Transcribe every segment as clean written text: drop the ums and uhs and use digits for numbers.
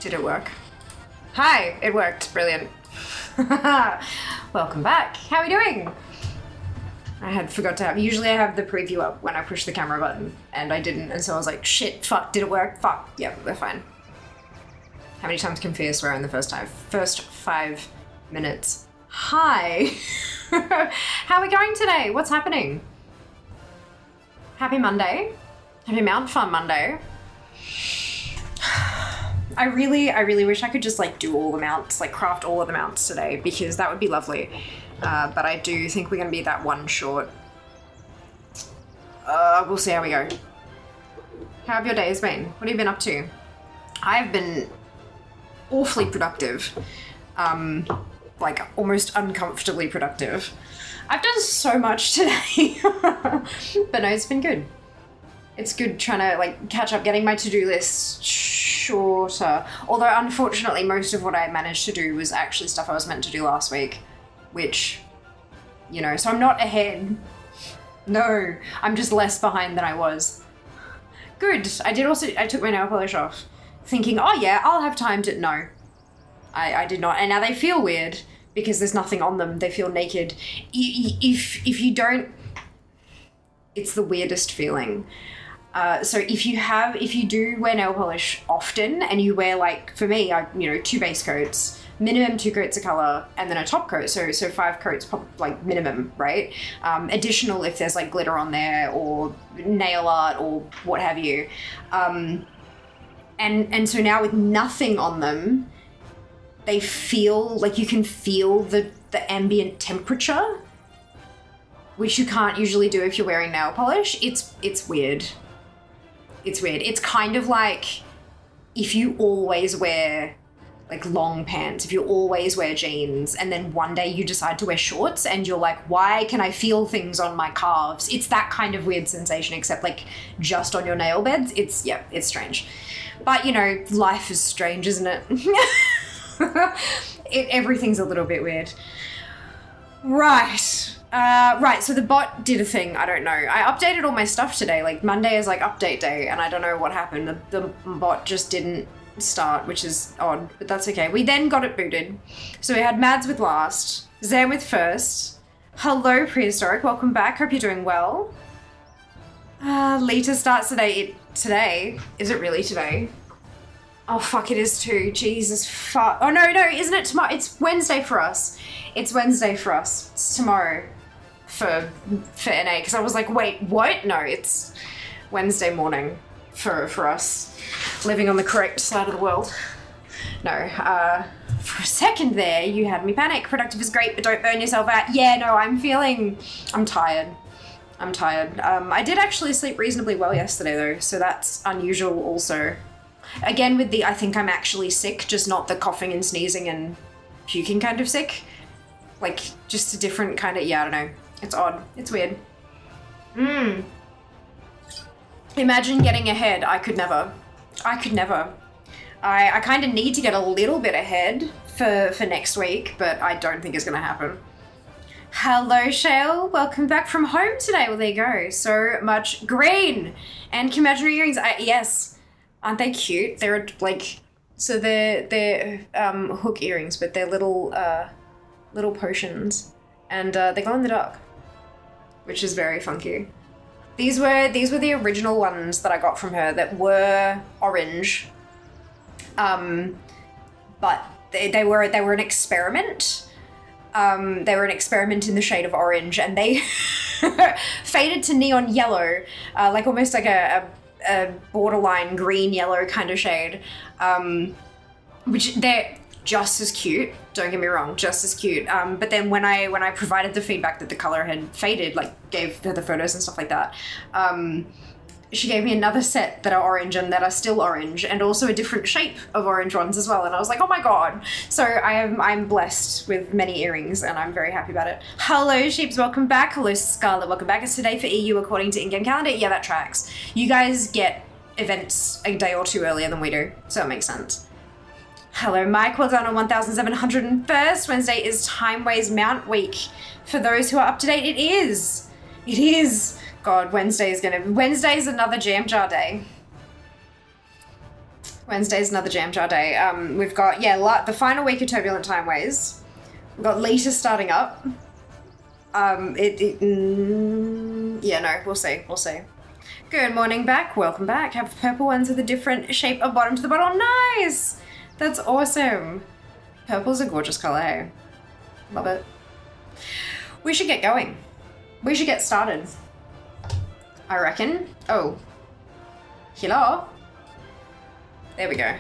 Did it work? Hi, it worked. Brilliant. Welcome back. How are we doing? I had forgot to have, usually I have the preview up when I push the camera button, and I didn't, and so I was like, shit, fuck, did it work? Fuck, yep, we're fine. How many times can Fia swear in the first 5 minutes? Hi. How are we going today? What's happening? Happy Monday. Happy Mount Fun Monday. I really wish I could just like do all the mounts, like craft all of the mounts today, because that would be lovely. But I do think we're gonna be that one short. We'll see how we go. How have your days been? What have you been up to? I've been awfully productive. Like almost uncomfortably productive. I've done so much today. But no, it's been good. It's good trying to like catch up, getting my to-do list shorter. Although unfortunately most of what I managed to do was actually stuff I was meant to do last week, which, you know, so I'm not ahead. No, I'm just less behind than I was. Good. I took my nail polish off thinking, oh yeah, I'll have time to, no. I did not. And now they feel weird because there's nothing on them. They feel naked. If you don't, it's the weirdest feeling. So if you do wear nail polish often and you wear, like, for me, you know, 2 base coats, minimum 2 coats of color, and then a top coat, so 5 coats, like minimum, right? Additional if there's like glitter on there or nail art or what have you. And so now with nothing on them, they feel like you can feel the ambient temperature, which you can't usually do if you're wearing nail polish. It's weird. It's weird. It's kind of like if you always wear like long pants, if you always wear jeans, and then one day you decide to wear shorts and you're like, why can I feel things on my calves? It's that kind of weird sensation, except like just on your nail beds. It's strange. But you know, life is strange, isn't it? Everything's a little bit weird. Right. Right, so the bot did a thing, I don't know. I updated all my stuff today, like Monday is like update day, and I don't know what happened. The bot just didn't start, which is odd, but that's okay. We then got it booted. So we had Mads with last, Zan with first. Hello, Prehistoric, welcome back, hope you're doing well. Lita starts today. Today? Is it really today? Oh fuck, it is too. Jesus fuck. Oh no, isn't it tomorrow? It's Wednesday for us. It's Wednesday for us. It's tomorrow for NA, because I was like, wait, what? No, it's Wednesday morning for us, living on the correct side of the world. No, for a second there, you had me panic. Productive is great, but don't burn yourself out. Yeah, no, I'm tired. I'm tired. I did actually sleep reasonably well yesterday though, so that's unusual also. Again with the, I think I'm actually sick, just not the coughing and sneezing and puking kind of sick. Like, just a different kind of, yeah, I don't know. It's odd. It's weird. Imagine getting ahead. I could never. I kind of need to get a little bit ahead for next week, but I don't think it's going to happen. Hello, Shale. Welcome back from home today. Well, there you go. So much green and imaginary earrings. Yes. Aren't they cute? They're like, so they're hook earrings, but they're little potions, and they glow in the dark, which is very funky. These were the original ones that I got from her that were orange, but they were an experiment. They were an experiment in the shade of orange, and they faded to neon yellow, like almost like a borderline green yellow kind of shade, which they're just as cute, don't get me wrong, just as cute. But then when I provided the feedback that the color had faded, like gave her the photos and stuff like that, she gave me another set that are orange and that are still orange, and also a different shape of orange ones as well. And I was like, oh my God. So I'm blessed with many earrings and I'm very happy about it. Hello, Sheeps, welcome back. Hello, Scarlet, welcome back. It's today for EU according to in-game calendar. Yeah, that tracks. You guys get events a day or two earlier than we do, so it makes sense. Hello, Mike. Well done on 1,701st. Wednesday is Timeways Mount Week. For those who are up to date, it is. It is. God, Wednesday's another jam jar day. Wednesday's another jam jar day. We've got, yeah, the final week of Turbulent Timeways. We've got Lita starting up. Yeah, no, we'll see. Good morning back. Welcome back. Have purple ones with a different shape of bottom to the bottom. Nice. That's awesome. Purple's a gorgeous color, hey? Love it. We should get going. We should get started. I reckon. Oh. Hello? There we go.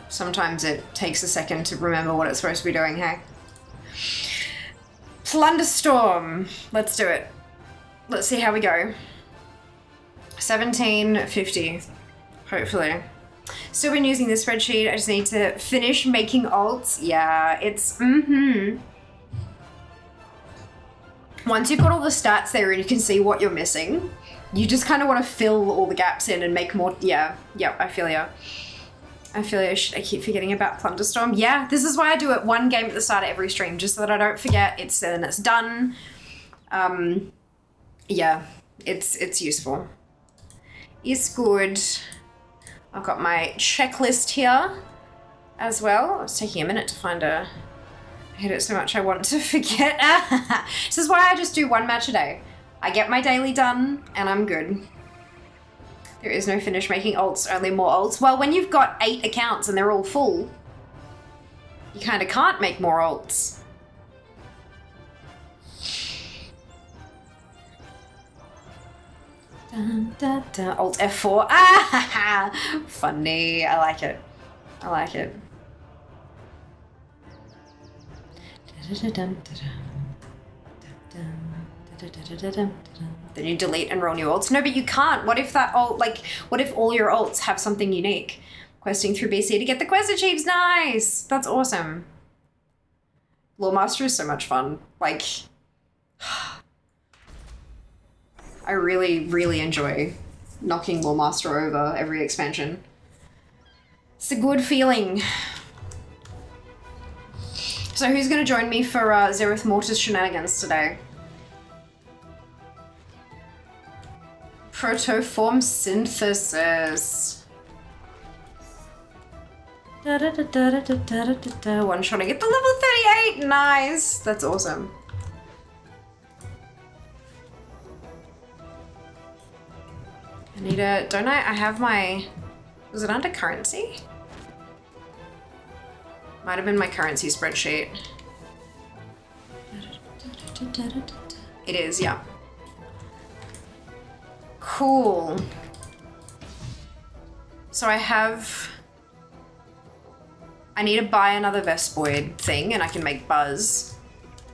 Sometimes it takes a second to remember what it's supposed to be doing, hey? Plunderstorm. Let's do it. Let's see how we go. 1750. Hopefully. Still been using this spreadsheet. I just need to finish making alts. Yeah, it's Once you've got all the stats there and you can see what you're missing, you just kind of want to fill all the gaps in and make more. Yeah, I feel ya. I feel ya. I keep forgetting about Plunderstorm. Yeah, this is why I do it one game at the start of every stream, just so that I don't forget. Then it's done. Yeah, it's useful. It's good. I've got my checklist here as well. I was taking a minute to find a... I hate it so much I want to forget. This is why I just do one match a day. I get my daily done and I'm good. There is no finish making alts, only more alts. Well, when you've got 8 accounts and they're all full, you kind of can't make more alts. Dun, dun, dun. Alt F4. Ah, funny. I like it. I like it. Then you delete and roll new alts. No, but you can't. What if that alt, like, what if all your alts have something unique? Questing through BC to get the quest achieves. Nice. That's awesome. Lawmaster is so much fun. Like, I really, really enjoy knocking Lawmaster over every expansion. It's a good feeling. So who's going to join me for Zereth Mortis shenanigans today? Protoform synthesis. One shot to get the level 38. Nice. That's awesome. I need a... Don't I have my... Was it under currency? Might have been my currency spreadsheet. It is, yeah. Cool. So I need to buy another Vespoid thing and I can make Buzz.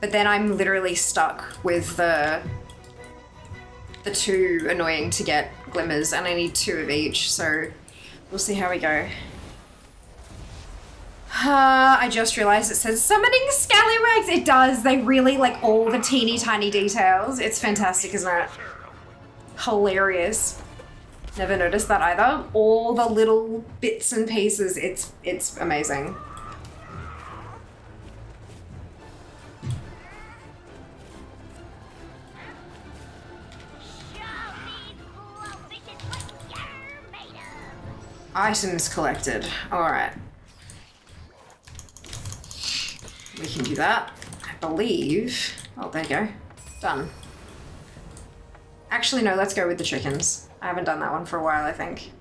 But then I'm literally stuck with the 2 annoying to get Glimmers and I need 2 of each, so we'll see how we go. I just realized it says summoning Scallywags. It does. They really like all the teeny tiny details. It's fantastic, isn't it? Hilarious. Never noticed that either. All the little bits and pieces. It's amazing. Items collected. Alright. We can do that. I believe... Oh, there you go. Done. Actually, no, let's go with the chickens. I haven't done that one for a while, I think.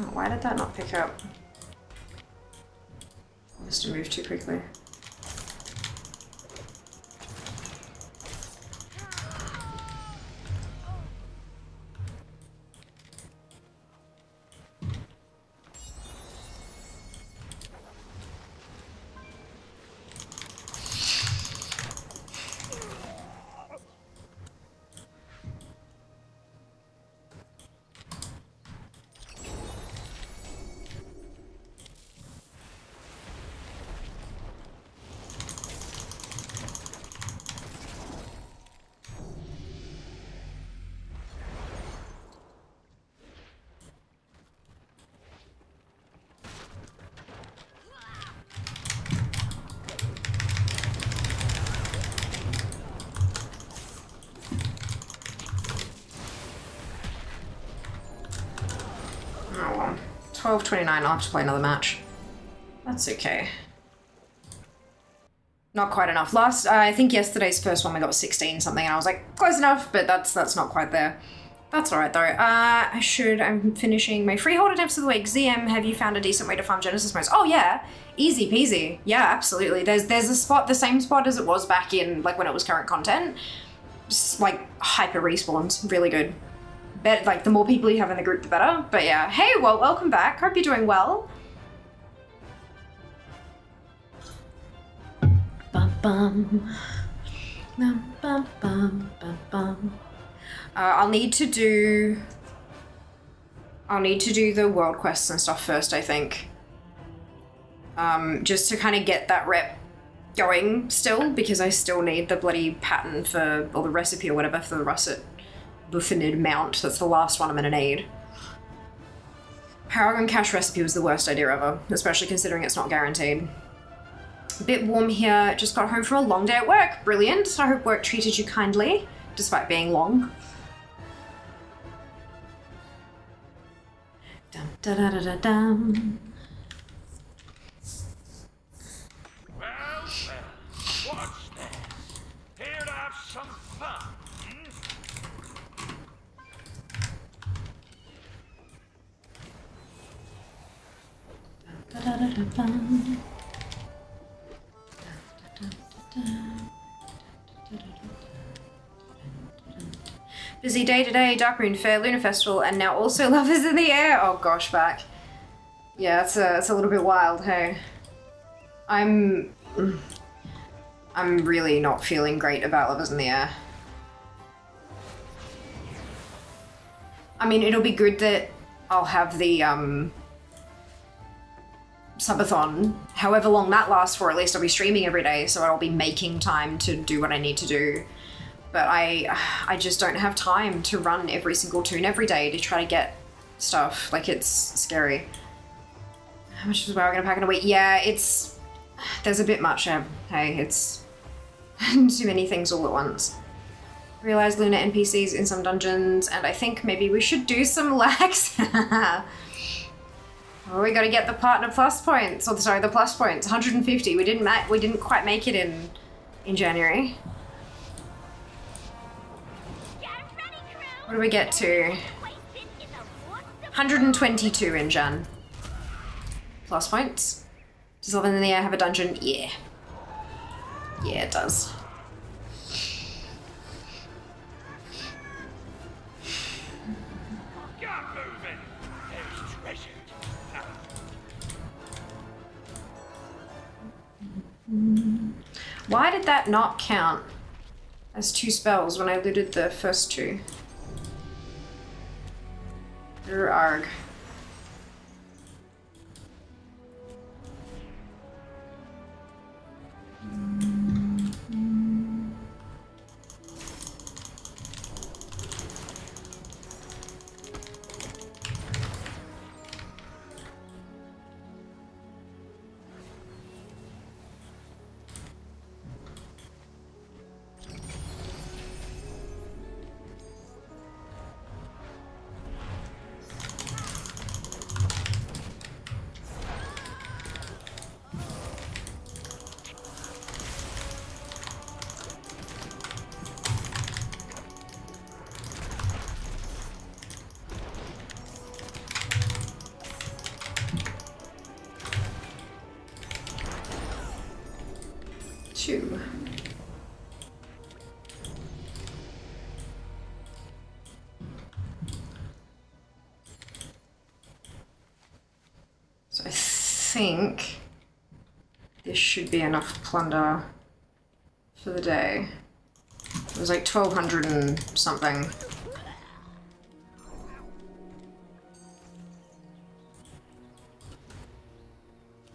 Oh, why did that not pick up? I must have moved too quickly. 12:29, I'll have to play another match. That's okay. Not quite enough. I think yesterday's first one we got 16 something and I was like, close enough, but that's not quite there. That's alright though. I'm finishing my freehold attempts of the week. ZM, have you found a decent way to farm Genesis modes? Oh yeah, easy peasy. Yeah, absolutely. There's a spot, the same spot as it was back in, like when it was current content. Just like hyper respawns, really good. Like the more people you have in the group, the better. But yeah, hey, well, welcome back. Hope you're doing well. Bum bum. Bum bum bum bum bum. I'll need to do the world quests and stuff first, I think. Just to kind of get that rep going still, because I still need the bloody pattern for, or the recipe or whatever for the russet buffinid mount. That's the last one I'm gonna need. Paragon cache recipe was the worst idea ever, especially considering it's not guaranteed. A bit warm here, just got home from a long day at work. Brilliant. I hope work treated you kindly, despite being long. Dum da da da da dum. Well, what's there? Here to have some fun. Da da da da dum. Busy day today, Darkmoon Fair, Lunar Festival, and now also Love is in the Air. Oh gosh, back. Yeah, it's a little bit wild, hey. I'm really not feeling great about Love is in the Air. I mean, it'll be good that I'll have the subathon, however long that lasts for. At least I'll be streaming every day, so I'll be making time to do what I need to do. But I just don't have time to run every single toon every day to try to get stuff. Like, it's scary. How much is we're gonna pack in a week? Yeah, there's a bit much, hey, it's too many things all at once. Realize Luna NPCs in some dungeons, and I think maybe we should do some lags. Oh, we gotta get the partner plus points, or sorry, the plus points, 150. We didn't quite make it in January. What do we get to? 122 in Jan. Plus points. Does Love in the Air have a dungeon? Yeah. Yeah, it does. Why did that not count as 2 spells when I looted the first 2? Arg. So I think this should be enough plunder for the day. It was like 1200 and something.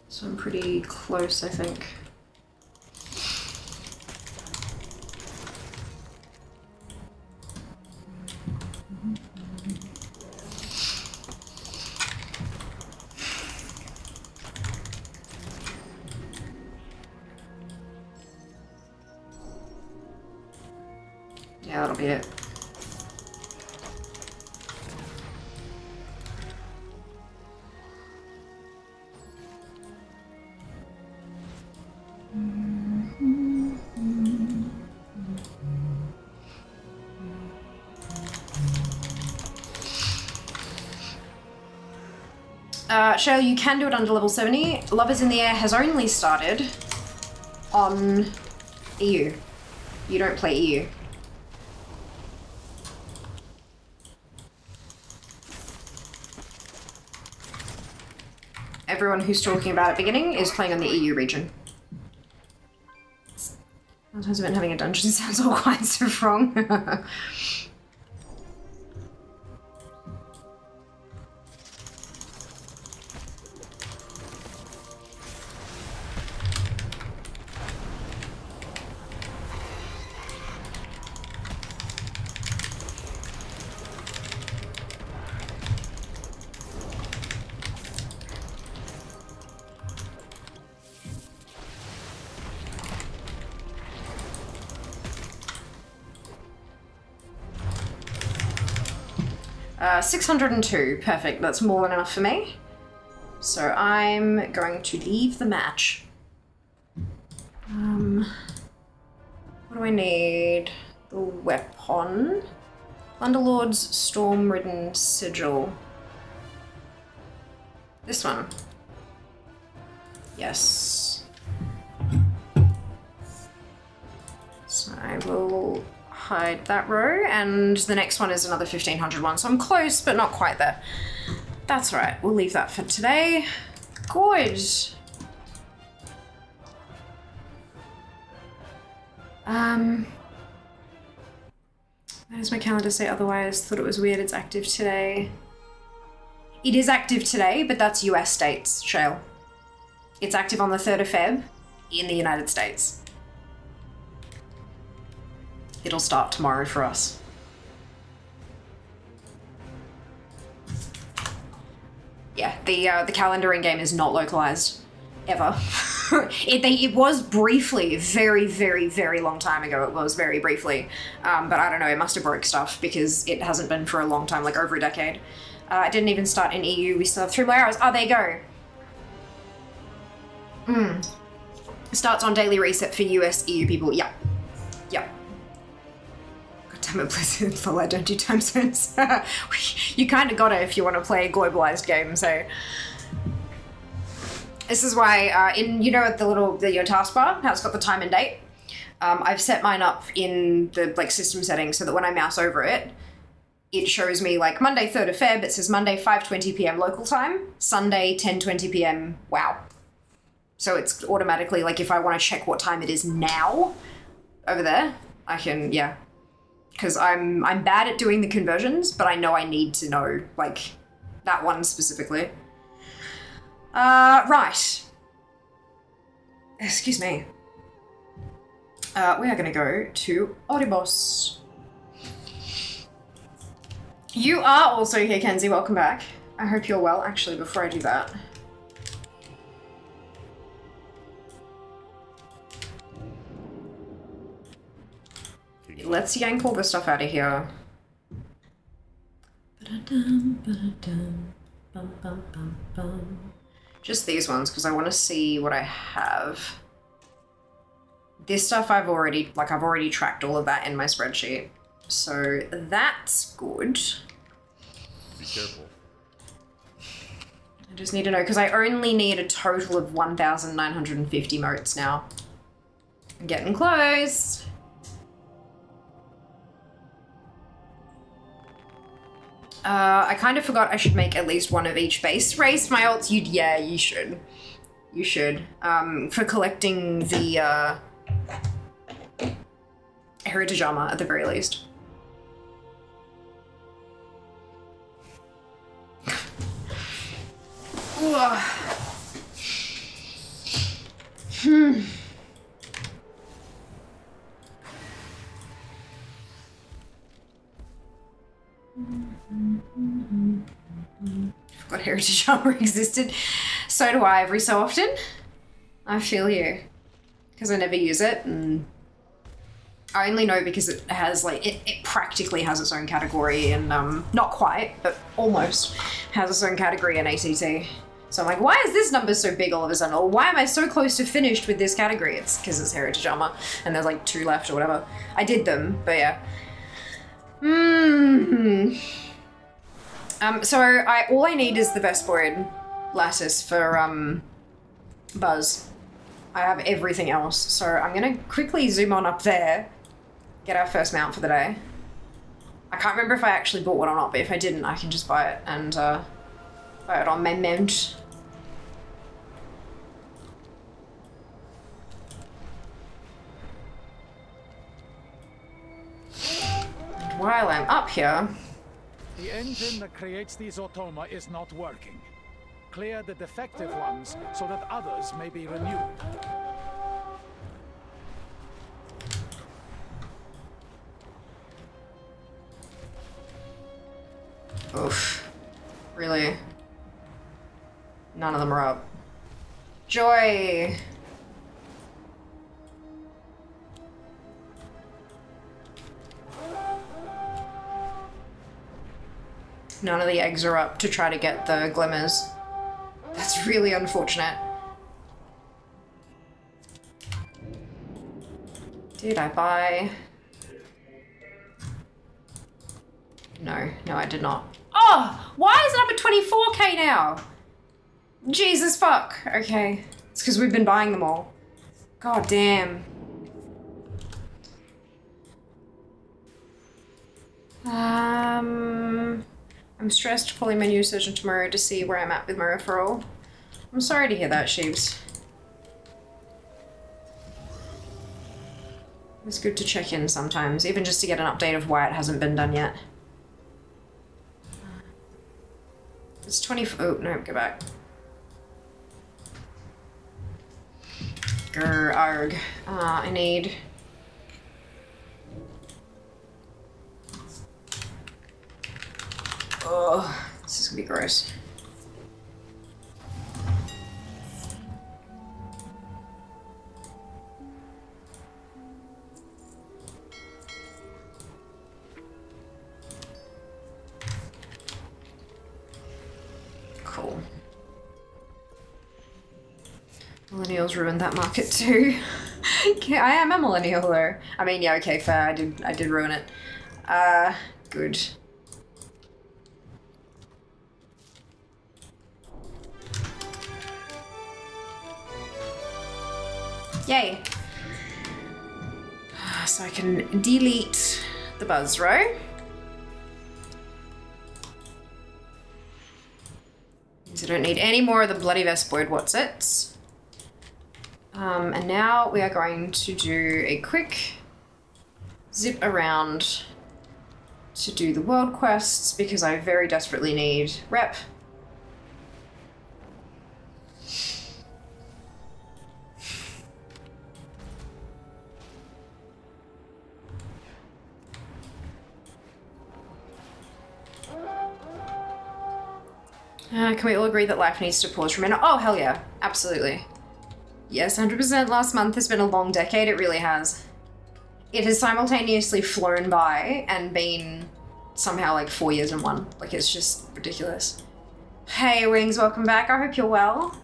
So I'm pretty close, I think. Yeah, that'll be it. Shale, you can do it under level 70. Love is in the Air has only started on EU. You don't play EU. Everyone who's talking about at beginning is playing on the EU region. Sometimes about having a dungeon sounds all kinds of wrong. 602, perfect, that's more than enough for me. So I'm going to leave the match. What do I need? The weapon. Underlord's Storm-Ridden Sigil. This one. Yes. So I will hide that row, and the next one is another 1500 one, so I'm close, but not quite there. That's all right, we'll leave that for today. Good. Why does my calendar say otherwise? Thought it was weird it's active today. It is active today, but that's US states, Shale. It's active on the 3rd of Feb in the United States. It'll start tomorrow for us. Yeah, the calendar in game is not localized ever. It was briefly, very, very, very long time ago. It was very briefly, but I don't know. It must have broke stuff because it hasn't been for a long time, like over a decade. It didn't even start in EU. We still have 3 more hours. Oh, there you go. It starts on daily reset for US EU people. Yeah, yeah. Damn it, Blizzard, well, I don't do time zones. You kind of gotta if you want to play a globalized game, so. This is why, you know, at your taskbar, how it's got the time and date? I've set mine up in the, like, system settings so that when I mouse over it, it shows me, like, Monday, 3rd of Feb, it says Monday, 5:20 PM local time, Sunday, 10:20 PM, wow. So it's automatically, like, if I want to check what time it is now, over there, I can, yeah. Because I'm bad at doing the conversions, but I know I need to know, like, that one specifically. Right. Excuse me. We are going to go to Oribos. You are also here, Kenzie. Welcome back. I hope you're well. Actually, before I do that. Let's yank all the stuff out of here. Just these ones, because I want to see what I have. This stuff I've already tracked all of that in my spreadsheet. So that's good. Be careful. I just need to know, because I only need a total of 1,950 motes now. I'm getting close. I kind of forgot I should make at least one of each base race. My ults, yeah, you should. You should. For collecting the, Heritage Armor at the very least. Forgot Heritage Armor existed. So do I every so often. I feel you. Because I never use it, and I only know because it has, like, it practically has its own category in, not quite, but almost has its own category in ACT. So I'm like, why is this number so big all of a sudden? Or why am I so close to finished with this category? It's because it's Heritage Armor, and there's like 2 left or whatever. I did them, but yeah. So all I need is the Vestboard. lattice for Buzz. I have everything else, so I'm gonna quickly zoom on up there, get our first mount for the day. I can't remember if I actually bought one or not, but if I didn't, I can just buy it and buy it on my mount. And while I'm up here... The engine that creates these automa is not working. Clear the defective ones so that others may be renewed. Oof. Really? None of them are up. Joy! None of the eggs are up to try to get the glimmers. That's really unfortunate. Did I buy? No, I did not. Oh, why is it up at 24k now? Jesus fuck. Okay, it's because we've been buying them all. God damn. I'm stressed pulling my new surgeon tomorrow to see where I'm at with my referral. I'm sorry to hear that, Sheeves. It's good to check in sometimes, even just to get an update of why it hasn't been done yet. It's 20... Oh, no, go back. Grr, arg. I need... Oh, this is gonna be gross. Cool. Millennials ruined that market too. Okay, I am a millennial though. I mean, yeah, okay, fair. I did ruin it. Good. Yay. So I can delete the Buzz row. So I don't need any more of the bloody Vespoid Whatsits. And now we are going to do a quick zip around to do the world quests because I very desperately need rep. Can we all agree that life needs to pause for a minute? Oh, hell yeah. Absolutely. Yes, 100%. Last month has been a long decade. It really has. It has simultaneously flown by and been somehow like 4 years in one. Like, it's just ridiculous. Hey, Wings, welcome back. I hope you're well.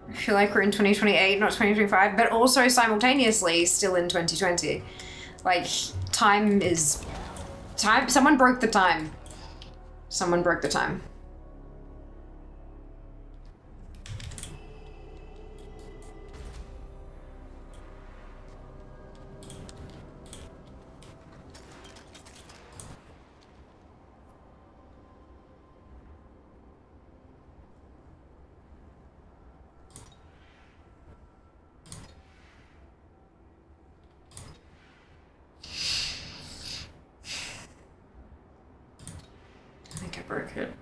I feel like we're in 2028, not 2025, but also simultaneously still in 2020. Like, time is... time. Someone broke the time. Someone broke the time. Broke it.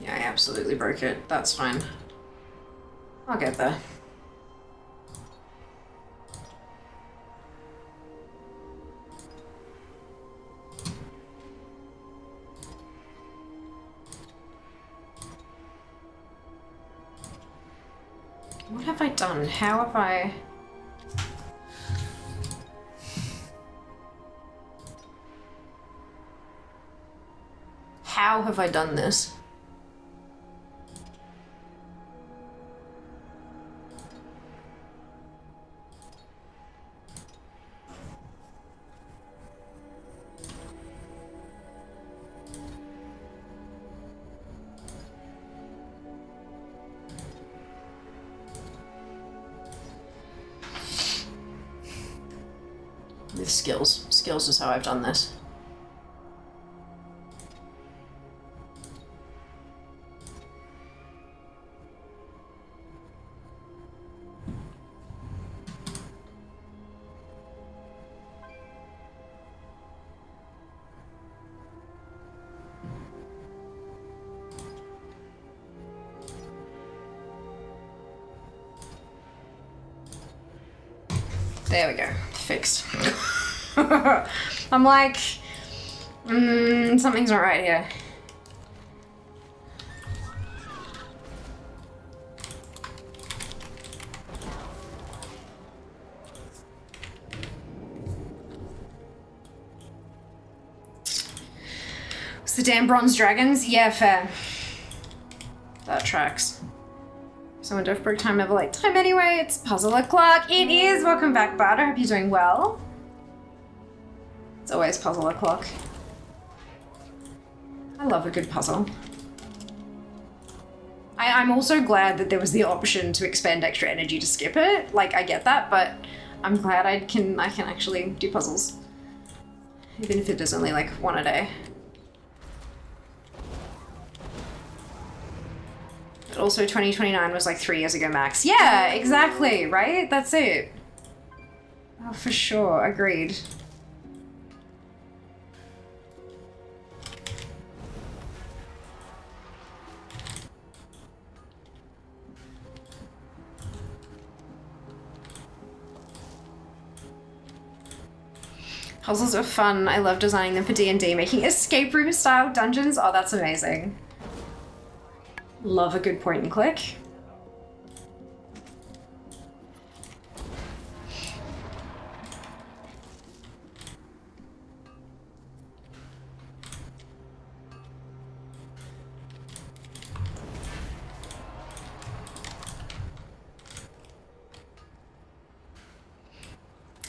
Yeah, I absolutely broke it. That's fine. I'll get there. have I done? How have I... How have I done this? With skills. Skills is how I've done this. There we go. Fixed. I'm like, something's not right here. It's the damn bronze dragons? Yeah, fair. That tracks. Someone dove break time never late time anyway. It's puzzle o'clock. It is. Welcome back, Bud. I hope you're doing well. It's always puzzle o'clock. I love a good puzzle. I'm also glad that there was the option to expend extra energy to skip it. Like, I get that, but I'm glad I can actually do puzzles. Even if it is only like one a day. But also 2029 was like 3 years ago max. Yeah, exactly, right? That's it. Oh, for sure. Agreed. Puzzles are fun. I love designing them for D&D, making escape room style dungeons. Oh, that's amazing. Love a good point and click.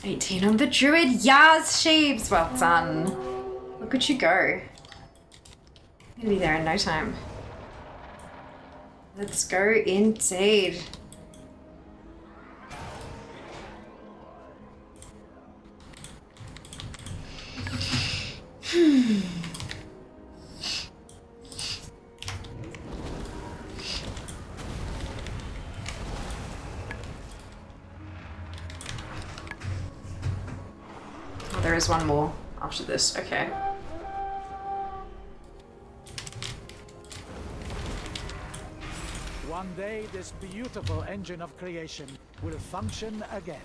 $18 on the druid. Yas, sheeps. Well done. Look at you go. You're gonna be there in no time. Let's go indeed. Oh, there is one more after this. Okay. One day, this beautiful engine of creation will function again.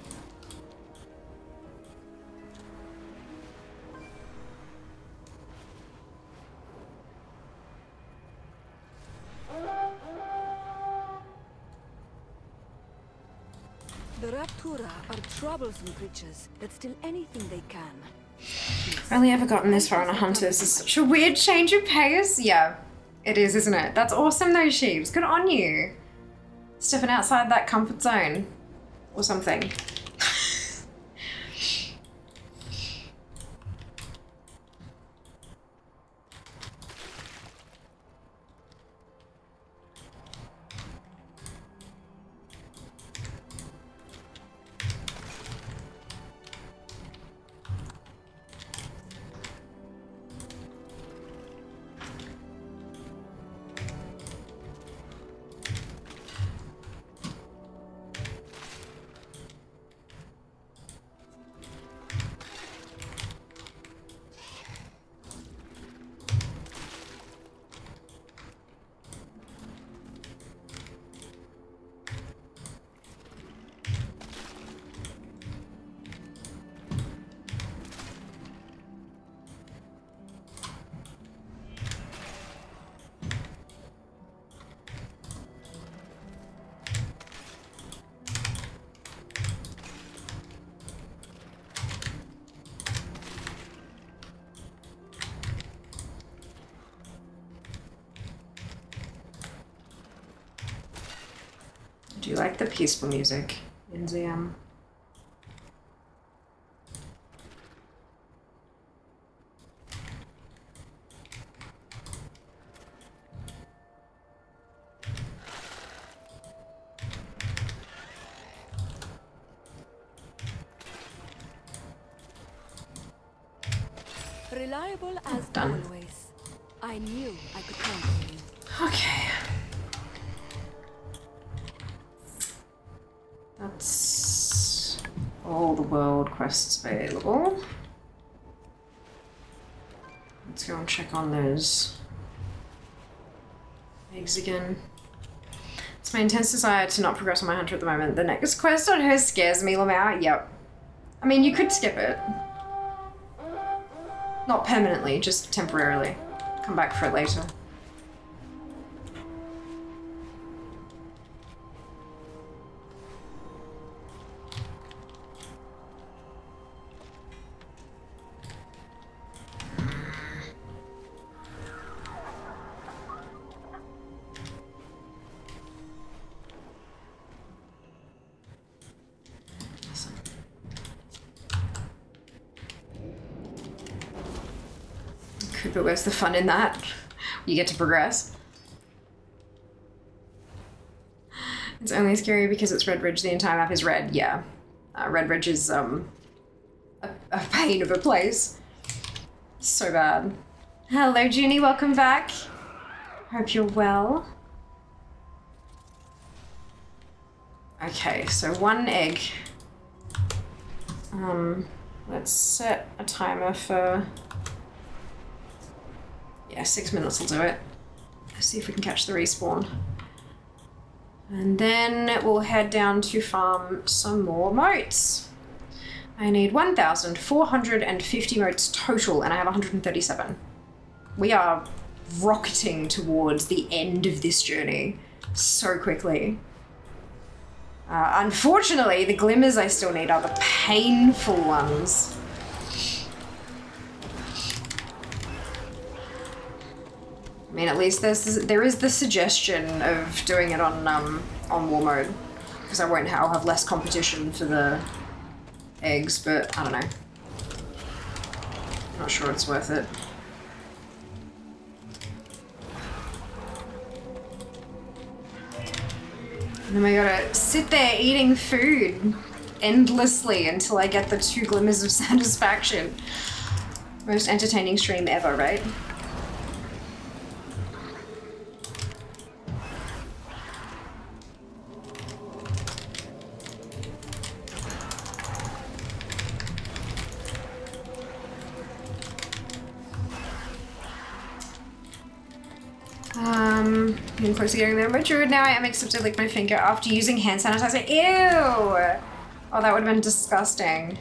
The Raptura are troublesome creatures that steal anything they can. I've only ever gotten this far on a hunter. This is such a weird change of pace. Yeah. It is, isn't it? That's awesome though, Sheeps. Good on you. Stepping outside that comfort zone. Or something. Do you like the peaceful music in ZM? Reliable as Done. always. I knew I could count on you. Okay. That's all the world quests available. Let's go and check on those eggs again. It's my intense desire to not progress on my hunter at the moment. The next quest on her scares me, Lamau. Yep. I mean, you could skip it. Not permanently, just temporarily. Come back for it later. But where's the fun in that? You get to progress. It's only scary because it's Red Ridge. The entire map is red. Yeah. Red Ridge is a pain of a place. So bad. Hello, Junie. Welcome back. Hope you're well. Okay, so one egg. Let's set a timer for... Yeah, 6 minutes will do it. Let's see if we can catch the respawn. And then we'll head down to farm some more motes. I need 1,450 motes total, and I have 137. We are rocketing towards the end of this journey so quickly. Unfortunately, the glimmers I still need are the painful ones. I mean, at least there is the suggestion of doing it on war mode, because I'll have less competition for the eggs, but I don't know. Not sure it's worth it. And then we gotta sit there eating food endlessly until I get the 2 glimmers of satisfaction. Most entertaining stream ever, right? Getting close to getting there. But true, now I am accepted to lick my finger after using hand sanitizer. Ew! Oh, that would have been disgusting.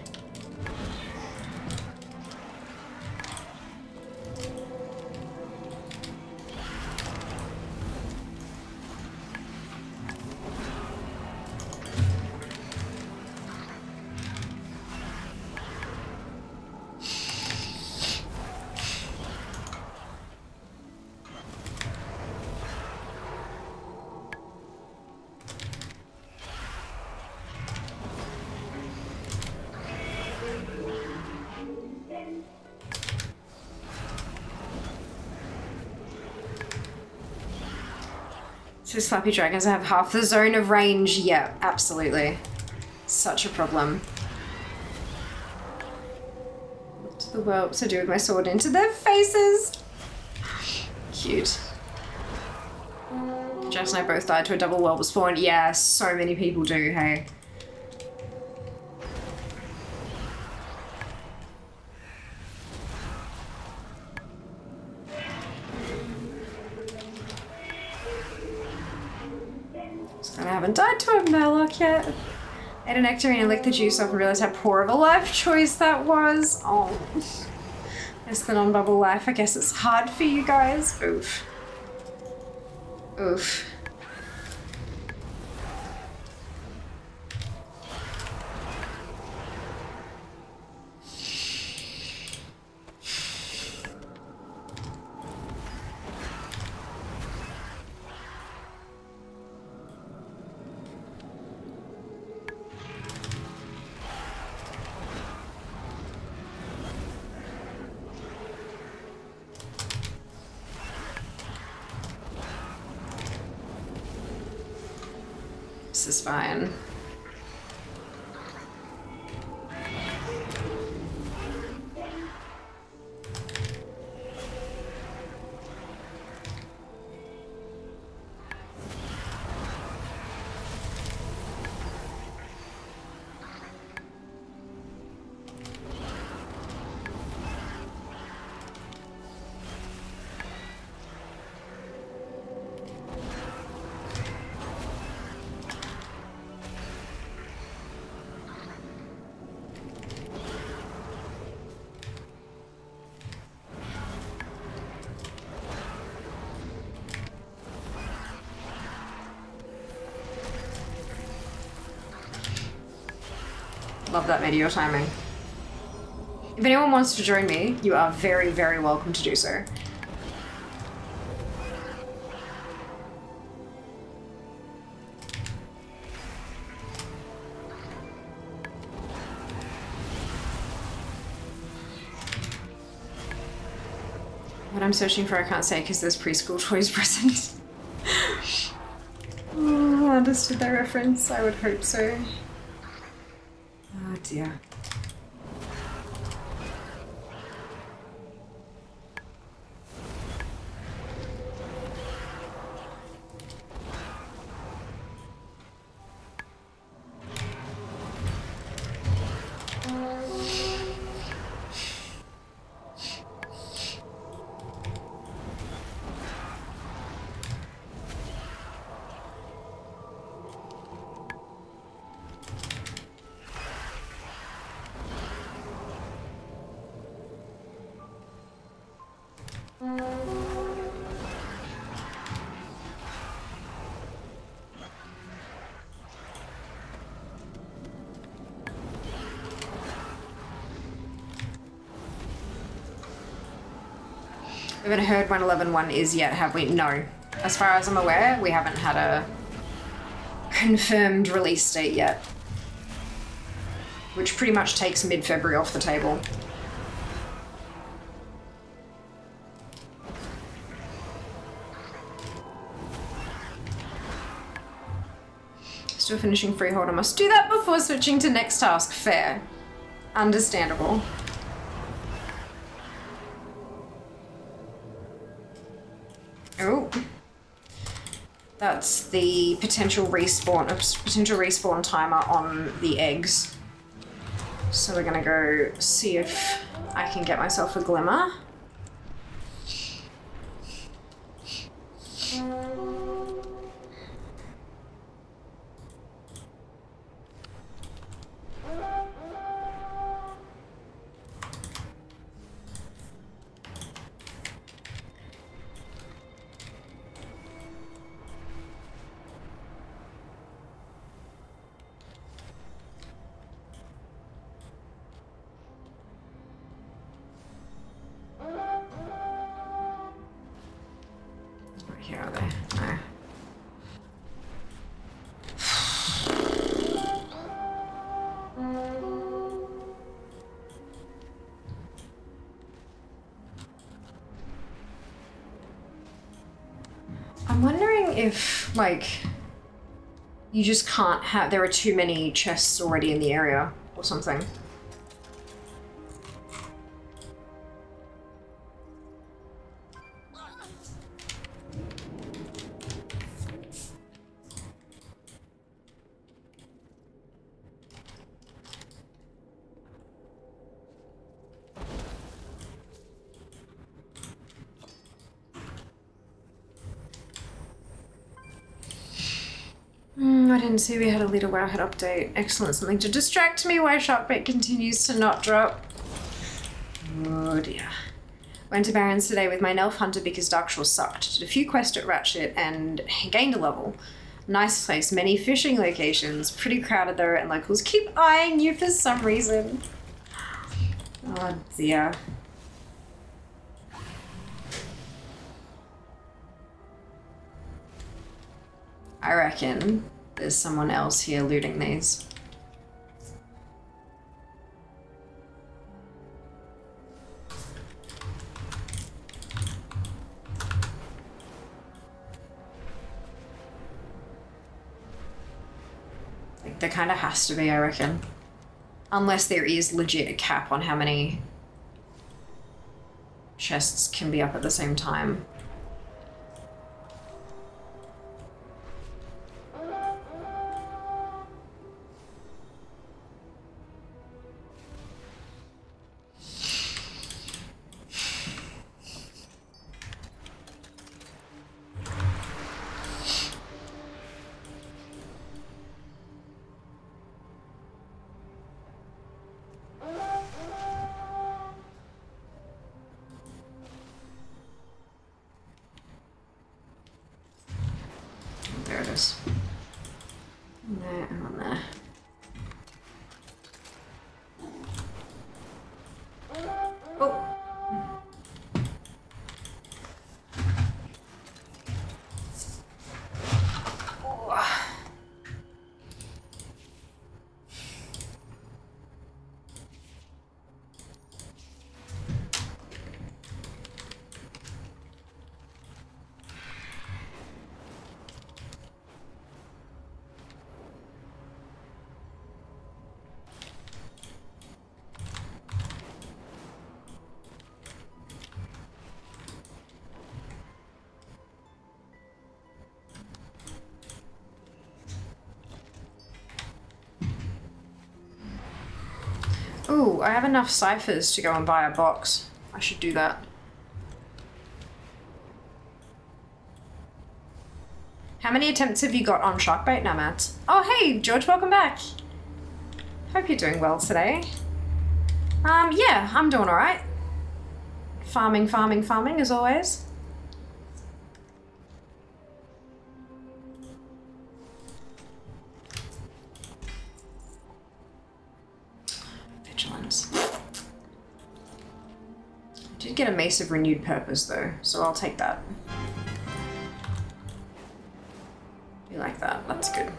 So Slappy Dragons have half the zone of range. Yeah, absolutely. Such a problem. What do the whelps to do with my sword into their faces? Cute. Jess and I both died to a double whelp spawn. Yeah, so many people do, hey. I haven't died to a Murloc yet. Ate a nectarine and licked the juice off and realized how poor of a life choice that was. Oh. It's the non-bubble life. I guess it's hard for you guys. Oof. Oof. This is fine. Love that meteor timing. If anyone wants to join me, you are very, very welcome to do so. What I'm searching for I can't say because there's preschool toys present. Oh, I understood that reference. I would hope so. Oh dear. We haven't heard when 11.1 is yet, have we? No. As far as I'm aware, we haven't had a confirmed release date yet. Which pretty much takes mid-February off the table. Still finishing Freehold. I must do that before switching to next task. Fair. Understandable. Oh. That's the potential respawn timer on the eggs. So we're gonna go see if I can get myself a glimmer. Here are they? No. I'm wondering if, like, you just can't have, there are too many chests already in the area or something. I didn't see we had a little Wowhead update. Excellent, something to distract me while Sharkbait continues to not drop. Oh dear. Went to Barrens today with my Nelf Hunter because Darkshore sucked. Did a few quests at Ratchet and gained a level. Nice place, many fishing locations. Pretty crowded though, and locals keep eyeing you for some reason. Oh dear. I reckon there's someone else here looting these. there kind of has to be, I reckon. Unless there is legit a cap on how many chests can be up at the same time. There it is. There and on there. Oh! Ooh, I have enough ciphers to go and buy a box. I should do that. How many attempts have you got on Sharkbait now, Matt? Oh, hey, George, welcome back. Hope you're doing well today. Yeah, I'm doing alright. Farming, farming, farming, as always. Vigilance. I did get a Mace of Renewed Purpose, though, so I'll take that. You like that? That's good.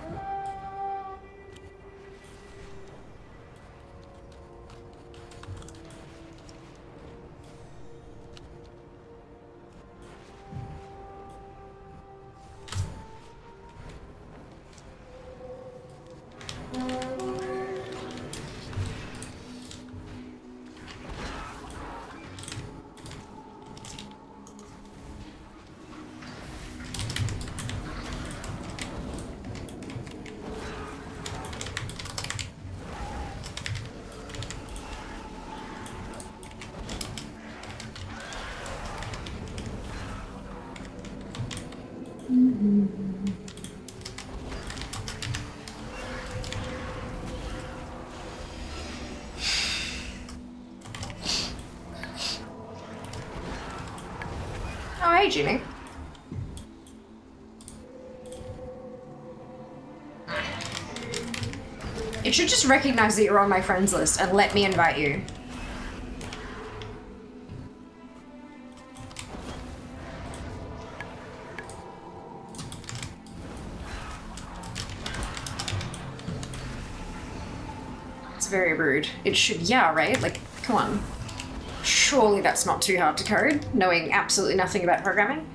Oh, hey, Jimmy. It should just recognize that you're on my friends list and let me invite you. It's very rude. It should, yeah, right? Like, come on. Surely that's not too hard to code, knowing absolutely nothing about programming.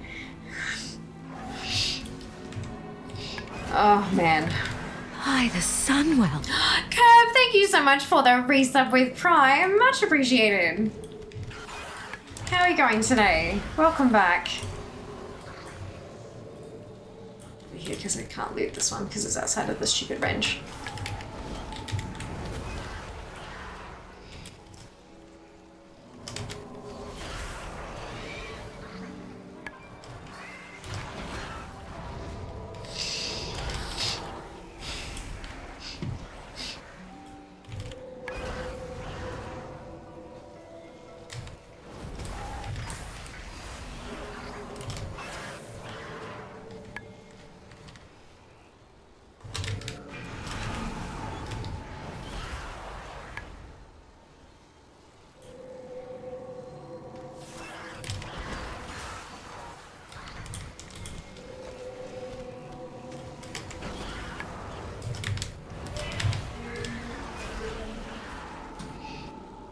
Oh, man. Hi, the Sunwell. Curb, thank you so much for the resub with Prime. Much appreciated. How are you going today? Welcome back. Over here, because I can't loot this one because it's outside of the stupid range.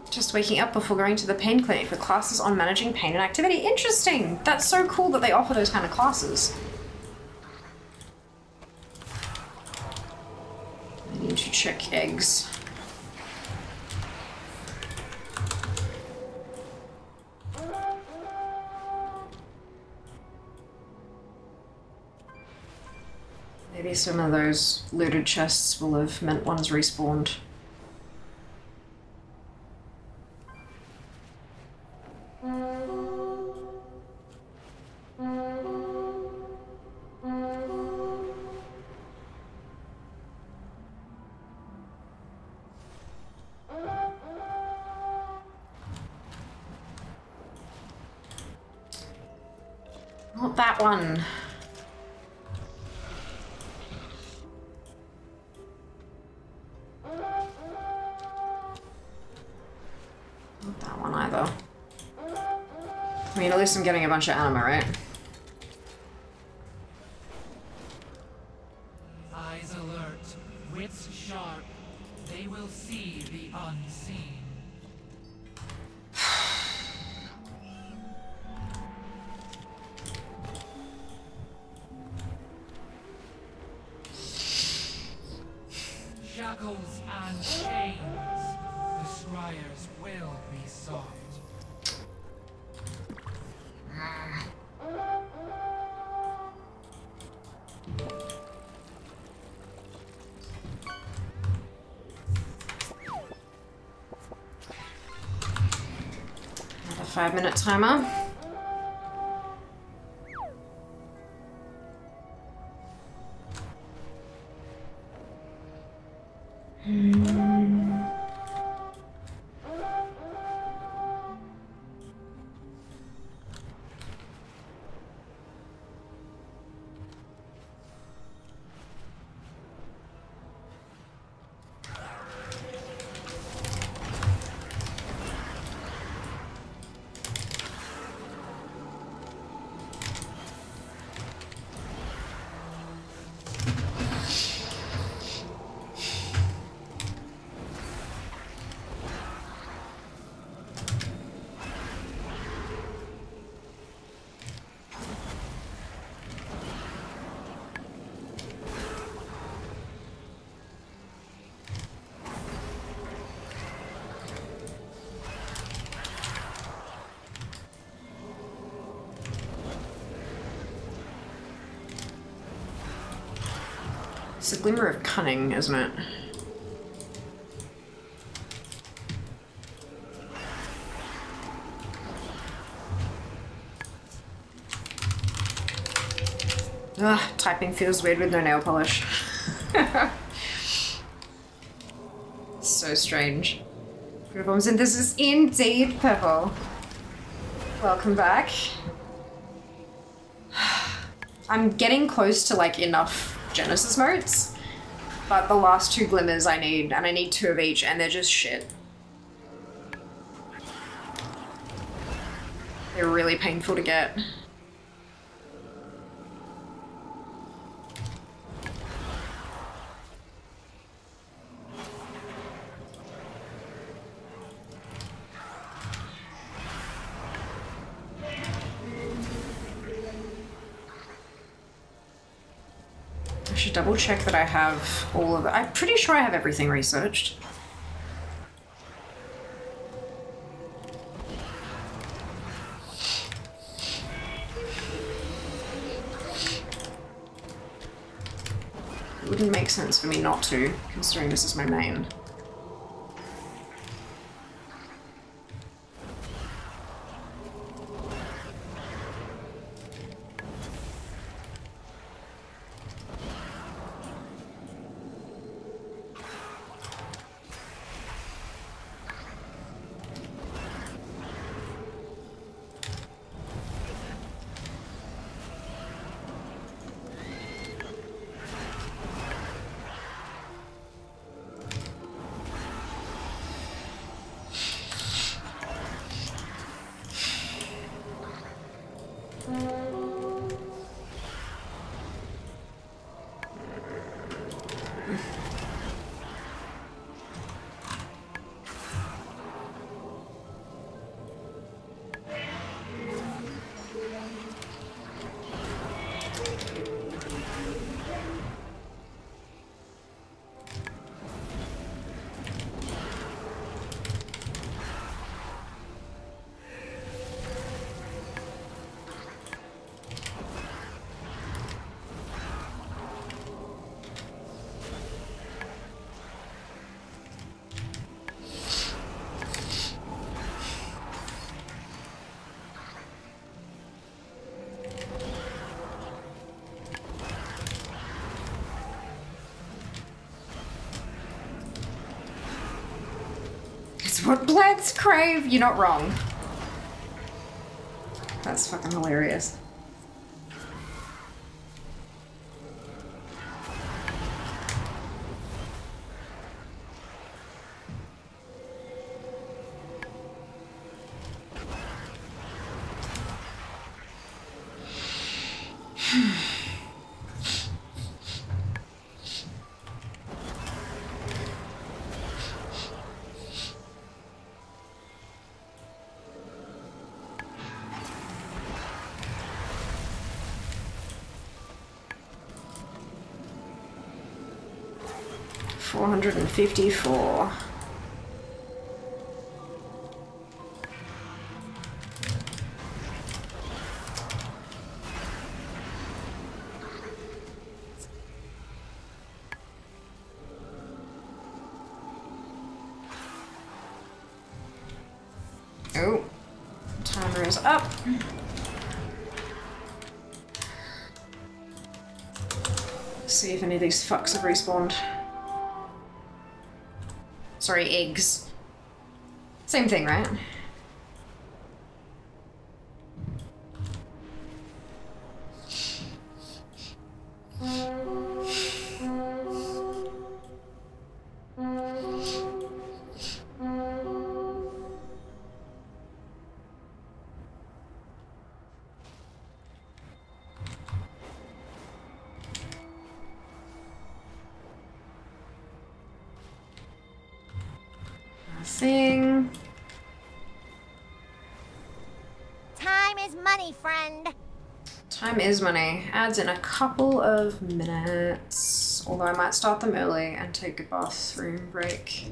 Just waking up before going to the pain clinic for classes on managing pain and activity. Interesting! That's so cool that they offer those kind of classes. I need need to check eggs. Maybe some of those looted chests will have meant one's respawned. Not that one. Not that one either. I mean, at least I'm getting a bunch of anima, right? Eyes alert, wits sharp. They will see the unseen. Shackles and chains. The scryers will be soft. Another 5-minute timer. It's a glimmer of cunning, isn't it? Ugh, typing feels weird with no nail polish. So strange. Purple synthesis indeed, Purple. Welcome back. I'm getting close to like enough Genesis motes, but the last 2 glimmers I need, and I need 2 of each, and they're just shit. They're really painful to get. I should double check that I have all of it. I'm pretty sure I have everything researched. It wouldn't make sense for me not to, considering this is my main. what plants crave? You're not wrong. That's fucking hilarious. $454. Oh, timer is up. Let's see if any of these fucks have respawned. Sorry, eggs. Same thing, right? Thing. Time is money, friend. Time is money. Adds in a couple of minutes. Although I might start them early and take a bathroom break.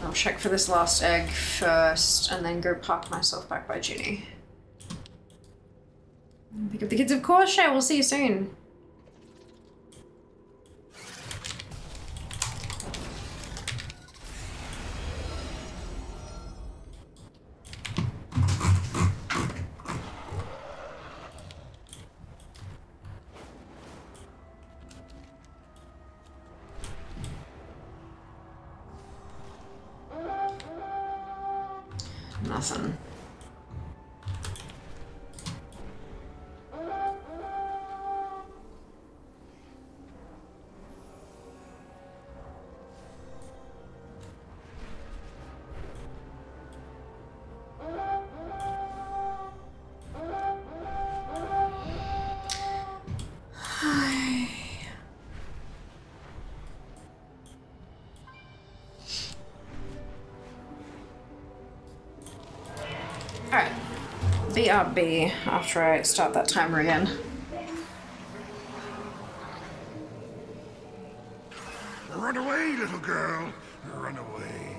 I'll check for this last egg first and then go park myself back by Ginny. Pick up the kids, of course, Shay. We'll see you soon. Nothing. Alright. BRB after I start that timer again. Run away, little girl. Run away.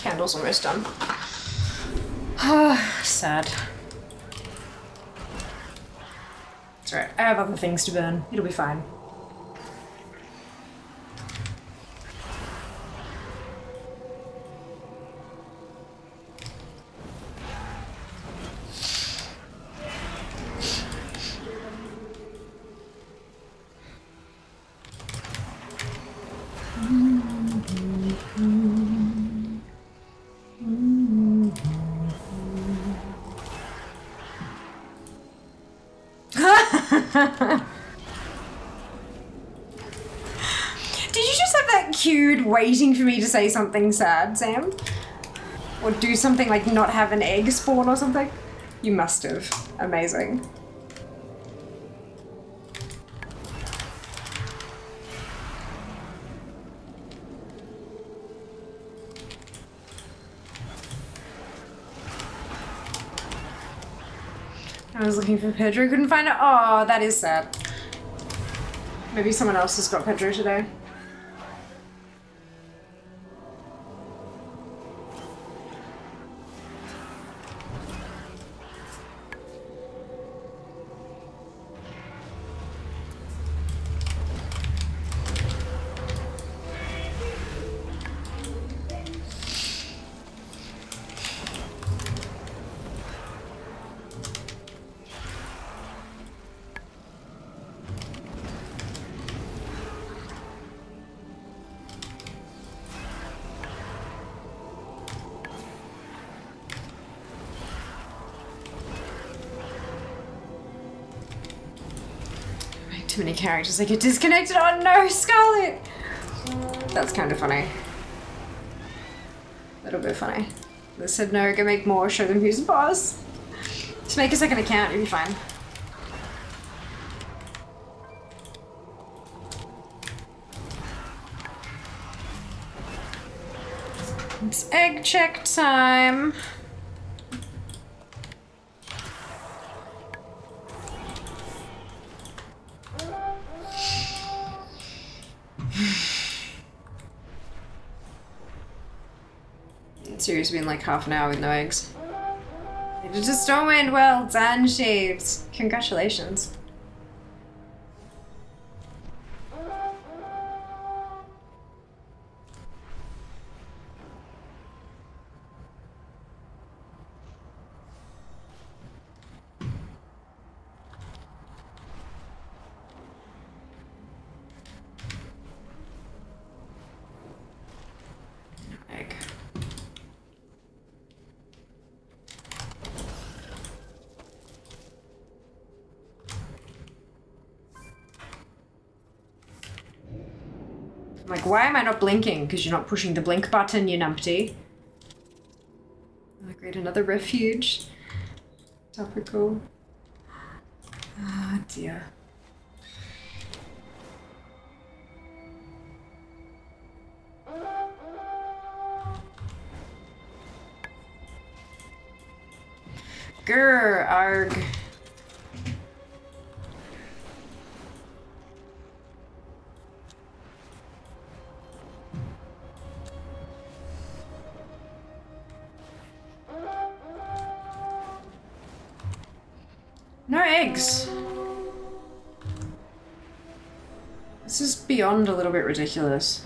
Candle's almost done. Sad. It's alright, I have other things to burn. It'll be fine. Did you just have that queued waiting for me to say something sad, Sam? Or do something like not have an egg spawn or something? You must have. Amazing. I was looking for Pedro, couldn't find it. Oh, that is sad. Maybe someone else has got Pedro today. Too many characters, I get disconnected. Oh no, Scarlet! That's kind of funny. A little bit funny. They said no, go make more, show them who's the boss. Just make a second account, you'll be fine. It's egg check time. Seriously, been like half an hour with no eggs. It just don't went well done, Shaves. Congratulations. Egg. I'm like, why am I not blinking? Because you're not pushing the blink button, you numpty. Oh, great, another refuge. Topical. Ah, dear. Grr, arg. No eggs. This is beyond a little bit ridiculous.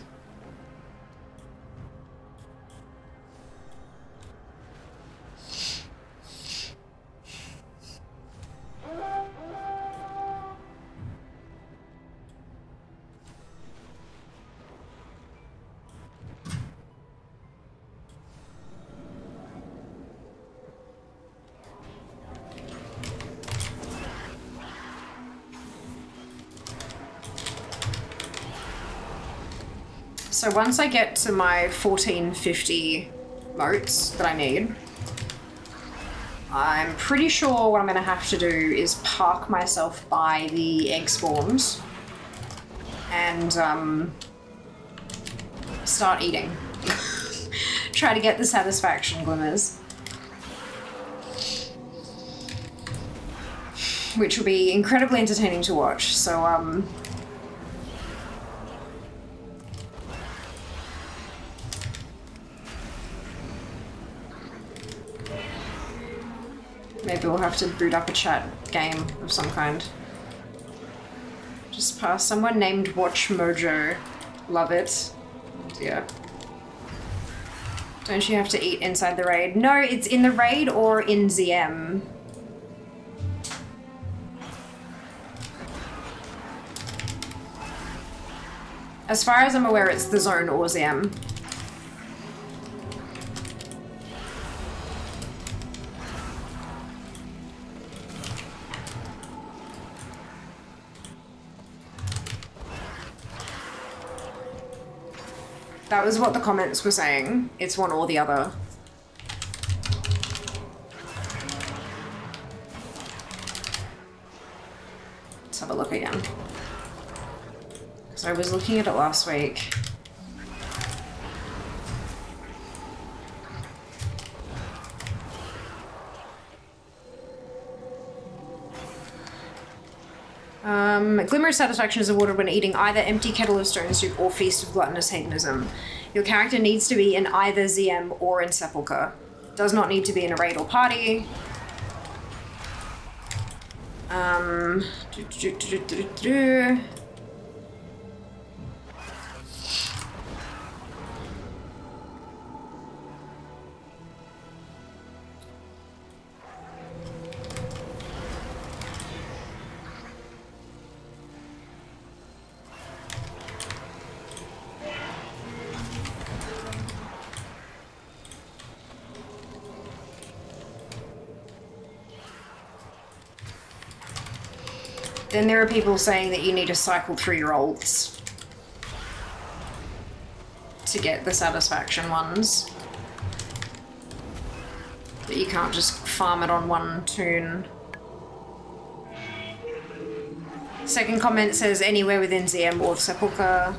So once I get to my 1450 moats that I need, I'm pretty sure what I'm gonna have to do is park myself by the egg spawns and start eating. Try to get the satisfaction glimmers. Which will be incredibly entertaining to watch, so Maybe we'll have to boot up a chat game of some kind. Just past someone named Watch Mojo. Love it. Oh dear. Don't you have to eat inside the raid? No, it's in the raid or in ZM. As far as I'm aware, it's the zone or ZM. That was what the comments were saying. It's one or the other. Let's have a look again. Because I was looking at it last week. Glimmer of Satisfaction is awarded when eating either Empty Kettle of Stone Soup or Feast of Gluttonous Hedonism. Your character needs to be in either ZM or in Sepulchre. Does not need to be in a raid or party. Then there are people saying that you need to cycle through your ults to get the satisfaction ones. That you can't just farm it on one toon. Second comment says anywhere within ZM or Sepulchre.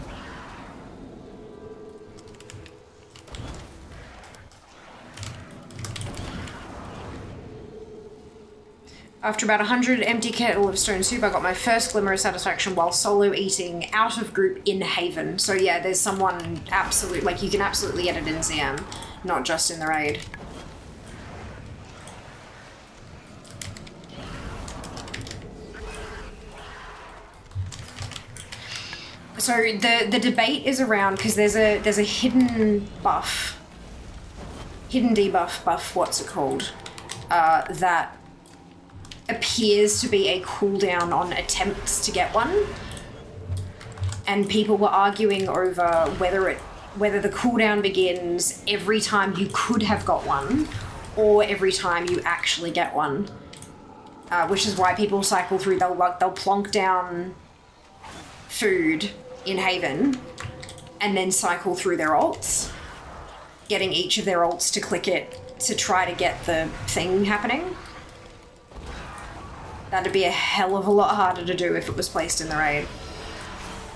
After about 100 Empty Kettle of Stone Soup, I got my first Glimmer of Satisfaction while solo eating out of group in Haven. So yeah, there's someone absolute, like you can absolutely get it in ZM, not just in the raid. So the debate is around, because there's a hidden buff, hidden debuff buff, what's it called, that appears to be a cooldown on attempts to get one, and people were arguing over whether the cooldown begins every time you could have got one or every time you actually get one, which is why people cycle through. They'll plonk down food in Haven and then cycle through their ults, getting each of their ults to click it to try to get the thing happening. That'd be a hell of a lot harder to do if it was placed in the raid,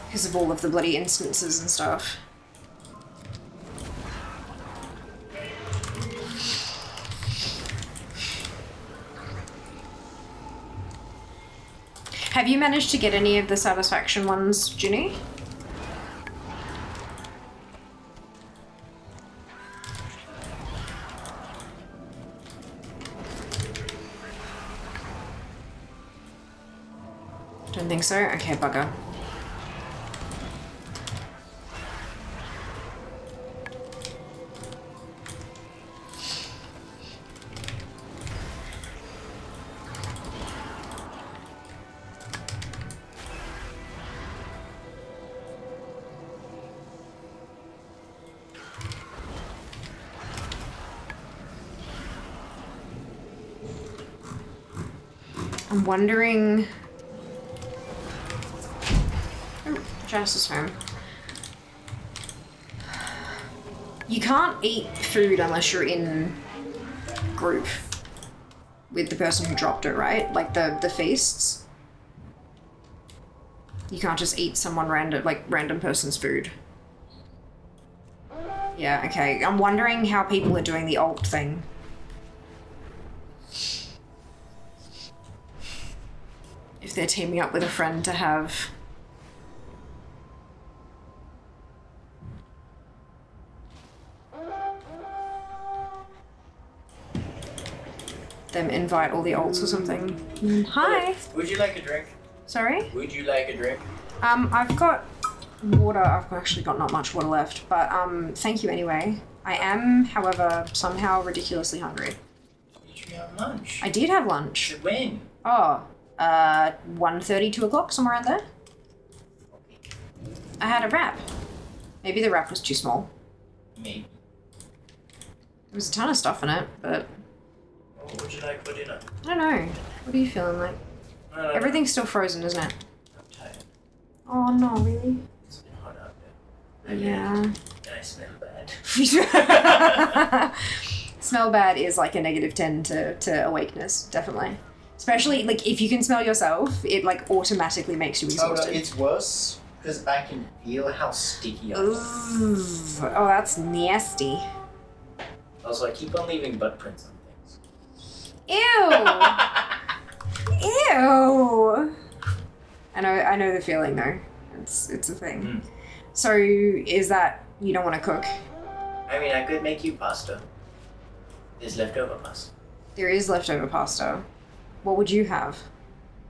because of all of the bloody instances and stuff. Have you managed to get any of the satisfaction ones, Ginny? Don't think so? Okay, bugger. I'm wondering... Jess is home. You can't eat food unless you're in group with the person who dropped it, right? Like the feasts. You can't just eat someone random person's food. Yeah, okay. I'm wondering how people are doing the alt thing. If they're teaming up with a friend to have... them invite all the alts or something. Hi. Would you like a drink? Sorry? Would you like a drink? I've got water. I've actually got not much water left, but thank you anyway. I am, however, somehow ridiculously hungry. Did you have lunch? I did have lunch. When? Oh, 1:30, 2 o'clock, somewhere around there. I had a wrap. Maybe the wrap was too small. Maybe. There was a ton of stuff in it, but... What would you like for dinner? I don't know. What are you feeling like? Everything's still frozen, isn't it? I'm tired. Oh, no, really? It's been hot out there. Yeah. And I smell bad. Smell bad is like a -10 to awakeness, definitely. Especially, like, if you can smell yourself, it, like, automatically makes you exhausted. Oh, no, it's worse because I can feel how sticky I am. Oh, that's nasty. Also, I keep on leaving butt prints on things. Ew! Ew! I know the feeling, though. It's a thing. Mm. So, is that you don't want to cook? I mean, I could make you pasta. There's leftover pasta. There is leftover pasta. What would you have?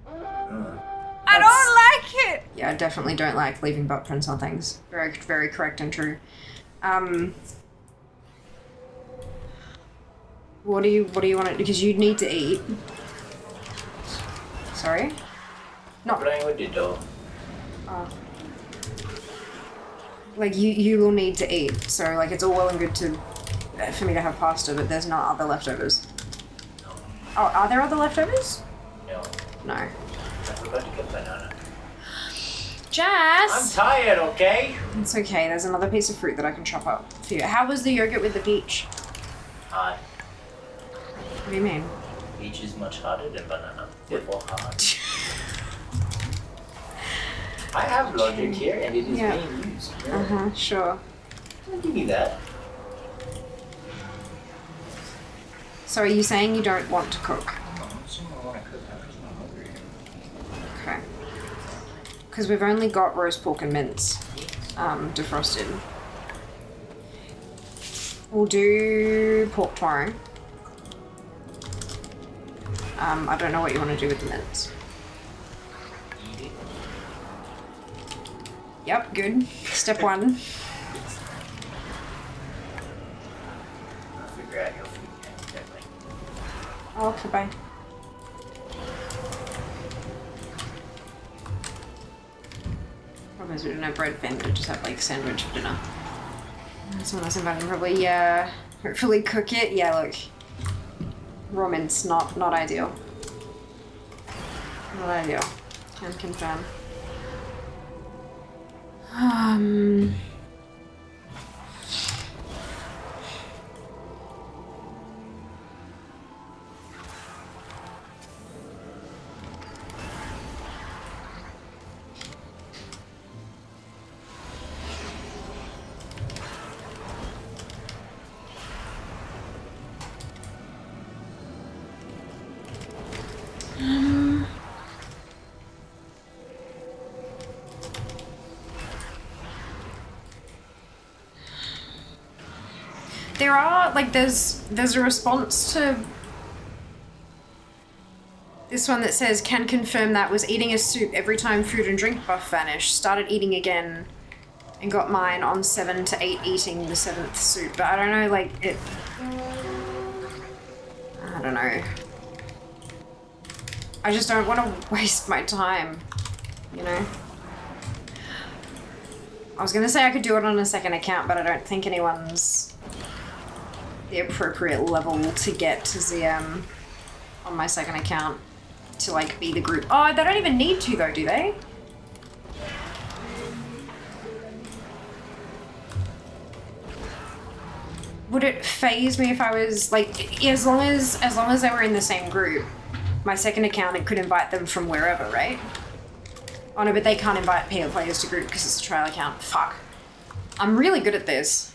I don't like it! Yeah, I definitely don't like leaving butt prints on things. Very, very correct and true. What do you want to... Because you need to eat. Sorry? Not playing with the dough. Oh. Like, you will need to eat. So, like, it's all well and good for me to have pasta, but there's not other leftovers. No. Oh, are there other leftovers? No. No. I forgot to get banana. Jazz! I'm tired, okay? It's okay, there's another piece of fruit that I can chop up for you. How was the yogurt with the peach? Hard. What do you mean? Peach is much harder than banana. Therefore hard. I have logic here and it is being used. Uh-huh, sure. I'll give you that. So are you saying you don't want to cook? I want to cook. I'm just not hungry. Okay. Because we've only got roast pork and mince defrosted. We'll do pork tomorrow. I don't know what you want to do with the mince. Eat it. Yep, good. Step 1. I'll figure out your food definitely. Oh, okay, bye. Problem is we don't have bread family, we just have like sandwich for dinner. Someone else invited probably, hopefully cook it. Yeah, look. Raw mince, not ideal. Not ideal. Can confirm. There are, like, there's a response to this one that says, can confirm that was eating a soup every time food and drink buff vanished, started eating again, and got mine on 7 to 8 eating the 7th soup. But I don't know, like, it... I don't know. I just don't want to waste my time, you know? I was gonna say I could do it on a second account, but I don't think anyone's the appropriate level to get to ZM on my second account to, like, be the group. Oh, they don't even need to, though, do they? Would it phase me if I was, like, as long as they were in the same group, my second account, it could invite them from wherever, right? Oh no, but they can't invite peer players to group because it's a trial account. Fuck. I'm really good at this.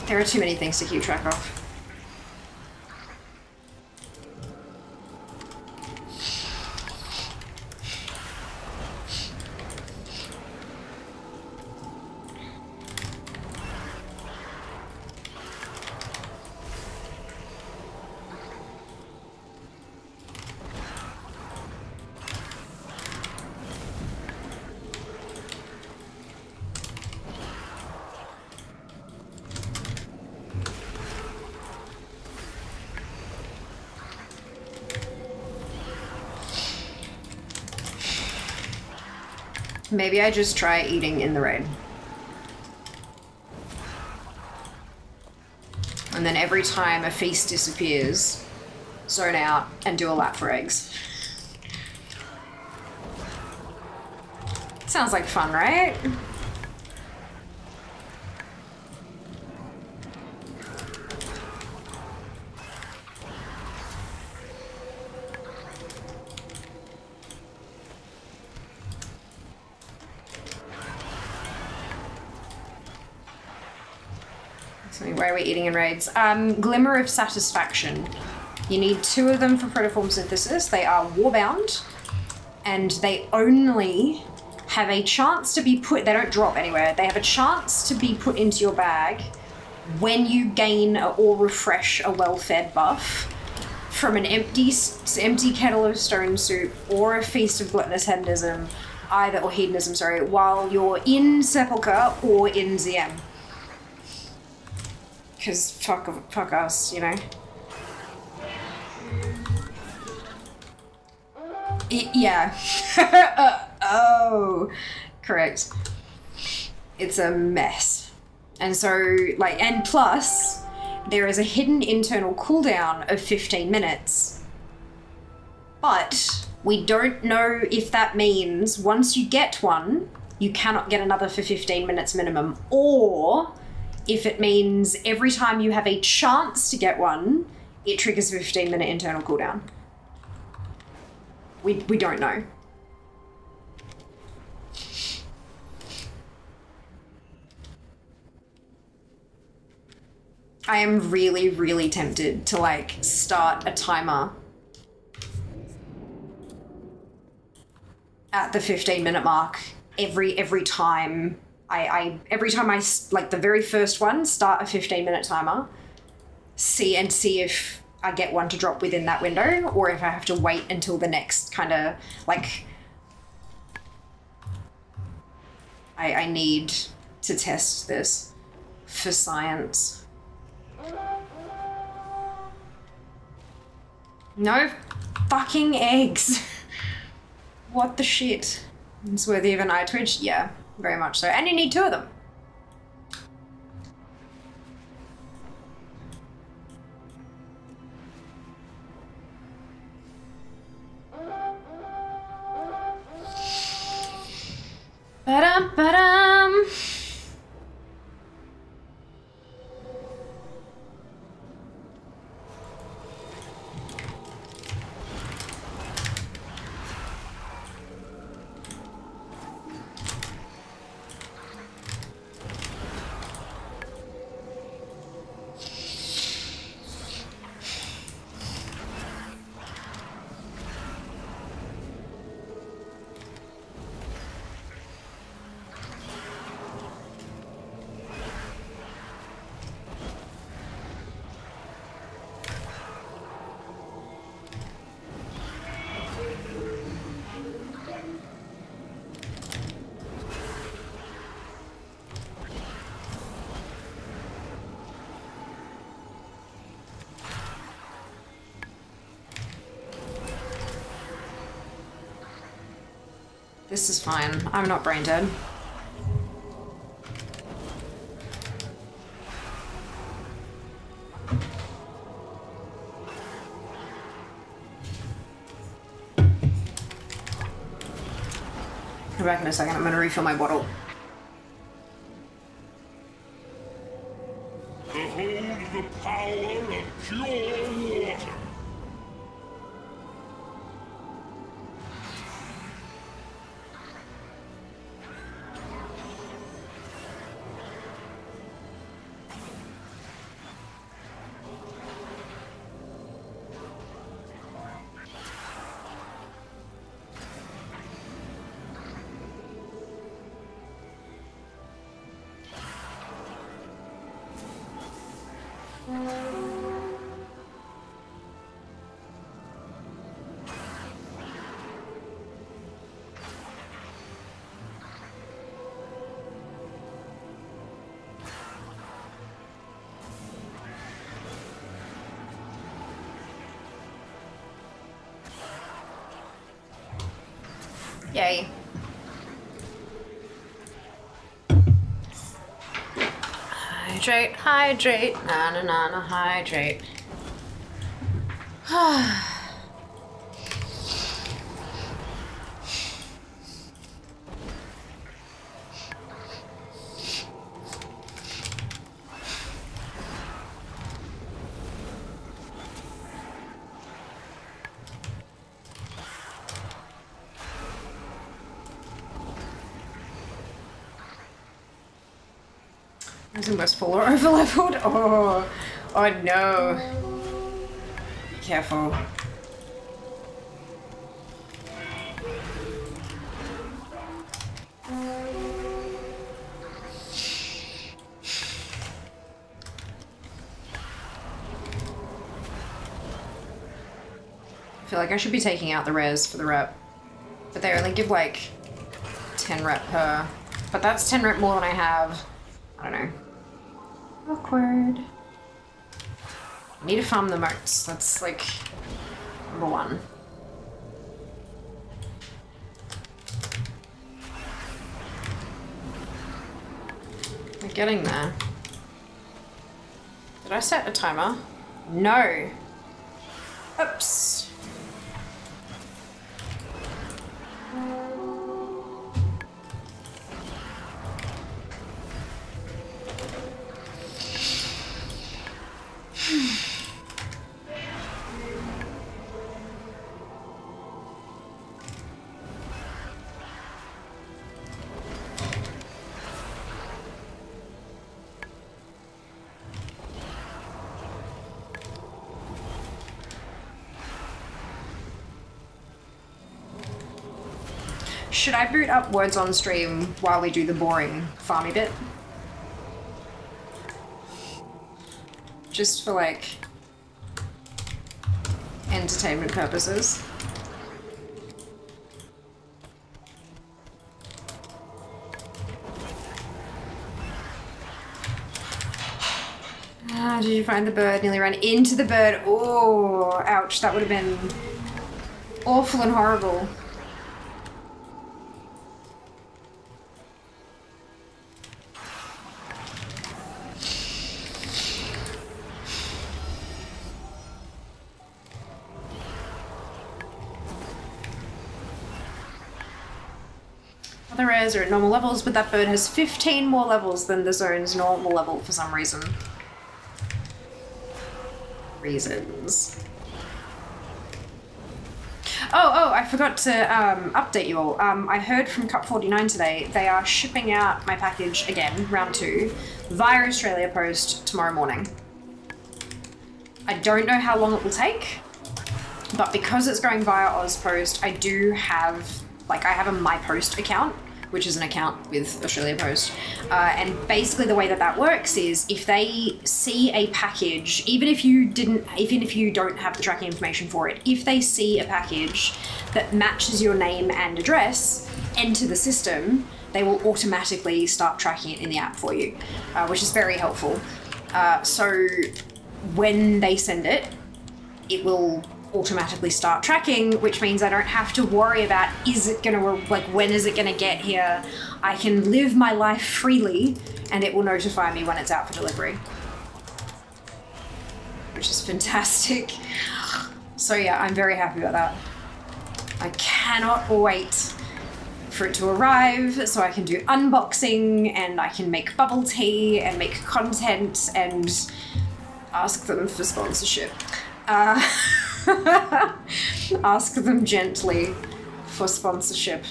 There are too many things to keep track of. Maybe I just try eating in the raid. And then every time a feast disappears, zone out and do a lap for eggs. Sounds like fun, right? So why are we eating in raids? Glimmer of Satisfaction. You need 2 of them for protoform synthesis. They are warbound, and they only have a chance to be put, they don't drop anywhere, they have a chance to be put into your bag when you gain or refresh a well-fed buff from an empty kettle of stone soup or a feast of gluttonous hedonism, or hedonism, sorry, while you're in Sepulchre or in ZM. Because fuck us, you know? Yeah. Oh, correct. It's a mess. And so, like, and plus, there is a hidden internal cooldown of 15 minutes. But we don't know if that means once you get one, you cannot get another for 15 minutes minimum, or if it means every time you have a chance to get one, it triggers a 15-minute internal cooldown. We don't know. I am really, really tempted to like start a timer at the 15-minute mark every time I like the very first one, start a 15-minute timer, see if I get one to drop within that window, or if I have to wait until the next kind of like I need to test this for science. No fucking eggs. What the shit? It's worthy of an eye twitch? Yeah, very much so. And you need 2 of them. Ba-dum, ba-dum. This is fine. I'm not brain dead. Come back in a second. I'm going to refill my bottle. Behold the power of pure water. Yay. Hydrate, hydrate, na na na na, hydrate. Is almost full or over leveled? Oh, oh no. Be careful. I feel like I should be taking out the rares for the rep, but they only give like 10 rep per, but that's 10 rep more than I have. I don't know. Awkward. I need to farm the moats. That's like number one. We're getting there. Did I set a timer? No. Oops. Should I boot up words on stream while we do the boring farmy bit? Just for like entertainment purposes. Ah, did you find the bird? Nearly ran into the bird. Oh, ouch, that would have been awful and horrible. Other rares are at normal levels, but that bird has 15 more levels than the zone's normal level for some reason. Reasons. Oh, I forgot to update you all. I heard from Cup 49 today, they are shipping out my package again, round 2, via Australia Post tomorrow morning. I don't know how long it will take, but because it's going via Oz Post, I do have, like, I have a My Post account, which is an account with Australia Post. And basically the way that that works is if they see a package, even if you don't have the tracking information for it, if they see a package that matches your name and address, enter the system, they will automatically start tracking it in the app for you, which is very helpful. So when they send it, it will automatically start tracking, which means I don't have to worry about, is it gonna, like, when is it gonna get here? I can live my life freely and it will notify me when it's out for delivery, which is fantastic. So yeah, I'm very happy about that. I cannot wait for it to arrive so I can do unboxing and I can make bubble tea and make content and ask them for sponsorship. Ask them gently for sponsorship.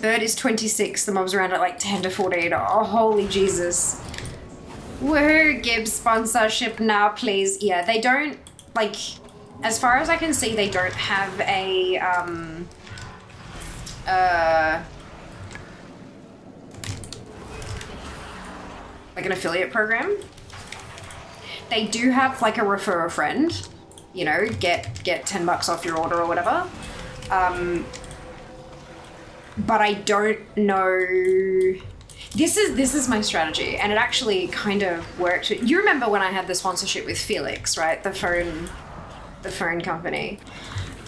Bird is 26, the mob's around at like 10 to 14. Oh, holy Jesus. Woohoo, Gibbs sponsorship now, please. Yeah, they don't, like, as far as I can see, they don't have a, like an affiliate program. They do have like a refer a friend, you know, get $10 off your order or whatever. But I don't know. This is my strategy, and it actually kind of worked. You remember when I had the sponsorship with Felix, right? The phone the phone company.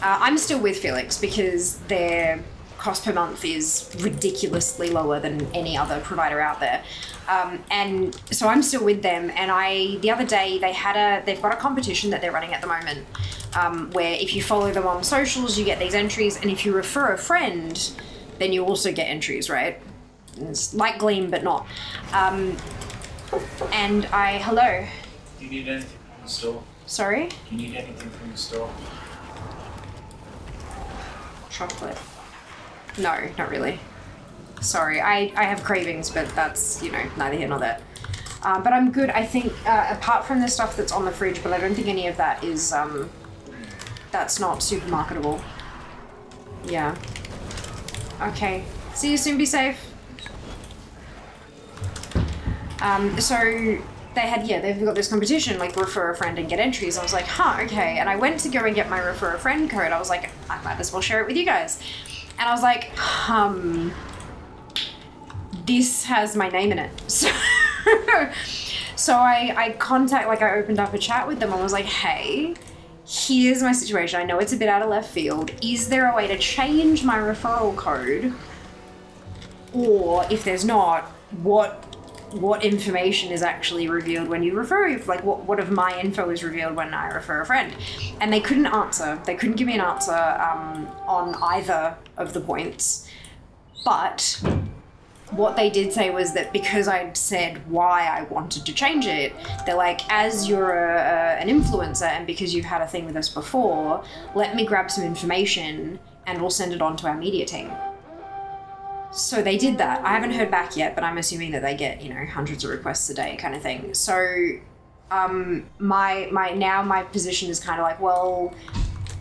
I'm still with Felix because their cost per month is ridiculously lower than any other provider out there. And so I'm still with them. And the other day they've got a competition that they're running at the moment, where if you follow them on socials, you get these entries. And if you refer a friend, then you also get entries, right? It's like Gleam, but not. And hello. Do you need anything from the store? Sorry? Do you need anything from the store? Chocolate. No, not really. Sorry, I have cravings, but that's, you know, neither here nor there. But I'm good, I think, apart from the stuff that's on the fridge, but I don't think any of that is, that's not super marketable. Yeah. Okay. See you soon, be safe. So they've got this competition, like refer a friend and get entries. I was like, huh, okay. And I went to go and get my refer a friend code. I was like, I might as well share it with you guys. And I was like, this has my name in it. So I opened up a chat with them and was like, hey, here's my situation. I know it's a bit out of left field. Is there a way to change my referral code? Or if there's not, what information is actually revealed when you refer, like what of my info is revealed when I refer a friend? And they couldn't answer. They couldn't give me an answer on either of the points. But what they did say was that because I'd said why I wanted to change it, they're like, as you're an influencer and because you've had a thing with us before, let me grab some information and we'll send it on to our media team. So they did that. I haven't heard back yet, but I'm assuming that they get, you know, hundreds of requests a day kind of thing. So my position is kind of like, well,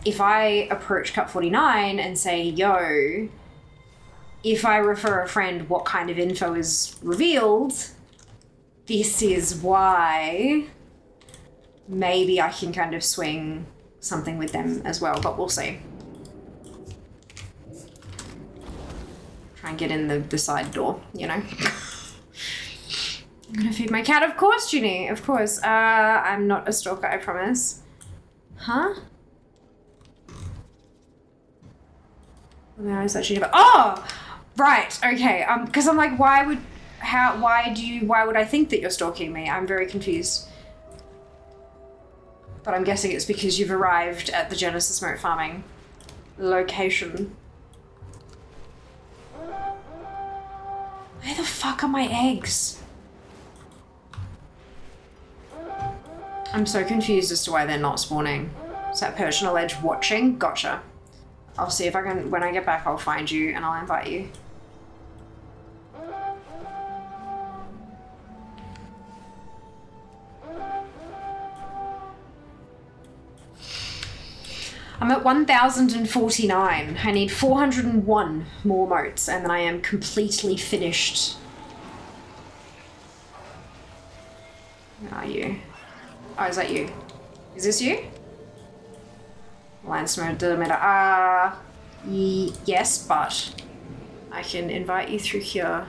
if I approach Cut 49 and say, yo, if I refer a friend, what kind of info is revealed? This is why. Maybe I can kind of swing something with them as well, but we'll see. Try and get in the side door, you know. I'm gonna feed my cat, of course, Ginny, of course. I'm not a stalker, I promise. Huh? Where is that shit about? Oh! Right, okay. Because I'm like, why would I think that you're stalking me? I'm very confused. But I'm guessing it's because you've arrived at the Genesis Moat Farming location. Where the fuck are my eggs? I'm so confused as to why they're not spawning. Is that personal edge watching? Gotcha. I'll see if I can, when I get back, I'll find you and I'll invite you. I'm at 1,049. I need 401 more moats and then I am completely finished. Where are you? Oh, is that you? Is this you? Lance mode delimiter. Yes, but I can invite you through here.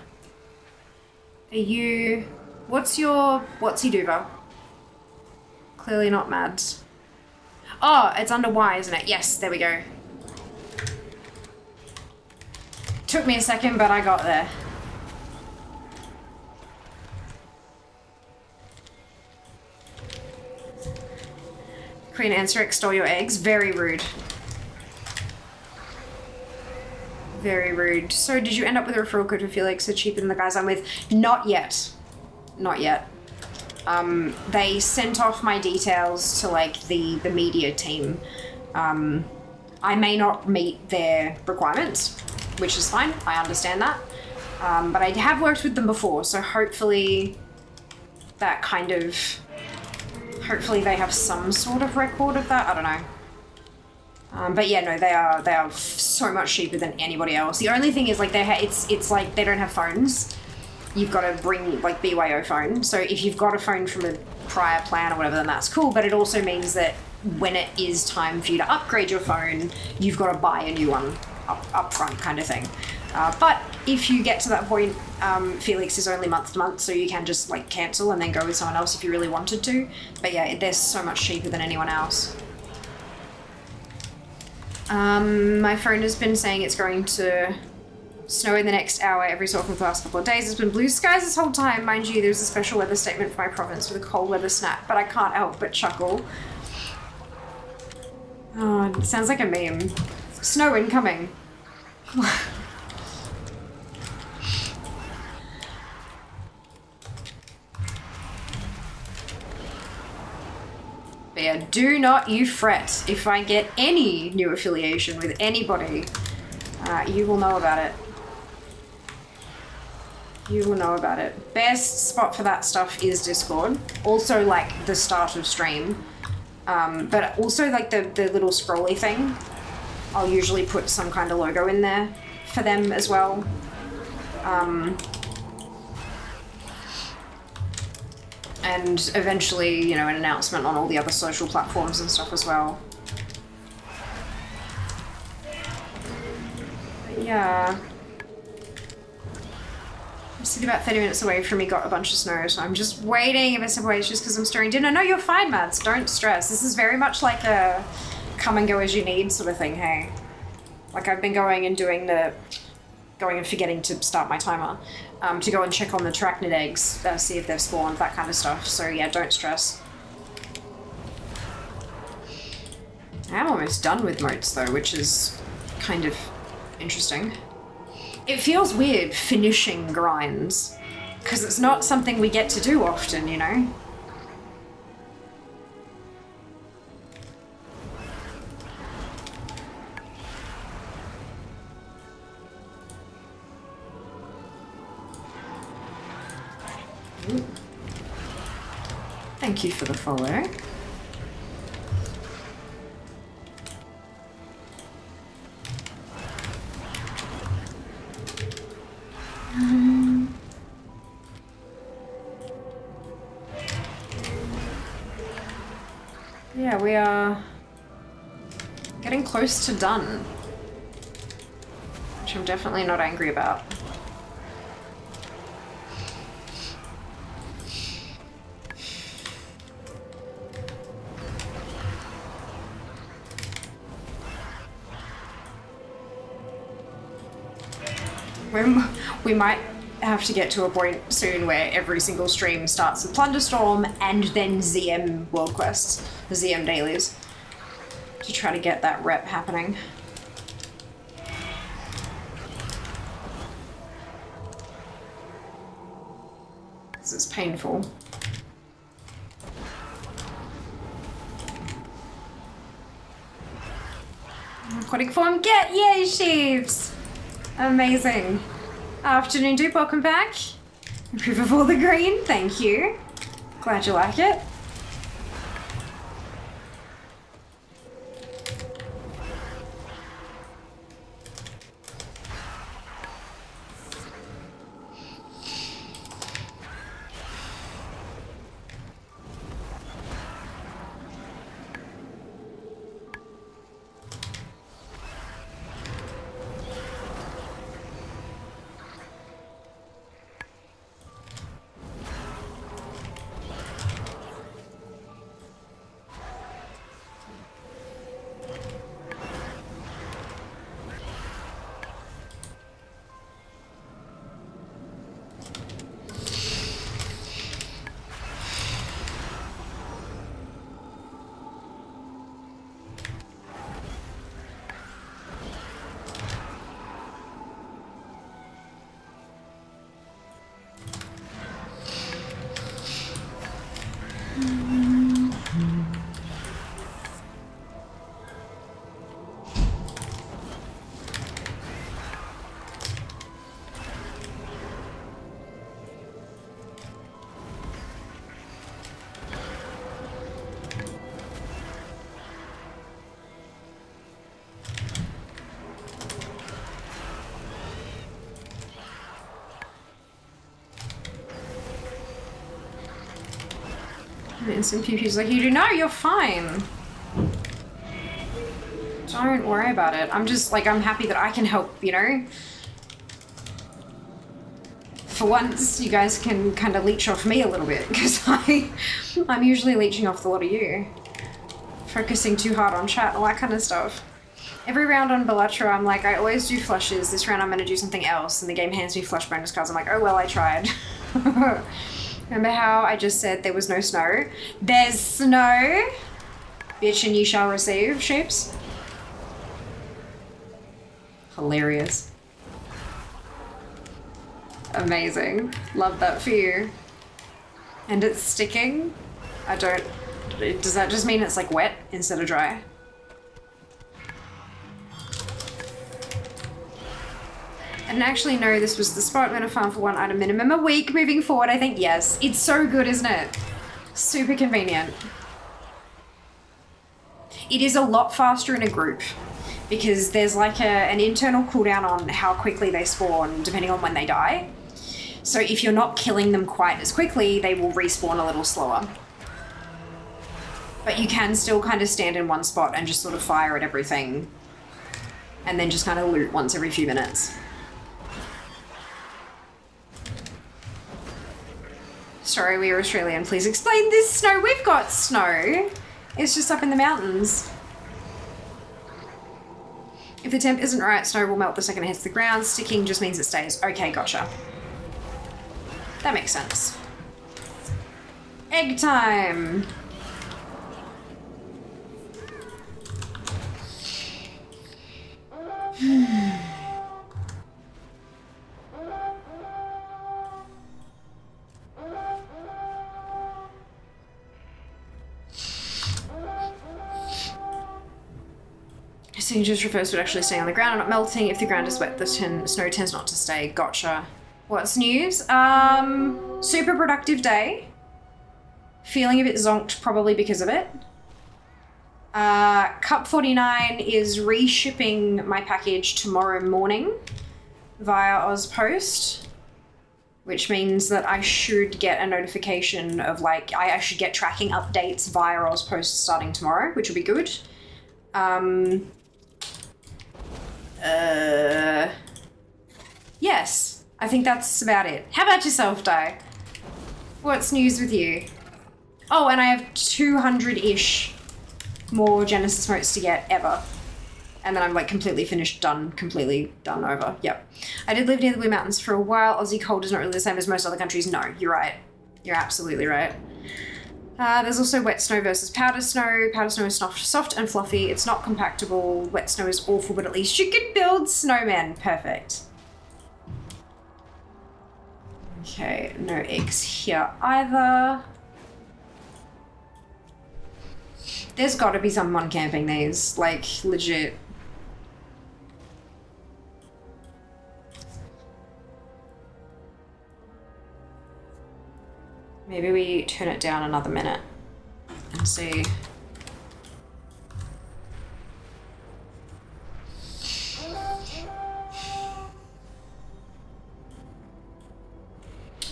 Are you... What's he dover? Clearly not Mads. Oh, it's under Y, isn't it? Yes, there we go. Took me a second, but I got there. Queen Anseric stole your eggs. Very rude. Very rude. So did you end up with a referral code for Felix so cheaper than the guys I'm with? Not yet. Not yet. They sent off my details to like the media team. I may not meet their requirements, which is fine. I understand that. But I have worked with them before, so hopefully that kind of... Hopefully they have some sort of record of that. I don't know. But yeah, no, they are so much cheaper than anybody else. The only thing is like it's like they don't have phones. You've got to bring like BYO phone. So if you've got a phone from a prior plan or whatever, then that's cool. But it also means that when it is time for you to upgrade your phone, you've got to buy a new one up front kind of thing. But if you get to that point, Felix is only month to month, so you can just like cancel and then go with someone else if you really wanted to. But yeah, they're so much cheaper than anyone else. My phone has been saying it's going to snow in the next hour every so often for the last couple of days. It's been blue skies this whole time. Mind you, there's a special weather statement for my province with a cold weather snap, but I can't help but chuckle. Oh, it sounds like a meme. Snow incoming. But yeah, do not you fret. If I get any new affiliation with anybody, you will know about it. You will know about it. Best spot for that stuff is Discord. Also, like, the start of stream. But also, like, the little scrolly thing. I'll usually put some kind of logo in there for them as well. And eventually, you know, an announcement on all the other social platforms and stuff as well. But yeah. I'm sitting about 30 minutes away from me, got a bunch of snow, so I'm just waiting. If I step away, it's just because I'm stirring dinner. No, you're fine, Mads. Don't stress. This is very much like a come and go as you need sort of thing, hey? Like, I've been going and doing the... going and forgetting to start my timer. To go and check on the arachnid eggs, see if they've spawned, that kind of stuff. So yeah, don't stress. I am almost done with moats though, which is kind of interesting. It feels weird finishing grinds, because it's not something we get to do often, you know? Ooh. Thank you for the follow. Yeah, we are getting close to done, which I'm definitely not angry about. We might have to get to a point soon where every single stream starts with Plunderstorm and then ZM World Quests, the ZM dailies, to try to get that rep happening. Because it's painful. Aquatic form get! Yay, sheeps! Amazing. Afternoon Dupe, welcome back. Improve of all the green, thank you. Glad you like it. Instant PP's like, you do know, you're fine. Don't worry about it. I'm just like, I'm happy that I can help, you know? For once, you guys can kind of leech off me a little bit, because I'm usually leeching off the lot of you. Focusing too hard on chat, all that kind of stuff. Every round on Bellatra, I'm like, I always do flushes. This round I'm going to do something else. And the game hands me flush bonus cards. I'm like, oh well, I tried. Remember how I just said there was no snow? There's snow! Bitch, and ye shall receive, sheeps. Hilarious. Amazing. Love that for you. And it's sticking? I don't... Does that just mean it's like wet instead of dry? I didn't actually know this was the spot. I'm going to farm for 1 item minimum a week moving forward. I think yes. It's so good, isn't it? Super convenient. It is a lot faster in a group because there's like an internal cooldown on how quickly they spawn depending on when they die. So if you're not killing them quite as quickly, they will respawn a little slower. But you can still kind of stand in one spot and just sort of fire at everything and then just kind of loot once every few minutes. Sorry, we are Australian. Please explain this snow. We've got snow. It's just up in the mountains. If the temp isn't right, snow will melt the second it hits the ground. Sticking just means it stays. Okay, gotcha. That makes sense. Egg time. Sitting just refers to it actually staying on the ground and not melting. If the ground is wet, the snow tends not to stay. Gotcha. What's news? Super productive day. Feeling a bit zonked probably because of it. Cup 49 is reshipping my package tomorrow morning via Ozpost, which means that I should get a notification of like, I should get tracking updates via Ozpost starting tomorrow, which will be good. Yes, I think that's about it. How about yourself, Di? What's news with you? Oh, and I have 200-ish more Genesis motes to get ever. And then I'm like completely finished, completely done over. Yep. I did live near the Blue Mountains for a while. Aussie cold is not really the same as most other countries. No, you're right. You're absolutely right. There's also wet snow versus powder snow. Powder snow is soft and fluffy. It's not compactable. Wet snow is awful, but at least you can build snowmen. Perfect. Okay, no eggs here either. There's got to be someone camping these, like, legit. Maybe we turn it down another minute and see.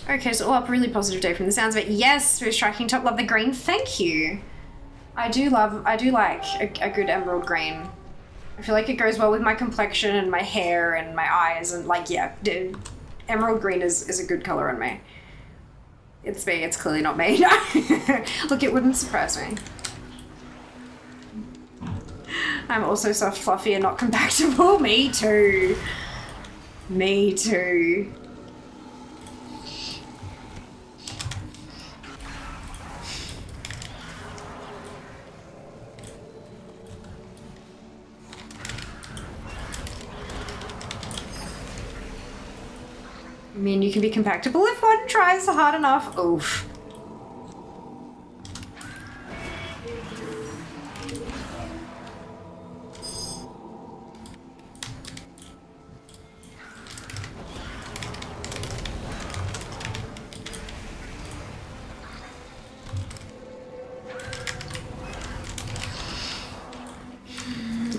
Okay, so all up, really positive day from the sounds of it. Yes, we're striking top, love the green. Thank you. I do like a good emerald green. I feel like it goes well with my complexion and my hair and my eyes and like, yeah, emerald green is a good color on me. It's me, it's clearly not me. Look, it wouldn't surprise me. I'm also soft, fluffy, and not compactable. Me too. Me too. I mean, you can be compactable if one tries hard enough. Oof.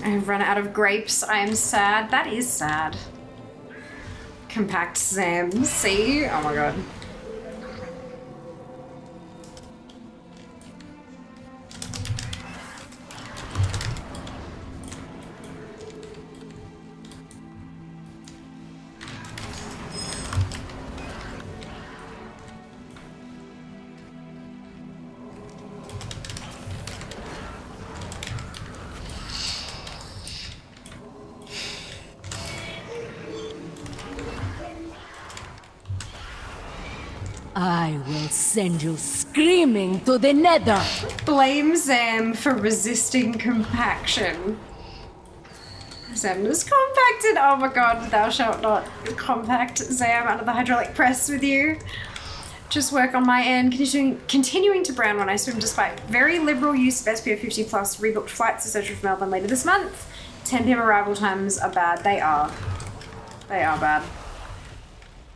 I've run out of grapes. I am sad. That is sad. Compact Sam. See? Oh my god. I will send you screaming to the nether. Blame Zam for resisting compaction. Zam is compacted. Oh my god, thou shalt not compact Zam under the hydraulic press with you. Just work on my end, continuing to brown when I swim despite very liberal use of SPF 50 plus, rebooked flights etc. from Melbourne later this month. 10 PM arrival times are bad. They are. They are bad.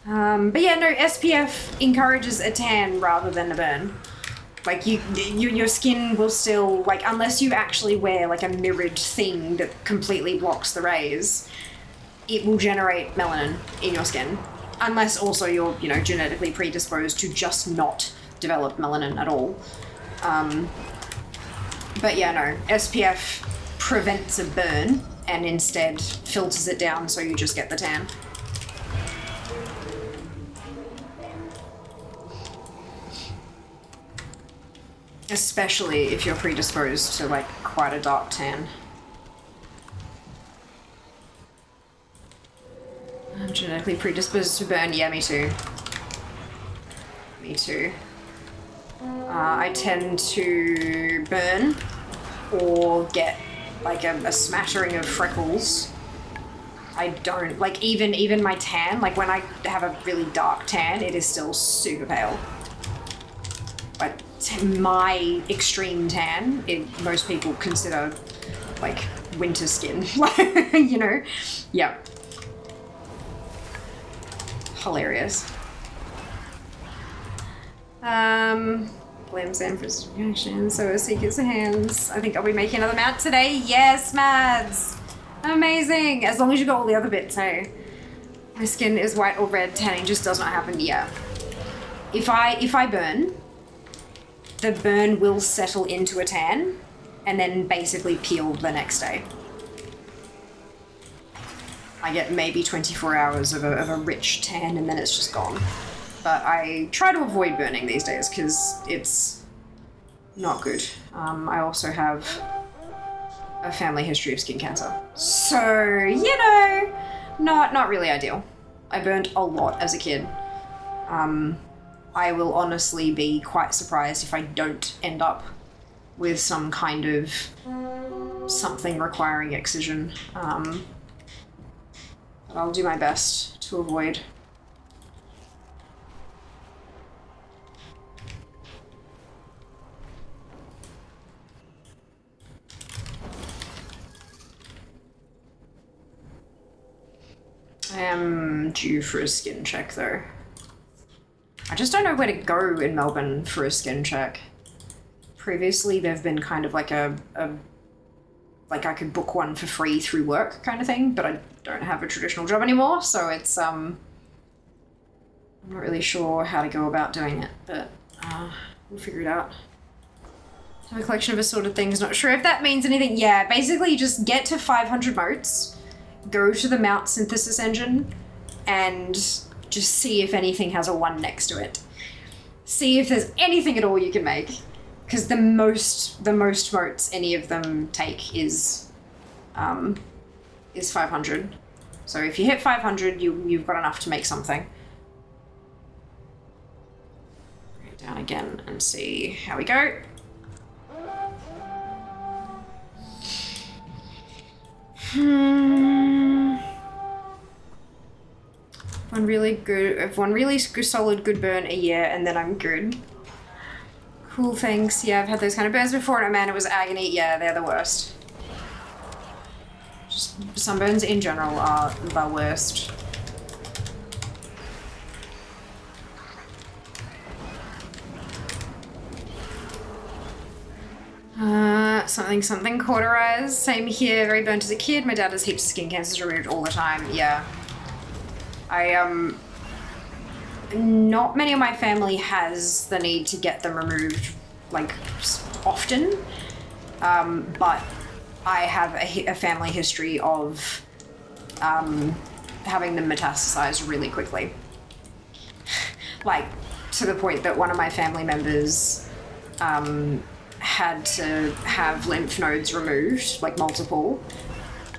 But yeah, no, SPF encourages a tan rather than a burn. Like your skin will still, like, unless you actually wear like a mirrored thing that completely blocks the rays, it will generate melanin in your skin. Unless also you're, you know, genetically predisposed to just not develop melanin at all. But yeah, no, SPF prevents a burn and instead filters it down so you just get the tan. Especially if you're predisposed to like quite a dark tan. I'm genetically predisposed to burn. Yeah, me too. Me too. I tend to burn or get like a smattering of freckles. I don't, like, even my tan, like when I have a really dark tan, it is still super pale. But my extreme tan, most people consider like winter skin, you know? Yeah. Hilarious. Blame Sam for his reaction, so are Seeker's hands. I think I'll be making another mat today. Yes, Mads! Amazing! As long as you got all the other bits, hey? My skin is white or red, tanning just does not happen. Yeah. If I burn, the burn will settle into a tan and then basically peel the next day. I get maybe 24 hours of a rich tan and then it's just gone. But I try to avoid burning these days because it's not good. I also have a family history of skin cancer. So, you know, not really ideal. I burned a lot as a kid. I will honestly be quite surprised if I don't end up with some kind of something requiring excision. But I'll do my best to avoid. I am due for a skin check though. I just don't know where to go in Melbourne for a skin check. Previously they've been kind of like like I could book one for free through work kind of thing, but I don't have a traditional job anymore, so it's I'm not really sure how to go about doing it, but we'll figure it out. Have a collection of assorted things, not sure if that means anything. Yeah, basically just get to 500 motes, go to the mount synthesis engine, and just see if anything has a 1 next to it. See if there's anything at all you can make. Because the most motes any of them take is 500. So if you hit 500, you've got enough to make something. Bring it down again and see how we go. One really solid good burn a year and then I'm good. Cool, thanks. Yeah, I've had those kind of burns before and oh man, it was agony. Yeah, they're the worst. Just sunburns in general are the worst. Something cauterized. Same here, very burnt as a kid. My dad has heaps of skin cancers removed all the time. Yeah. Not many of my family has the need to get them removed, like, often, but I have a family history of having them metastasize really quickly. Like, to the point that one of my family members had to have lymph nodes removed, like multiple,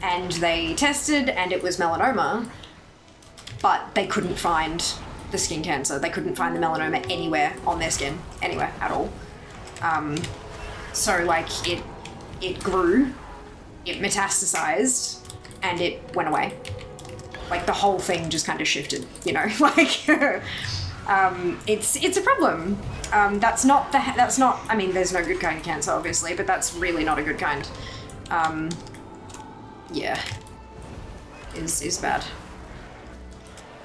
and they tested and it was melanoma, but they couldn't find the skin cancer. They couldn't find the melanoma anywhere on their skin, anywhere at all. So like it grew, it metastasized, and it went away. Like the whole thing just kind of shifted, you know, like it's a problem. That's not, I mean, there's no good kind of cancer, obviously, but that's really not a good kind. Yeah, is bad.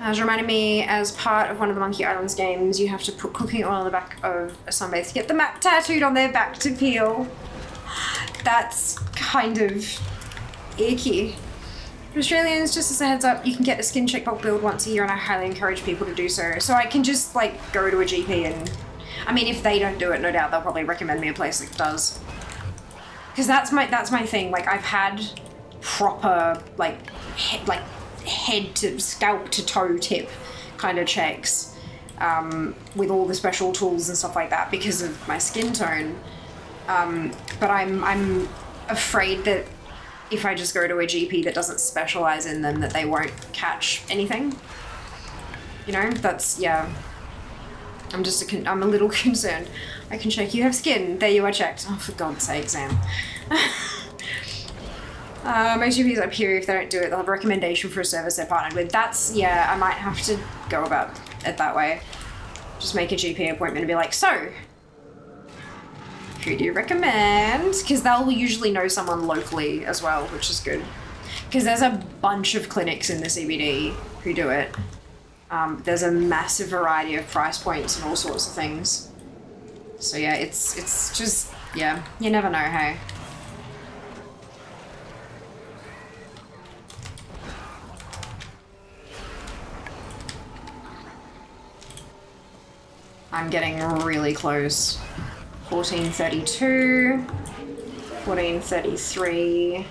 As reminded me, as part of one of the Monkey Islands games, you have to put cooking oil on the back of a sunbathe to get the map tattooed on their back to peel. That's kind of icky. For Australians, just as a heads up, you can get a skin check bulk build once a year, and I highly encourage people to do so. So I can just like go to a GP and, I mean, if they don't do it, no doubt they'll probably recommend me a place that does. Because that's my thing. Like I've had proper like head to scalp to toe tip kind of checks with all the special tools and stuff like that because of my skin tone. But I'm afraid that if I just go to a GP that doesn't specialize in them, that they won't catch anything. You know, that's, yeah. I'm a little concerned. I can check you have skin. There you are checked. Oh, for God's sake, Sam. Most GPs up here, if they don't do it, they'll have a recommendation for a service they're partnered with. That's, yeah, I might have to go about it that way. Just make a GP appointment and be like, so, who do you recommend? Because they'll usually know someone locally as well, which is good. Because there's a bunch of clinics in the CBD who do it. There's a massive variety of price points and all sorts of things. So yeah, it's just, yeah, you never know, hey? I'm getting really close. 1432, 1433,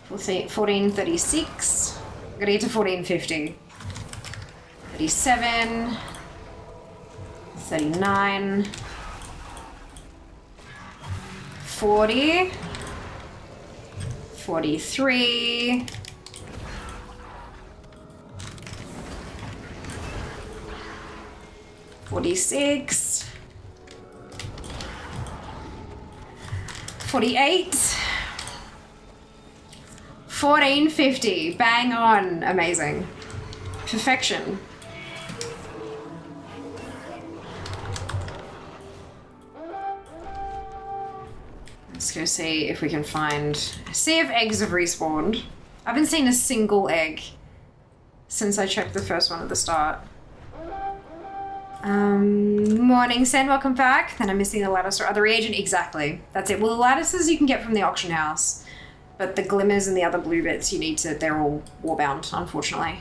1436. I'm gonna get to 1450. 37, 39, 40, 43, 46, 48, 1450, bang on, amazing, perfection. Let's go see if we can see if eggs have respawned. I haven't seen a single egg since I checked the first one at the start. Morning, Sen, welcome back. Then I'm missing the lattice or other reagent. Exactly, that's it. Well, the lattices you can get from the auction house, but the glimmers and the other blue bits they're all warbound, unfortunately.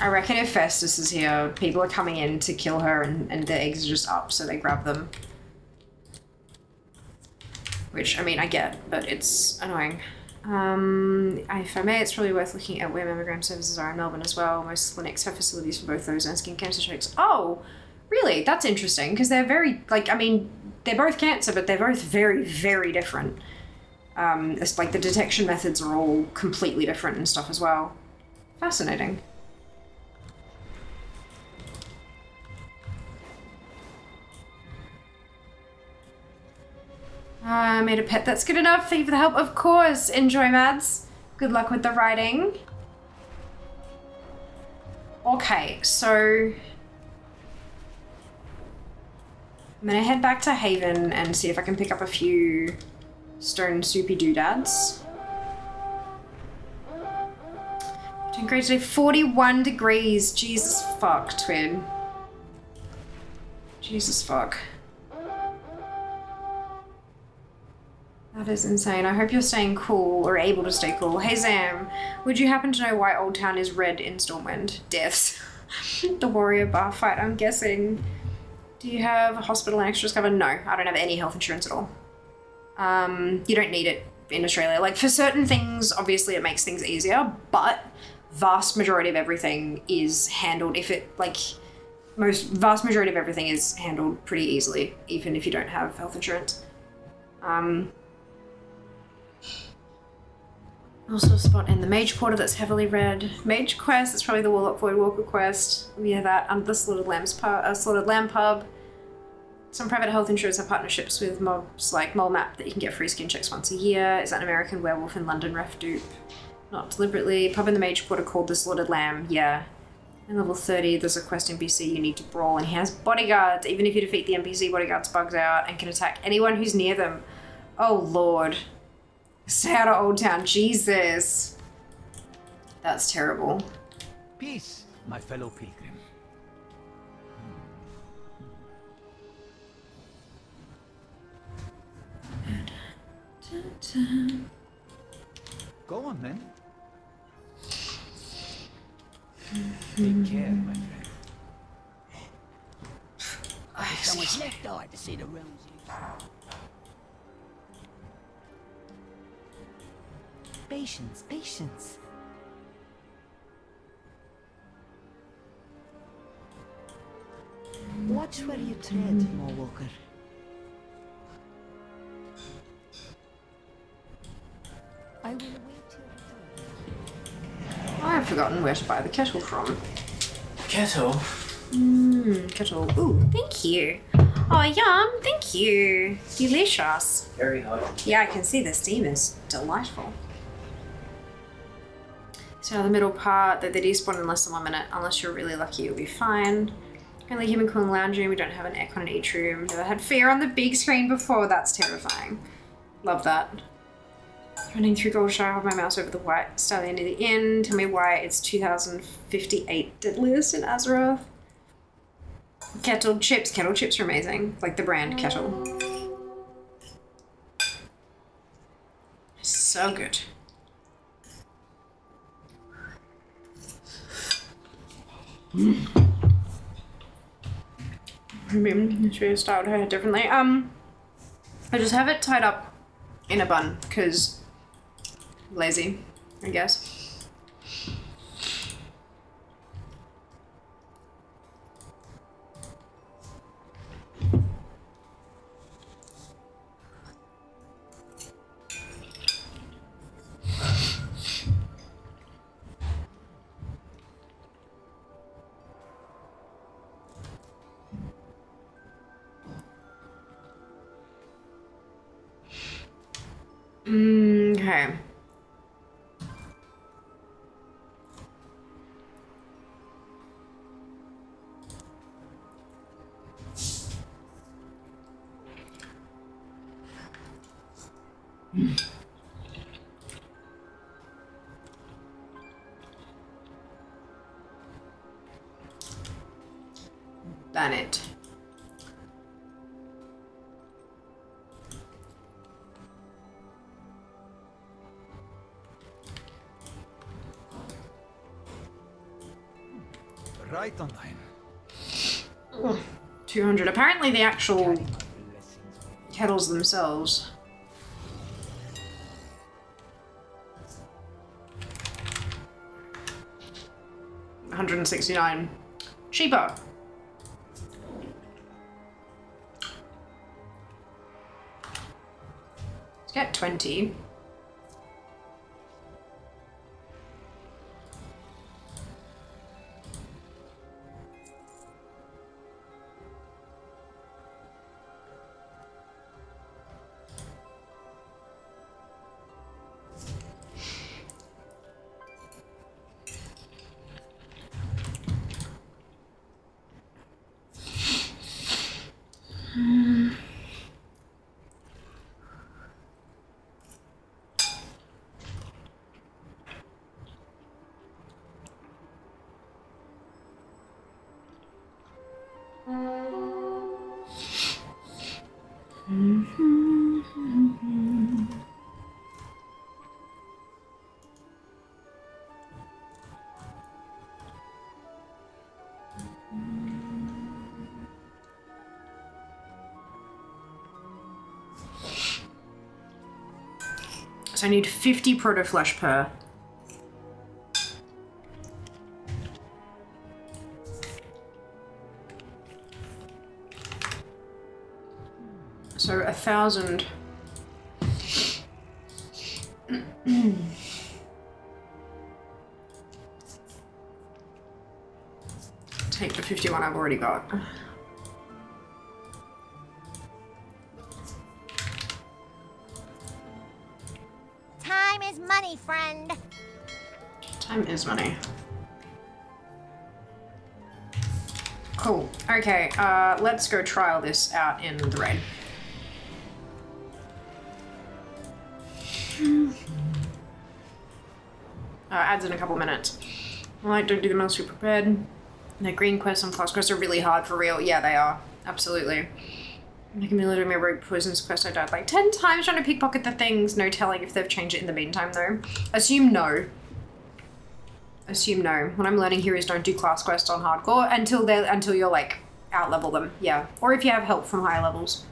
I reckon if Festus is here, people are coming in to kill her and the eggs are just up, so they grab them. Which, I mean, I get, but it's annoying. If I may, it's probably worth looking at where mammogram services are in Melbourne as well. Most clinics have facilities for both those and skin cancer checks. Oh, really? That's interesting, because they're very, like, I mean, they're both cancer, but they're both very, very different. It's like the detection methods are all completely different and stuff as well. Fascinating. I made a pet that's good enough. Thank you for the help. Of course. Enjoy, Mads. Good luck with the writing. Okay, so I'm gonna head back to Haven and see if I can pick up a few stone soupy doodads. Doing great today. 41 degrees. Jesus fuck, twin. Jesus fuck. That is insane. I hope you're staying cool or able to stay cool. Hey Zam, would you happen to know why Old Town is red in Stormwind? Deaths. The warrior bar fight, I'm guessing. Do you have a hospital and extras cover? No, I don't have any health insurance at all. You don't need it in Australia. Like for certain things, obviously it makes things easier, but vast majority of everything is handled if it, like, vast majority of everything is handled pretty easily, even if you don't have health insurance. Also a spot in the Mage Quarter that's heavily read. Mage Quest, that's probably the Warlock Voidwalker quest. We have that under the Slaughtered Lamb Pub. Some private health insurers have partnerships with mobs like Mole Map that you can get free skin checks once a year. Is that an American Werewolf in London ref dupe? Not deliberately. Pub in the Mage Quarter called the Slaughtered Lamb, yeah. In level 30, there's a quest NPC you need to brawl, and he has bodyguards. Even if you defeat the NPC, bodyguards bugs out and can attack anyone who's near them. Oh lord. Stay out of Old Town, Jesus. That's terrible. Peace, my fellow pilgrim. Go on then. Take care, my friend. Someone's left eye to see the realms. Patience, patience. Watch where you tread, Mawwalker. I will await your return. I've forgotten where to buy the kettle from. Kettle? Kettle. Ooh, thank you. Oh, yum, thank you. Delicious. Very hot. Yeah, I can see the steam is delightful. So the middle part, that they despawn in less than 1 minute. Unless you're really lucky, you'll be fine. Only human cool lounge room. We don't have an aircon in each room. Never had fear on the big screen before. That's terrifying. Love that. Running through Goldshire, I have my mouse over the white stallion near the inn. Tell me why it's 2058 deadliest in Azeroth. Kettle chips. Kettle chips are amazing. Like the brand Kettle. So good. Maybe should have styled her hair differently. I just have it tied up in a bun because lazy, I guess. Okay. Ban it. Right on time. 200. Apparently the actual kettles themselves. $169. Cheaper. Let's get 20. So I need 50 protoflesh per. So 1,000. Take the 51 I've already got. Time is money, friend. Time is money. Cool. Okay, let's go trial this out in the raid. Adds in a couple minutes. Alright, don't do them unless you're prepared. The green quests and class quests are really hard for real. Yeah, they are. Absolutely. Making me literally rogue poisonous quest. I died like 10 times trying to pickpocket the things. No telling if they've changed it in the meantime though. Assume no. Assume no. What I'm learning here is don't do class quests on hardcore until you're like out level them. Yeah. Or if you have help from higher levels.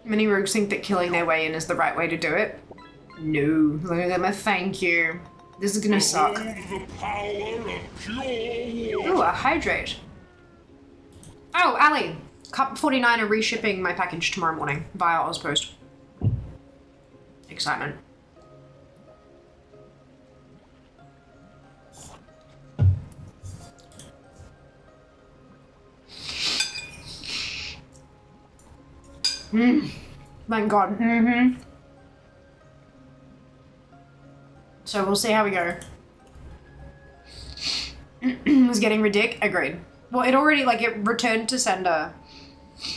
Many rogues think that killing their way in is the right way to do it. No. Look at them, thank you. This is gonna suck. Ooh, a hydrate. Oh, Ali. Cup 49 are reshipping my package tomorrow morning via Ozpost. Excitement. Thank God. So we'll see how we go. Was getting ridiculous. Agreed. Well, it already, like, it returned to sender,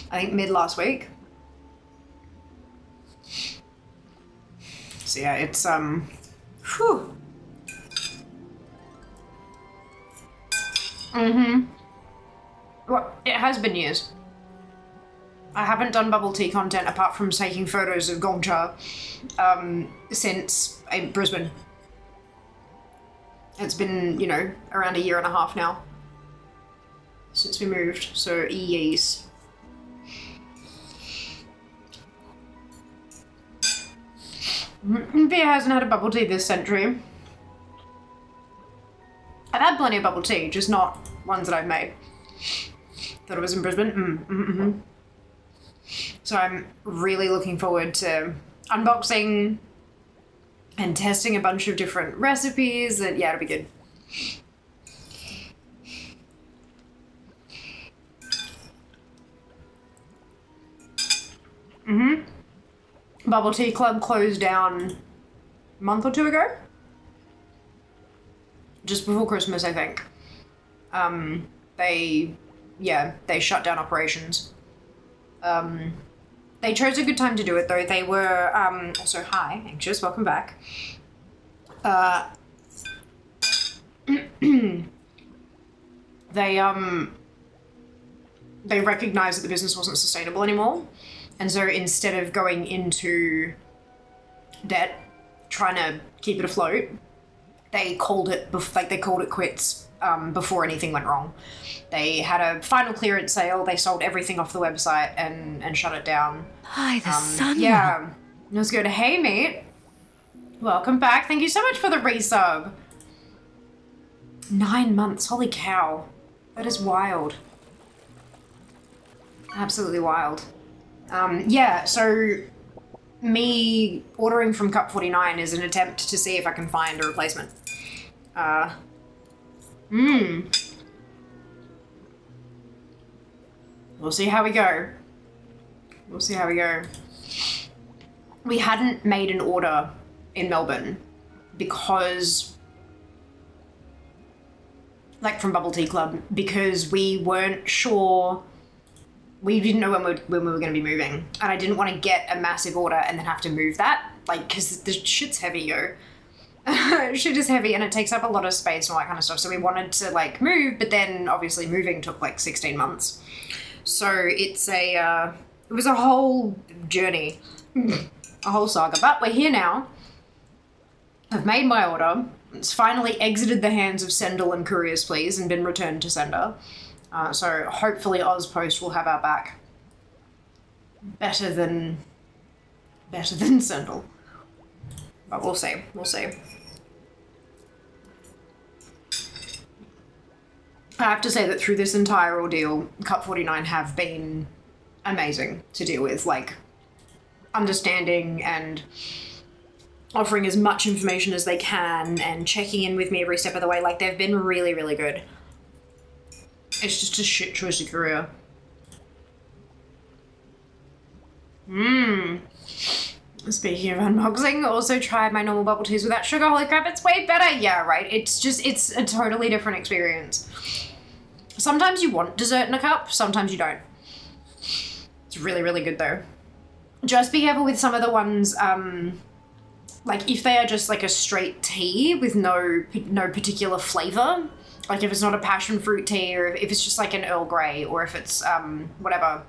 I think, mid last week. So yeah, it's, whew. Well, it has been years. I haven't done bubble tea content apart from taking photos of Gongcha since Brisbane. It's been, you know, around 1.5 years now since we moved, so years. Beer hasn't had a bubble tea this century. I've had plenty of bubble tea, just not ones that I've made. Thought it was in Brisbane. So I'm really looking forward to unboxing and testing a bunch of different recipes, and yeah, it'll be good. Bubble Tea Club closed down a month or 2 ago. Just before Christmas, I think. They shut down operations. They chose a good time to do it though. They were, also, hi, Anxious, welcome back. They recognized that the business wasn't sustainable anymore. And so instead of going into debt, trying to keep it afloat, they called it, quits before anything went wrong. They had a final clearance sale, they sold everything off the website and shut it down. Hi, the sun. Yeah, it was good. Hey, mate. Welcome back. Thank you so much for the resub. 9 months, holy cow. That is wild. Absolutely wild. Yeah, so me ordering from Cup 49 is an attempt to see if I can find a replacement. We'll see how we go. We'll see how we go. We hadn't made an order in Melbourne because, like from Bubble Tea Club, because we weren't sure, we didn't know when we were going to be moving, and I didn't want to get a massive order and then have to move that, like, because the shit's heavy, yo. Shit is heavy and it takes up a lot of space and all that kind of stuff, so we wanted to like move, but then obviously moving took like 16 months. So it's it was a whole journey, a whole saga, but we're here now. I've made my order. It's finally exited the hands of Sendel and Couriers Please and been returned to sender. So hopefully Ozpost will have our back better than Sendel. But we'll see, we'll see. I have to say that through this entire ordeal, Cup 49 have been amazing to deal with, like understanding and offering as much information as they can and checking in with me every step of the way. Like, they've been really, really good. It's just a shit choice of career. Speaking of unboxing, also tried my normal bubble teas without sugar. Holy crap, it's way better. Yeah, right. It's a totally different experience. Sometimes you want dessert in a cup, sometimes you don't. It's really, really good though. Just be careful with some of the ones, like if they are just like a straight tea with no particular flavor, like if it's not a passion fruit tea, or if it's just like an Earl Grey, or if it's whatever,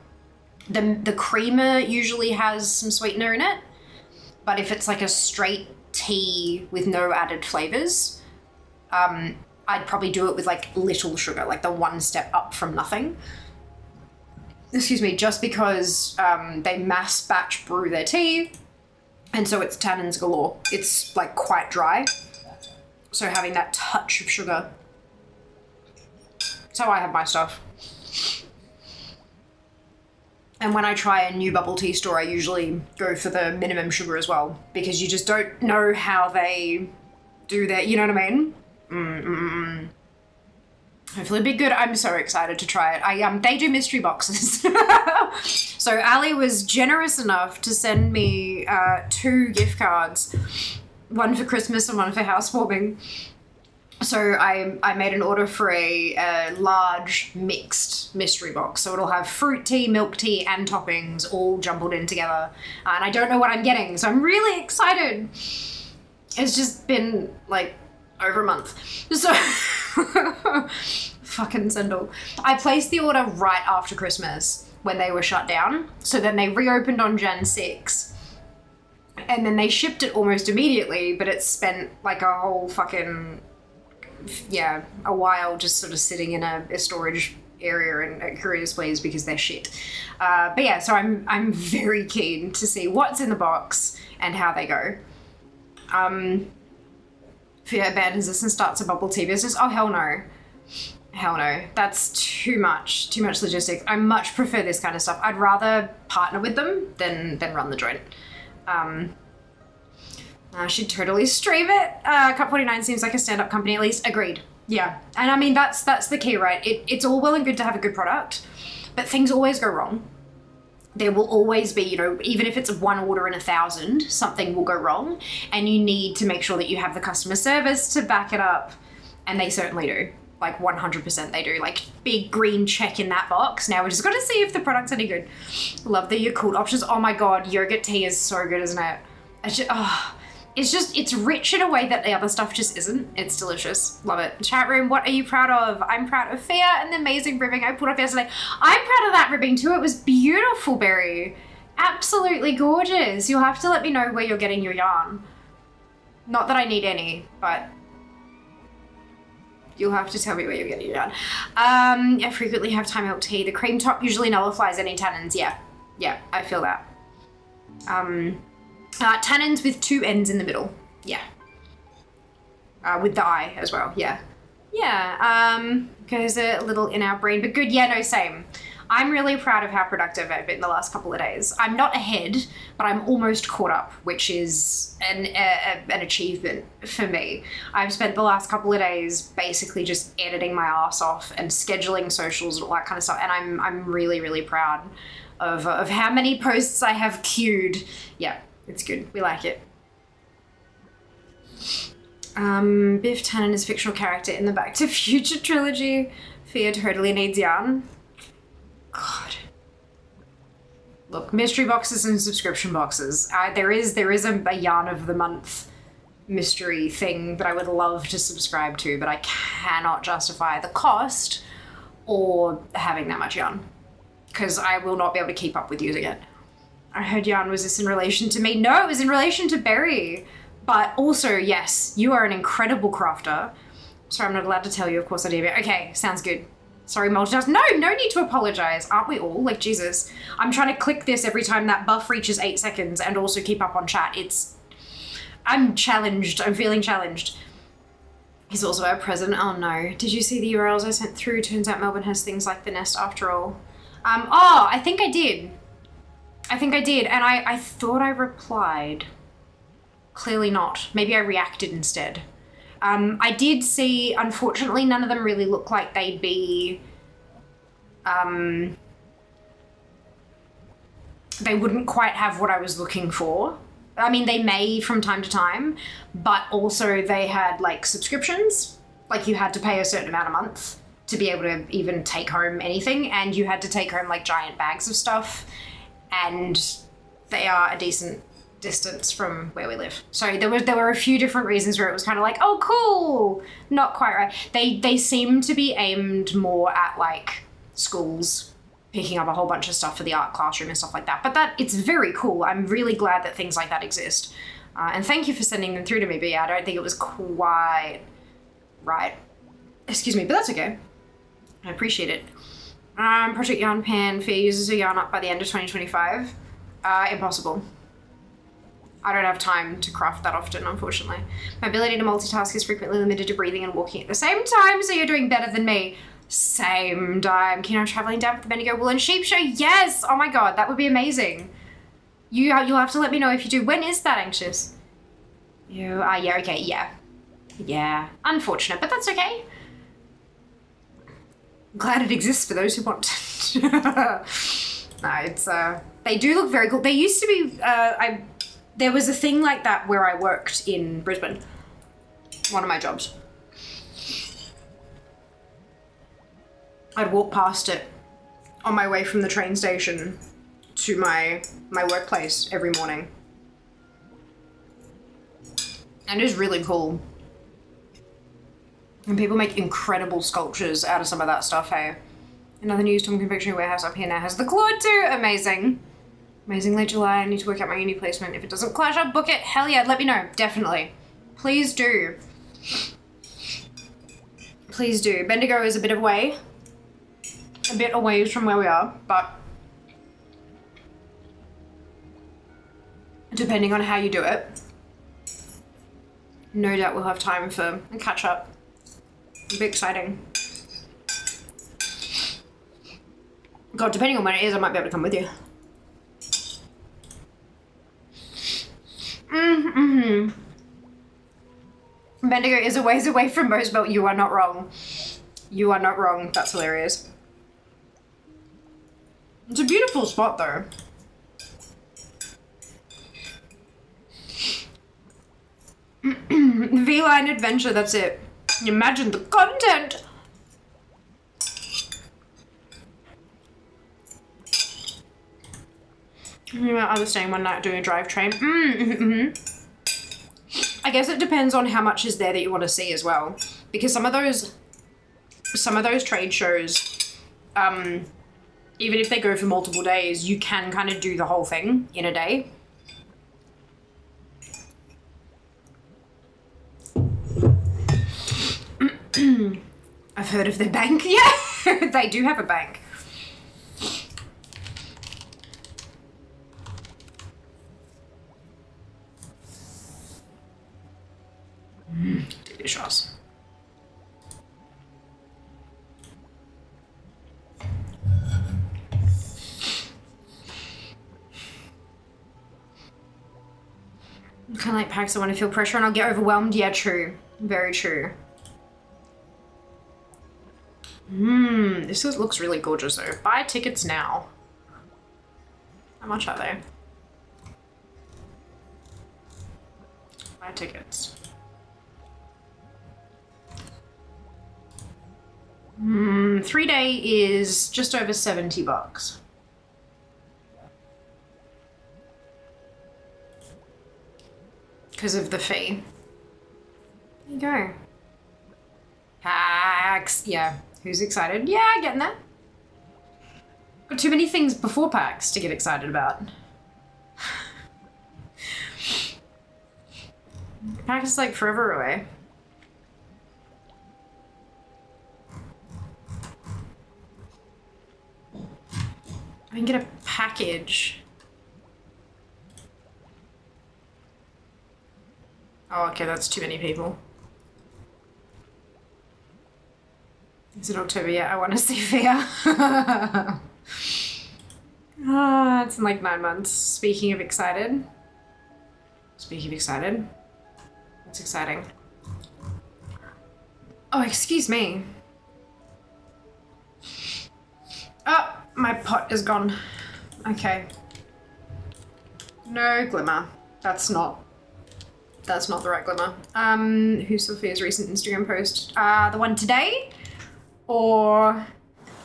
the creamer usually has some sweetener in it. But if it's like a straight tea with no added flavors, I'd probably do it with like little sugar, like the one step up from nothing. Excuse me, just because they mass batch brew their tea, and so it's tannins galore. It's like quite dry, so having that touch of sugar. That's how I have my stuff. And when I try a new bubble tea store, I usually go for the minimum sugar as well, because you just don't know how they do that, you know what I mean? Hopefully it'll be good. I'm so excited to try it. They do mystery boxes. So Ali was generous enough to send me 2 gift cards, one for Christmas and one for housewarming. So I made an order for a large mixed mystery box. So it'll have fruit tea, milk tea, and toppings all jumbled in together. And I don't know what I'm getting, so I'm really excited. It's just been like over a month. So fucking Sendel. I placed the order right after Christmas when they were shut down. So then they reopened on Jan 6. And then they shipped it almost immediately, but it spent like a whole fucking, yeah, a while just sort of sitting in a storage area at Couriers Please because they're shit. But yeah, so I'm very keen to see what's in the box and how they go. Fear abandons and starts a bubble tea business. Oh, hell no. Hell no. That's too much logistics. I much prefer this kind of stuff. I'd rather partner with them than run the joint. I should totally stream it. Cup 49 seems like a stand-up company at least. Agreed. Yeah. And I mean, that's the key, right? It's all well and good to have a good product, but things always go wrong. There will always be, you know, even if it's one order in 1,000, something will go wrong, and you need to make sure that you have the customer service to back it up. And they certainly do. Like 100% they do. Like big green check in that box. Now we just got to see if the product's any good. Love the Yakult options. Oh my God, yogurt tea is so good, isn't it? It's rich in a way that the other stuff just isn't. It's delicious. Love it. Chat room, what are you proud of? I'm proud of Fia and the amazing ribbing I put up yesterday. I'm proud of that ribbing too. It was beautiful, Berry. Absolutely gorgeous. You'll have to let me know where you're getting your yarn. Not that I need any, but you'll have to tell me where you're getting your yarn. I frequently have Thai milk tea. The cream top usually nullifies any tannins. Yeah, yeah, I feel that. Tannins with 2 ends in the middle. Yeah. With the eye as well. Yeah. Yeah. Goes a little in our brain, but good. Yeah, no, same. I'm really proud of how productive I've been the last couple of days. I'm not ahead, but I'm almost caught up, which is an achievement for me. I've spent the last couple of days basically just editing my ass off and scheduling socials and all that kind of stuff, and I'm really, really proud of how many posts I have queued. Yeah. It's good. We like it. Biff Tannen is a fictional character in the Back to Future trilogy. Fia totally needs yarn. God. Look, mystery boxes and subscription boxes. There is a yarn of the month mystery thing that I would love to subscribe to, but I cannot justify the cost or having that much yarn because I will not be able to keep up with using it. I heard yarn, was this in relation to me? No, it was in relation to Berry. But also, yes, you are an incredible crafter. Sorry, I'm not allowed to tell you, of course I did. Okay, sounds good. Sorry, multitask. No need to apologize. Aren't we all? Like, Jesus. I'm trying to click this every time that buff reaches 8 seconds and also keep up on chat. I'm challenged. I'm feeling challenged. He's also our president. Oh no. Did you see the URLs I sent through? Turns out Melbourne has things like the Nest after all. Oh, I think I did. And I thought I replied. Clearly not. Maybe I reacted instead. I did see, unfortunately, none of them really look like they'd be, they wouldn't quite have what I was looking for. I mean, they may from time to time, but also they had like subscriptions, like you had to pay a certain amount a month to be able to even take home anything, and you had to take home like giant bags of stuff, and they are a decent distance from where we live. So there were a few different reasons where it was kind of like, oh cool, not quite right. They seem to be aimed more at like schools picking up a whole bunch of stuff for the art classroom and stuff like that. But it's very cool. I'm really glad that things like that exist. And thank you for sending them through to me, but yeah, I don't think it was quite right. Excuse me, but that's okay. I appreciate it. Project Yarn Pan, Fair uses a yarn up by the end of 2025. Impossible. I don't have time to craft that often, unfortunately. My ability to multitask is frequently limited to breathing and walking at the same time, so you're doing better than me. Same time. Keen on traveling down for the Bendigo Wool and Sheep Show? Yes! Oh my god, that would be amazing. You'll have to let me know if you do. When is that, Anxious? Yeah, okay, yeah. Yeah, unfortunate, but that's okay. Glad it exists for those who want it. No, it's, they do look very cool. They used to be, there was a thing like that where I worked in Brisbane. One of my jobs. I'd walk past it on my way from the train station to my workplace every morning. And it is really cool. And people make incredible sculptures out of some of that stuff, hey? Another news, Tom Confectionery Warehouse up here now has the Claude too. Amazing. Amazing, late July. I need to work out my uni placement. If it doesn't clash, I'll book it. Hell yeah, let me know. Definitely. Please do. Please do. Bendigo is a bit away. A bit away from where we are, but depending on how you do it, no doubt we'll have time for a catch up. It'll be exciting. God, depending on when it is, I might be able to come with you. Bendigo is a ways away from Mosebelt. You are not wrong. You are not wrong. That's hilarious. It's a beautiful spot though. V-Line Adventure, that's it. Imagine the content. I was staying one night doing a drivetrain. I guess it depends on how much is there that you want to see as well, because some of those trade shows, even if they go for multiple days, you can kind of do the whole thing in a day. I've heard of their bank. Yeah, they do have a bank. Delicious. Kind of like packs I want to feel pressure and I'll get overwhelmed. Yeah, true. Very true. This looks really gorgeous though. Buy tickets now. How much are they? Buy tickets. 3-day is just over $70. Because of the fee. There you go. PAX! Yeah, who's excited? Yeah, getting that. Got too many things before PAX to get excited about. PAX is like forever away. I can get a package. Oh, okay, that's too many people. Is it October yet? I want to see Fear. Ah, it's in like 9 months. Speaking of excited. Speaking of excited. What's exciting? Oh, excuse me. Oh, my pot is gone. Okay. No glimmer. That's not the right glimmer. Who's Sophia's recent Instagram post? The one today? Or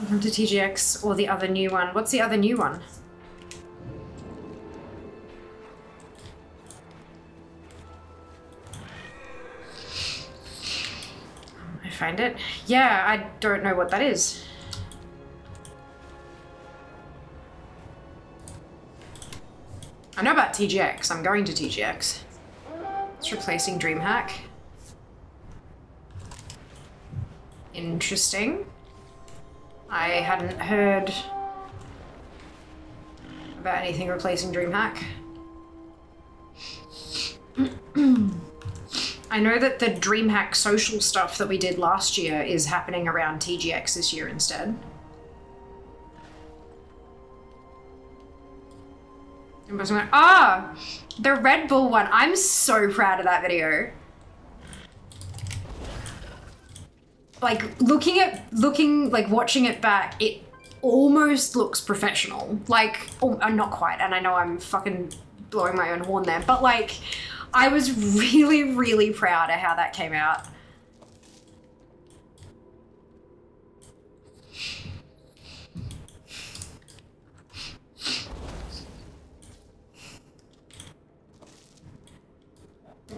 welcome to TGX, or the other new one? What's the other new one? I find it. Yeah, I don't know what that is. I know about TGX. I'm going to TGX. It's replacing DreamHack. Interesting. I hadn't heard about anything replacing DreamHack. I know that the DreamHack social stuff that we did last year is happening around TGX this year instead. Ah! The Red Bull one. I'm so proud of that video. Like, watching it back, it almost looks professional. Like, oh, not quite, and I know I'm fucking blowing my own horn there, but like, I was really, really proud of how that came out.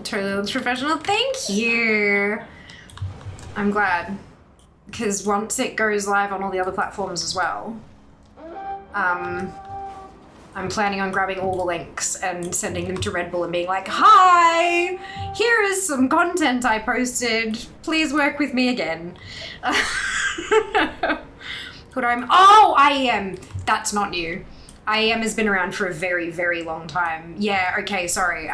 Totally looks professional. Thank you. I'm glad, because once it goes live on all the other platforms as well, I'm planning on grabbing all the links and sending them to Red Bull and being like, hi, here is some content I posted. Please work with me again. Oh, IEM. That's not new. IEM has been around for a very, very long time. Yeah, okay, sorry.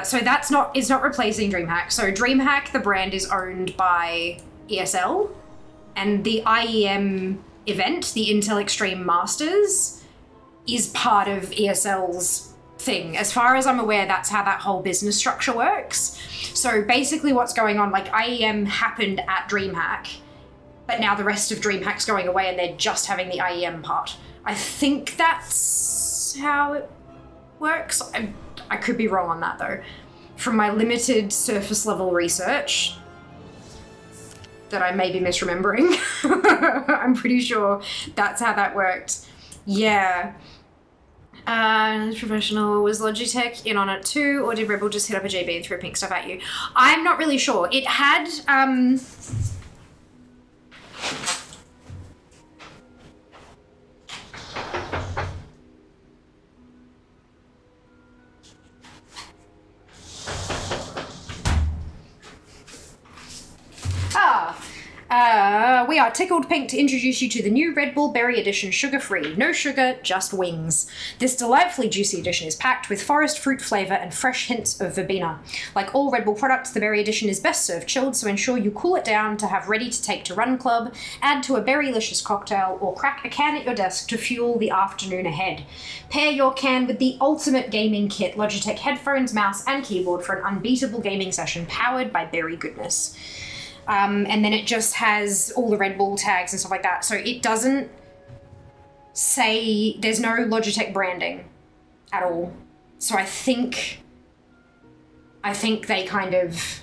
So it's not replacing DreamHack. So DreamHack, the brand, is owned by ESL, and the IEM event, the Intel Extreme Masters, is part of ESL's thing. As far as I'm aware, that's how that whole business structure works. So basically what's going on, like, IEM happened at DreamHack, but now the rest of DreamHack's going away and they're just having the IEM part. I think that's how it works. I could be wrong on that though. From my limited surface level research that I may be misremembering, I'm pretty sure that's how that worked. Yeah. Professional, was Logitech in on it too, or did Rebel just hit up a JB and throw pink stuff at you? I'm not really sure. It had, we are tickled pink to introduce you to the new Red Bull Berry Edition sugar-free. No sugar, just wings. This delightfully juicy edition is packed with forest fruit flavour and fresh hints of verbena. Like all Red Bull products, the Berry Edition is best served chilled, so ensure you cool it down to have ready to take to Run Club, add to a berry-licious cocktail, or crack a can at your desk to fuel the afternoon ahead. Pair your can with the ultimate gaming kit, Logitech headphones, mouse, and keyboard for an unbeatable gaming session powered by berry goodness. And then it just has all the Red Bull tags and stuff like that. So it doesn't say, there's no Logitech branding at all. So I think they kind of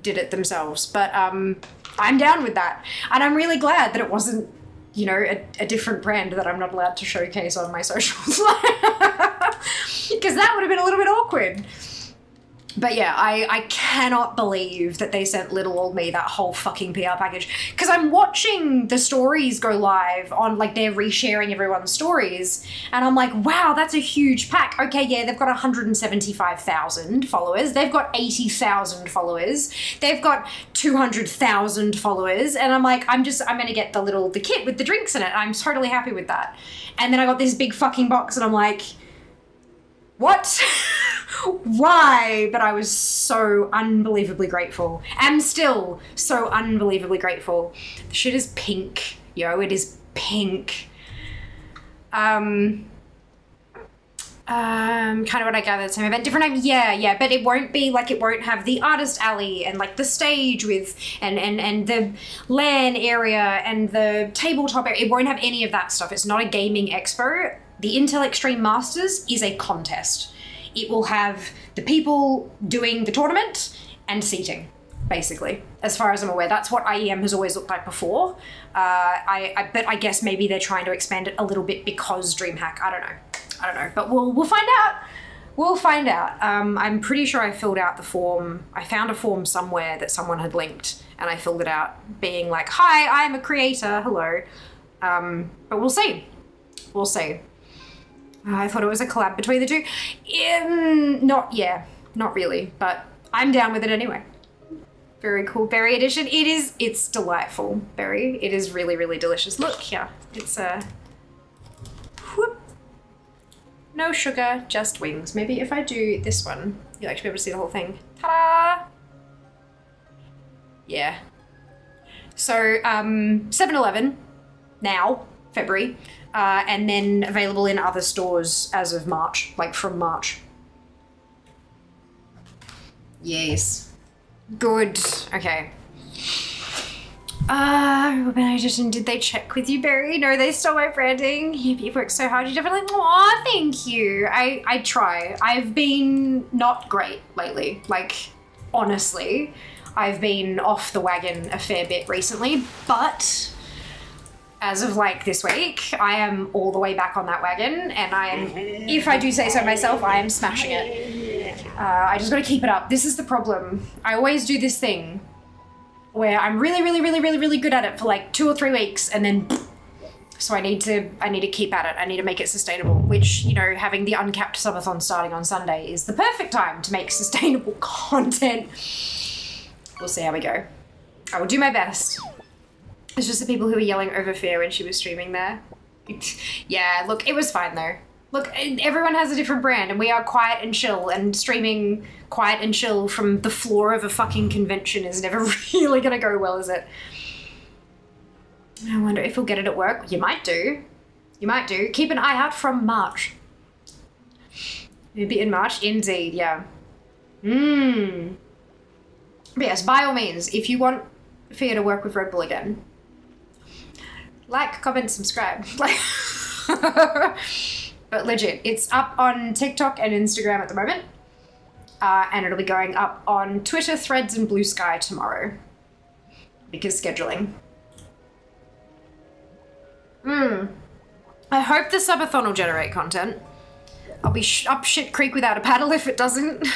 did it themselves. But I'm down with that. And I'm really glad that it wasn't, you know, a different brand that I'm not allowed to showcase on my socials. Because that would have been a little bit awkward. But yeah, I cannot believe that they sent little old me that whole fucking PR package. Because I'm watching the stories go live on, like, they're resharing everyone's stories. And I'm like, wow, that's a huge pack. Okay, yeah, they've got 175,000 followers. They've got 80,000 followers. They've got 200,000 followers. And I'm like, I'm going to get the kit with the drinks in it. I'm totally happy with that. And then I got this big fucking box and I'm like, what? Why? But I was so unbelievably grateful. I'm still so unbelievably grateful. The shit is pink, yo. It is pink. Kind of what I gathered. Same event, different name. Yeah. But it won't be like, it won't have the artist alley and like the stage with and the LAN area and the tabletop area. It won't have any of that stuff. It's not a gaming expo. The Intel Extreme Masters is a contest. It will have the people doing the tournament and seating, basically, as far as I'm aware. That's what IEM has always looked like before. But I guess maybe they're trying to expand it a little bit because DreamHack. I don't know. But we'll find out. We'll find out. I'm pretty sure I filled out the form. I found a form somewhere that someone had linked, and I filled it out, being like, "Hi, I'm a creator. Hello." But we'll see. We'll see. I thought it was a collab between the two. Not really, but I'm down with it anyway. Very cool berry edition. It's delightful berry. It is really, really delicious. Look here, it's whoop. No sugar, just wings. Maybe if I do this one, you'll actually be able to see the whole thing. Ta-da! Yeah. So, 7-Eleven now, February. And then available in other stores as of March, like from March. Yes. Good. Okay. Did they check with you, Barry? No, they stole my branding. You've worked so hard. You definitely, aw, thank you. I try. I've been not great lately. Like, honestly, I've been off the wagon a fair bit recently, but as of like this week, I am all the way back on that wagon, and I am, if I do say so myself, I am smashing it. I just gotta keep it up. This is the problem. I always do this thing where I'm really good at it for like 2 or 3 weeks, and then so I need to keep at it. I need to make it sustainable, which, you know, having the uncapped subathon starting on Sunday is the perfect time to make sustainable content. We'll see how we go. I will do my best. It's just the people who were yelling over fear when she was streaming there. Yeah, look, it was fine though. Look, everyone has a different brand, and we are quiet and chill, and streaming quiet and chill from the floor of a fucking convention is never really gonna go well, is it? I wonder if we'll get it at work. You might do. You might do. Keep an eye out from March. Maybe in March? Indeed, yeah. But yes, by all means, if you want Fia to work with Red Bull again, like, comment, subscribe. But legit, it's up on TikTok and Instagram at the moment. And it'll be going up on Twitter, Threads, and Blue Sky tomorrow. Because scheduling. I hope the subathon will generate content. I'll be up shit creek without a paddle if it doesn't.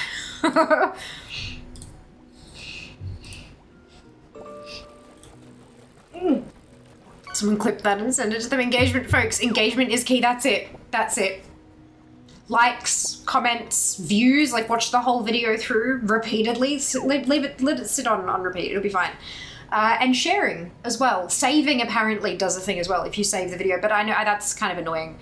Someone clip that and send it to them. Engagement, folks. Engagement is key. That's it. That's it. Likes, comments, views, like watch the whole video through repeatedly. Let it sit on repeat. It'll be fine. And sharing as well. Saving apparently does a thing as well if you save the video, but I know that's kind of annoying.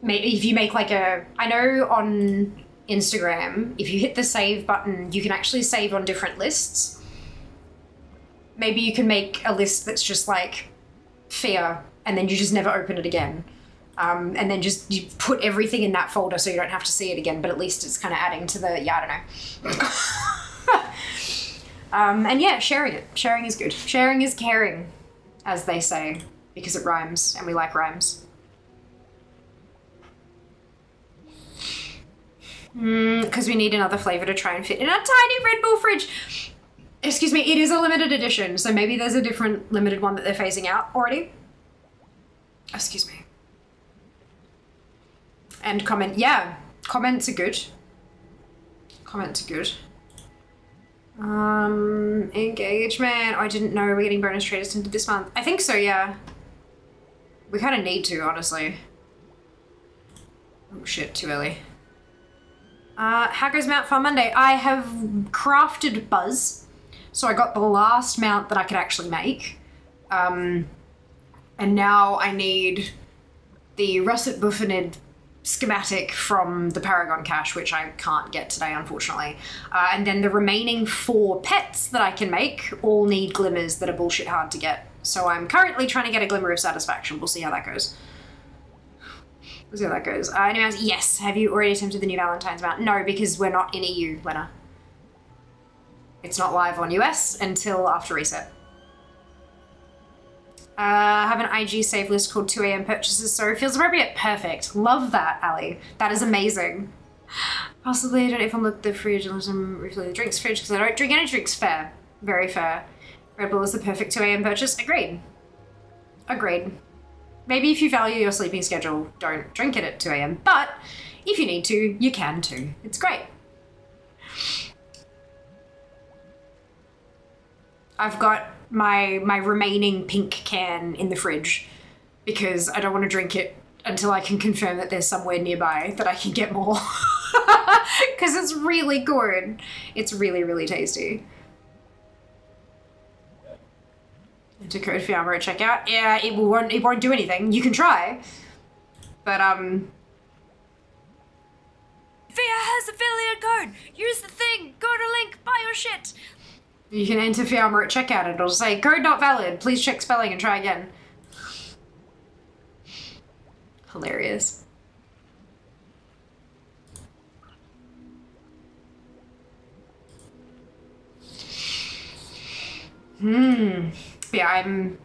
Maybe if you make like a, I know on Instagram, if you hit the save button, you can actually save on different lists. Maybe you can make a list that's just like Fear, and then you just never open it again. And then just you put everything in that folder so you don't have to see it again, but at least it's kind of adding to the, yeah, I don't know. And yeah, sharing it. Sharing is good. Sharing is caring, as they say, because it rhymes, and we like rhymes. Because we need another flavor to try and fit in a tiny Red Bull fridge. Excuse me, it is a limited edition, so maybe there's a different limited one that they're phasing out already. Excuse me. And comment, yeah, comments are good. Comments are good. Engagement. I didn't know we're getting bonus traders into this month. I think so, yeah. We kind of need to, honestly. Oh shit, too early. How goes Mount Farm Monday? I have crafted Buzz, so I got the last mount that I could actually make. And now I need the Russet Buffinid schematic from the Paragon cache, which I can't get today, unfortunately. And then the remaining 4 pets that I can make all need glimmers that are bullshit hard to get. So I'm currently trying to get a glimmer of satisfaction. We'll see how that goes. We'll see how that goes. Anyways, yes. Have you already attempted the new Valentine's mount? No, because we're not in EU, Lena. It's not live on US until after reset. Have an IG save list called 2 AM purchases, so it feels appropriate. Perfect. Love that, Ali. That is amazing. Possibly I don't even look at the fridge unless I'm refilling the drinks fridge because I don't drink any drinks. Fair. Very fair. Red Bull is the perfect 2 AM purchase. Agreed. Agreed. Maybe if you value your sleeping schedule, don't drink it at 2 AM, but if you need to, you can too. It's great. I've got my remaining pink can in the fridge because I don't want to drink it until I can confirm that there's somewhere nearby that I can get more. Because it's really good. It's really, really tasty. Enter code for Armor at checkout. Yeah, it won't do anything. You can try. But Via has affiliate code. Use the thing. Go to link. Buy your shit. You can enter Fiamma at checkout and it'll say, code not valid, please check spelling and try again. Hilarious. Yeah, I'm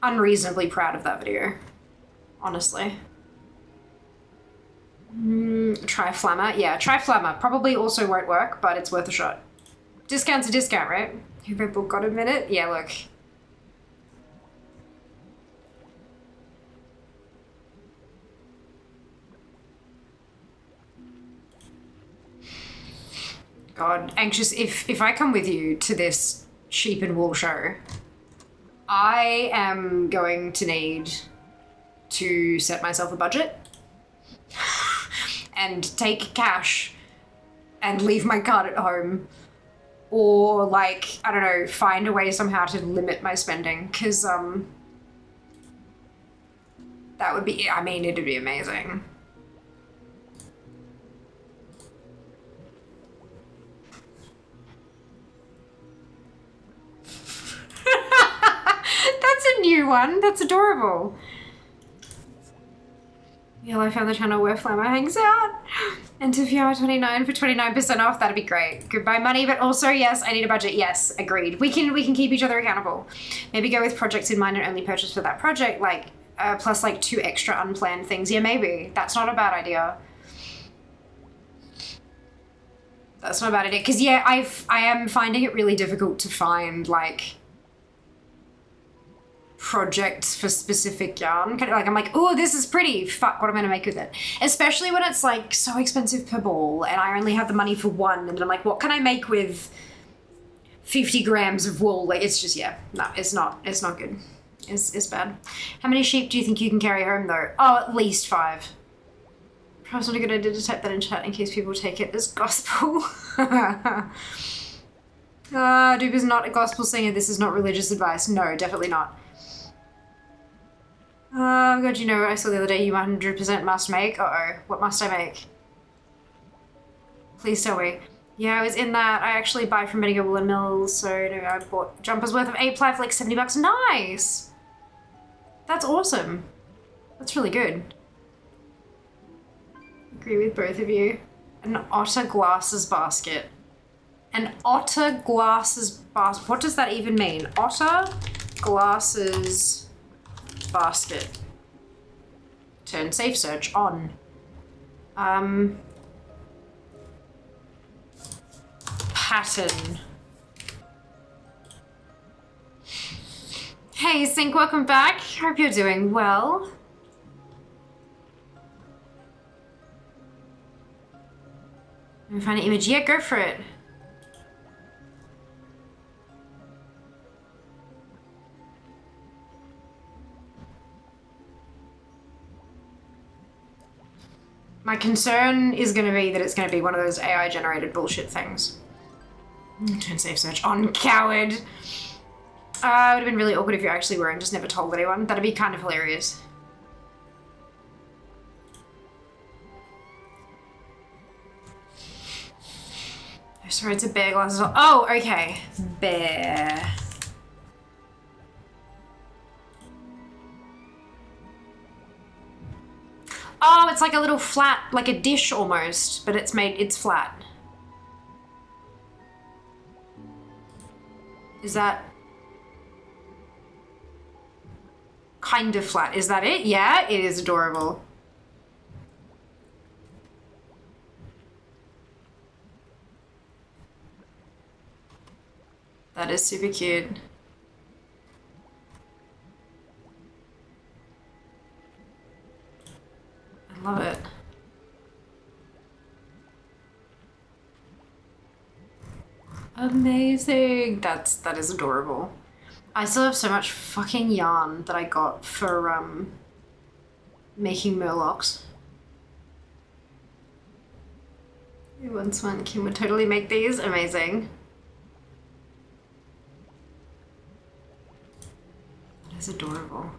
unreasonably proud of that video, honestly. Try Flammer. Yeah, try Flammer. Probably also won't work, but it's worth a shot. Discount's a discount, right? Red Bull got a minute? Yeah, look. God, anxious. If I come with you to this sheep and wool show, I am going to need to set myself a budget and take cash and leave my card at home. Or, like, I don't know, find a way somehow to limit my spending, because, that would be, I mean, it'd be amazing. That's a new one. That's adorable. Yeah, I found the channel where Flammer hangs out. And to VR 29 for 29% off, that'd be great. Goodbye money, but also yes, I need a budget. Yes, agreed. We can keep each other accountable. Maybe go with projects in mind and only purchase for that project, like plus like 2 extra unplanned things. Yeah, maybe. That's not a bad idea. That's not a bad idea. Because yeah, I am finding it really difficult to find like projects for specific yarn. Like I'm like, oh, this is pretty. Fuck, what am I gonna make with it? Especially when it's like so expensive per ball and I only have the money for 1, and then I'm like, what can I make with 50 grams of wool? Like it's just, yeah, no, it's not good. It's bad. How many sheep do you think you can carry home though? Oh, at least 5. Perhaps not a good idea to type that in chat in case people take it as gospel. Dupe is not a gospel singer. This is not religious advice. No, definitely not. Oh god, you know what I saw the other day you 100% must make? Uh-oh, what must I make? Please tell me. Yeah, I was in that. I actually buy from Bendigo Wool and Mills, so no, I bought jumpers worth of 8 ply for like 70 bucks. Nice! That's awesome. That's really good. Agree with both of you. An otter glasses basket. An otter glasses basket. What does that even mean? Otter glasses basket. Turn safe search on. Pattern. Hey, Sync, welcome back. Hope you're doing well. Let me find an image. Yeah, go for it. My concern is going to be that it's going to be one of those AI generated bullshit things. Turn safe search on, coward. It would have been really awkward if you actually were and just never told anyone. That'd be kind of hilarious. Oh, sorry, it's a bear glass as well. Oh, okay. Bear. Oh, it's like a little flat, like a dish almost, but it's flat. Is that kind of flat? Is that it? Yeah, it is adorable. That is super cute. I love it. Amazing. That is adorable. I still have so much fucking yarn that I got for making murlocs. Once one Kim would totally make these. Amazing. That is adorable.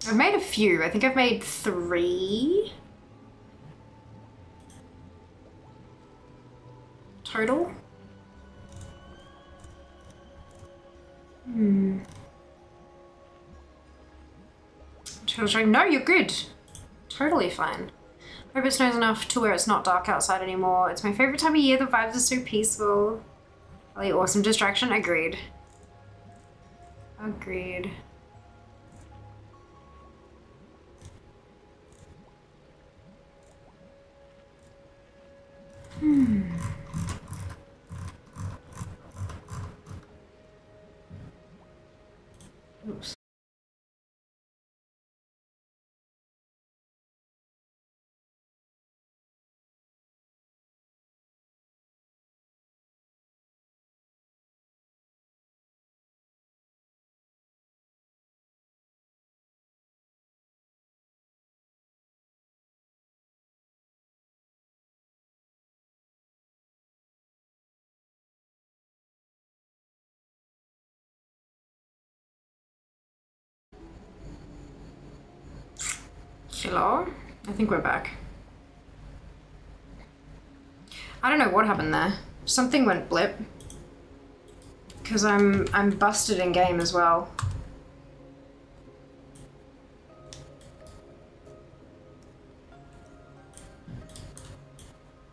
I've made a few. I think I've made 3 total. Child's like, no, you're good. Totally fine. Hope it snows enough to where it's not dark outside anymore. It's my favorite time of year. The vibes are so peaceful. Really awesome distraction. Agreed. Agreed. Oops. Hello? I think we're back. I don't know what happened there. Something went blip. Because I'm busted in game as well.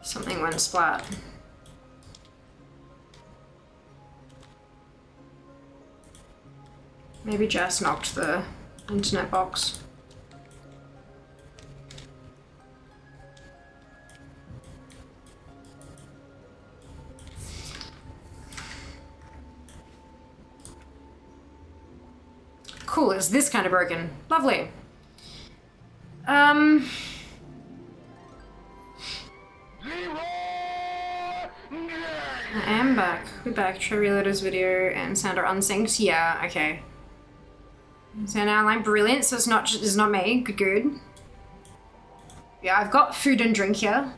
Something went splat. Maybe Jess knocked the internet box. Cool, it's this kind of broken. Lovely. I am back. We're back. Trey Reloader's video and Sandra unsynced. Yeah, okay. Sound outline brilliant, so it's not me. Good. Yeah, I've got food and drink here,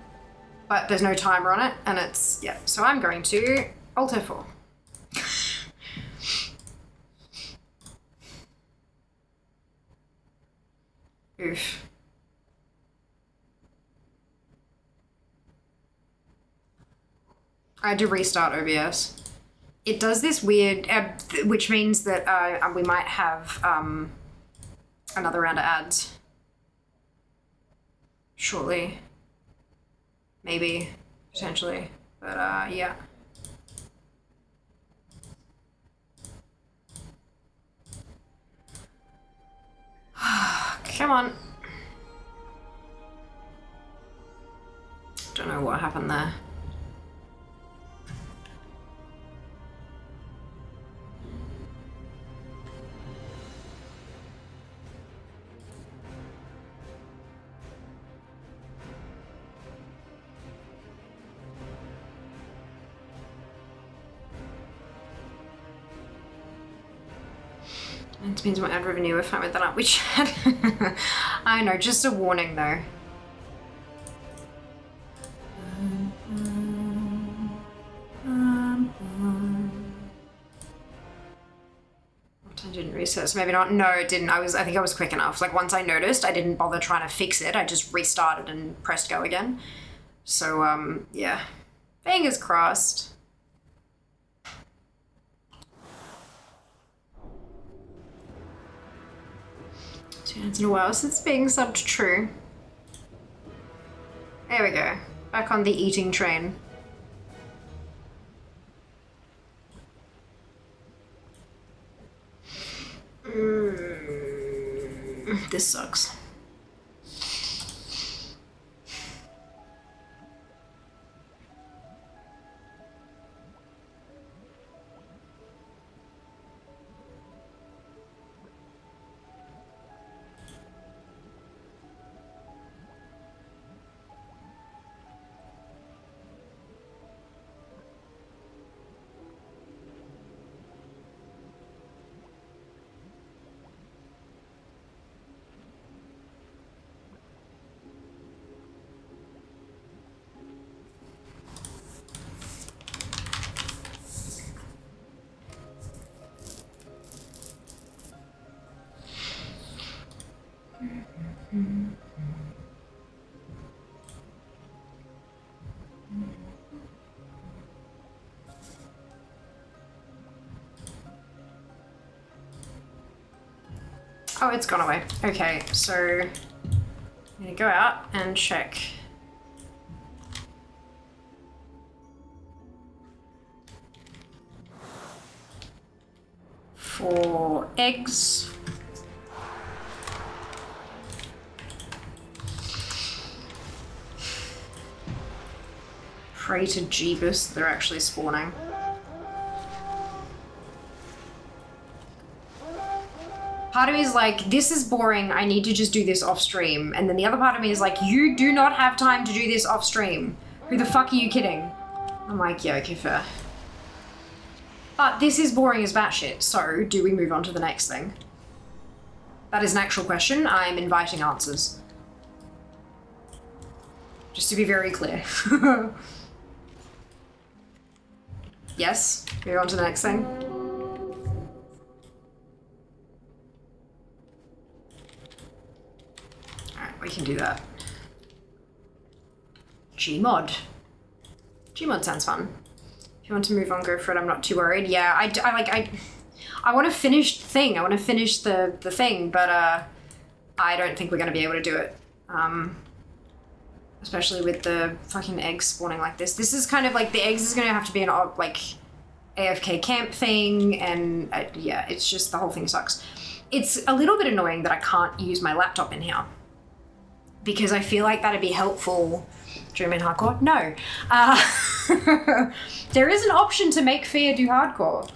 but there's no timer on it, and it's, yeah. So I'm going to Alt F4. Oof. I had to restart OBS. It does this weird, which means that we might have another round of ads shortly. Maybe, potentially, but yeah. Come on. Don't know what happened there. It depends what ad revenue, if I went that up, we chat. I know, just a warning though. I didn't research, maybe not. No, it didn't. I think I was quick enough. Like once I noticed, I didn't bother trying to fix it. I just restarted and pressed go again. So, yeah. Fingers crossed. It's been a while since being subbed to True. There we go. Back on the eating train. This sucks. Oh, it's gone away. Okay, so I'm gonna go out and check. For eggs. Pray to Jeebus, they're actually spawning. Part of me is like, this is boring, I need to just do this off stream. And then the other part of me is like, you do not have time to do this off stream. Who the fuck are you kidding? I'm like, yeah, okay, fair. But this is boring as batshit, so do we move on to the next thing? That is an actual question. I'm inviting answers. Just to be very clear. Yes, move on to the next thing. Alright, we can do that. Gmod. Gmod sounds fun. If you want to move on, go for it. I'm not too worried. Yeah, I want to finish the thing. I want to finish the thing, but I don't think we're going to be able to do it. Especially with the fucking eggs spawning like this. This is kind of like, the eggs is going to have to be an like AFK camp thing, and yeah, it's just, the whole thing sucks. It's a little bit annoying that I can't use my laptop in here, because I feel like that'd be helpful. Dream in hardcore? No. There is an option to make Fia do hardcore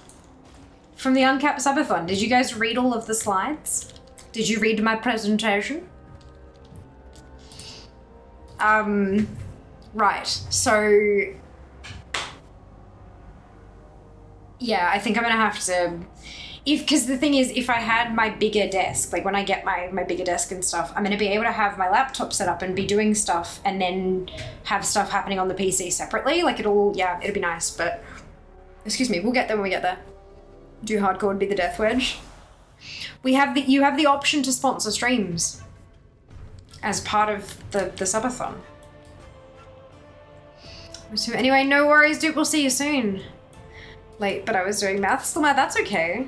from the Uncapped Subathon. Did you guys read all of the slides? Did you read my presentation? Right, so yeah, I think I'm gonna have to, because the thing is, if I had my bigger desk, like when I get my bigger desk and stuff, I'm gonna be able to have my laptop set up and be doing stuff and then have stuff happening on the PC separately. Like it'll be nice, but excuse me, we'll get there when we get there. Do hardcore would be the death wedge. You have the option to sponsor streams as part of the subathon. So anyway, no worries, dude, we'll see you soon. Late, but I was doing math. Still math, that's okay.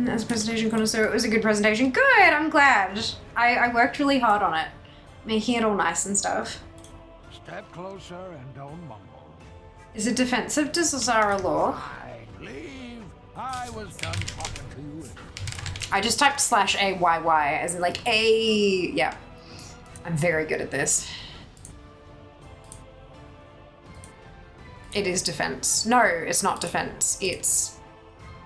As a presentation connoisseur, it was a good presentation. Good, I'm glad. I worked really hard on it, making it all nice and stuff. Step closer and don't mumble. Is it defensive to Cesara law? I believe I was done talking to you. I just typed /AYY as in like A. Yeah. I'm very good at this. It is defense. No, it's not defense. It's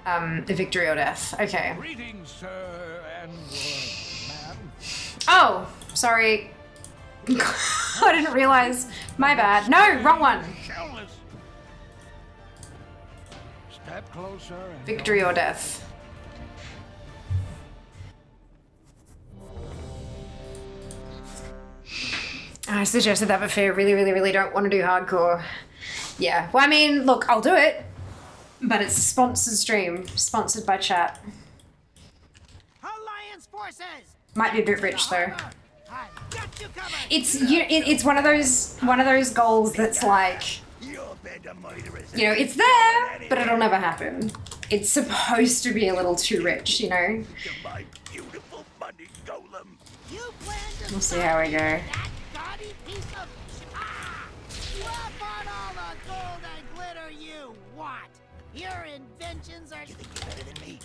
the victory or death. Okay. Greetings, sir and ma'am. Oh, sorry. I didn't realize. My bad. No, wrong one. Step closer. And Victory or death. I suggested that, but Fear really don't want to do hardcore. Yeah. Well, I mean, look, I'll do it, but it's a sponsored stream, sponsored by chat. Alliance forces. Might be a bit rich though. It's one of those goals that's like, you know, it's there, but it'll never happen. It's supposed to be a little too rich, you know. We'll see how we go. Your inventions are. You think you're better than me?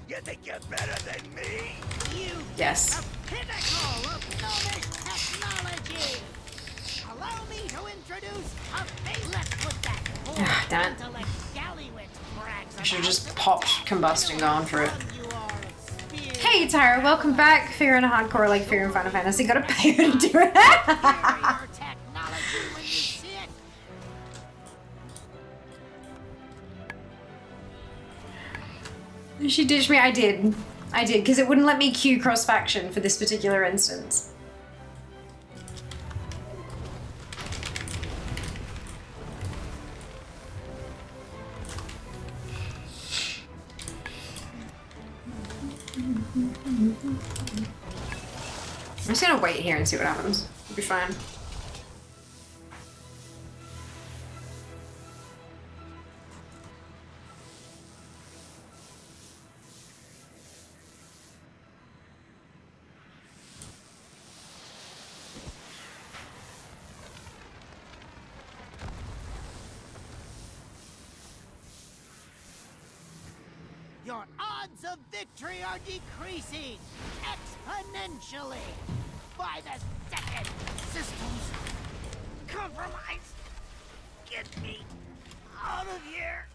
You think you're better than me? You. Yes. A pinnacle of gnomish technology. Allow me to introduce a face. Let's put that. Damn it. I should have just popped combust and gone for it. Hey Tyra, welcome back. Fear and hardcore like Fear and Final Fantasy. Gotta pay her to do it. She ditched me. I did, because it wouldn't let me queue cross-faction for this particular instance. I'm just gonna wait here and see what happens. It'll be fine. Your odds of victory are decreasing exponentially by the second. Systems compromise. Get me out of here.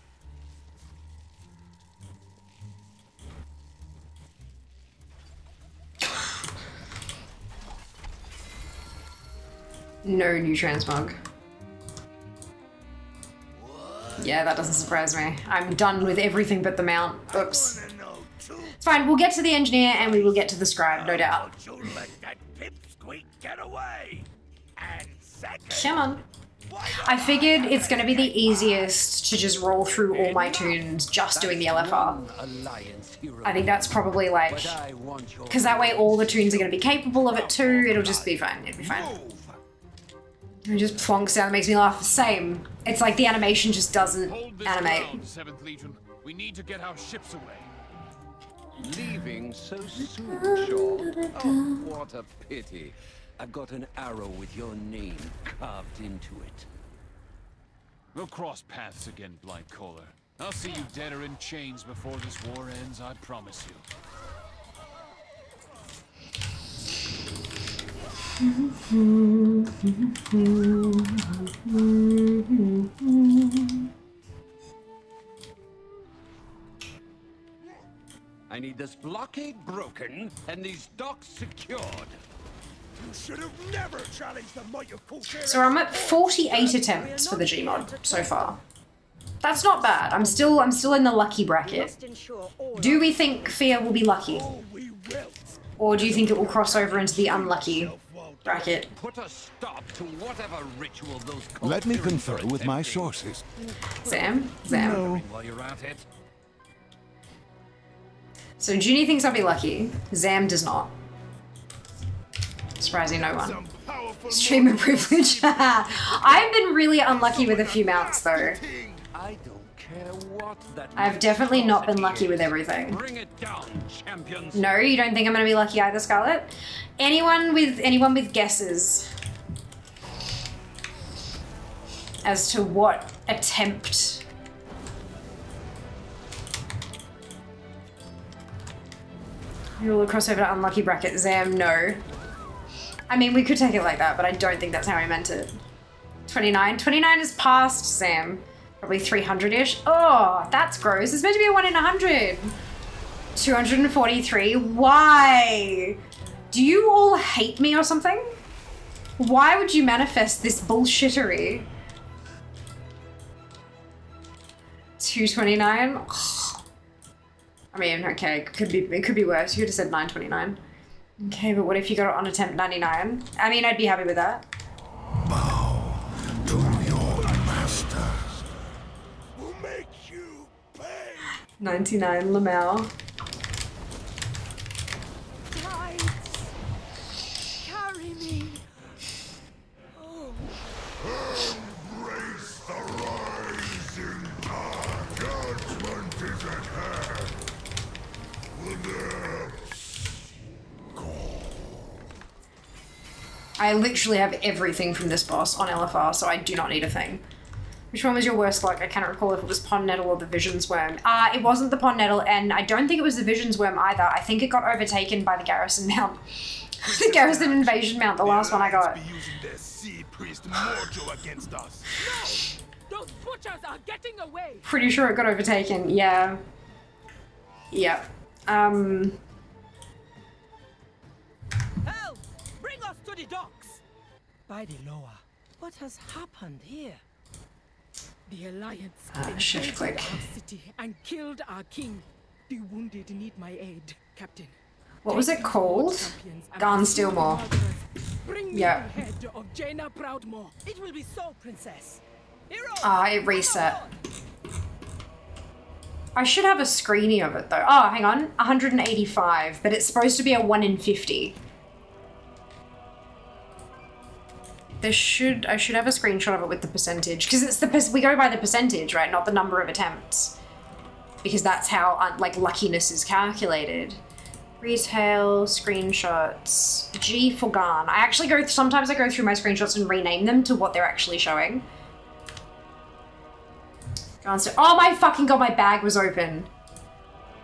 No new transmog. Yeah, that doesn't surprise me. I'm done with everything but the mount. Oops. It's fine, we'll get to the engineer and we will get to the scribe, no doubt. Come on. I figured it's going to be the easiest to just roll through all my tunes just doing the LFR. I think that's probably like... because that way all the tunes are going to be capable of it too, it'll just be fine, it'll be fine. It just plonks down, it makes me laugh. Same. It's like the animation just doesn't animate. Ground, 7th Legion. We need to get our ships away. Leaving so soon, Shaw. Oh, what a pity. I've got an arrow with your name carved into it. We'll cross paths again, Blightcaller. I'll see you dead or in chains before this war ends, I promise you. I need this blockade broken and these docks secured. You should have never challenged the might of Corsair. So I'm at 48 attempts for the Gmod so far. That's not bad. I'm still in the lucky bracket. Do we think Fear will be lucky? Or do you think it will cross over into the unlucky bracket? Put a stop to whatever ritual those. Let me confer with my sources. Zam? While you're at it. So Junie thinks I'll be lucky. Zam does not. Surprising no one. Streamer privilege. I've been really unlucky with a few mounts though. I don't care what that. I've definitely not been lucky with everything. Bring it down, champions. No, you don't think I'm gonna be lucky either, Scarlet? Anyone with guesses as to what attempt? You will cross over to unlucky bracket. Zam, no. I mean, we could take it like that, but I don't think that's how he meant it. 29. 29 is past Sam. Probably 300-ish. Oh, that's gross. It's meant to be a 1 in 100. 243. Why? Do you all hate me or something? Why would you manifest this bullshittery? 229. Oh. I mean, okay, it could be worse. You could have said 929. Okay, but what if you got it on attempt 99? I mean, I'd be happy with that. Bow to your master. Who makes you pay? 99, Lamau. Carry me. Oh. Embrace the rising tide. Judgment is at hand. The depths call. I literally have everything from this boss on LFR, so I do not need a thing. Which one was your worst luck? I cannot recall if it was Pond Nettle or the Visions Worm. It wasn't the Pond Nettle, and I don't think it was the Visions Worm either. I think it got overtaken by the Garrison Mount. The Garrison Invasion Mount, the last one I got. Be using their sea priest mojo against us. No! Those butchers are getting away! Pretty sure it got overtaken, yeah. Yep. Help! Bring us to the docks! By the Loa, what has happened here? The Alliance shift click. our city and killed our king. The wounded need my aid, Captain. What was it called? Garn Steelmore. Bring me Yeah. the head of Jaina Proudmore. It will be so, Princess. Hero! It reset. I should have a screenie of it though. Oh, hang on. 185, but it's supposed to be a 1 in 50. I should have a screenshot of it with the percentage, because it's we go by the percentage, right? Not the number of attempts, because that's how like luckiness is calculated. Retail screenshots. G for Garn. I actually sometimes I go through my screenshots and rename them to what they're actually showing. Oh my fucking god, my bag was open.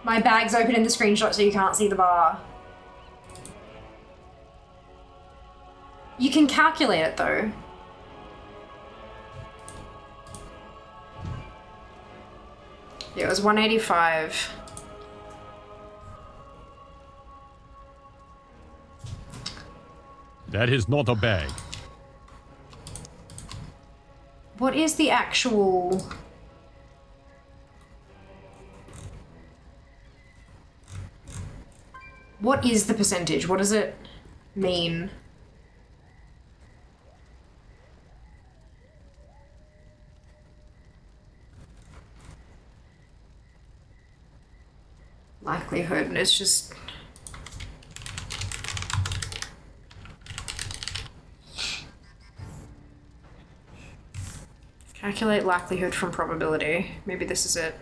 My bag's open in the screenshot so you can't see the bar. You can calculate it though. Yeah, it was 185. That is not a bag. What is the actual... What is the percentage? What does it mean? Likelihood, and it's just... Calculate likelihood from probability. Maybe this is it.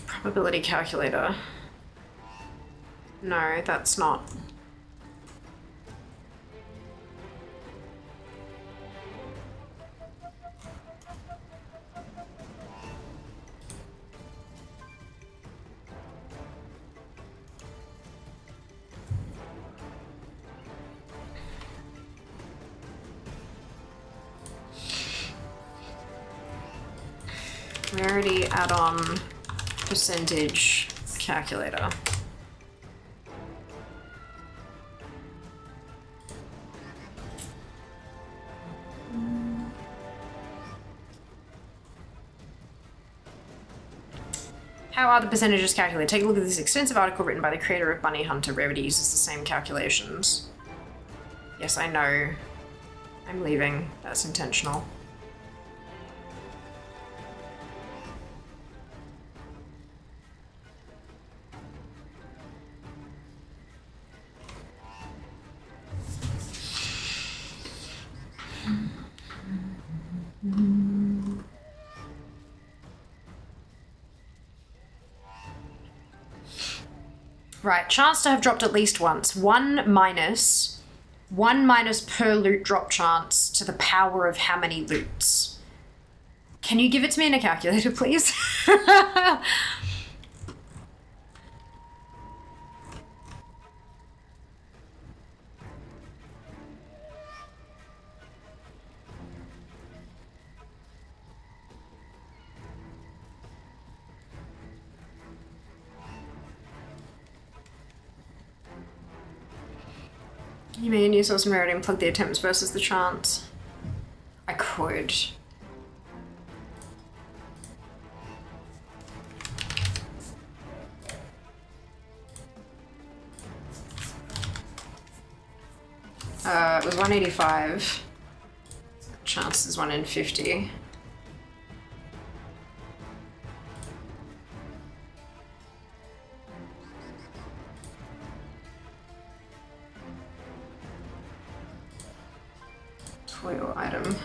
Probability calculator. No, that's not. Rarity add-on percentage calculator. How are the percentages calculated? Take a look at this extensive article written by the creator of Bunny Hunter. Rarity uses the same calculations. Yes, I know. I'm leaving. That's intentional. Right, chance to have dropped at least once. 1 minus 1 minus per loot drop chance to the power of how many loots. Can you give it to me in a calculator, please? You may use source and rarity and plug the attempts versus the chance. I could. It was 185. Chance is 1 in 50. Toil item.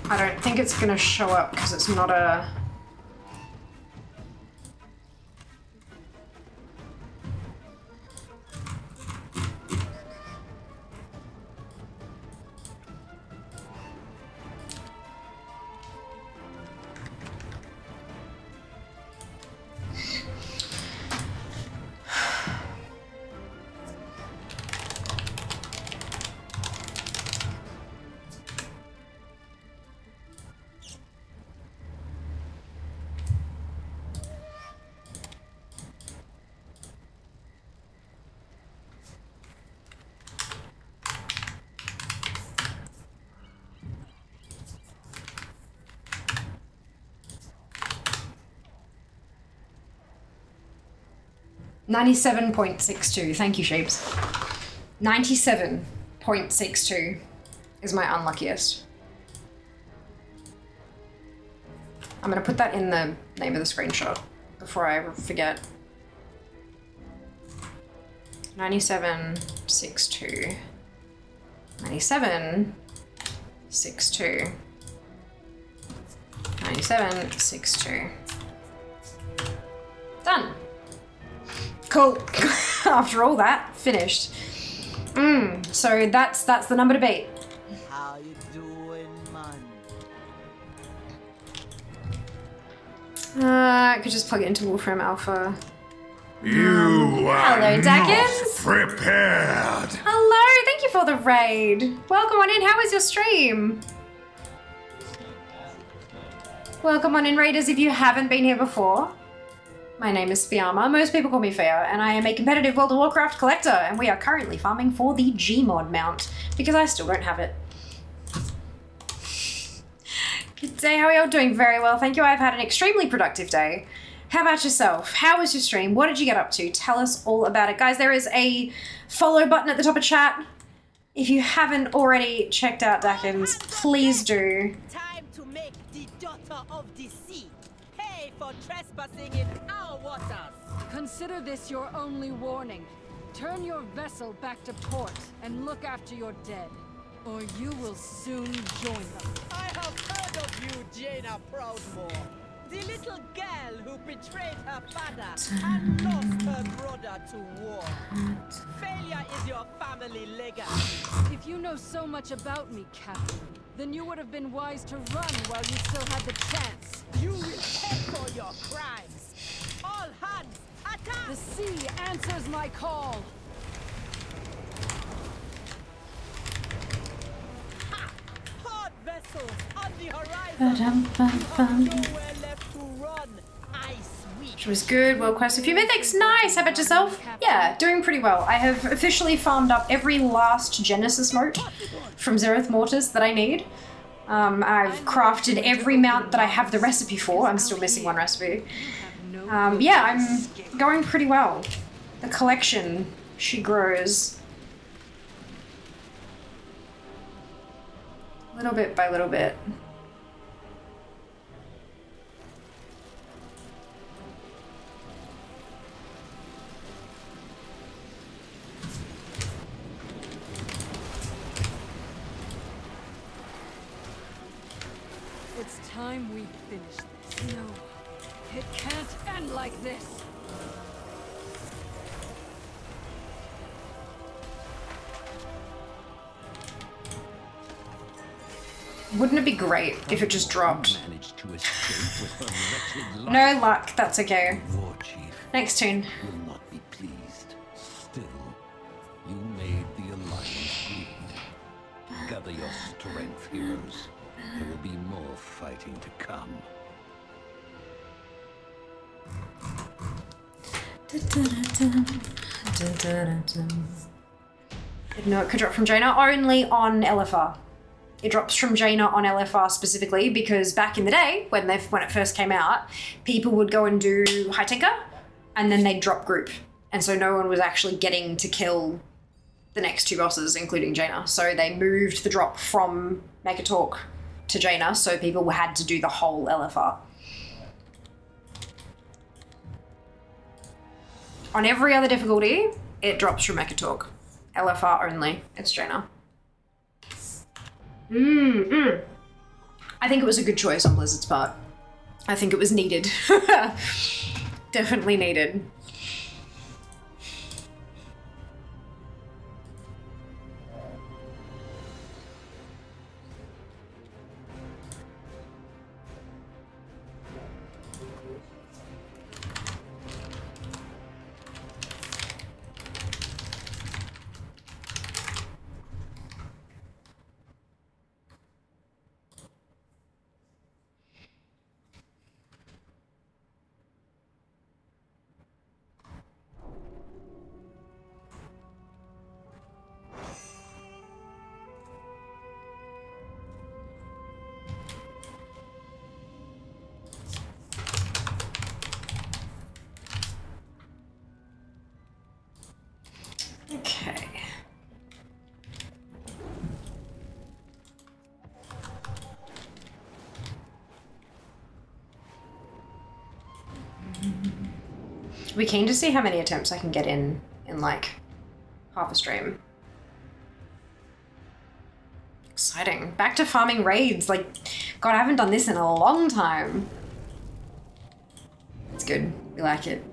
I don't think it's gonna show up because it's not a... $97.62. Thank you, Shapes. 97.62 is my unluckiest. I'm gonna put that in the name of the screenshot before I forget. 97.62. 97.62. 97.62. Done. Cool. After all that, finished. So that's the number to beat. How you doing, man? I could just plug it into Wolfram Alpha. You are Hello, not Daggins. prepared. Hello, thank you for the raid. Welcome on in. How was your stream? Welcome on in, raiders, if you haven't been here before. My name is Fiamma. Most people call me Fia, and I am a competitive World of Warcraft collector, and we are currently farming for the Gmod mount, because I still don't have it. Good day, how are you all doing? Very well, thank you. I've had an extremely productive day. How about yourself? How was your stream? What did you get up to? Tell us all about it. Guys, there is a follow button at the top of chat. If you haven't already checked out Dackins, please do. Time to make the daughter of the sea pay for trespassing in our waters. Consider this your only warning. Turn your vessel back to port and look after your dead, or you will soon join them. I have heard of you, Jaina Proudmore. The little girl who betrayed her father and lost her brother to war. Failure is your family legacy. If you know so much about me, Captain, then you would have been wise to run while you still had the chance. You will pay for your crimes. All hands, attack! The sea answers my call. Ha! Hard vessels on the horizon. Nowhere left to run. Which was good. World Quest, a few mythics. Nice. How about yourself? Yeah, doing pretty well. I have officially farmed up every last Genesis mote from Zereth Mortis that I need. I've crafted every mount that I have the recipe for. I'm still missing one recipe. Yeah, I'm going pretty well. The collection, she grows. Little bit by little bit. It's time we finish this. No, it can't end like this. Wouldn't it be great if it just dropped? Managed to escape with her wretched life. No luck, that's okay. War Chief Next tune. will not be pleased. Still, you made the Alliance lead. Gather your strength, heroes. There will be more fighting to come. No, it could drop from Jaina only on LFR. It drops from Jaina on LFR specifically because back in the day, when it first came out, people would go and do High Tinker and then they'd drop group. And so no one was actually getting to kill the next two bosses, including Jaina. So they moved the drop from Make a Talk to Jaina, so people had to do the whole LFR. On every other difficulty, it drops from Make a Talk. LFR only, it's Jaina. I think it was a good choice on Blizzard's part. I think it was needed. Definitely needed. Okay. We're keen to see how many attempts I can get in like half a stream. Exciting. Back to farming raids. Like, God, I haven't done this in a long time. It's good. We like it.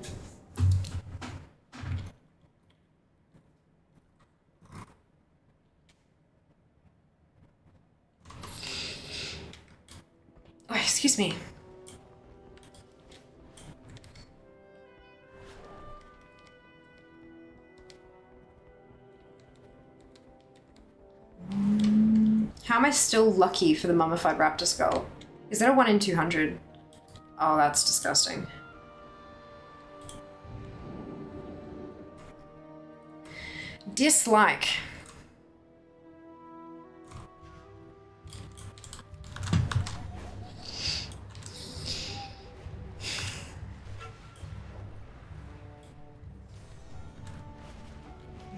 Oh, excuse me. How am I still lucky for the mummified raptor skull? Is that a 1 in 200? Oh, that's disgusting. Dislike.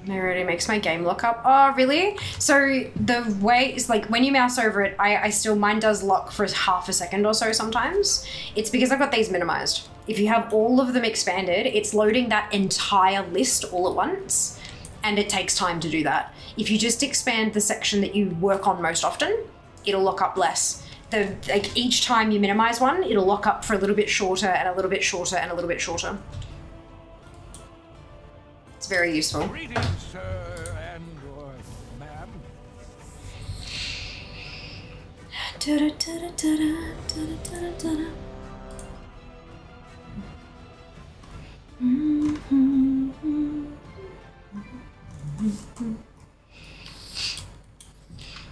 It already makes my game lock up. Oh, really? So the way is like when you mouse over it, I still, mine does lock for half a second or so sometimes. It's because I've got these minimized. If you have all of them expanded, it's loading that entire list all at once, and it takes time to do that. If you just expand the section that you work on most often, it'll lock up less. Like each time you minimize one, it'll lock up for a little bit shorter and a little bit shorter and a little bit shorter. It's very useful. Greetings, sir and or ma'am.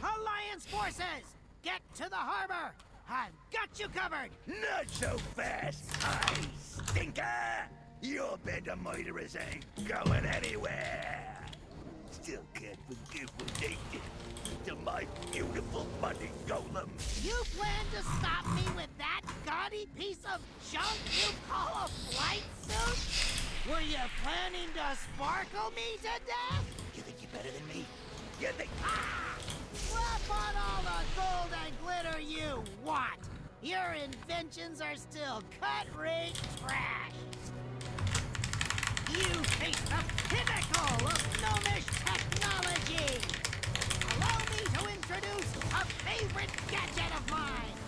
Alliance forces, get to the harbor. I've got you covered. Not so fast, I stinker! Your band of murderers ain't going anywhere! Still can't forgive what they did to my beautiful bunny golem. You plan to stop me with that gaudy piece of junk you call a flight suit? Were you planning to sparkle me to death? You think you're better than me? You think... Ah! Slap on all the gold and glitter you want! Your inventions are still cut-rate trash! You face the pinnacle of gnomish technology! Allow me to introduce a favorite gadget of mine!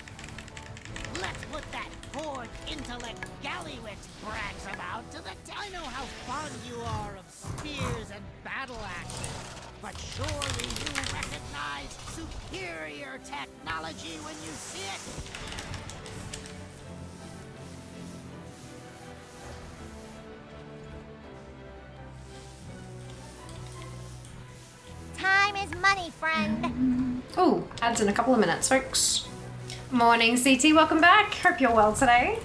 Let's put that bored intellect Gallywix brags about to the test. I know how fond you are of spears and battle axes, but surely you recognize recognize superior technology when you see it. Time is money, friend. Oh, ads in a couple of minutes, folks. Morning, CT. Welcome back. Hope you're well today.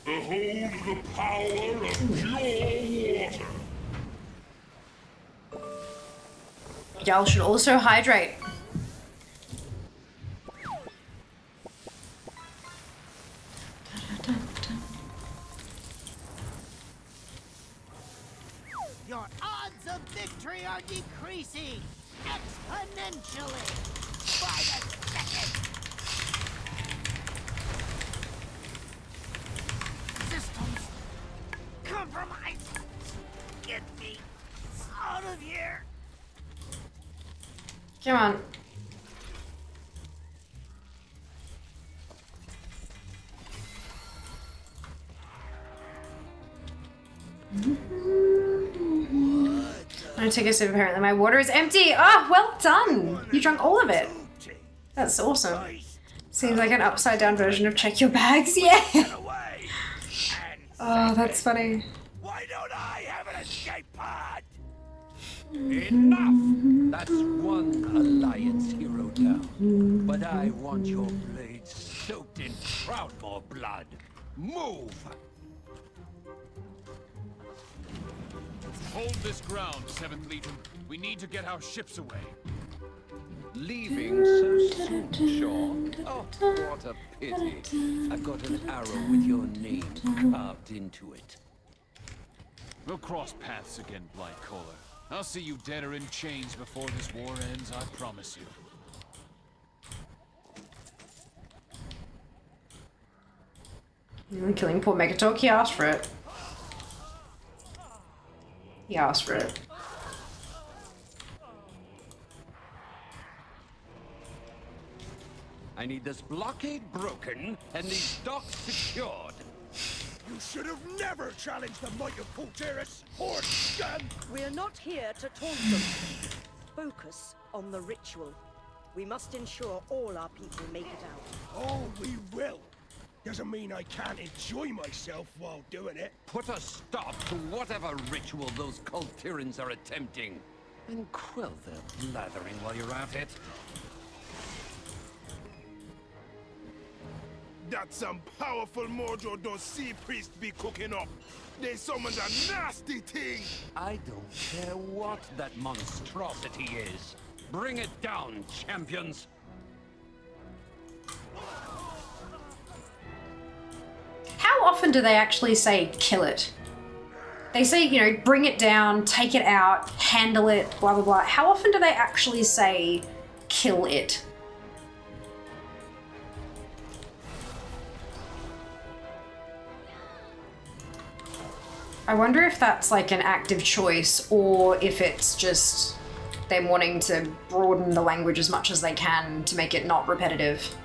Behold the power of pure water. Y'all should also hydrate. Your odds of victory are decreasing exponentially by the second. Systems compromised. Get me out of here. Come on. I'm gonna take a sip. Apparently my water is empty. Oh, well done. You drank all of it. That's awesome. Seems like an upside down version of check your bags. Yeah. Oh, that's funny. Why don't I have an escape pod? Enough! That's one Alliance hero down. But I want your blades soaked in Proudmoore blood. Move! Hold this ground, 7th Legion. We need to get our ships away. Leaving so soon, Shaw. Oh, what a pity. I've got an arrow with your name carved into it. We'll cross paths again, Blightcaller. I'll see you dead or in chains before this war ends, I promise you. You're killing poor Megatalk. He asked for it. He asked for it. I need this blockade broken and these docks secured. You should have never challenged the might of Kultiris, Horde scum! We're not here to taunt them. Focus on the ritual. We must ensure all our people make it out. Oh, we will. Doesn't mean I can't enjoy myself while doing it. Put a stop to whatever ritual those Kultirans are attempting. And quell their blathering while you're at it. That's some powerful mojo those sea priests be cooking up. They summoned a nasty thing. I don't care what that monstrosity is. Bring it down, champions. How often do they actually say kill it? They say, you know, bring it down, take it out, handle it, blah, blah, blah. How often do they actually say kill it? I wonder if that's like an active choice or if it's just them wanting to broaden the language as much as they can to make it not repetitive.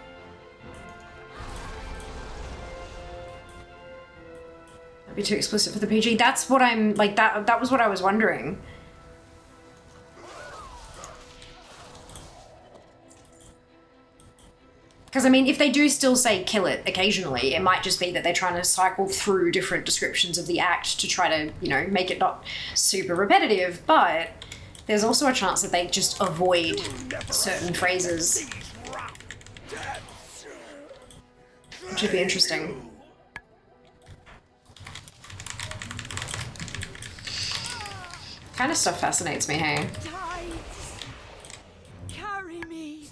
That'd be too explicit for the PG. That's what I'm like, that was what I was wondering. Because, I mean, if they do still say kill it occasionally, it might just be that they're trying to cycle through different descriptions of the act to try to, you know, make it not super repetitive, but there's also a chance that they just avoid certain phrases. Which would be interesting. Kind of stuff fascinates me, hey? Carry me.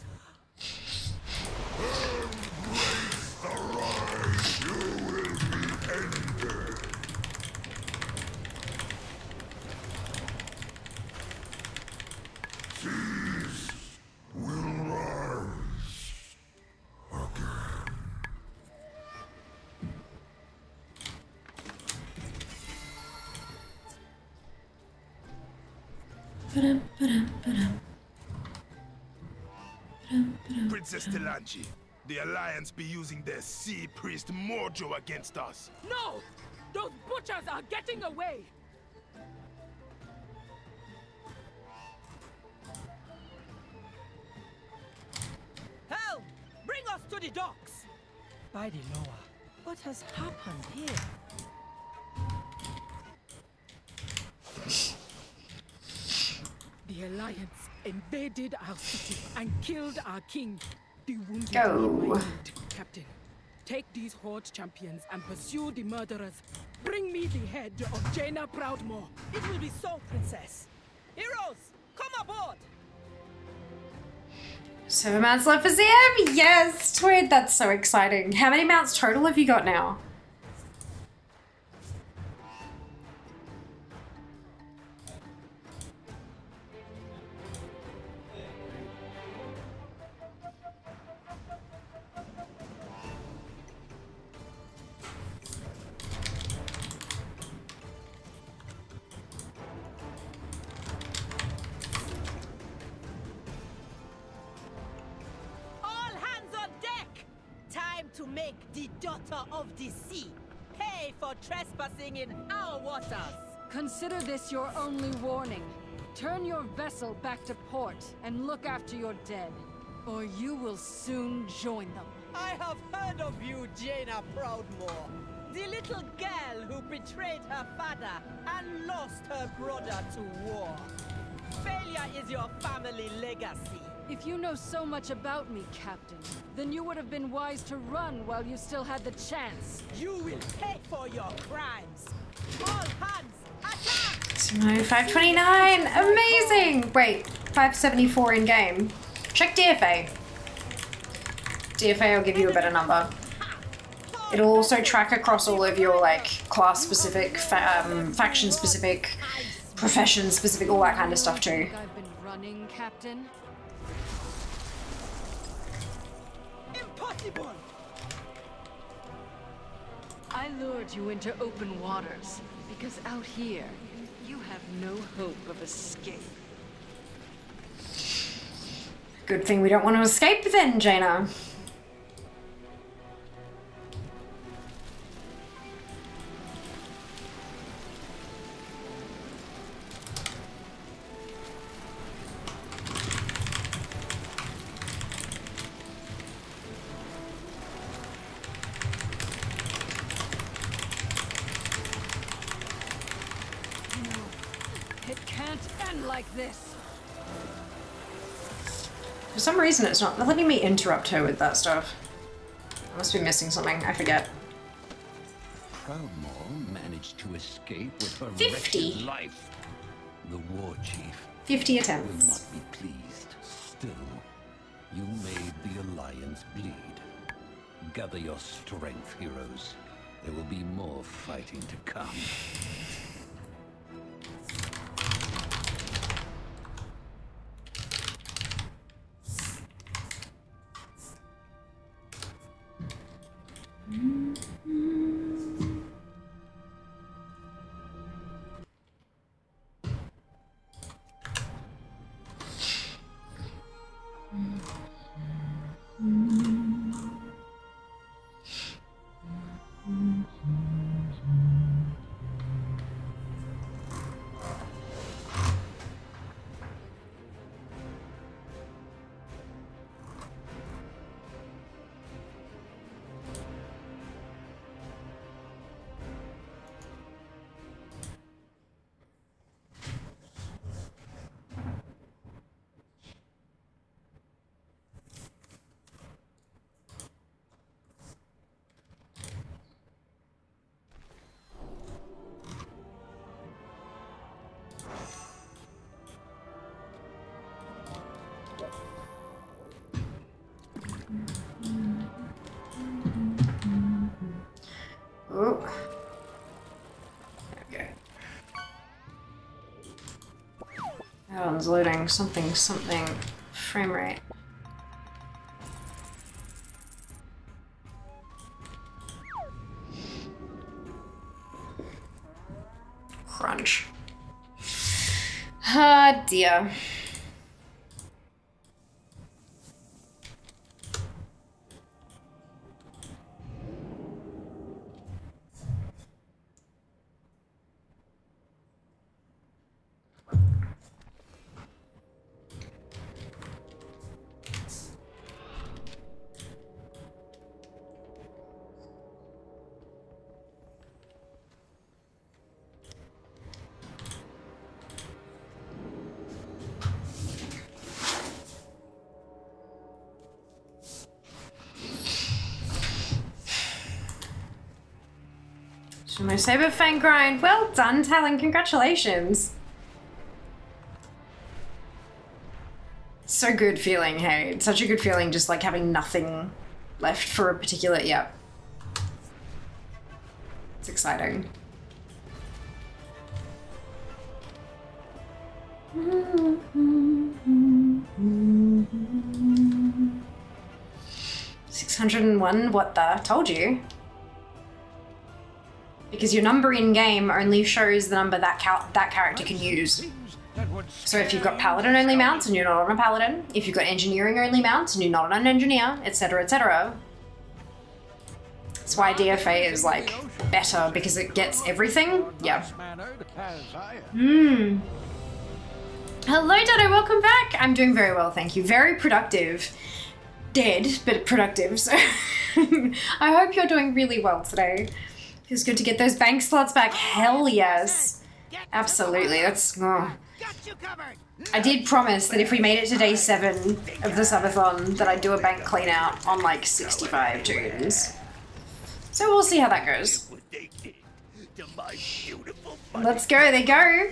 Princess Telanchi. The Alliance be using their sea priest mojo against us. No! Those butchers are getting away! Helm! Bring us to the docks! By the Noah, what has happened here? The Alliance invaded our city and killed our king. The wounded Go. need my aid, Captain. Take these Horde champions and pursue the murderers. Bring me the head of Jaina Proudmoore. It will be so, Princess. Heroes, come aboard! 7 mounts left for ZM. Yes, Twid, that's so exciting. How many mounts total have you got now? To make the daughter of the sea pay for trespassing in our waters. Consider this your only warning. Turn your vessel back to port and look after your dead, or you will soon join them. I have heard of you, Jaina Proudmoore. The little girl who betrayed her father and lost her brother to war. Failure is your family legacy. If you know so much about me, Captain, then you would have been wise to run while you still had the chance. You will pay for your crimes. All hands, attack! No, 529. Amazing. Wait, 574 in game. Check DFA. DFA will give you a better number. It'll also track across all of your like class specific, faction specific, profession specific, all that kind of stuff too. I've been running, Captain. Impossible! I lured you into open waters because out here you have no hope of escape. Good thing we don't want to escape then, Jaina. Like this. For some reason it's not letting me interrupt her with that stuff. I must be missing something, I forget. Proudmoore managed to escape with her 50 wretched life. The war chief 50 attempts. will not be pleased. Still, you made the Alliance bleed. Gather your strength, heroes. There will be more fighting to come. Ooh. Okay. That one's loading something, frame rate. Crunch. Ah, dear. So my Saber Fang grind. Well done, Talon. Congratulations. So good feeling, hey. It's such a good feeling just like having nothing left for a particular, yeah. It's exciting. 601, what the? Told you. Because your number in game only shows the number that character can use. So if you've got paladin only mounts and you're not on a paladin, if you've got engineering only mounts and you're not on an engineer, etc, etc. That's why DFA is like better because it gets everything. Yeah. Hello Dodo, welcome back. I'm doing very well, thank you. Very productive. Dead, but productive, so I hope you're doing really well today. Feels good to get those bank slots back. Hell yes. Absolutely, that's... Oh. I did promise that if we made it to day 7 of the subathon that I'd do a bank clean out on like 65 tunes. So we'll see how that goes. Let's go, there you go.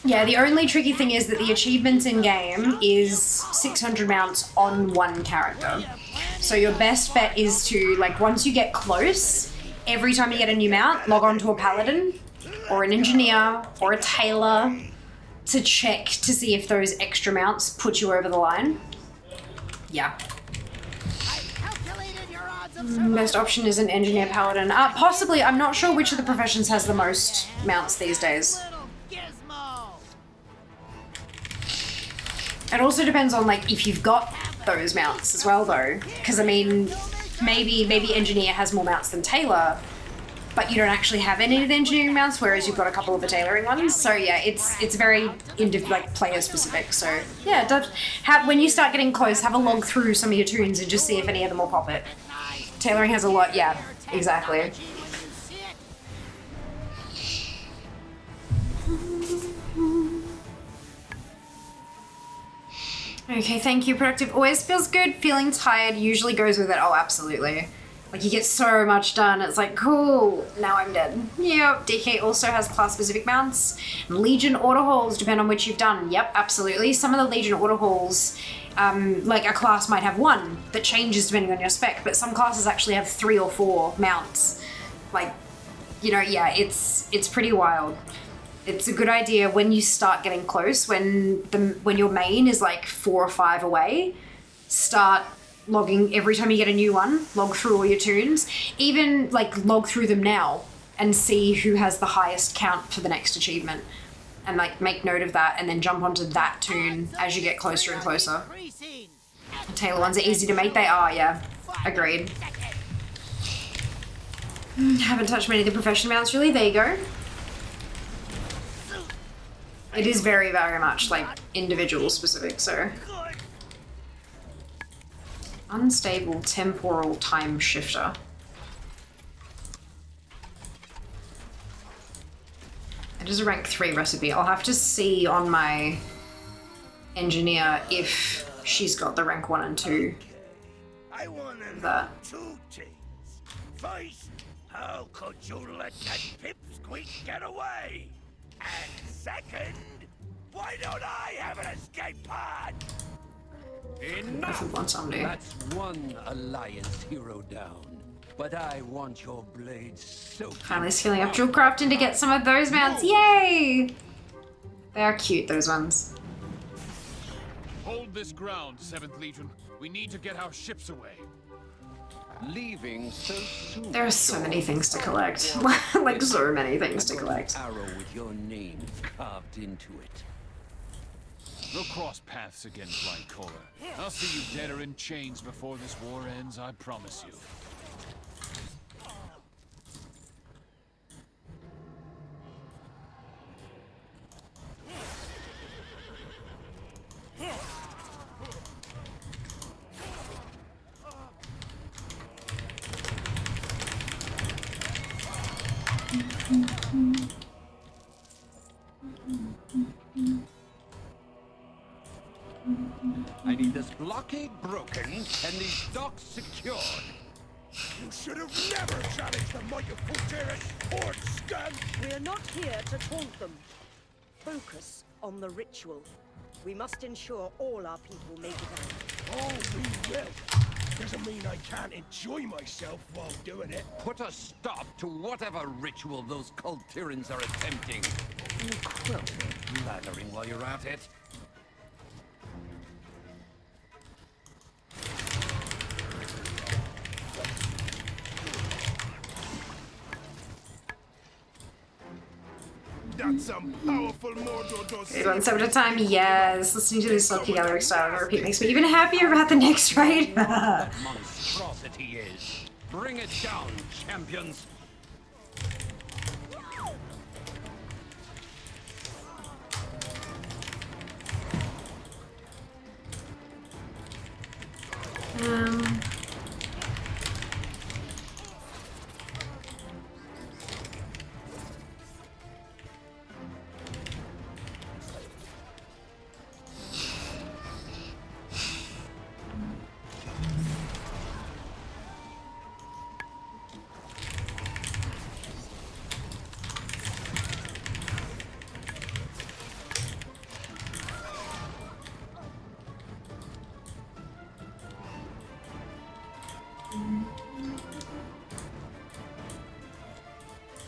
Yeah, the only tricky thing is that the achievements in game is 600 mounts on one character. So your best bet is to, like, once you get close, every time you get a new mount, log on to a paladin or an engineer or a tailor to check to see if those extra mounts put you over the line. Yeah. Best option is an engineer paladin. Possibly, I'm not sure which of the professions has the most mounts these days. It also depends on like if you've got those mounts as well though. Because I mean, maybe engineer has more mounts than tailor, but you don't actually have any of the engineering mounts, whereas you've got a couple of the tailoring ones. So yeah, it's very like player specific. So yeah, when you start getting close, have a log through some of your tunes and just see if any of them will pop it. Tailoring has a lot, yeah, exactly. Okay, thank you. Productive always feels good. Feeling tired usually goes with it. Oh, absolutely. Like, you get so much done. It's like, cool, now I'm dead. Yep, DK also has class-specific mounts. Legion autohauls depend on which you've done. Yep, absolutely. Some of the Legion autohauls, like a class might have one that changes depending on your spec, but some classes actually have 3 or 4 mounts. Like, you know, yeah, it's pretty wild. It's a good idea when you start getting close, when your main is like 4 or 5 away, start logging every time you get a new one, log through all your tunes, even like log through them now and see who has the highest count for the next achievement and like make note of that and then jump onto that tune as you get closer and closer. The tailor ones are easy to make, they are, yeah, agreed. Haven't touched many of the professional mounts really, there you go. It is very, very much like individual specific, so. Unstable temporal time shifter. It is a rank 3 recipe. I'll have to see on my engineer if she's got the rank 1 and 2. I want to know 2 things. First, how could you let that pipsqueak get away? And second, why don't I have an escape pod? Enough! That's one Alliance hero down. But I want your blades so. Finally scaling up jewel crafting to get some of those mounts. Yay! They are cute, those ones. Hold this ground, 7th Legion. We need to get our ships away. Leaving so soon. There are so many things to collect. Like so many things to collect. Arrow with your name carved into it. We'll cross paths again, Blind Caller. I'll see you dead or in chains before this war ends, I promise you. I need this blockade broken and these docks secured. You should have never challenged the might of Completionist, poor scum! We're not here to taunt them. Focus on the ritual. We must ensure all our people make it out. Oh, we will. Doesn't mean I can't enjoy myself while doing it. Put a stop to whatever ritual those cult tyrants are attempting. Well, blathering while you're at it. That's some powerful Mordor does. One step at a time, yes. Listening to this Silky Gallery style on repeat makes me even happier about the next raid. That monstrosity is. Bring it down, champions.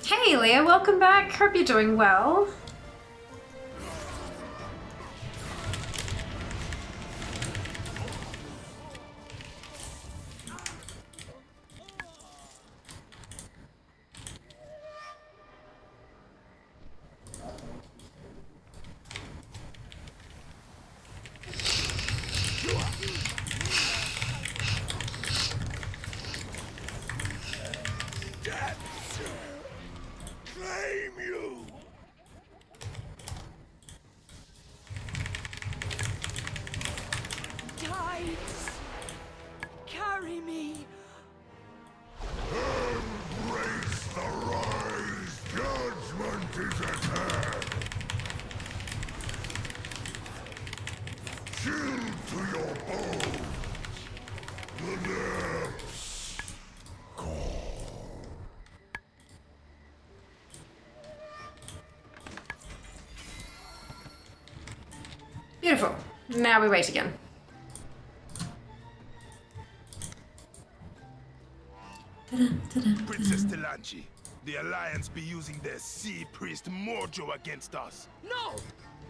Hey Leah, welcome back. Hope you're doing well. Claim you! Tides, carry me. Embrace the rise! Judgment is at hand! Shield to your bones! The depths call. Beautiful. Now we wait again. Princess Delanchi, the Alliance be using their sea priest Mojo against us. No!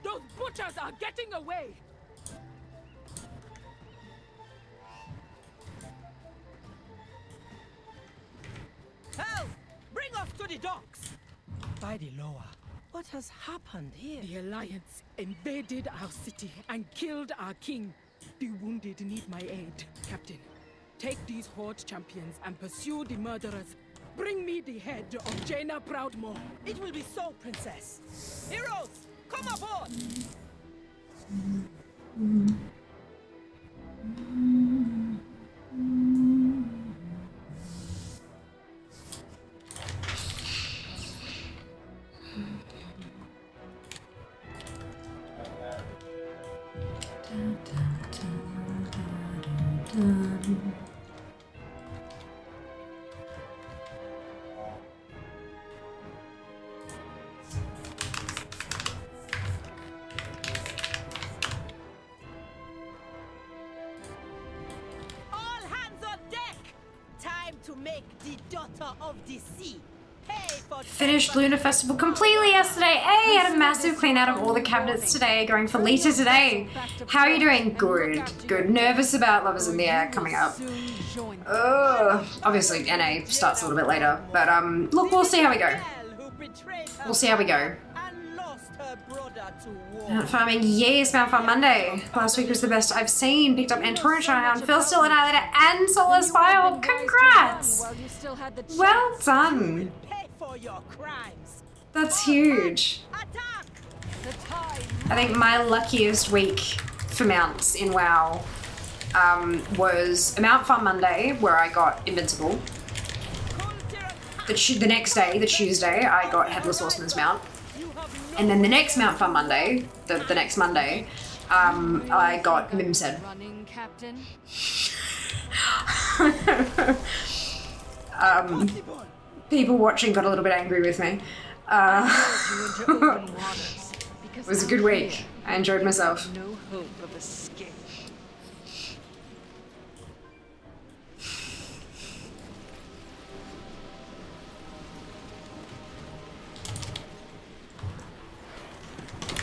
Those butchers are getting away! Help! Bring us to the docks! By the lower. What has happened here? The Alliance invaded our city and killed our king. The wounded need my aid, Captain. Take these Horde champions and pursue the murderers. Bring me the head of Jaina Proudmoore. It will be so, Princess. Heroes, come aboard! All hands on deck! Time to make the daughter of the sea. Finished Lunar Festival completely yesterday. Hey, had a massive clean out of all the cabinets today, going for Lita today. How are you doing? Good. Good. Nervous about Lovers in the Air coming up. Obviously NA starts a little bit later, but look, we'll see how we go. We'll see how we go. Mount farming, yes, Mount Farm Monday. Last week was the best I've seen. Picked up Antoran Shyhound, Phil Still Annihilator, and Solar Spire. Congrats! Well done. That's huge. I think my luckiest week for mounts in WoW was a Mount Farm Monday where I got Invincible. The next day, the Tuesday, I got Headless Horseman's mount. And then the next Mount Farm Monday, the next Monday, I got Mimsed. People watching got a little bit angry with me. It was a good week. I enjoyed myself. No hope of escape.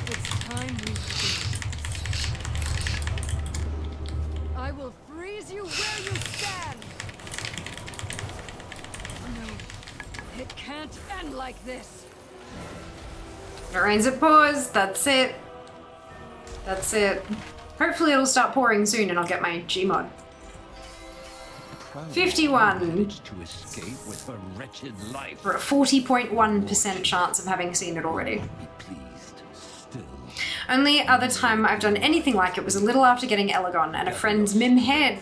It's time we see. I will freeze you where you stand. No, it can't end like this. It rains, it pours. That's it. That's it. Hopefully it'll start pouring soon and I'll get my Gmod. 51. To escape with a wretched life. We're at 40.1% chance of having seen it already. Only other time I've done anything like it was a little after getting Elegon and a friend's Mim's head.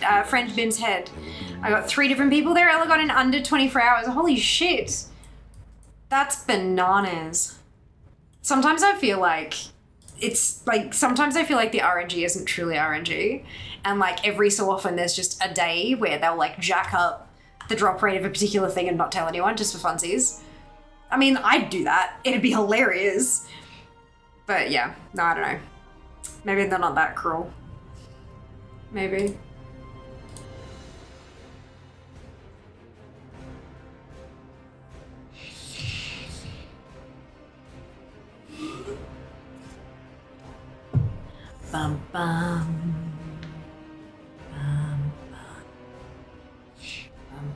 I got 3 different people there, Elegon, in under 24 hours. Holy shit. That's bananas. Sometimes I feel like sometimes I feel like the RNG isn't truly RNG, and like every so often there's just a day where they'll like jack up the drop rate of a particular thing and not tell anyone just for funsies. I mean, I'd do that. It'd be hilarious. But yeah, no, I don't know. Maybe they're not that cruel. Maybe. Bum bum. Bum bum. Bum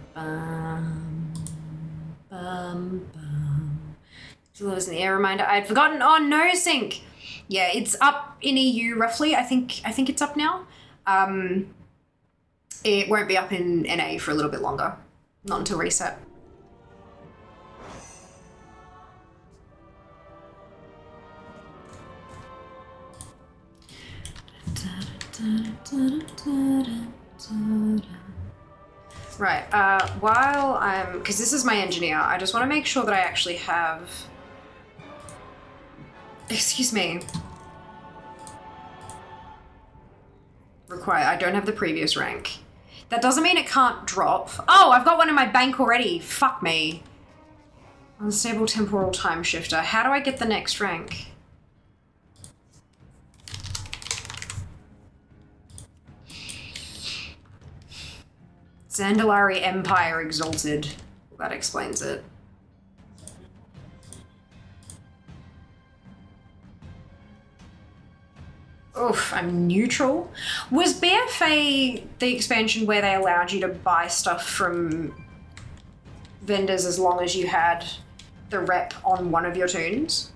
bum. Bum. Lewis in the air reminder. I'd forgotten. Oh, no sync. Yeah, it's up in EU roughly. I think it's up now. It won't be up in NA for a little bit longer. Not until reset. Right, while I'm, because this is my engineer, I just want to make sure that I actually have, excuse me, I don't have the previous rank. That doesn't mean it can't drop. Oh, I've got one in my bank already. Fuck me. Unstable temporal time shifter. How do I get the next rank? Zandalari Empire Exalted. That explains it. Oof, I'm neutral. Was BFA the expansion where they allowed you to buy stuff from vendors as long as you had the rep on one of your tunes?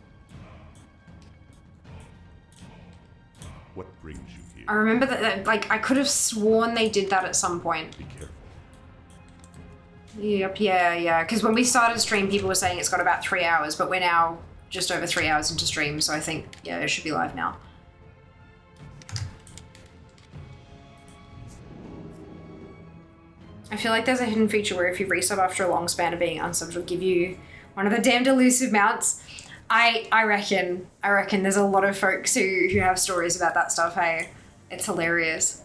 What brings you here? I remember that, like, I could have sworn they did that at some point. Be careful. Yep, yeah. Because when we started stream, people were saying it's got about 3 hours, but we're now just over 3 hours into stream, so I think, yeah, it should be live now. I feel like there's a hidden feature where if you resub after a long span of being unsubbed, it'll give you one of the damned elusive mounts. I reckon there's a lot of folks who have stories about that stuff, hey? It's hilarious.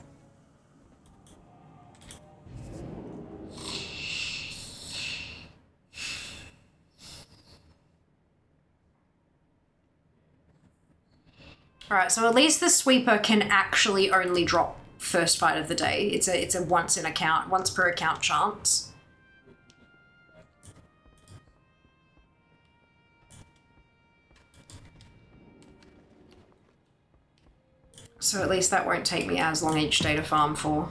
Alright, so at least the sweeper can actually only drop first fight of the day. It's a once per account chance. So at least that won't take me as long each day to farm for.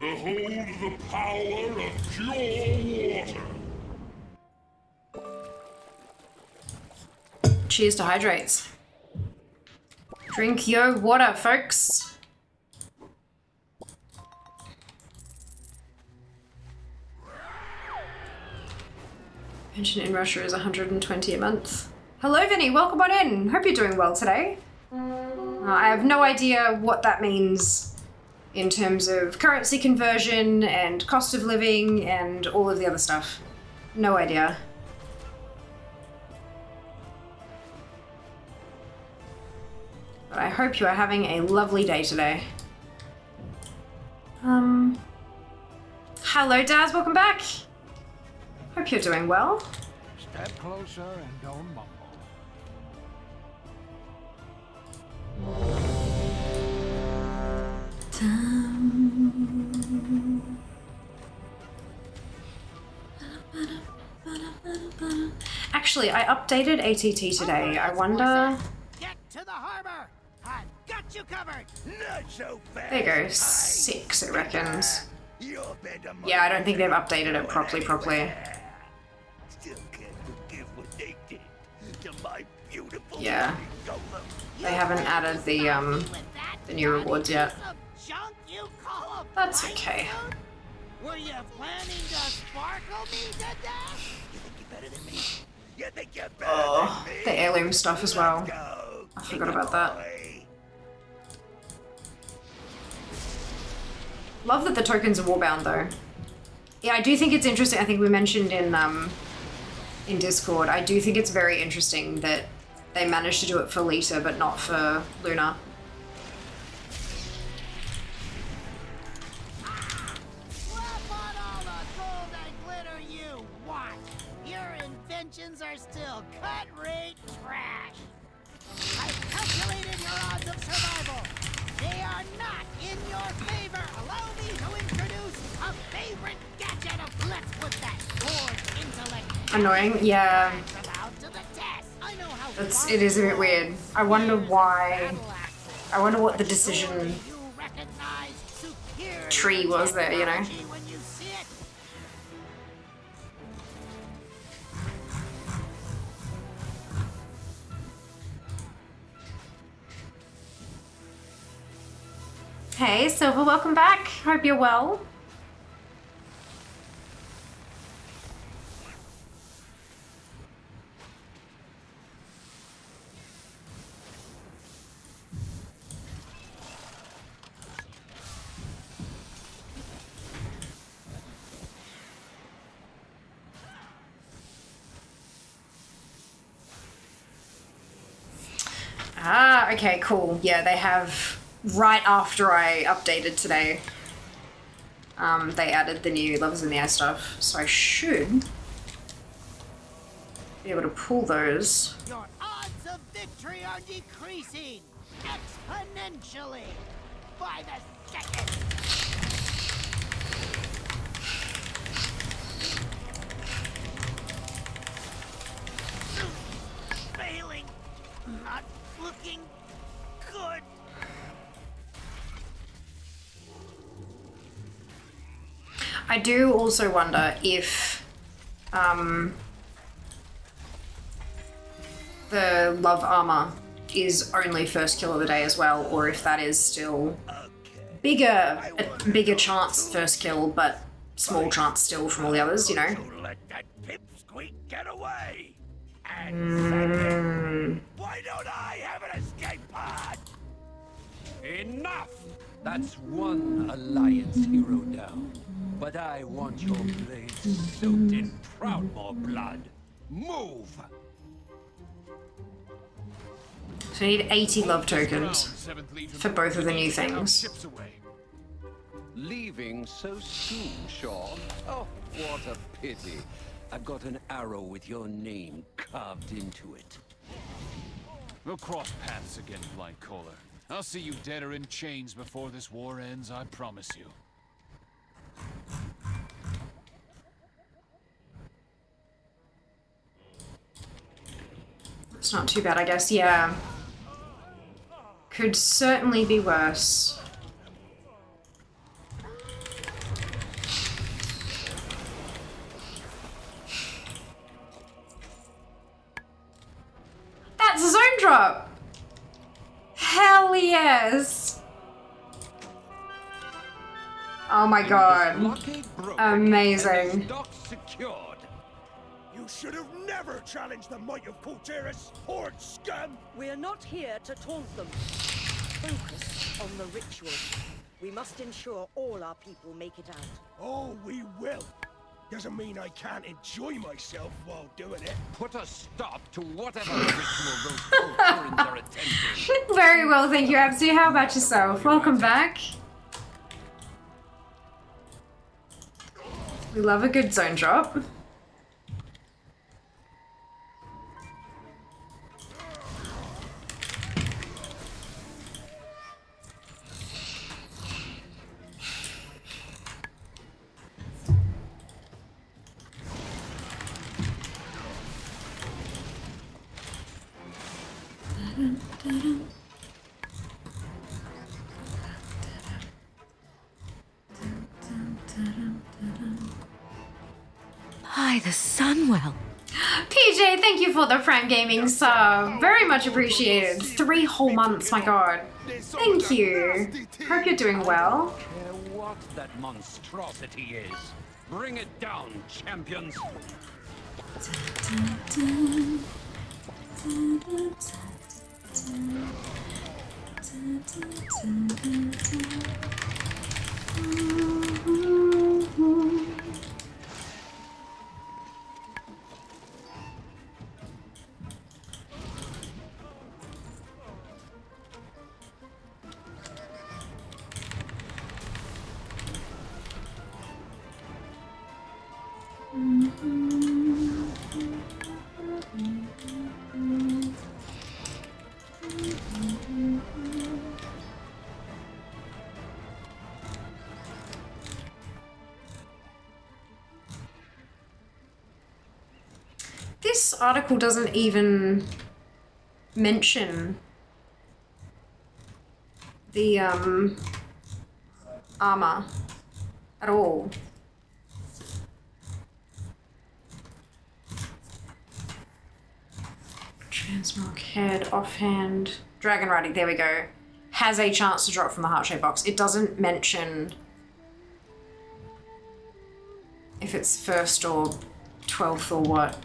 Behold the power of pure water. Cheers to hydrates. Drink your water, folks. Pension in Russia is 120 a month. Hello, Vinny. Welcome on in. Hope you're doing well today. I have no idea what that means in terms of currency conversion and cost of living and all of the other stuff. No idea. But I hope you are having a lovely day today. Hello Daz, welcome back. Hope you're doing well. Step closer and don't mumble. Actually, I updated ATT today. I wonder... Get to the harbor. I've got you covered. Not so fast. There you go, 6 it reckons. Yeah, I don't think they've updated it properly. Still can't forgive what they did to my beautiful Yeah. They haven't added the new rewards yet. That's okay. Were you planning to sparkle me to death? You think you're better than me? You think you're better Oh, than me? the heirloom stuff as well. I forgot about that. Love that the tokens are warbound though. Yeah, I do think it's interesting. I think we mentioned in Discord, I do think it's very interesting that they managed to do it for Lita but not for Luna. Inventions are still cut-rate trash. I've calculated your odds of survival. They are not in your favor. Allow me to introduce a favorite gadget of let's put that bored intellect. Annoying, yeah. It is a bit weird. I wonder why. I wonder what the decision tree was there, you know? Hey, Silver, welcome back. Hope you're well. Ah, okay, cool. Yeah, they have... Right after I updated today, they added the new Lovers in the Air stuff, so I should be able to pull those. Your odds of victory are decreasing exponentially by the second. Failing, not looking good. I do also wonder if the love armor is only first kill of the day as well, or if that is still a bigger chance first kill, but small chance still from all the others, you know? Let that pipsqueak get away. And second, why don't I have an escape pod? Enough! That's one Alliance hero down. But I want your blades soaked in Proudmoore blood. Move! So I need 80 love tokens for both of the new things. Leaving so soon, Sean? Oh, what a pity. I've got an arrow with your name carved into it. We'll cross paths again, Blightcaller. I'll see you dead or in chains before this war ends, I promise you. It's not too bad, I guess. Yeah. Could certainly be worse. That's a zone drop! Hell yes! Oh my god. Amazing. You should have never challenged the might of Kultiris, horde scum! We're not here to taunt them. Focus on the ritual. We must ensure all our people make it out. Oh, we will. Doesn't mean I can't enjoy myself while doing it. Put a stop to whatever ritual those Kultirans are attempting. Very well, thank you, Abzu. How about yourself? Welcome back. We love a good zone drop. By the Sunwell. PJ, thank you for the Prime Gaming sub. Very much appreciated. 3 whole months, my god. Thank you. Hope you're doing well. What that monstrosity is. Bring it down, champions. This article doesn't even mention the armor at all. Transmog head, offhand, dragon riding, there we go. Has a chance to drop from the heart-shaped box. It doesn't mention if it's 1st or 12th or what.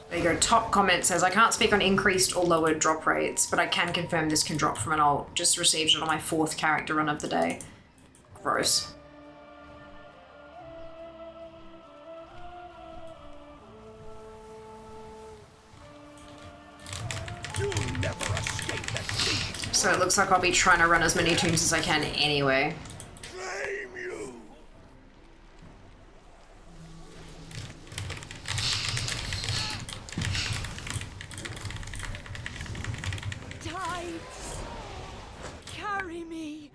There you go, top comment says, I can't speak on increased or lowered drop rates, but I can confirm this can drop from an ult. Just received it on my 4th character run of the day. Gross. So it looks like I'll be trying to run as many tombs as I can anyway. Carry me.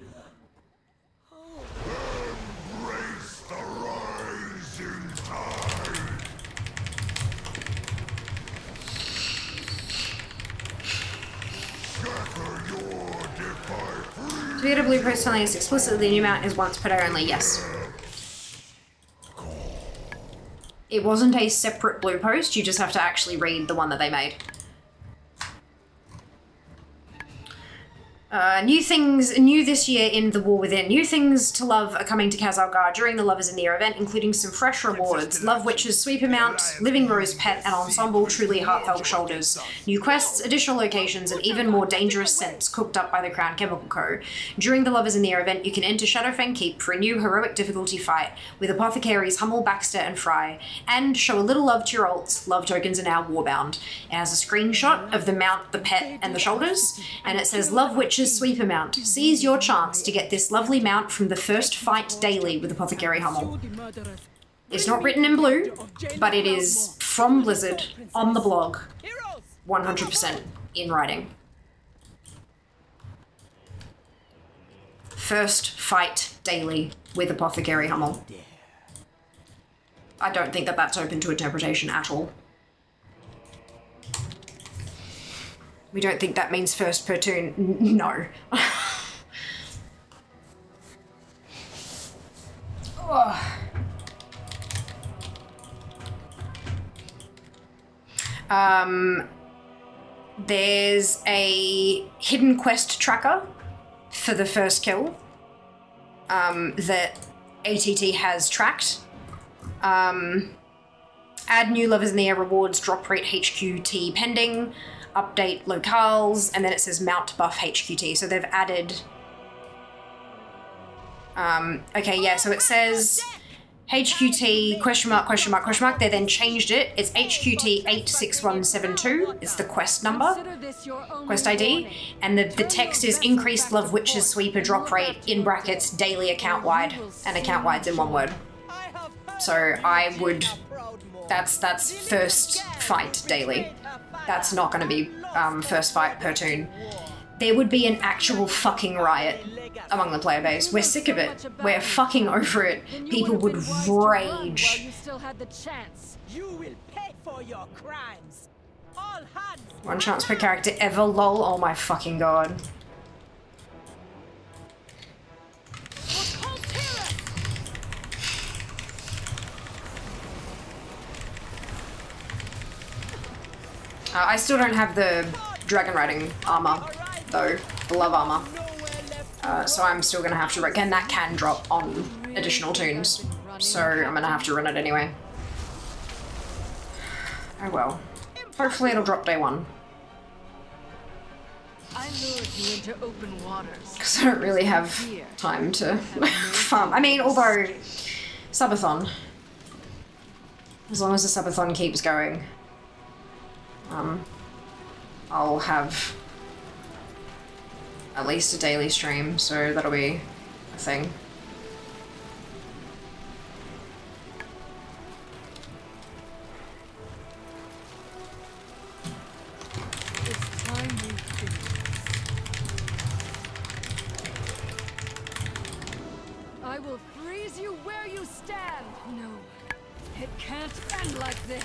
Oh. Embrace the rising tide. Scatter your defy. To be able to blue post telling us explicitly the new mount is once per day only, yes. It wasn't a separate blue post, you just have to actually read the one that they made. New this year in The War Within. New things to love are coming to Khazar during the Lovers in the Air event, including some fresh rewards. Love Witch's Sweep Amount, Living Rose Pet, and Ensemble Truly Heartfelt Shoulders. New quests, additional locations, and even more dangerous scents cooked up by the Crown Chemical Co. During the Lovers in the Air event, you can enter Shadowfang Keep for a new heroic difficulty fight with Apothecaries Hummel, Baxter, and Fry, and show a little love to your ults. Love tokens are now warbound. It has a screenshot of the mount, the pet, and the shoulders, and it says Love Witch's Sweep Amount. Seize your chance to get this lovely mount from the first fight daily with Apothecary Hummel. It's not written in blue, but it is from Blizzard on the blog, 100% in writing. First fight daily with Apothecary Hummel. I don't think that that's open to interpretation at all. We don't think that means first per turn. No. There's a hidden quest tracker for the first kill that ATT has tracked. Add new Lovers in the Air rewards, drop rate HQT pending, update locales, and then it says mount buff HQT. So they've added... okay, yeah, so it says HQT question mark question mark question mark. They then changed it. It's HQT 86172. It's the quest number, quest ID, and the text is increased Love Witch's sweeper drop rate in brackets daily account wide, and account wide's in one word. So I would. That's first fight daily. That's not going to be first fight per tune. There would be an actual fucking riot among the player base. We're sick of it. We're fucking over it. People would rage. You will pay for your crimes. All hands. One chance per character ever, lol. Oh my fucking god. I still don't have the dragon riding armor, though, the love armor. So I'm still gonna have to, and that can drop on additional tunes, so I'm gonna have to run it anyway. Oh well. Hopefully it'll drop day one. I lured you into open waters. Because I don't really have time to farm. I mean, although, subathon. As long as the subathon keeps going. I'll have at least a daily stream, so that'll be a thing. It's time we finish. I will freeze you where you stand. No, it can't end like this.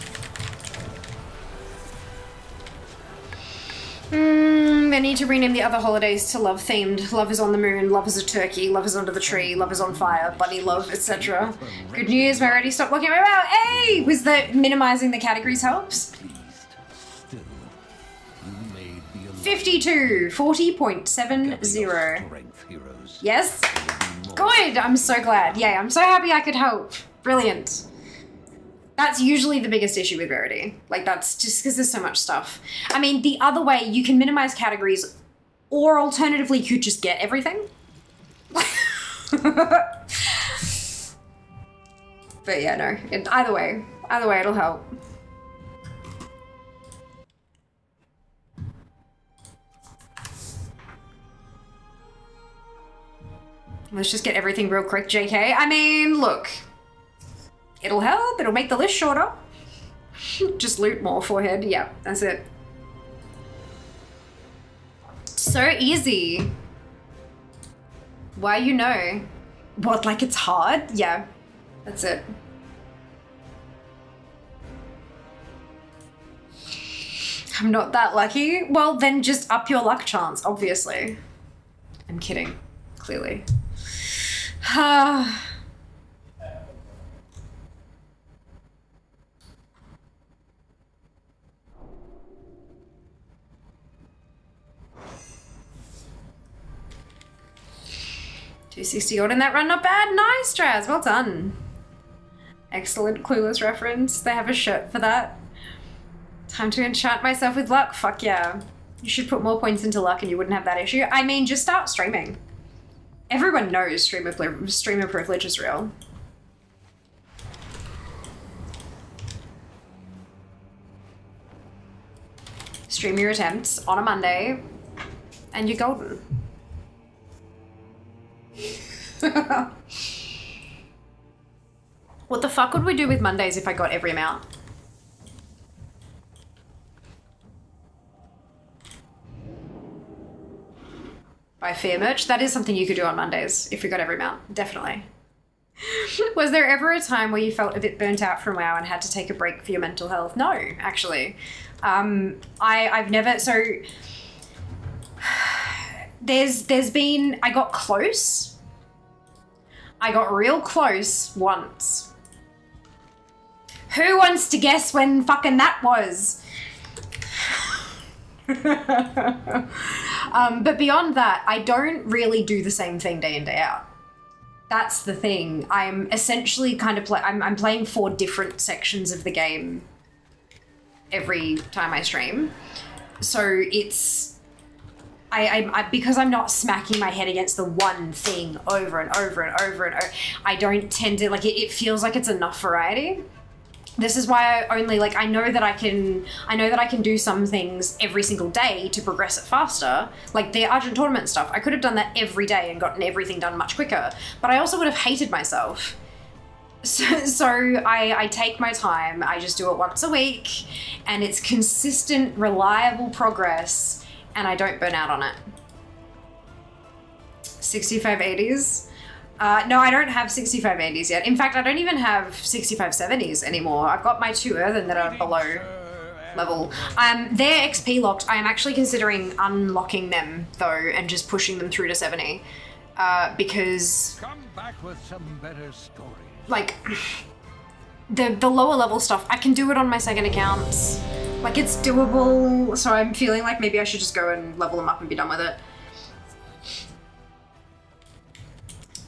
They need to rename the other holidays to love themed. Love is on the moon, love is a turkey, love is under the tree, love is on fire, bunny love, etc. Good news, my already stopped looking. Wow, hey! Was that minimizing the categories helps? 52, 40.70. Yes? Good, I'm so glad. Yay, I'm so happy I could help. Brilliant. That's usually the biggest issue with Rarity. Like, that's just because there's so much stuff. I mean, the other way, you can minimize categories, or alternatively, you could just get everything. But yeah, no. Either way, it'll help. Let's just get everything real quick, JK. I mean, look. It'll help, it'll make the list shorter. Just loot more forehead, yeah, that's it. So easy. Why, you know? What, like it's hard? Yeah, that's it. I'm not that lucky. Well, then just up your luck chance, obviously. I'm kidding, clearly. 260 gold in that run, not bad. Nice, Draz, well done. Excellent Clueless reference. They have a shirt for that. Time to enchant myself with luck. Fuck yeah. You should put more points into luck and you wouldn't have that issue. I mean, just start streaming. Everyone knows streamer privilege is real. Stream your attempts on a Monday and you're golden. What the fuck would we do with Mondays if I got every amount? Buy fair merch? That is something you could do on Mondays if you got every amount, definitely. Was there ever a time where you felt a bit burnt out from WoW and had to take a break for your mental health? No, actually. I've never, so there's been, I got close. I got real close once. Who wants to guess when fucking that was? But beyond that, I don't really do the same thing day in, day out. That's the thing. I'm essentially kind of I'm playing 4 different sections of the game every time I stream. So because I'm not smacking my head against the one thing over and over and over and over, I don't tend to, like, it feels like it's enough variety. This is why I only, like, I know that I can do some things every single day to progress it faster. Like the Argent tournament stuff, I could have done that every day and gotten everything done much quicker, but I also would have hated myself. So I take my time, I just do it once a week, and it's consistent, reliable progress, and I don't burn out on it. 6580s? No, I don't have 6580s yet. In fact, I don't even have 6570s anymore. I've got my 2 earthen that are below level. They're XP locked. I am actually considering unlocking them though and just pushing them through to 70. Because Come back with some better stories. Like the lower level stuff, I can do it on my second accounts. Like, it's doable, so I'm feeling like maybe I should just go and level them up and be done with it.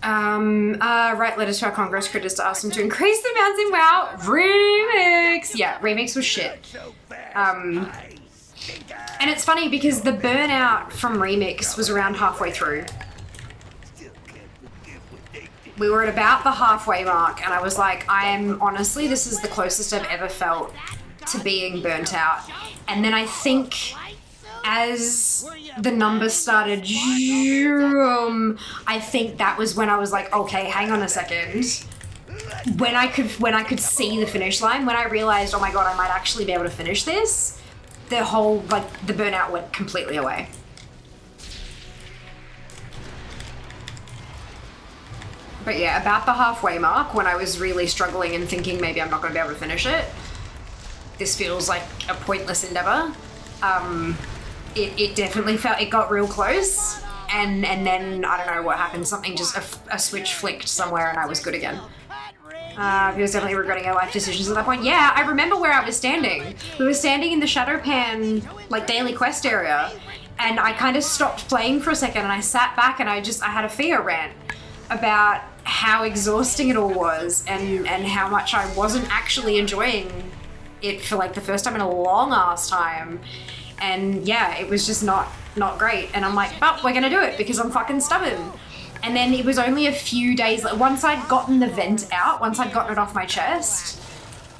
Write letters to our Congress critters to ask them to increase the amounts in WoW. Remix! Yeah, Remix was shit. And it's funny because the burnout from Remix was around halfway through. We were at about the halfway mark and I was like, honestly, this is the closest I've ever felt to being burnt out. And then I think as the numbers started, I think that was when I was like, okay, hang on a second. When I could see the finish line, when I realized, oh my god, I might actually be able to finish this, the whole, like, the burnout went completely away. But yeah, about the halfway mark, when I was really struggling and thinking maybe I'm not going to be able to finish it, this feels like a pointless endeavor. It definitely felt, it got real close, and then, I don't know what happened, something just, a switch flicked somewhere and I was good again. He was definitely regretting our life decisions at that point. Yeah, I remember where I was standing. We were standing in the Shadowpan, like, daily quest area, and I kind of stopped playing for a second and I sat back and I had a fear rant about how exhausting it all was and how much I wasn't actually enjoying it for, like, the first time in a long ass time. And yeah, it was just not great. And I'm like, but we're gonna do it because I'm fucking stubborn. And then it was only a few days, like, once I'd gotten the vent out, once I'd gotten it off my chest,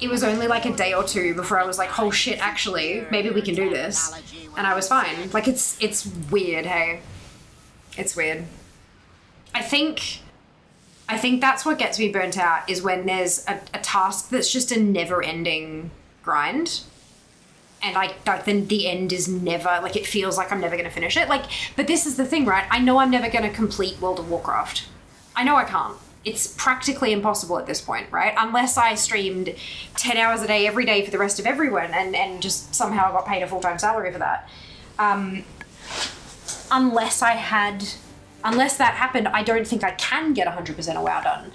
it was only like a day or two before I was like, oh shit, actually, maybe we can do this. And I was fine. Like, it's weird, hey? It's weird. I think that's what gets me burnt out, is when there's a task that's just a never-ending grind. And then the end is never, like, it feels like I'm never going to finish it. Like, but this is the thing, right? I know I'm never going to complete World of Warcraft. I know I can't. It's practically impossible at this point, right? Unless I streamed 10 hours a day every day for the rest of everyone and just somehow got paid a full-time salary for that. Unless that happened, I don't think I can get 100% of WoW done.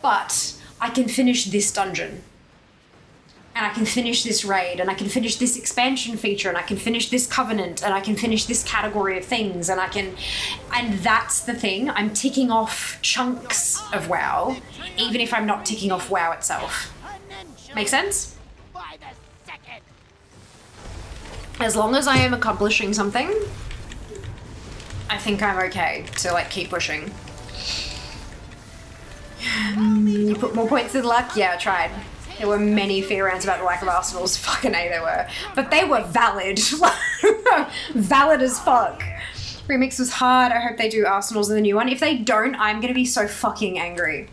But I can finish this dungeon. And I can finish this raid, and I can finish this expansion feature, and I can finish this covenant, and I can finish this category of things, and and that's the thing. I'm ticking off chunks of WoW, even if I'm not ticking off WoW itself. Make sense? As long as I am accomplishing something, I think I'm okay to, like, keep pushing. You put more points in luck? Yeah, I tried. There were many fear rants about the lack of arsenals. Fucking A, they were. But they were valid. Valid as fuck. Remix was hard. I hope they do arsenals in the new one. If they don't, I'm gonna be so fucking angry.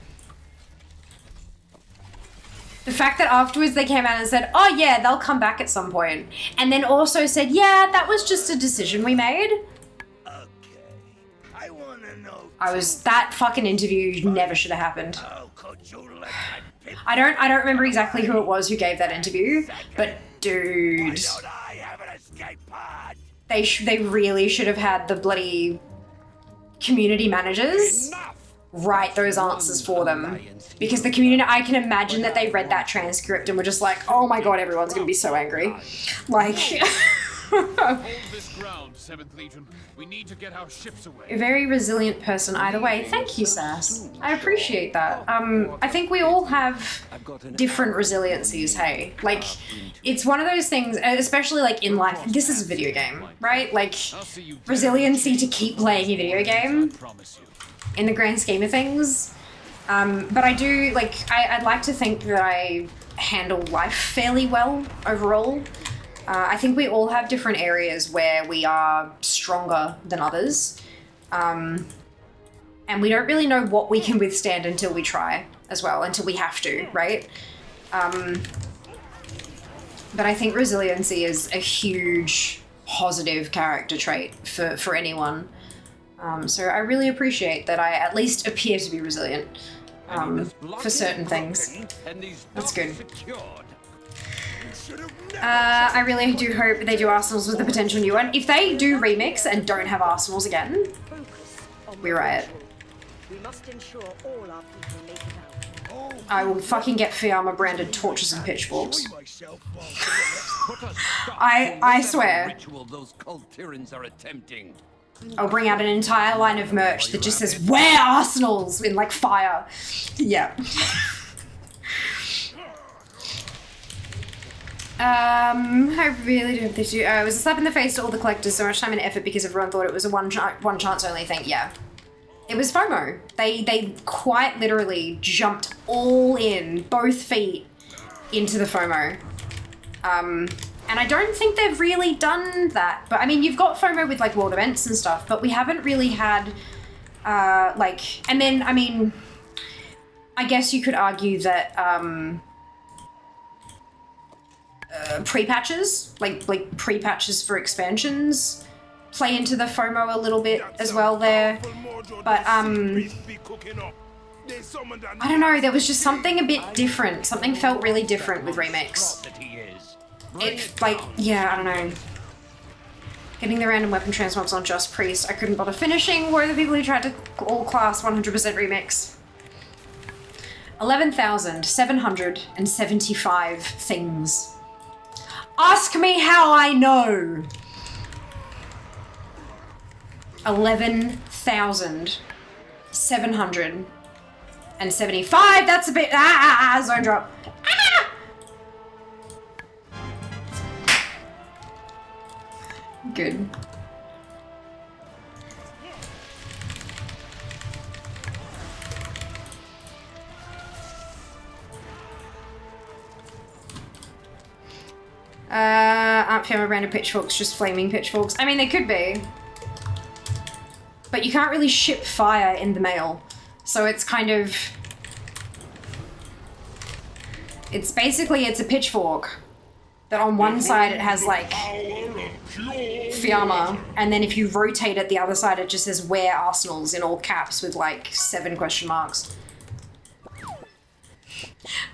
The fact that afterwards they came out and said, oh yeah, they'll come back at some point. And then also said, yeah, that was just a decision we made. That fucking interview never should have happened. I don't remember exactly who it was who gave that interview, but dude, they really should have had the bloody community managers write those answers for them, because the community, I can imagine that they read that transcript and were just like, oh my god, everyone's gonna be so angry. Like, Hold this ground, 7th Legion. We need to get our ships away. A very resilient person either way. Thank you, Sass. I appreciate that. I think we all have different resiliencies, hey? Like, it's one of those things, especially like in life, this is a video game, right? Like, resiliency to keep playing a video game in the grand scheme of things. But I do, like, I'd like to think that I handle life fairly well overall. I think we all have different areas where we are stronger than others. And we don't really know what we can withstand until we try as well, until we have to, right? But I think resiliency is a huge positive character trait for anyone. So I really appreciate that I at least appear to be resilient for certain things. That's good. I really do hope they do Arsenals with the potential new one. If they do remix and don't have Arsenals again, we riot. We must ensure all our people make it out. I will fucking get Fiamma branded torches and pitchforks. I swear. Ritual those cult tyrants are attempting. I'll bring out an entire line of merch that just says, "Wear Arsenals!" in like fire. Yeah. I really do hope they do. It was a slap in the face to all the collectors, so much time and effort because everyone thought it was a one chance only thing. Yeah. It was FOMO. They quite literally jumped all in, both feet, into the FOMO. And I don't think they've really done that. But I mean, you've got FOMO with like world events and stuff, but we haven't really had like, and then, I mean, I guess you could argue that pre-patches, like pre-patches for expansions play into the FOMO a little bit as well there. But I don't know, there was just something a bit different. Something felt really different with Remix. It, like, yeah, I don't know. Getting the random weapon transmobs on Just Priest, I couldn't bother finishing. Were the people who tried to all class 100% Remix. 11,775 things. Ask me how I know. 11,775. That's a bit. Zone drop. Good. Aren't Fiamma branded pitchforks just flaming pitchforks? I mean, they could be. But you can't really ship fire in the mail. So it's kind of... It's basically, it's a pitchfork. That on one side it has like Fiamma, and then if you rotate it the other side it just says "Wear Arsenals" in all caps with like 7 question marks.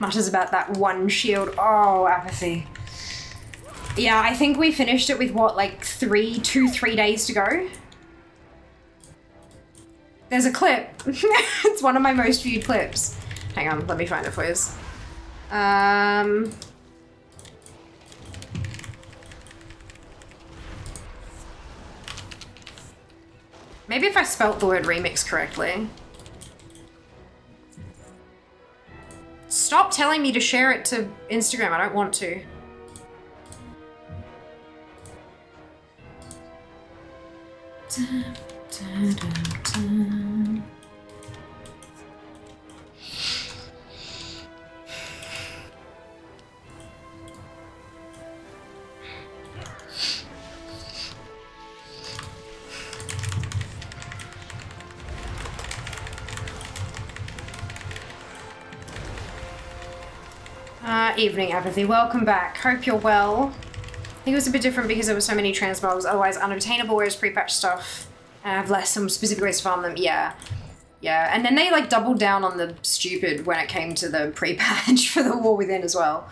Mutters about that one shield. Oh, apathy. Yeah, I think we finished it with what, like 3 days to go? There's a clip. It's one of my most viewed clips. Hang on, let me find it for you. Maybe if I spelt the word remix correctly. Stop telling me to share it to Instagram, I don't want to. Evening, Apathy. Welcome back. Hope you're well. I think it was a bit different because there were so many transmobs, otherwise unobtainable, whereas pre-patch stuff and have less some specific ways to farm them. Yeah. Yeah, and then they like doubled down on the stupid when it came to the pre-patch for the War Within as well.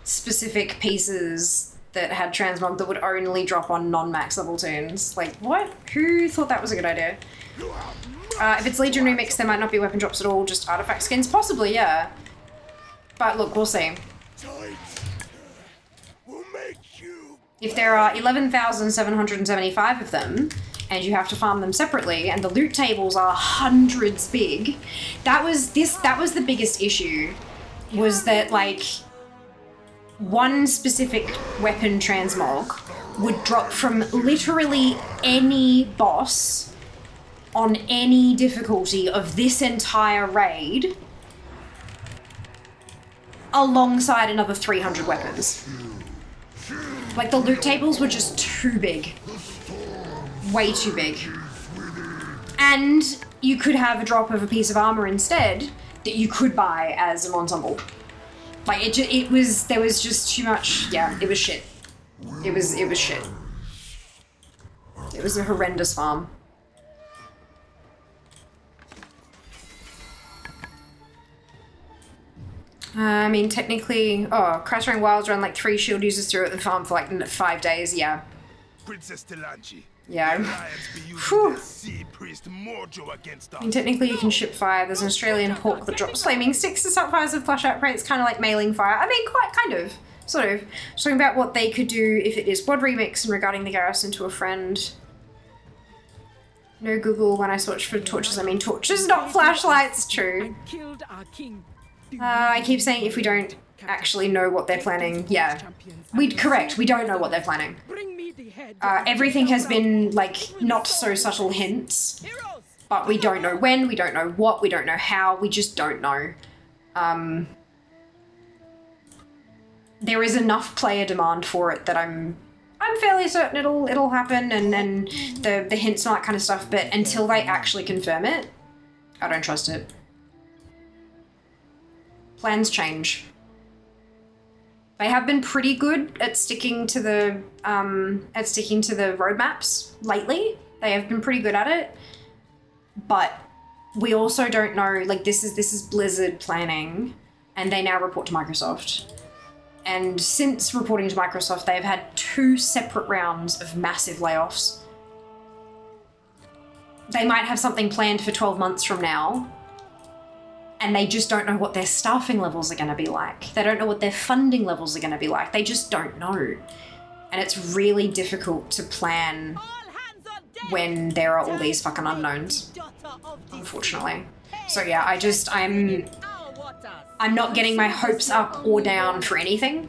Specific pieces that had transmog that would only drop on non-max level tunes. Like, what? Who thought that was a good idea? If it's Legion Remix, there might not be weapon drops at all, just artifact skins. Possibly, yeah. But look, we'll see. If there are 11,775 of them, and you have to farm them separately, and the loot tables are hundreds big, that was the biggest issue, was that like one specific weapon transmog would drop from literally any boss on any difficulty of this entire raid alongside another 300 weapons. Like, the loot tables were just too big. Way too big. And you could have a drop of a piece of armor instead that you could buy as an ensemble. Like, there was just too much, yeah, it was shit. It was shit. It was a horrendous farm. I mean, technically, Crash Rank Wilds run like 3 shield users through at the farm for like 5 days, yeah. Princess Telanchi. Yeah. I mean, technically you can ship fire. There's an Australian hawk that drops flaming sticks to stop fires and flush out prey. It's kind of like mailing fire. I mean, kind of. Sort of. Talking about what they could do if it is WOD remix and regarding the garrison to a friend. No Google when I search for torches. I mean, torches, not flashlights. True. I keep saying if we don't actually know what they're planning. Yeah. Correct. We don't know what they're planning. Everything has been, like, not so subtle hints. But we don't know when, we don't know what, we don't know how, we just don't know. There is enough player demand for it that I'm fairly certain it'll happen, and then the hints and all that kind of stuff, but until they actually confirm it, I don't trust it. Plans change. They have been pretty good at sticking to the roadmaps lately. They have been pretty good at it, but we also don't know. Like, this is Blizzard planning, and they now report to Microsoft. And since reporting to Microsoft, they have had 2 separate rounds of massive layoffs. They might have something planned for 12 months from now, and they just don't know what their staffing levels are going to be like. They don't know what their funding levels are going to be like. They just don't know. And it's really difficult to plan when there are all these fucking unknowns, unfortunately. So yeah, I'm not getting my hopes up or down for anything.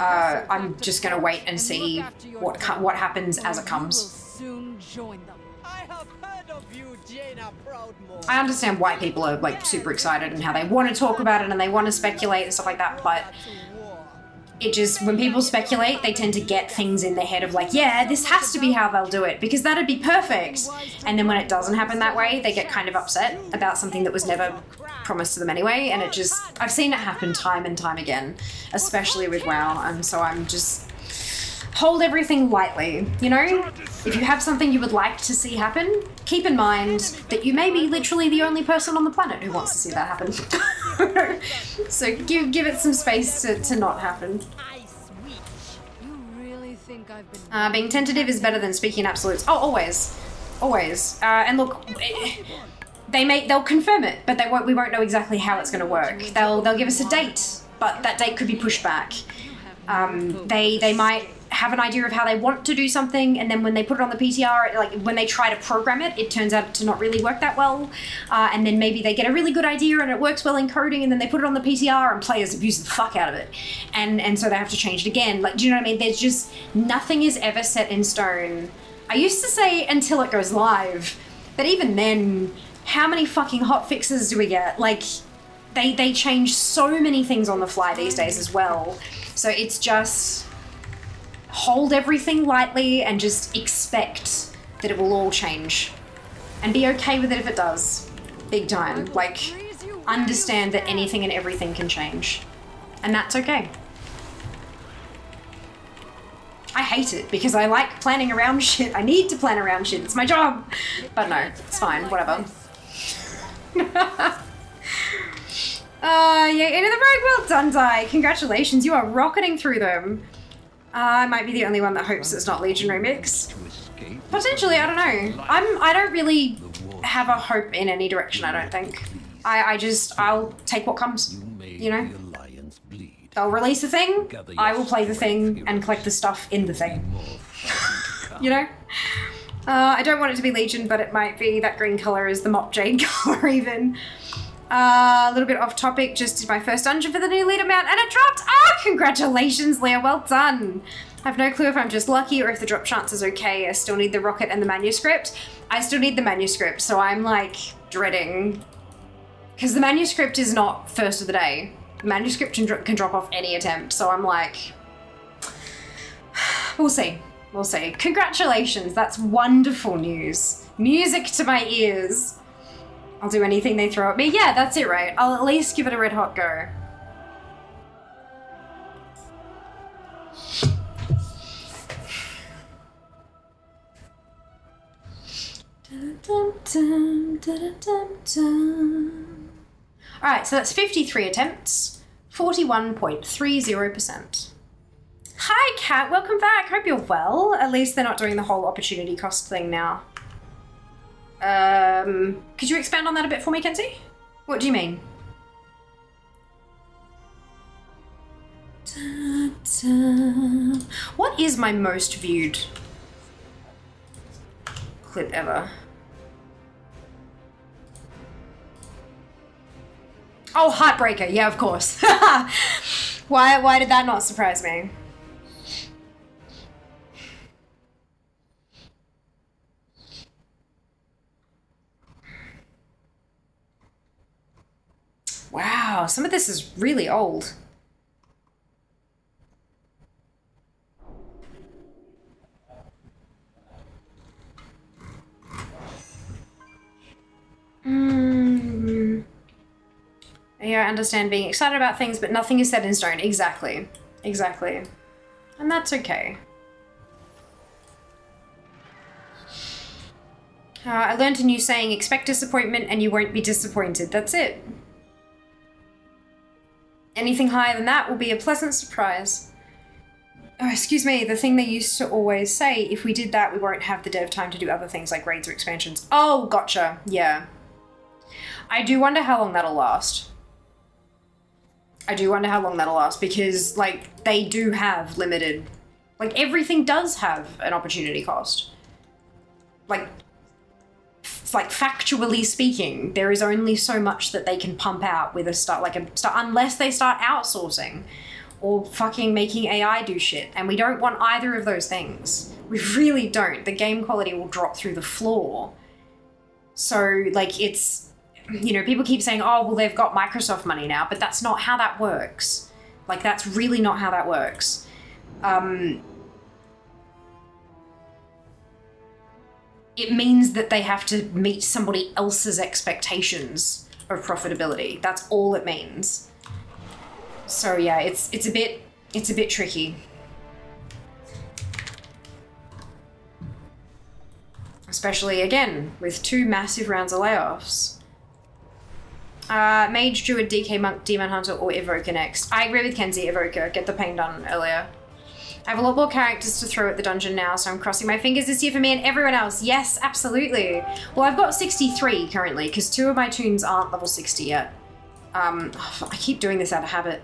I'm just going to wait and see what happens as it comes. I understand why people are like super excited and how they want to talk about it and they want to speculate and stuff like that, but it just, when people speculate, they tend to get things in their head of like, yeah, this has to be how they'll do it because that'd be perfect. And then when it doesn't happen that way, they get kind of upset about something that was never promised to them anyway. And it just, I've seen it happen time and time again, especially with WoW. And so I'm just, hold everything lightly, you know? If you have something you would like to see happen, keep in mind that you may be literally the only person on the planet who wants to see that happen. So give it some space to not happen. Being tentative is better than speaking in absolutes. Oh, always. Always. And look, they'll confirm it, but we won't know exactly how it's going to work. They'll give us a date, but that date could be pushed back. They might have an idea of how they want to do something, and then when they put it on the PTR, like when they try to program it, it turns out to not really work that well. And then maybe they get a really good idea and it works well in coding, and then they put it on the PTR and players abuse the fuck out of it. And so they have to change it again. Like, do you know what I mean? There's just, nothing is ever set in stone. I used to say until it goes live, but even then, how many fucking hot fixes do we get? Like, they change so many things on the fly these days as well. So it's just, hold everything lightly and just expect that it will all change. And be okay with it if it does. Big time. Like, understand that anything and everything can change. And that's okay. I hate it because I like planning around shit. I need to plan around shit. It's my job. But no, it's fine. Whatever. Yeah, into the road. Well done, Di. Congratulations. You are rocketing through them. I might be the only one that hopes it's not Legion Remix. Potentially, I don't know. I don't really have a hope in any direction, I don't think. I'll take what comes, you know? They'll release a thing, I will play the thing and collect the stuff in the thing. You know? I don't want it to be Legion, but it might be. That green colour is the Mop Jade colour even. A little bit off topic, just did my first dungeon for the new leader mount and it dropped! Ah, congratulations, Leah, well done! I have no clue if I'm just lucky or if the drop chance is okay. I still need the rocket and the manuscript. I still need the manuscript, so I'm like dreading. Because the manuscript is not first of the day. The manuscript can drop off any attempt, so I'm like, we'll see. We'll see. Congratulations, that's wonderful news. Music to my ears. I'll do anything they throw at me. Yeah, that's it, right? I'll at least give it a red hot go. Alright, so that's 53 attempts, 41.30%. Hi Kat, welcome back, hope you're well. At least they're not doing the whole opportunity cost thing now. Could you expand on that a bit for me, Kenzie? What do you mean? What is my most viewed clip ever? Oh, Heartbreaker, yeah, of course. Why did that not surprise me? Wow, some of this is really old. Yeah, I understand being excited about things, but nothing is set in stone. Exactly. Exactly. And that's okay. I learned a new saying, expect disappointment and you won't be disappointed. That's it. Anything higher than that will be a pleasant surprise. Oh, excuse me, the thing they used to always say, if we did that, we won't have the dev time to do other things like raids or expansions. Oh, gotcha. Yeah. I do wonder how long that'll last. I do wonder how long that'll last because, like, they do have limited... Like, everything does have an opportunity cost. Like, factually speaking, there is only so much that they can pump out with a start, unless they start outsourcing or fucking making AI do shit. And we don't want either of those things. We really don't. The game quality will drop through the floor. So, like, it's... You know, people keep saying, oh, well, they've got Microsoft money now, but that's not how that works. Like, that's really not how that works. It means that they have to meet somebody else's expectations of profitability. That's all it means. So yeah, it's a bit tricky. Especially, again, with 2 massive rounds of layoffs. Mage, Druid, DK, Monk, Demon Hunter, or Evoker next. I agree with Kenzie, Evoker. Get the pain done earlier. I have a lot more characters to throw at the dungeon now, so I'm crossing my fingers this year for me and everyone else. Yes, absolutely. Well, I've got 63 currently, because 2 of my toons aren't level 60 yet. I keep doing this out of habit.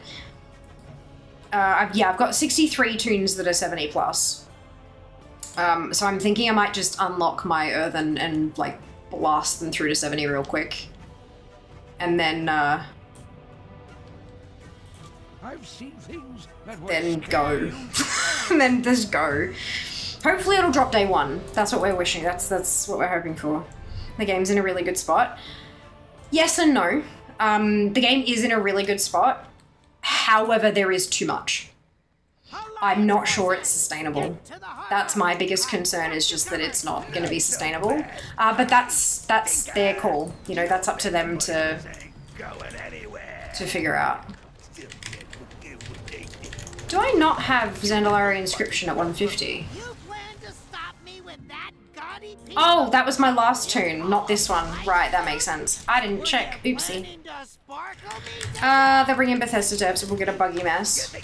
Yeah, I've got 63 toons that are 70 plus. So I'm thinking I might just unlock my Earthen and, like, blast them through to 70 real quick. And then, I've seen things that then go. And then just go. Hopefully it'll drop day 1. That's what we're wishing. That's what we're hoping for. The game's in a really good spot. Yes and no. The game is in a really good spot. However, there is too much. I'm not sure it's sustainable. That's my biggest concern, is just that it's not going to be sustainable. But that's their call. You know, that's up to them to figure out. Do I not have Zandalari Inscription at 150? Oh, that was my last toon, not this one. Right, that makes sense. I didn't check. Oopsie. They'll bring in Bethesda devs, so we'll get a buggy mess.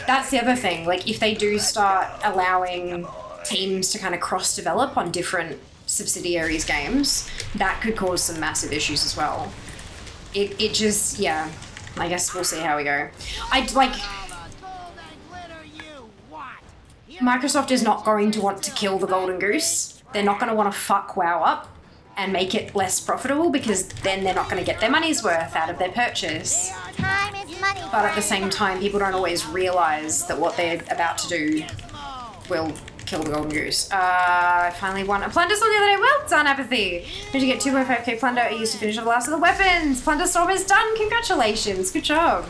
That's the other thing. Like, if they do start allowing teams to kind of cross-develop on different subsidiaries' games, that could cause some massive issues as well. It just, yeah. I guess we'll see how we go. Microsoft is not going to want to kill the golden goose. They're not going to want to fuck WoW up and make it less profitable, because then they're not going to get their money's worth out of their purchase. Time is money. But at the same time, people don't always realise that what they're about to do will kill the golden goose. I finally won a plunder storm the other day. Well done, Apathy. Did you get 2.5k plunder? I used to finish the last of the weapons. Plunder storm is done. Congratulations. Good job.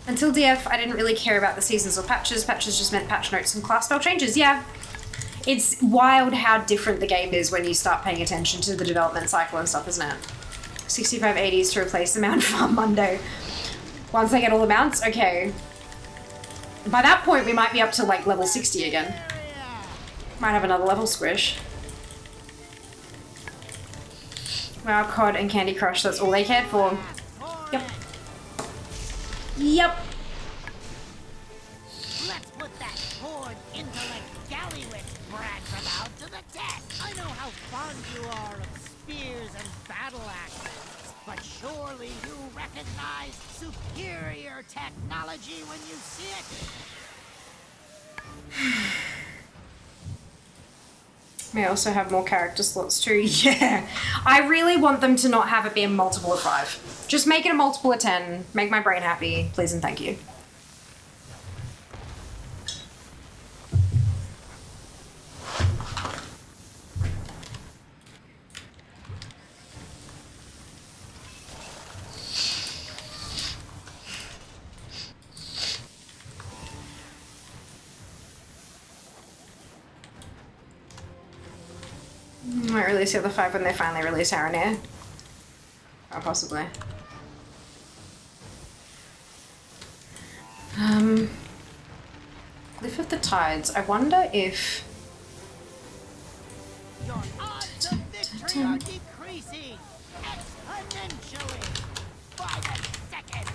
Until DF, I didn't really care about the seasons or patches. Patches just meant patch notes and class spell changes. Yeah. It's wild how different the game is when you start paying attention to the development cycle and stuff, isn't it? 6580s to replace the Mount Farm Mundo. Once I get all the mounts, okay. By that point, we might be up to like level 60 again. Might have another level squish. WoW, COD, and Candy Crush, that's all they cared for. Yep. Yep. Let's put that horde intellect Gallywitz brags about to the test. I know how fond you are of spears and battle axes, but surely you recognize superior technology when you see it. May also have more character slots too. Yeah. I really want them to not have it be a multiple of 5. Just make it a multiple of 10. Make my brain happy. Please and thank you. Might release the other 5 when they finally release Aranir. Oh, possibly. Cliff of the Tides. I wonder if... Your odds of victory are decreasing exponentially by the second.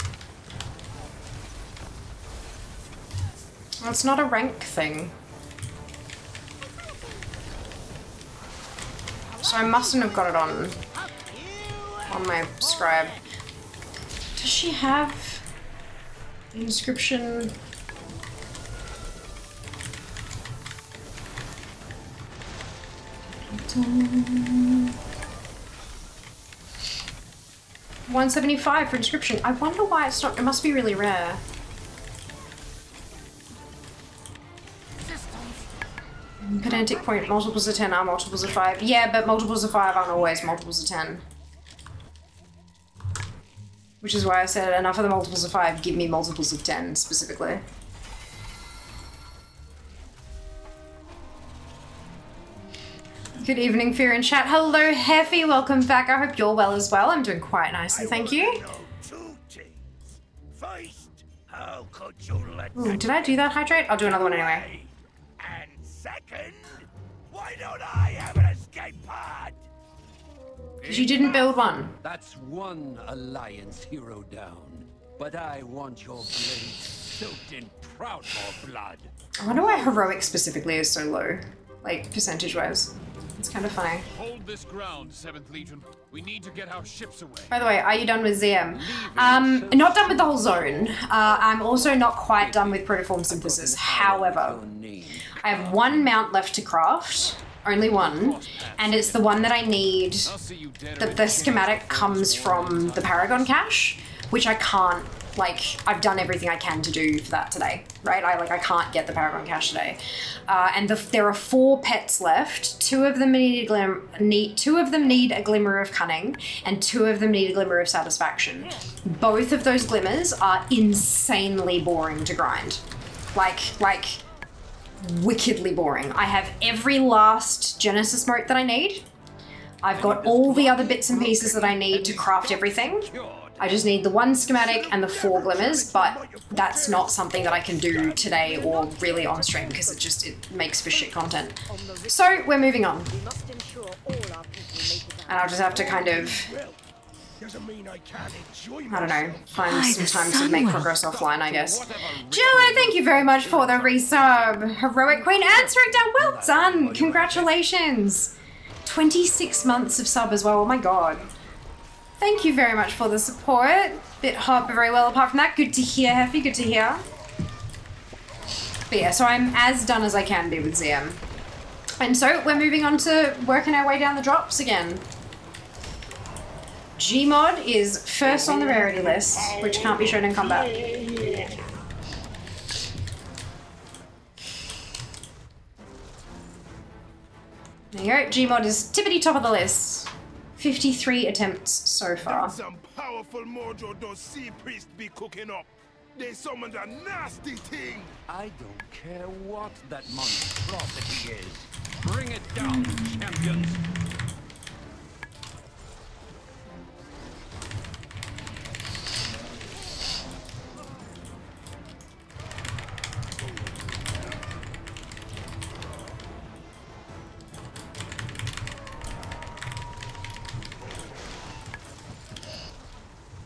Well, it's not a rank thing. So I mustn't have got it on my scribe. Does she have the inscription? $175 for inscription. I wonder why it's not. It must be really rare. Pedantic point, multiples of 10 are multiples of 5. Yeah, but multiples of 5 aren't always multiples of 10. Which is why I said enough of the multiples of 5, give me multiples of 10 specifically. Good evening, Fear in chat. Hello, Heffy, welcome back. I hope you're well as well. I'm doing quite nicely, thank you. Ooh, did I do that hydrate? I'll do another one anyway. Second, why don't I have an escape pod? Because you didn't build one. That's one Alliance hero down. But I want your blade soaked in Proudmore blood. I wonder why heroic specifically is so low, like percentage-wise. It's kind of funny. Hold this ground, 7th Legion. We need to get our ships away. By the way, are you done with ZM? Not done with the whole zone. I'm also not quite done with protoform synthesis. However, I have one mount left to craft. Only one. And it's the one that I need. The schematic comes from the Paragon cache, which I can't, like, I've done everything I can to do for that today, right? I can't get the Paragon cache today. And there are 4 pets left. 2 of them need a glimmer of cunning, and 2 of them need a glimmer of satisfaction. Both of those glimmers are insanely boring to grind. Like wickedly boring. I have every last Genesis mote that I need. I've got all the other bits and pieces that I need to craft everything. I just need the 1 schematic and the 4 glimmers, but that's not something that I can do today or really on stream because it makes for shit content. So we're moving on. And I'll just have to kind of, I don't know, find some time to make progress offline, I guess. Jilla, thank you very much for the resub. Heroic Queen answering down. Well done. Congratulations. 26 months of sub as well. Oh my god. Thank you very much for the support. Bit hot, but very well apart from that. Good to hear, Heffy. Good to hear. But yeah, so I'm as done as I can be with ZM. And so we're moving on to working our way down the drops again. Gmod is first on the rarity list, which can't be shown in combat. There you go, Gmod is tippity top of the list. 53 attempts so far. Some powerful mojo those sea priests be cooking up. They summoned a nasty thing. I don't care what that monstrosity is. Bring it down, champions.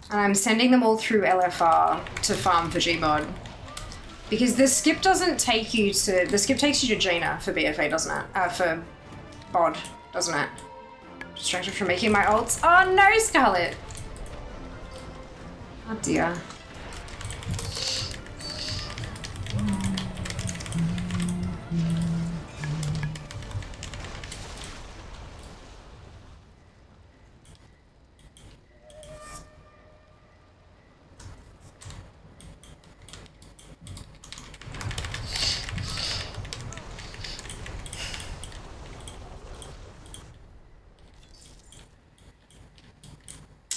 And I'm sending them all through LFR to farm for Gmod. Because the skip doesn't take you to... The skip takes you to Jaina for BFA, doesn't it? For BOD, doesn't it? Distracted from making my ults. Oh no, Scarlet! Oh dear.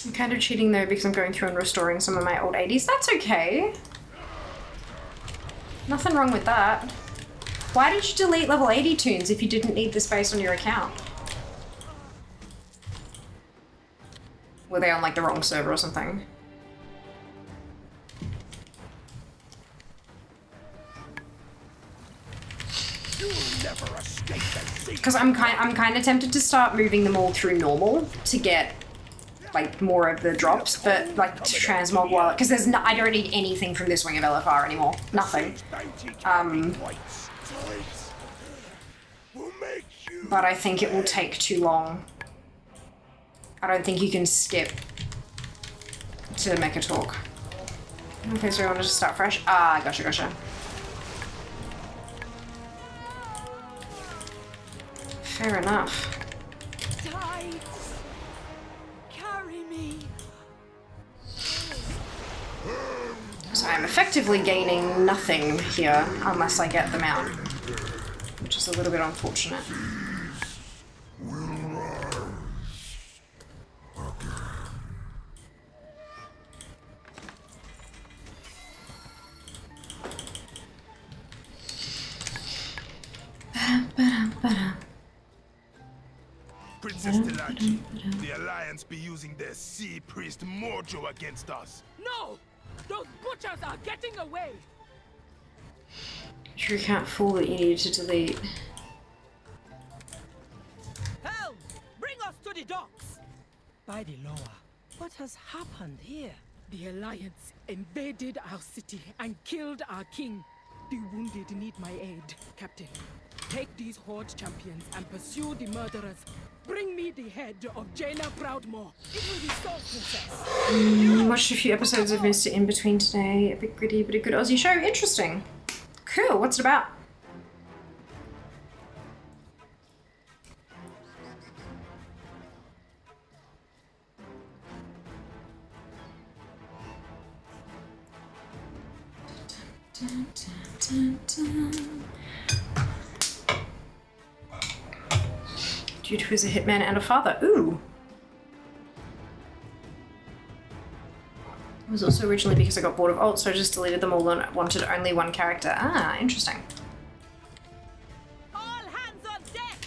I'm kind of cheating though because I'm going through and restoring some of my old 80s. That's okay. Nothing wrong with that. Why did you delete level 80 tunes if you didn't need the space on your account? Were they on like the wrong server or something? Because I'm kind of tempted to start moving them all through normal to get like more of the drops, but like to transmog while, because there's no, I don't need anything from this wing of LFR anymore. Nothing. But I think it will take too long. I don't think you can skip to Mecha Talk. Okay, so we want to just start fresh. Ah, gotcha, gotcha. Fair enough. So I'm effectively gaining nothing here unless I get them out, which is a little bit unfortunate. Princess Tilachi, the Alliance be using their sea priest mojo against us. No! Those butchers are getting away! Sure you can't fool that you needed to delete. Helm! Bring us to the docks! By the lower, what has happened here? The Alliance invaded our city and killed our king. The wounded need my aid, Captain. Take these Horde champions and pursue the murderers. Bring me the head of Jaina Proudmore. It will be so, Princess. Watched a few episodes of Mr. In Between today. A bit gritty, but a good Aussie show. Interesting. Cool. What's it about? Dun, dun, dun, dun. Dude who is a hitman and a father. Ooh. It was also originally because I got bored of alt, so I just deleted them all and wanted only one character. Ah, interesting. All hands on deck!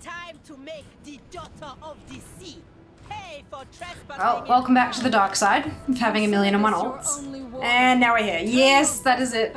Time to make the daughter of the sea pay for trespassing. Well, welcome back to the dark side of having 1,000,001 ults. And now we're here. Yes, that is it.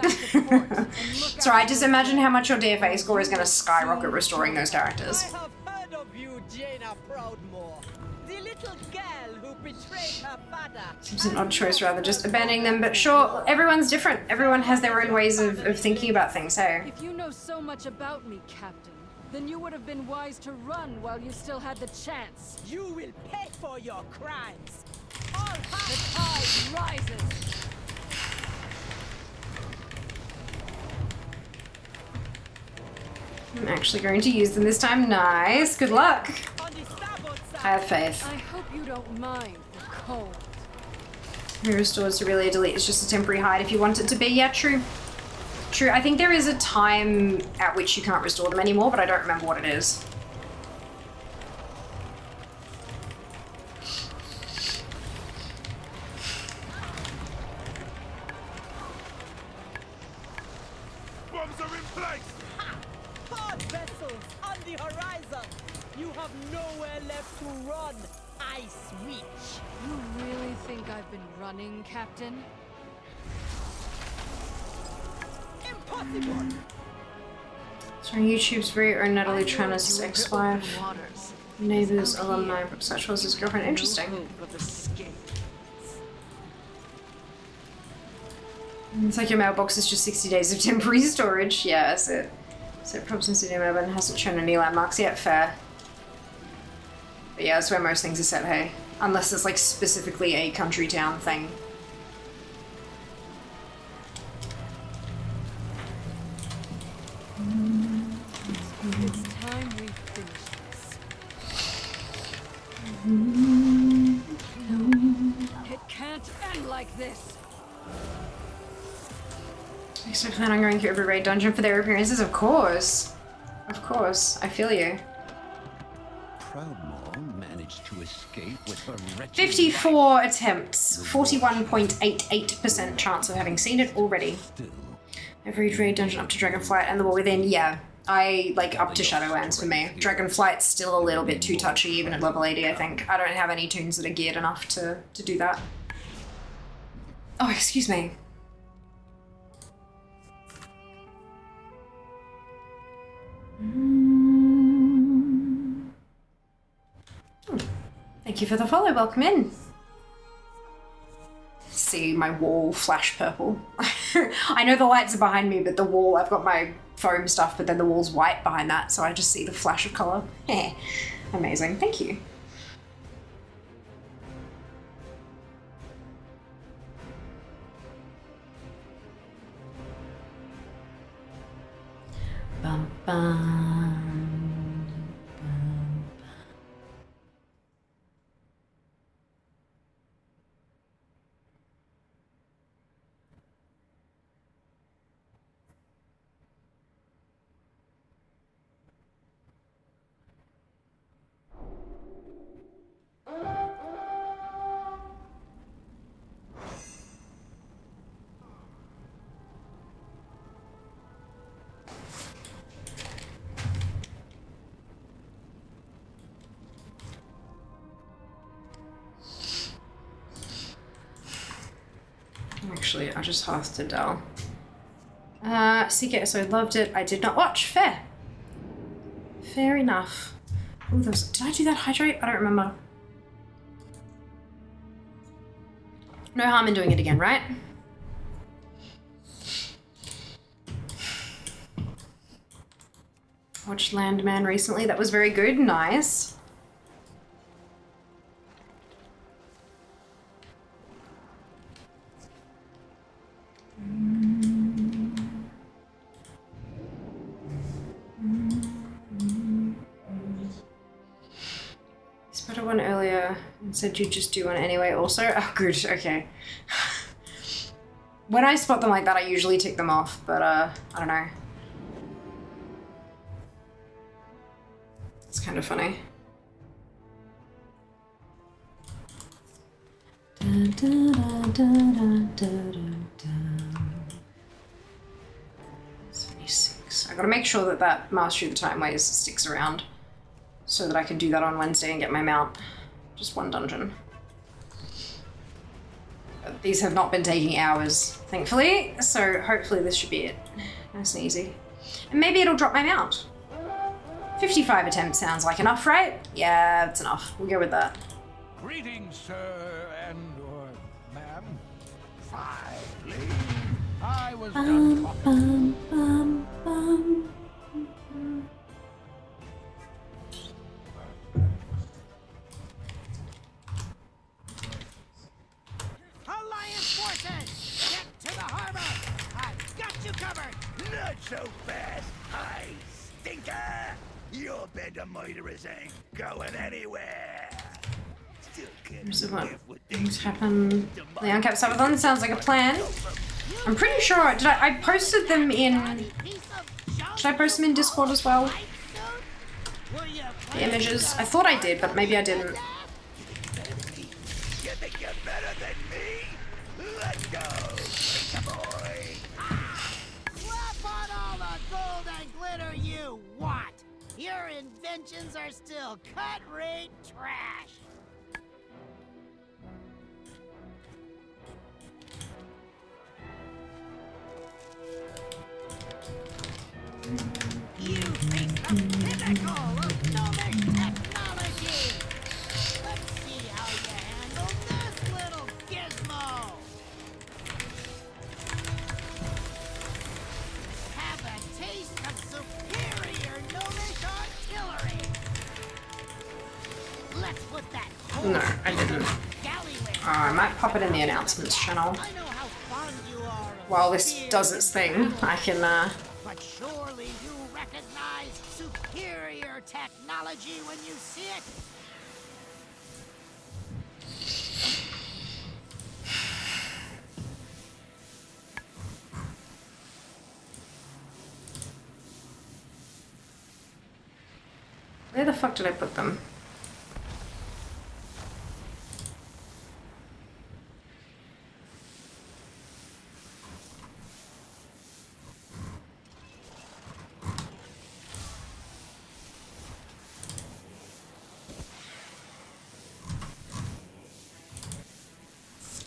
So I just imagine how much your DFA score is going to skyrocket restoring those characters. I have heard of you, Jaina Proudmore. The little girl who betrayed her father. Seems an odd choice rather just abandoning them, but sure, everyone's different. Everyone has their own ways of thinking about things, hey? If you know so much about me, Captain, then you would have been wise to run while you still had the chance. You will pay for your crimes. All the tide rises. I'm actually going to use them this time. Nice. Good luck. I have faith. I hope you don't mind the cold. Who restores to really a delete? It's just a temporary hide if you want it to be. Yeah, true. True. I think there is a time at which you can't restore them anymore, but I don't remember what it is. Bombs are in place! Hard vessels on the horizon! You have nowhere left to run, Ice Witch! You really think I've been running, Captain? Impossible! So YouTube's very own Natalie Tranner's ex-wife, neighbours, alumni, such was his girlfriend. Interesting. It's like your mailbox is just 60 days of temporary storage. Yeah, that's it. So problems in City Melbourne hasn't shown any landmarks yet. Fair. But yeah, that's where most things are set, hey? Unless it's like specifically a country town thing. It's time we finish this. No, it can't end like this. I plan on going through every raid dungeon for their appearances, of course. Of course, I feel you. Proudmoore managed to escape with her wretched 54 attempts, 41.88% chance of having seen it already. Every raid dungeon up to Dragonflight and the wall within, yeah. I like up to Shadowlands for me. Dragonflight's still a little bit too touchy even at level 80, I think. I don't have any tunes that are geared enough to do that. Oh, excuse me. Thank you for the follow, welcome in. See my wall flash purple. I know the lights are behind me, but the wall, I've got my foam stuff, but then the wall's white behind that, so I just see the flash of colour. Amazing, thank you. Bum, bum. Actually, I just have to Dell. Secret episode, loved it. I did not watch. Fair. Fair enough. Ooh, did I do that hydrate? I don't remember. No harm in doing it again, right? Watched Landman recently. That was very good. Nice. Spotted one earlier and said you'd just do one anyway also. Oh, good. Okay. When I spot them like that, I usually tick them off, but I don't know. It's kind of funny. Dun, dun, dun, dun, dun, dun, dun. 76. I gotta make sure that that Mastery of the Time Ways sticks around so that I can do that on Wednesday and get my mount. Just one dungeon. But these have not been taking hours, thankfully, so hopefully this should be it. Nice and easy. And maybe it'll drop my mount. 55 attempts sounds like enough, right? Yeah, that's enough. We'll go with that. Greetings, sir and/or ma'am. Finally, I was done talking. Alliance forces, get to the harbor. I've got you covered. Not so fast, I stink. stinker! Your band of murderers ain't going anywhere. Still can't What's happened? The uncapped subathon sounds like a plan. I'm pretty sure. I posted them in. Should I post them in Discord as well? The images. I thought I did, but maybe I didn't. You think you're better than me? Let's go, boy. Slap on all the gold and glitter you want. Your inventions are still cut-rate trash. You think the pinnacle of gnomish technology. Let's see how you handle this little gizmo. Have a taste of superior gnomish artillery. Let's put that No, I didn't. I might pop it in the announcements channel. While this does its thing, I can. But surely you recognize superior technology when you see it. Where the fuck did I put them?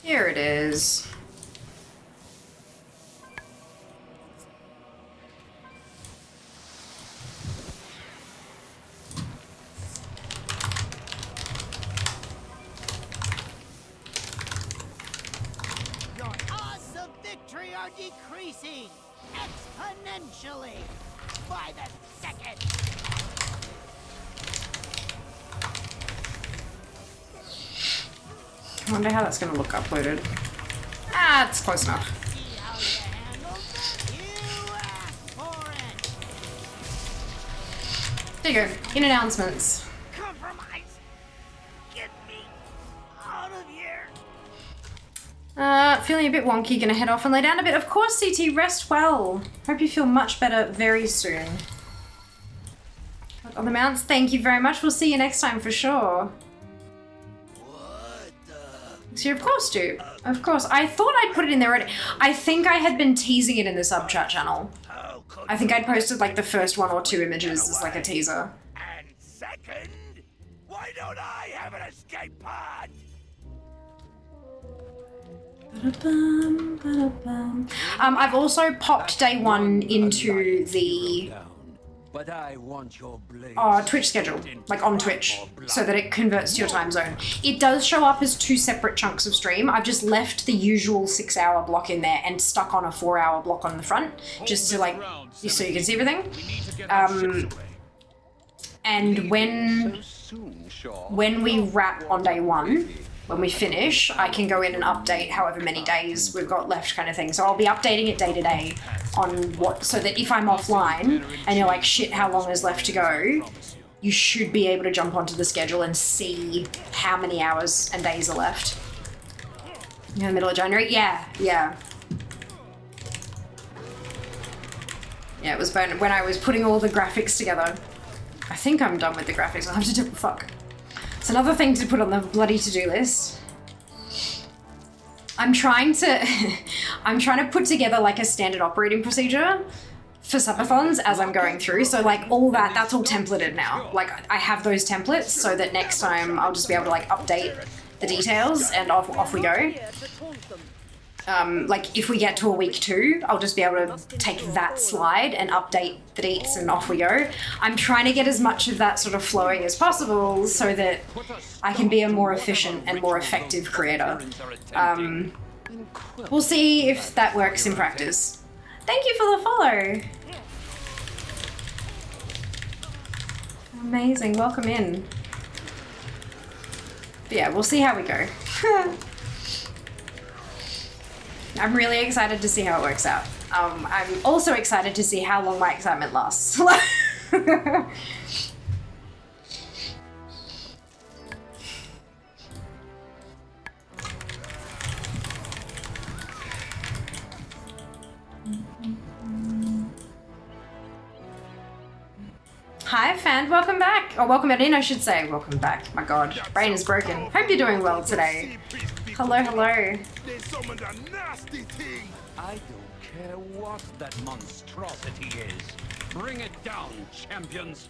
Here it is. Your odds of victory are decreasing exponentially by the second. I wonder how that's going to look uploaded. Ah, it's close enough. There you go. In announcements. Compromise. Get me out of here. Feeling a bit wonky. Gonna head off and lay down a bit. Of course, CT. Rest well. Hope you feel much better very soon. On the mounts, thank you very much. We'll see you next time for sure. So of course, dude. Of course. I thought I'd put it in there already. I think I had been teasing it in the sub chat channel. I think I'd posted like the first 1 or 2 images as like a teaser. And second, why don't I have an escape pod? I've also popped day 1 into the But I want your blade. Twitch schedule, like on Twitch, so that it converts to your time zone. It does show up as 2 separate chunks of stream. I've just left the usual 6-hour block in there and stuck on a 4-hour block on the front, just to like, so you can see everything. And when we wrap on day 1, when we finish, I can go in and update however many days we've got left kind of thing. So I'll be updating it day to day on what, so that if I'm offline and you're like, shit, how long is left to go, you should be able to jump onto the schedule and see how many hours and days are left. In the middle of January? Yeah. Yeah, it was when I was putting all the graphics together. I think I'm done with the graphics. I'll have to double fuck. It's another thing to put on the bloody to-do list. I'm trying to put together like a standard operating procedure for subathons as I'm going through. So like all that's all templated now. Like I have those templates so that next time I'll just be able to like update the details and off we go. Like if we get to a week 2, I'll just be able to take that slide and update the dates and off we go. I'm trying to get as much of that sort of flowing as possible so that I can be a more efficient and more effective creator. We'll see if that works in practice. Thank you for the follow. Amazing, welcome in. But yeah, we'll see how we go. I'm really excited to see how it works out. I'm also excited to see how long my excitement lasts. Hi, fan. Welcome back. Or welcome back in, I should say. Welcome back. My god. Brain is broken. Hope you're doing well today. Hello, hello. They summoned a nasty thing. I don't care what that monstrosity is. Bring it down, champions.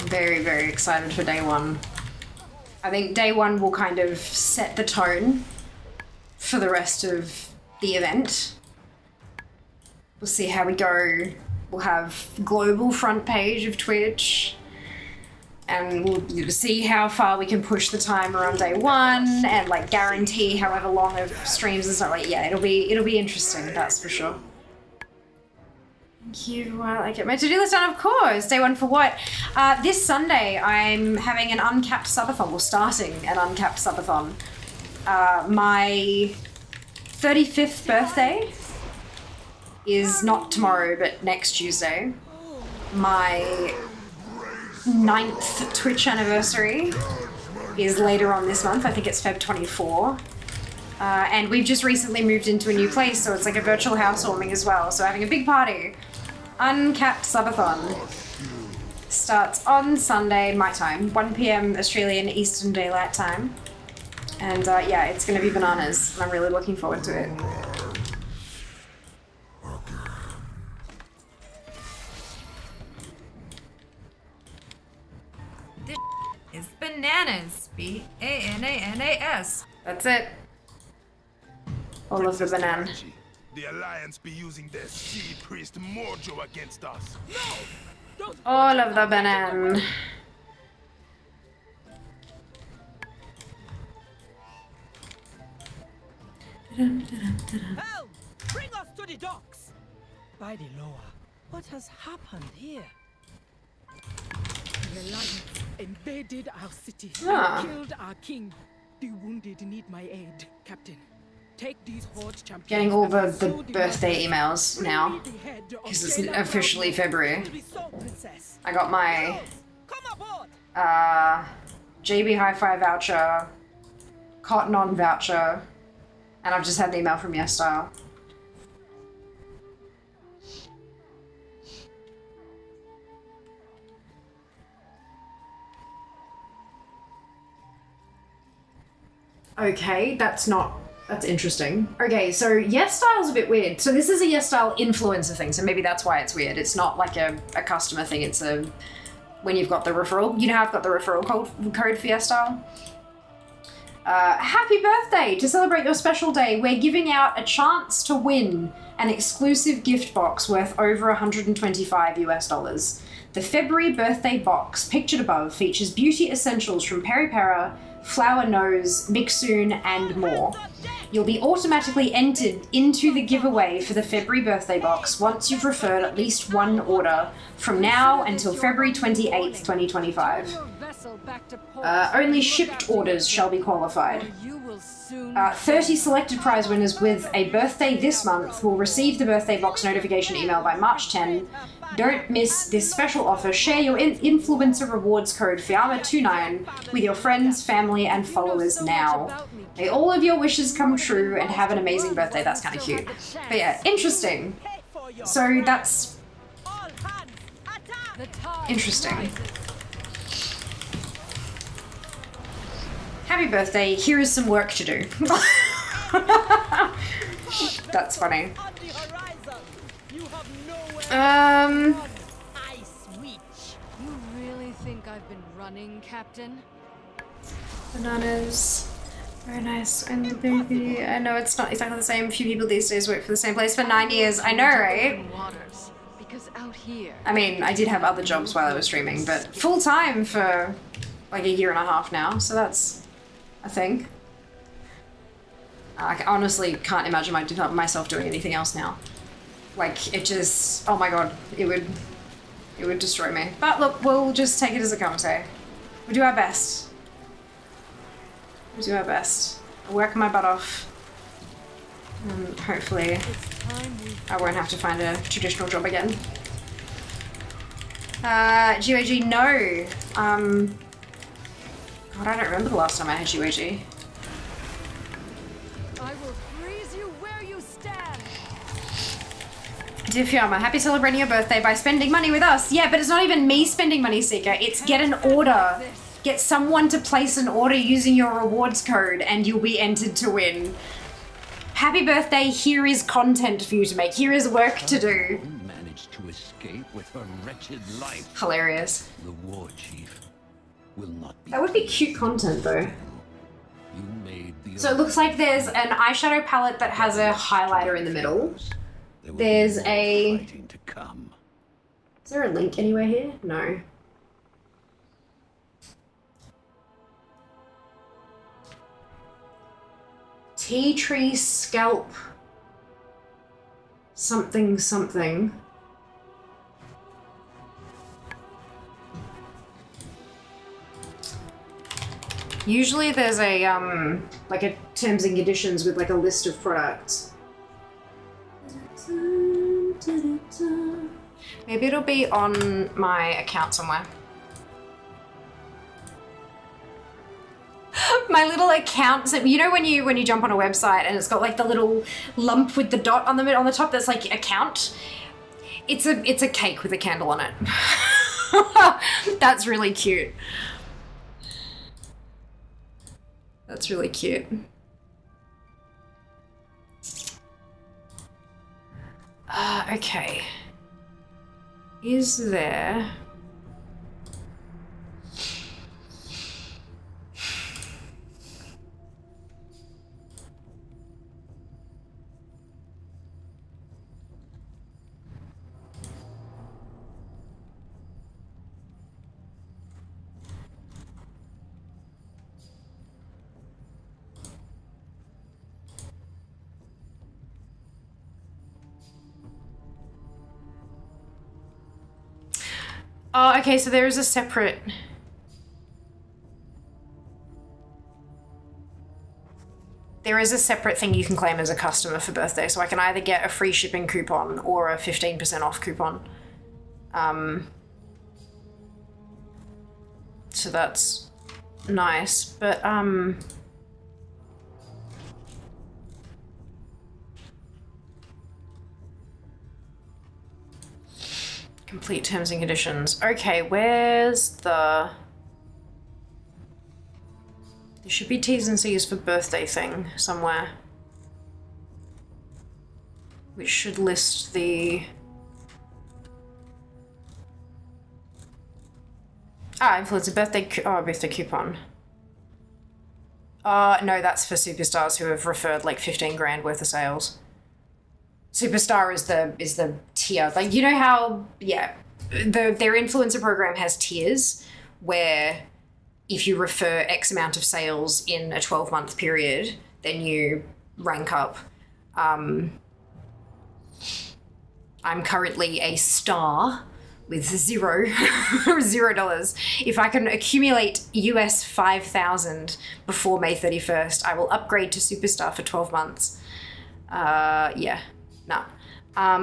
Very, very excited for day one. I think day one will kind of set the tone for the rest of the event. We'll see how we go. We'll have global front page of Twitch, and we'll see how far we can push the timer on day one, and like guarantee however long of streams and stuff. Like, yeah, it'll be interesting. That's for sure. Thank you. I get my to-do list done, of course. Day one for what? This Sunday, I'm having an uncapped subathon. Well, starting an uncapped subathon. My 35th birthday is not tomorrow, but next Tuesday. My 9th Twitch anniversary is later on this month. I think it's Feb 24. And we've just recently moved into a new place, so it's like a virtual housewarming as well. So having a big party. Uncapped subathon starts on Sunday, my time, 1 PM Australian Eastern Daylight Time. And yeah, it's gonna be bananas, and I'm really looking forward to it. This is bananas. B-A-N-A-N-A-S. That's it. All of the banana. The Alliance be using their sea priest mojo against us. No! All of the banana. Help! Bring us to the docks! By the Loa, what has happened here? The Alliance invaded our city Ah. and killed our king. The wounded need my aid, Captain. Take these horde champions. Getting all and the pursue birthday murderers. emails now, Bring me the head of because it's Jaina officially Proudmoore. February. To the Soul Princess. I got my JB Hi-Fi voucher, Cotton On voucher, and I've just had an email from YesStyle. Okay, that's interesting. Okay, so YesStyle's a bit weird. So this is a YesStyle influencer thing, so maybe that's why it's weird. It's not like a customer thing, it's when you've got the referral. You know, I've got the referral code for YesStyle. Happy birthday! To celebrate your special day, we're giving out a chance to win an exclusive gift box worth over $125 US. The February birthday box, pictured above, features beauty essentials from Peri Pera, Flower Nose, Mixsoon, and more. You'll be automatically entered into the giveaway for the February birthday box once you've referred at least one order from now until February 28th, 2025. Only shipped orders shall be qualified. 30 selected prize winners with a birthday this month will receive the birthday box notification email by March 10. Don't miss this special offer. Share your influencer rewards code Fiamma29 with your friends, family, and followers now. May all of your wishes come true and have an amazing birthday. That's kind of cute. But yeah, interesting. So that's interesting. Happy birthday. Here is some work to do. That's funny. I've been running, Captain? Bananas. Very nice. And the baby. I know it's not exactly the same. A few people these days work for the same place for 9 years. I know, right? Waters, because out here. I mean, I did have other jobs while I was streaming, but full time for like a year and a half now. So that's a thing. I honestly can't imagine myself doing anything else now. Like, it just, oh my god, it would destroy me. But look, we'll just take it as it comes, eh? We'll do our best. We'll do our best. I'll work my butt off. And hopefully I won't have to find a traditional job again. GOG, no. God, I don't remember the last time I had GOG. I will freeze you where you stand. Dear Fiamma, happy celebrating your birthday by spending money with us. Yeah, but it's not even me spending money, Seeker. It's get an order. Get someone to place an order using your rewards code and you'll be entered to win. Happy birthday, here is content for you to make. Here is work to do. Managed to escape with her wretched life. Hilarious. The war chief will not be. That would be cute content though. You made the So it looks like there's an eyeshadow palette that has a highlighter in the middle. There's a... Is there a link anywhere here? No. Tea tree scalp. Something something. Usually there's a like a terms and conditions with like a list of products. Maybe it'll be on my account somewhere. My little account, you know when you jump on a website and it's got like the little lump with the dot on the top that's like account. It's a cake with a candle on it. That's really cute. That's really cute. Okay. Is there... Oh, okay, so there is a separate... There is a separate thing you can claim as a customer for birthday, so I can either get a free shipping coupon or a 15% off coupon. So that's nice, but complete terms and conditions. Okay, where's the... There should be T's and C's for birthday thing somewhere. Which should list the... influencer birthday, birthday coupon. No, that's for superstars who have referred like 15 grand worth of sales. Superstar is the tier. Like, you know how, yeah, their influencer program has tiers where if you refer X amount of sales in a 12-month period, then you rank up. I'm currently a star with $0. If I can accumulate US 5,000 before May 31st, I will upgrade to superstar for 12 months. Yeah. No. I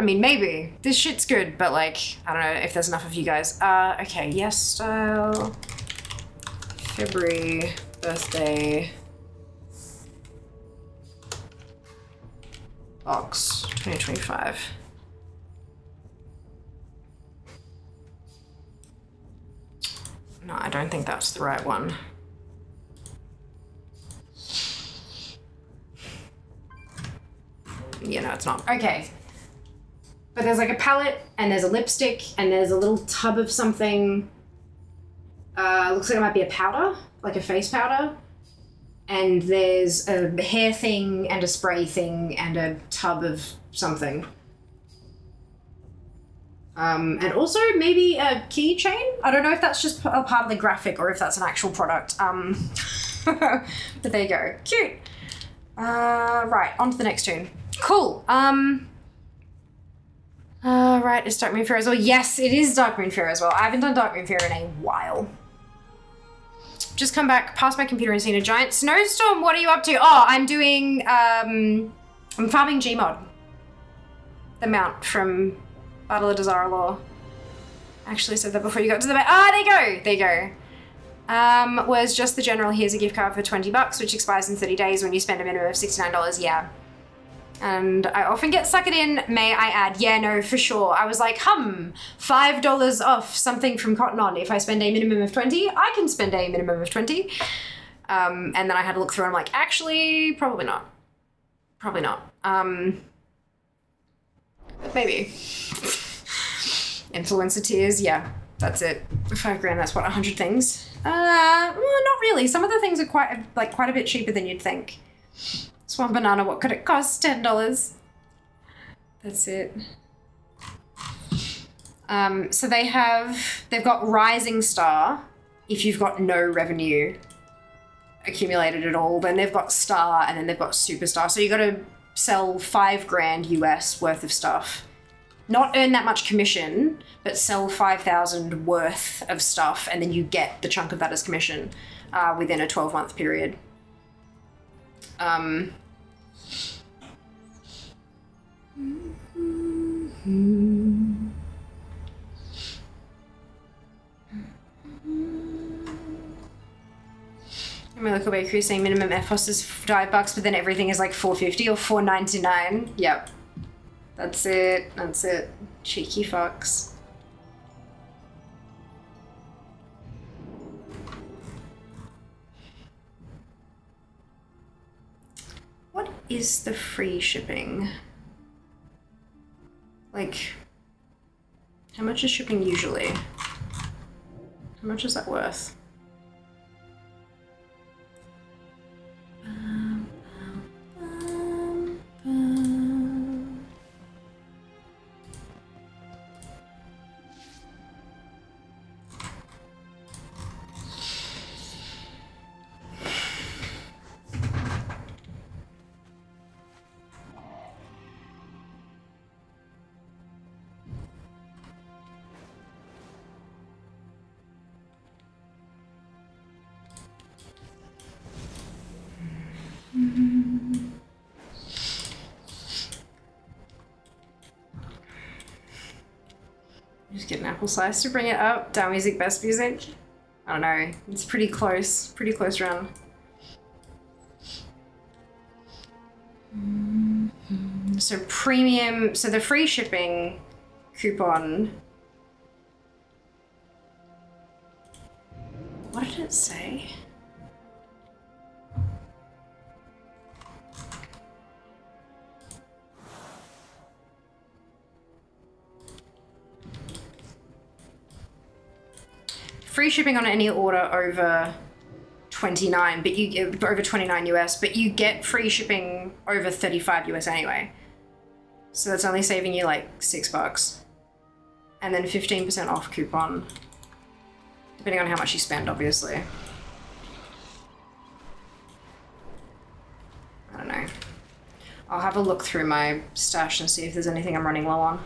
mean, maybe. This shit's good, but like, I don't know if there's enough of you guys. Okay, yes, style. February, birthday. Box, 2025. No, I don't think that's the right one. Yeah, no, it's not. Okay. But there's like a palette, and there's a lipstick, and there's a little tub of something. Looks like it might be a powder, like a face powder. And there's a hair thing and a spray thing and a tub of something. And also maybe a keychain? I don't know if that's just a part of the graphic or if that's an actual product. But there you go. Cute. Right, on to the next tune. Cool. Right, it's Dark Moon Fear as well. Yes, it is Dark Moon Fear as well. I haven't done Dark Moon Fear in a while. Just come back past my computer and seen a giant snowstorm. What are you up to? Oh, I'm doing, I'm farming Gmod. The mount from Battle of Desaralor. Actually said that before you got to the bed. Ah, there you go. There you go. Was just the general, here's a gift card for $20, which expires in 30 days when you spend a minimum of $69. Yeah. And I often get suckered in, may I add. Yeah, no, for sure. I was like, $5 off something from Cotton On. If I spend a minimum of 20, I can spend a minimum of 20. And then I had to look through and I'm like, actually, probably not. Probably not. Maybe. Influencer tiers, yeah, that's it. $5 that's what, 100 things? Well, not really. Some of the things are quite a bit cheaper than you'd think. Swan banana, what could it cost? $10. That's it. So they've got Rising Star. If you've got no revenue accumulated at all, then they've got Star and then they've got Superstar. So you got to sell $5,000 US worth of stuff. Not earn that much commission, but sell 5,000 worth of stuff, and then you get the chunk of that as commission within a 12-month period. My local bakery is saying minimum FOS is $5, but then everything is like $4.50 or $4.99. Yep. That's it. That's it. Cheeky fucks. What is the free shipping? Like, how much is shipping usually? How much is that worth? Just get an apple slice to bring it up. Down music, best music. I don't know. It's pretty close round. So premium, so the free shipping coupon. What did it say? Free shipping on any order over 29, but you get over 29 US, but you get free shipping over 35 US anyway. So that's only saving you like $6. And then 15% off coupon, depending on how much you spend, obviously. I don't know. I'll have a look through my stash and see if there's anything I'm running low on.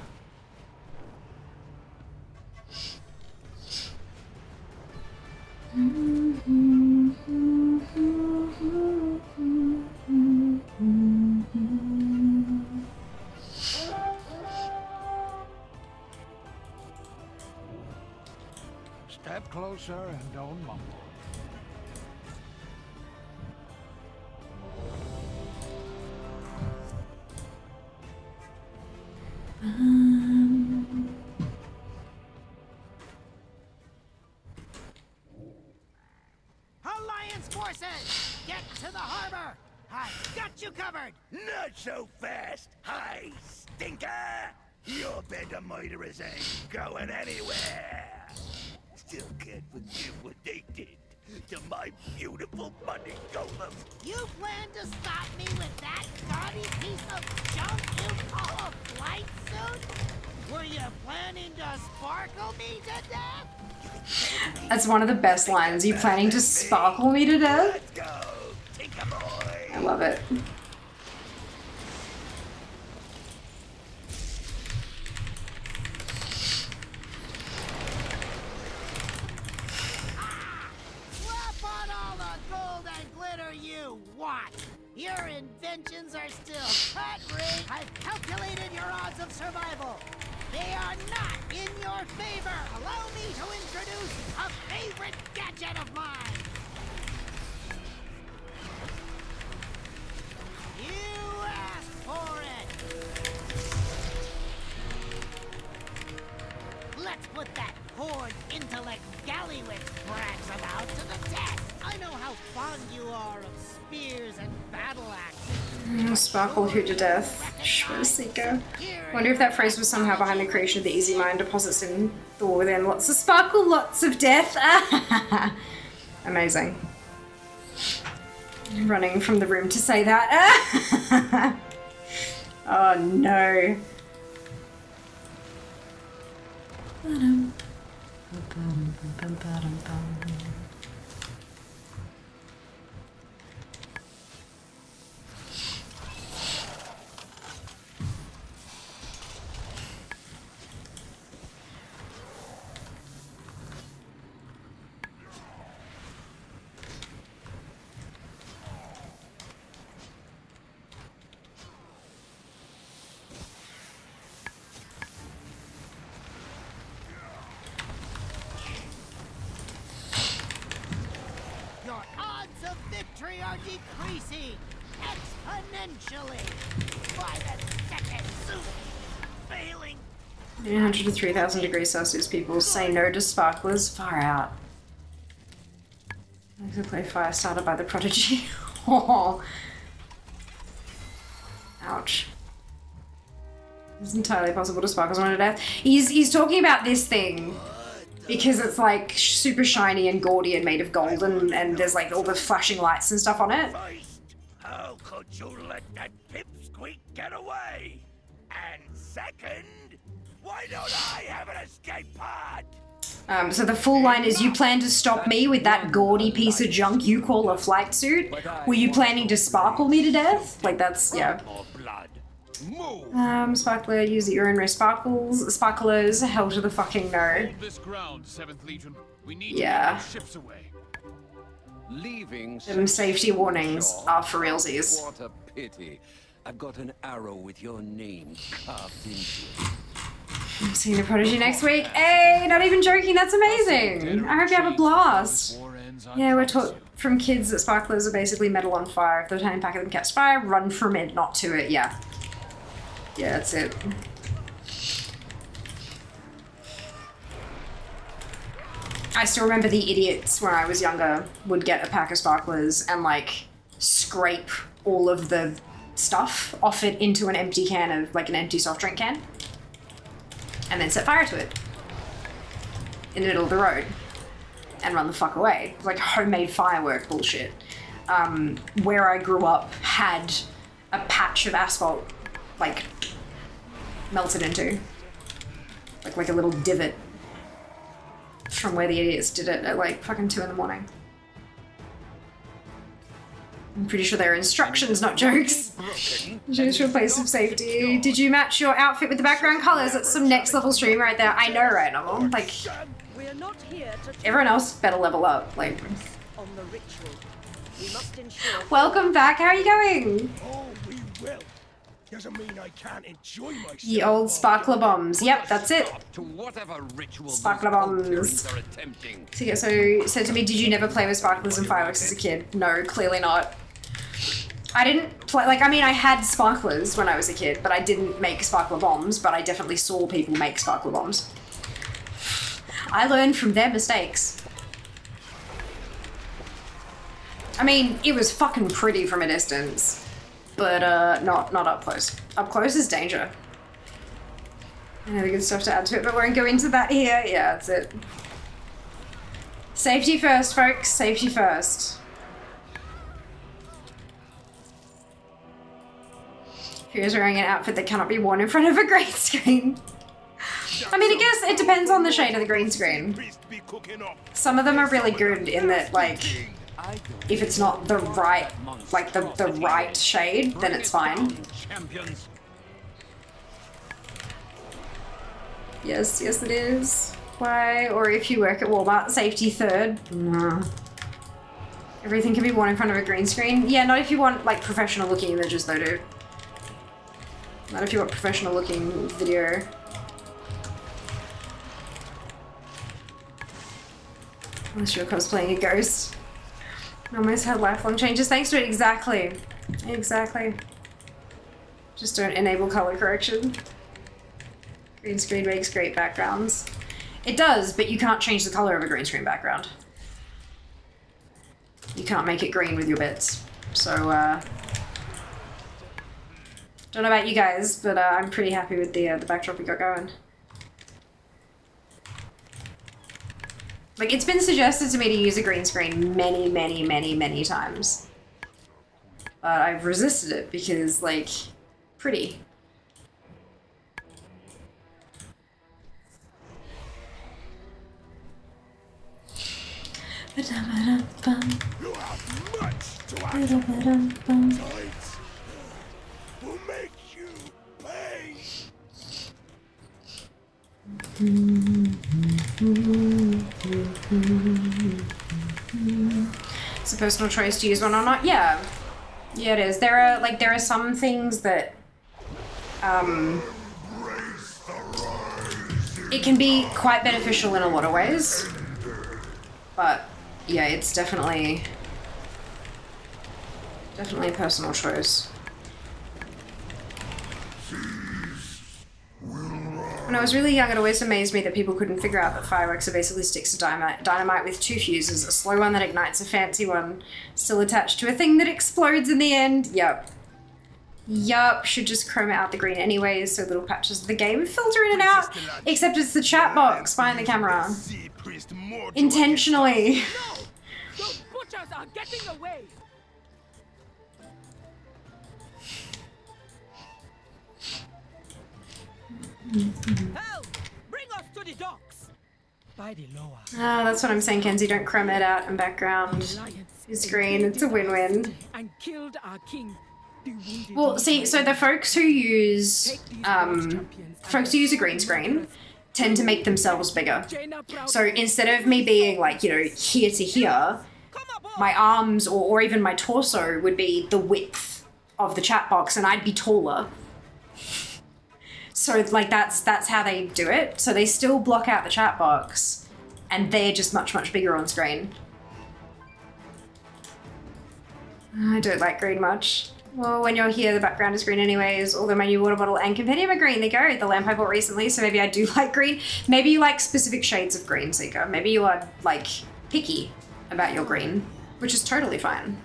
Step closer and don't mumble. Alliance forces, get to the harbor! I've got you covered! Not so fast, hi, stinker! Your band of murderers ain't going anywhere! Still can't forgive what they did to my beautiful money golem. You plan to stop me with that gaudy piece of junk you call a flight suit? Were you planning to sparkle me to death? That's one of the best lines. Are you planning to sparkle me to death? Let's go, Tinker Boy. I love it. Your inventions are still cut rate. I've calculated your odds of survival. They are not in your favor. Allow me to introduce a favorite gadget of mine. You asked for it. Let's put that horde intellect Gallywitz brags about to the test. I know how fond you are of spears and battle axes. Sparkle who to death. Schmersika. Wonder if that phrase was somehow behind the creation of the easy mind deposits in the war within. Lots of sparkle, lots of death. Amazing. Running from the room to say that. Oh no. Are decreasing exponentially by the second soon. Failing. 900 to 3,000 degrees Celsius people say no to sparklers. Far out. I like to play Firestarter by the Prodigy. Oh. Ouch. It's entirely possible to sparkle someone to death. He's talking about this thing. Because it's like super shiny and gaudy and made of gold and there's like all the flashing lights and stuff on it. How could you let that pipsqueak get away? And second, why don't I have an escape pod? So the full line is, you plan to stop me with that gaudy piece of junk you call a flight suit? Were you planning to sparkle me to death? Like that's, yeah. Sparkler, use your own sparklers, hell to the fucking no. Hold this ground, 7th Legion. We need to get our ships away. Leaving Them safety warnings are for realsies. What a pity. I've got an arrow with your name carved into it. I'm seeing the Prodigy next week. Hey, not even joking, that's amazing. I hope you have a blast. Yeah, we're taught from kids that sparklers are basically metal on fire. If the tiny pack of them catch fire, run from it, not to it. Yeah. Yeah, that's it. I still remember the idiots when I was younger would get a pack of sparklers and like scrape all of the stuff off it into an empty can of, like an empty soft drink can, and then set fire to it in the middle of the road and run the fuck away. It was like homemade firework bullshit. Where I grew up had a patch of asphalt like melted into, like a little divot from where the idiots did it at like fucking 2 in the morning. I'm pretty sure they're instructions, not jokes. Just for a place of safety. Did you match your outfit with the background colors? That's some next level stream right there. I know, right, Novel? Like, everyone else better level up. Like, on the ritual. We must ensure. Welcome back. How are you going? Oh, we will. Doesn't mean I can't enjoy myself. Ye old sparkler bombs. Yep, that's it. To whatever ritual Sparkler bombs. are attempting. So said to me, did you never play with sparklers and fireworks as a kid? No, clearly not. I didn't play, like, I mean, I had sparklers when I was a kid, but I didn't make sparkler bombs, but I definitely saw people make sparkler bombs. I learned from their mistakes. I mean, it was fucking pretty from a distance, but not up close. Up close is danger. Yeah, the good stuff to add to it, but we won't go into that here. Yeah, that's it. Safety first, folks. Safety first. Who's wearing an outfit that cannot be worn in front of a green screen? I mean, I guess it depends on the shade of the green screen. Some of them are really good in that, like, if it's not the right, like, the right shade, then it's fine. Yes, yes it is. Why? Or if you work at Walmart, safety third. Everything can be worn in front of a green screen. Yeah, not if you want, like, professional looking images though, dude. Not if you want professional looking video. Unless you're cosplaying a ghost. I almost had lifelong changes thanks to it. Exactly. Exactly. Just don't enable color correction. Green screen makes great backgrounds. It does, but you can't change the color of a green screen background. You can't make it green with your bits. So, don't know about you guys, but I'm pretty happy with the backdrop we got going. Like, it's been suggested to me to use a green screen many, many, many, many times. But I've resisted it because, like, pretty. You have much to ask. Tights will make you pay. It's a personal choice to use one or not. Yeah, yeah, it is. There are some things that it can be quite beneficial in a lot of ways, but yeah, it's definitely a personal choice. When I was really young, it always amazed me that people couldn't figure out that fireworks are basically sticks of dynamite with two fuses, a slow one that ignites, a fancy one still attached to a thing that explodes in the end. Yup. Yup, should just chroma out the green anyways so little patches of the game filter in and out, except it's the chat box behind the camera. Intentionally. No! Those butchers are getting away! Help! Bring us to the docks! By the lower. Ah, that's what I'm saying, Kenzie. Don't chroma it out in background. It's green. It's a win-win. And killed our king. Well, see, so the folks who use a green screen tend to make themselves bigger. So instead of me being like, you know, here to here, my arms or even my torso would be the width of the chat box and I'd be taller. So like that's how they do it. So they still block out the chat box and they're just much, much bigger on screen. I don't like green much. Well, when you're here, the background is green anyways, although my new water bottle and compendium are green. There you go, the lamp I bought recently, so maybe I do like green. Maybe you like specific shades of green, Seeker. Maybe you are, like, picky about your green, which is totally fine.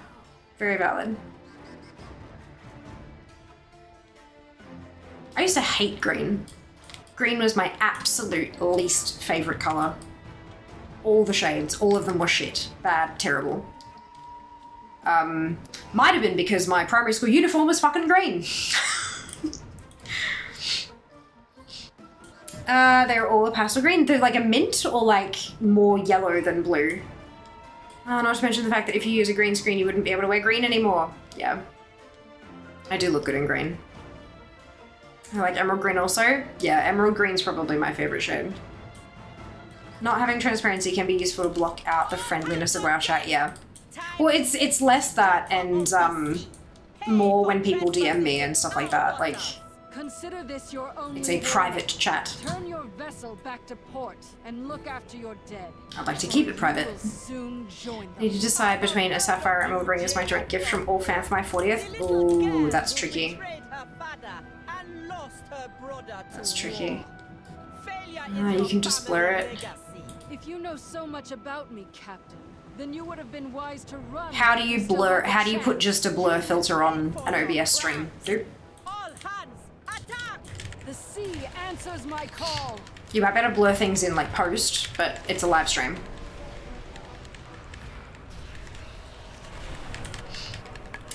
Very valid. I used to hate green. Green was my absolute least favorite color. All the shades, all of them were shit. Bad, terrible. Might have been because my primary school uniform was fucking green. They're all a pastel green. They're like a mint or like more yellow than blue. Not to mention the fact that if you use a green screen, you wouldn't be able to wear green anymore. Yeah. I do look good in green. I like emerald green also. Yeah, emerald green's probably my favorite shade. Not having transparency can be useful to block out the friendliness of our chat, yeah. Well, it's less that and more when people DM me and stuff like that. Like, consider this your only it's a private chat. Turn your vessel back to port and look after your dead. I'd like to keep it private. I need to decide between a sapphire emerald ring as my joint gift from all fan for my 40th. Ooh, that's tricky. That's tricky. You can just blur it. If you know so much about me, Captain, then you would have been wise to run. How do you blur? How do you put just a blur filter on an OBS stream? Dude. The sea answers my call. You might better blur things in like post, but it's a live stream.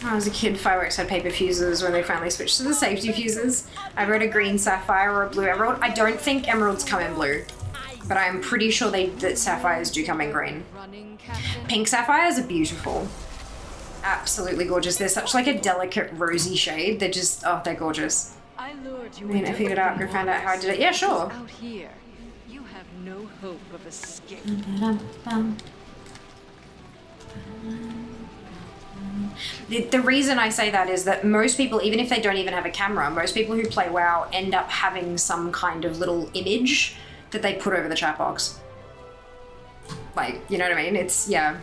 When I was a kid, fireworks had paper fuses. When they finally switched to the safety fuses, I wrote a green sapphire or a blue emerald. I don't think emeralds come in blue, but I'm pretty sure that sapphires do come in green. Pink sapphires are beautiful. Absolutely gorgeous. They're such like a delicate rosy shade. They're just, oh, they're gorgeous. I mean, I figured it out, go find out how I did it. Yeah, sure. Out here, you have no hope of escape. The reason I say that is that most people, even if they don't even have a camera, most people who play WoW end up having some kind of little image that they put over the chat box. Like, you know what I mean? It's, yeah.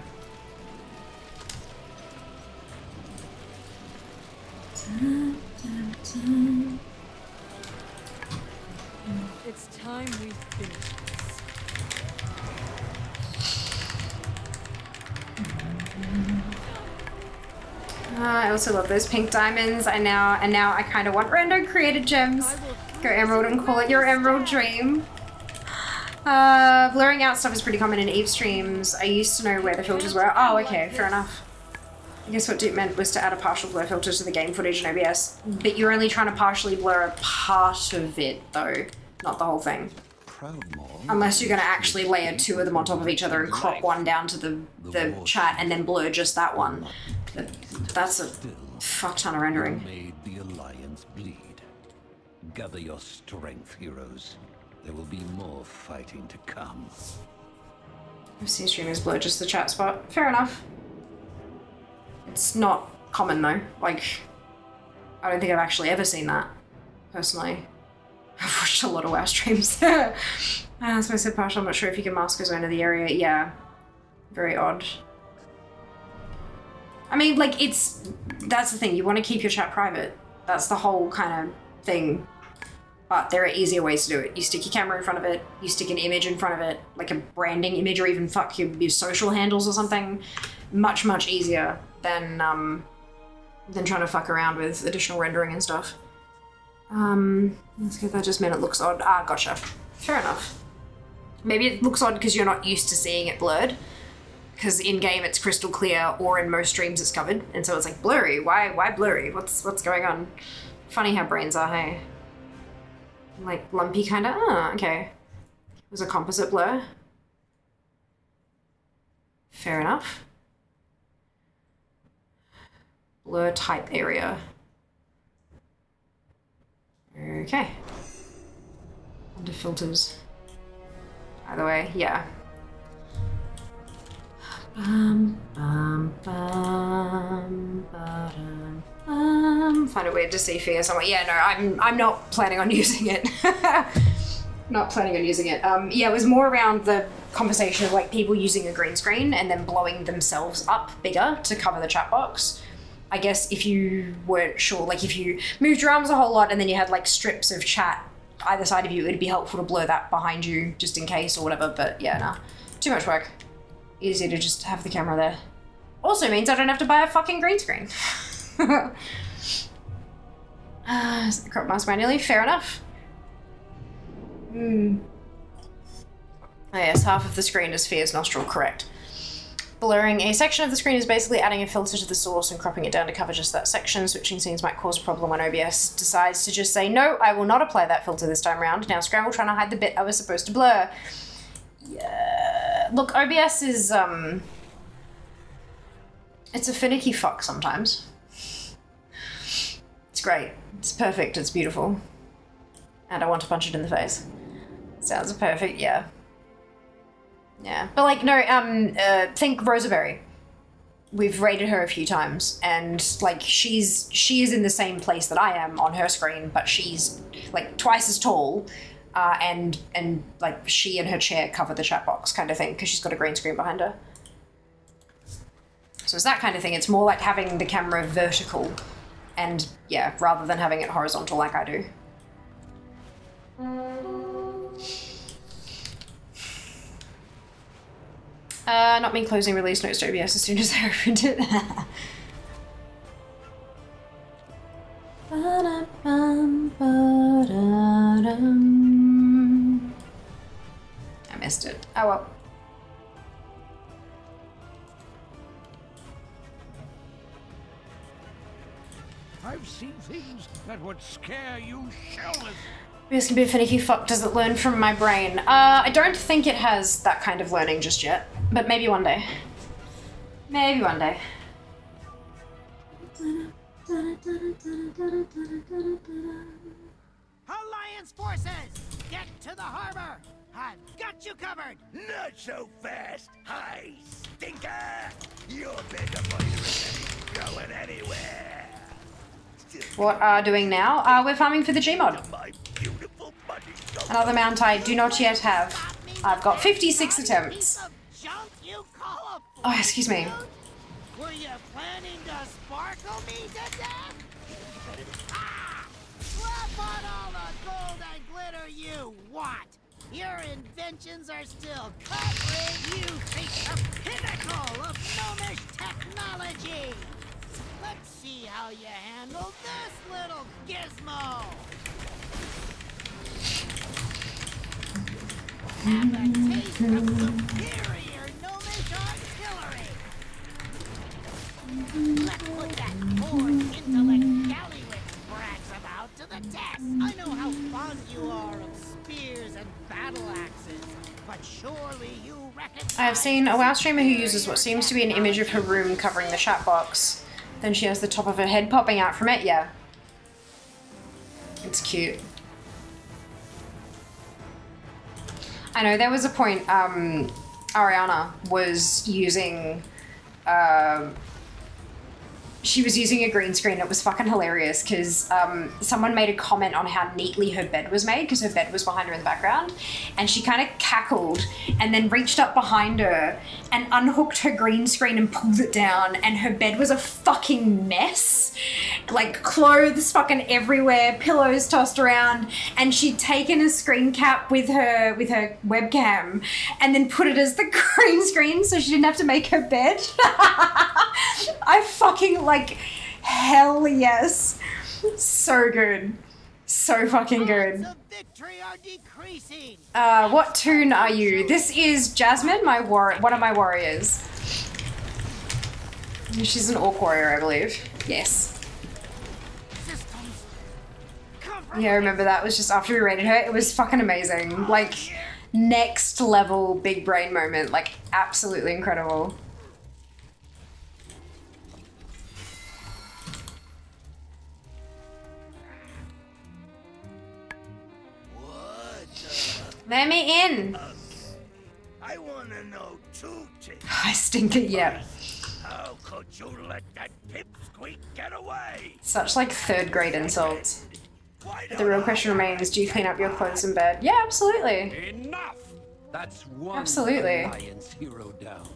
It's time we finish this. I also love those pink diamonds. And now I kind of want random created gems. Go emerald and call it your emerald dream. Blurring out stuff is pretty common in Eve streams. I used to know where the filters were. Oh, okay, fair enough. I guess what Duke meant was to add a partial blur filter to the game footage in OBS. But you're only trying to partially blur a part of it, though, not the whole thing. Unless you're going to actually layer two of them on top of each other and crop one down to the chat and then blur just that one. That's a fuck ton of rendering. Made the Alliance bleed. Gather your strength, heroes. There will be more fighting to come. I've seen streamers blur just the chat spot. Fair enough. It's not common though. Like, I don't think I've actually ever seen that, personally. I've watched a lot of WoW streams. That's why I said partial. I'm not sure if you can mask a zone of the area. Yeah. Very odd. I mean, like, that's the thing. You want to keep your chat private. That's the whole kind of thing. But there are easier ways to do it. You stick your camera in front of it. You stick an image in front of it, like a branding image, or even fuck your social handles or something. Much, much easier than trying to fuck around with additional rendering and stuff. Let's see if that just meant it looks odd. Ah, gotcha. Fair enough. Maybe it looks odd because you're not used to seeing it blurred. Because in-game it's crystal clear, or in most streams it's covered, and so it's like blurry. Why blurry? What's going on? Funny how brains are, hey? Like lumpy kind of. Oh, okay. It was a composite blur. Fair enough. Blur type area. Okay. Under filters. Either way, yeah. Find it weird to see Fia somewhere. Yeah, no, I'm not planning on using it. Not planning on using it. Yeah, it was more around the conversation of like people using a green screen and then blowing themselves up bigger to cover the chat box. I guess if you weren't sure, like if you moved your arms a whole lot and then you had like strips of chat either side of you, it'd be helpful to blur that behind you just in case or whatever, but yeah, nah. Too much work. Easy to just have the camera there. Also means I don't have to buy a fucking green screen. Crop mask manually, fair enough. Oh yes, half of the screen is Fia's nostril, correct. Blurring a section of the screen is basically adding a filter to the source and cropping it down to cover just that section. Switching scenes might cause a problem when OBS decides to just say, no, I will not apply that filter this time around. Now scramble trying to hide the bit I was supposed to blur. Yeah. Look, OBS is, it's a finicky fuck sometimes. It's great. It's perfect. It's beautiful. And I want to punch it in the face. Sounds perfect, yeah. Yeah, but like, no, think Rosaberry. We've rated her a few times, and like, she is in the same place that I am on her screen, but she's like twice as tall, and like she and her chair cover the chat box kind of thing, because she's got a green screen behind her. So it's that kind of thing. It's more like having the camera vertical, and yeah, rather than having it horizontal like I do. Not me closing release notes to OBS as soon as I opened it. I missed it. Oh well. see things that would scare you shitless. This can be a finicky fuck. Does it learn from my brain? I don't think it has that kind of learning just yet, but maybe one day. Maybe one day. Alliance forces, get to the harbor. I've got you covered. Not so fast, hi stinker. Your bed of murderers ain't going anywhere. What are doing now? We're farming for the Gmod. Another mount I do not yet have. I've got 56 attempts. Oh, excuse me. Were you planning to sparkle me to death? Slap on all the gold and glitter you want. Your inventions are still covering. You reach the pinnacle of gnomish technology. Let's see how you handle this little gizmo. Have a taste of superior gnomish artillery. Let's put that poor intellect Gallywitz brags about to the test. I know how fond you are of spears and battle axes, but surely you recognize... I have seen a WoW streamer who uses what seems to be an image of her room covering the chat box. Then she has the top of her head popping out from it. Yeah. It's cute. I know there was a point Ariana was using she was using a green screen. It was fucking hilarious because someone made a comment on how neatly her bed was made because her bed was behind her in the background, and she kind of cackled and then reached up behind her and unhooked her green screen and pulled it down, and her bed was a fucking mess. Like clothes fucking everywhere, pillows tossed around, and she'd taken a screen cap with her webcam and then put it as the green screen so she didn't have to make her bed. I fucking like, hell yes. So good. So fucking good. What toon are you? This is Jasmine, one of my warriors. She's an orc warrior, I believe. Yes. Yeah, I remember that was just after we raided her. It was fucking amazing. Like, next level big brain moment. Like, absolutely incredible. Let me in. I want to know two things. I stink it, yeah. How could you let that pipsqueak get away? Such like third grade insults. The real question remains, do you clean up your clothes in bed? Yeah, absolutely. Enough. That's one absolutely. Alliance hero down.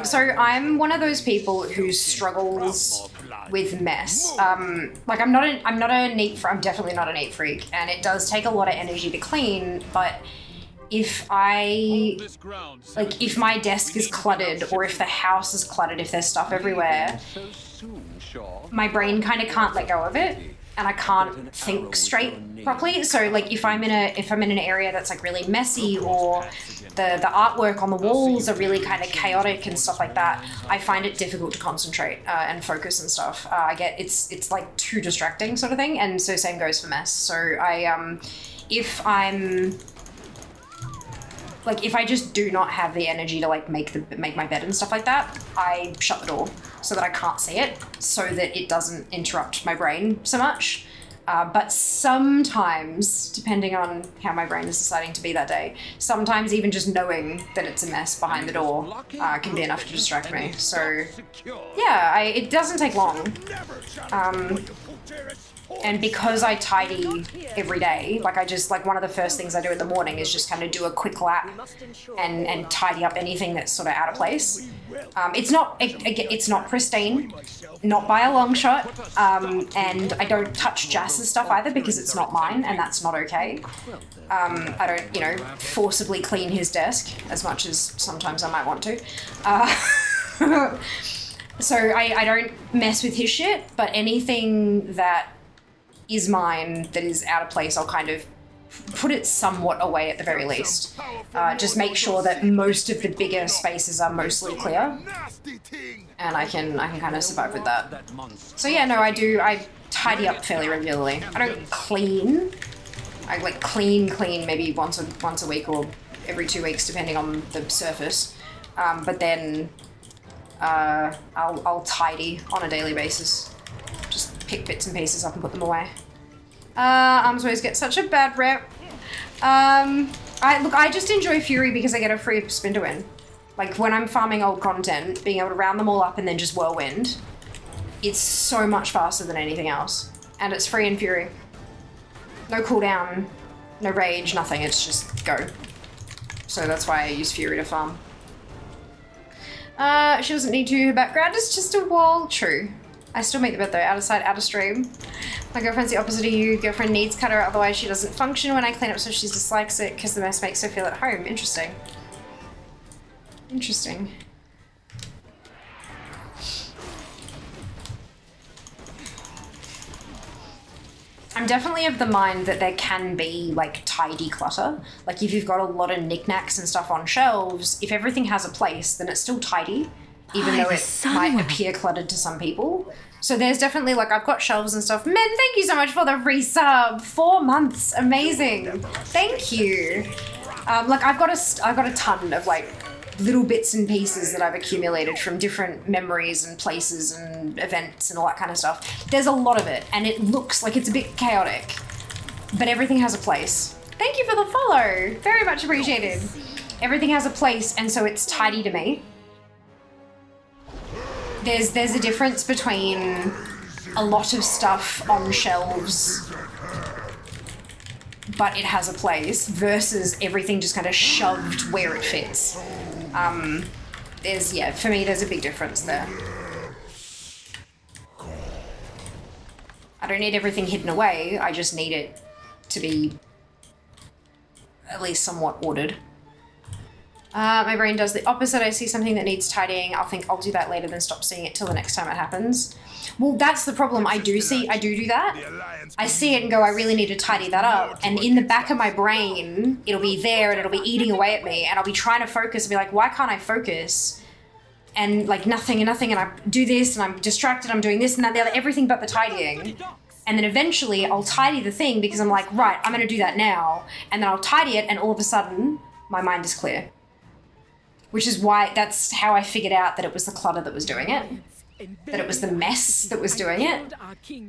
So I'm one of those people who struggles with mess. Like I'm definitely not a neat freak, and it does take a lot of energy to clean, but if if my desk is cluttered, or if the house is cluttered, if there's stuff everywhere, my brain kind of can't let go of it, and I can't think straight properly. So like if I'm in an area that's like really messy, or the artwork on the walls are really kind of chaotic and stuff like that, I find it difficult to concentrate and focus and stuff. It's like too distracting sort of thing, and so same goes for mess. So if I just do not have the energy to like make my bed and stuff like that, I shut the door so that I can't see it, so that it doesn't interrupt my brain so much. But sometimes, depending on how my brain is deciding to be that day, sometimes even just knowing that it's a mess behind the door can be enough to distract me. So yeah, it doesn't take long. And because I tidy every day, like one of the first things I do in the morning is just kind of do a quick lap and tidy up anything that's sort of out of place. It's not pristine, not by a long shot, and I don't touch Jass's stuff either because it's not mine, and that's not okay. I don't, forcibly clean his desk as much as sometimes I might want to. So I don't mess with his shit, but anything that is mine that is out of place, I'll kind of put it somewhat away at the very least. Just make sure that most of the bigger spaces are mostly clear, and I can kind of survive with that. So yeah, no, I tidy up fairly regularly. I don't clean. I like clean maybe once a week or every 2 weeks depending on the surface. But then I'll tidy on a daily basis. Just pick bits and pieces up and put them away. Arms always get such a bad rep. I just enjoy Fury because I get a free spin to win. Like when I'm farming old content, being able to round them all up and then just whirlwind, it's so much faster than anything else. And it's free in Fury. No cooldown, no rage, nothing, it's just go. So that's why I use Fury to farm. She doesn't need to, her background is just a wall. True. I still make the bed though, out of sight, out of stream. My girlfriend's the opposite of you. Girlfriend needs cutter, otherwise she doesn't function when I clean up, so she dislikes it because the mess makes her feel at home. Interesting. Interesting. I'm definitely of the mind that there can be like tidy clutter. Like if you've got a lot of knickknacks and stuff on shelves, if everything has a place, then it's still tidy, even though it might appear cluttered to some people. So there's definitely like, I've got shelves and stuff. Men, thank you so much for the resub. 4 months, amazing. Thank you. Like I've got a ton of like little bits and pieces that I've accumulated from different memories and places and events and all that kind of stuff. There's a lot of it and it looks like it's a bit chaotic, but everything has a place. Thank you for the follow. Very much appreciated. Everything has a place and so it's tidy to me. There's a difference between a lot of stuff on shelves but it has a place versus everything just kind of shoved where it fits. For me, there's a big difference there. I don't need everything hidden away, I just need it to be at least somewhat ordered. My brain does the opposite. I see something that needs tidying, I'll think I'll do that later, then stop seeing it till the next time it happens. Well, that's the problem. I do do that. I see it and go, I really need to tidy that up. And in the back of my brain, it'll be there and it'll be eating away at me. And I'll be trying to focus and be like, why can't I focus? And like nothing and I do this and I'm distracted. I'm doing this and that, the other, everything but the tidying. And then eventually I'll tidy the thing because I'm like, right, I'm going to do that now. And then I'll tidy it and all of a sudden my mind is clear. Which is why, that's how I figured out that it was the clutter that was doing it. That it was the mess that was doing it.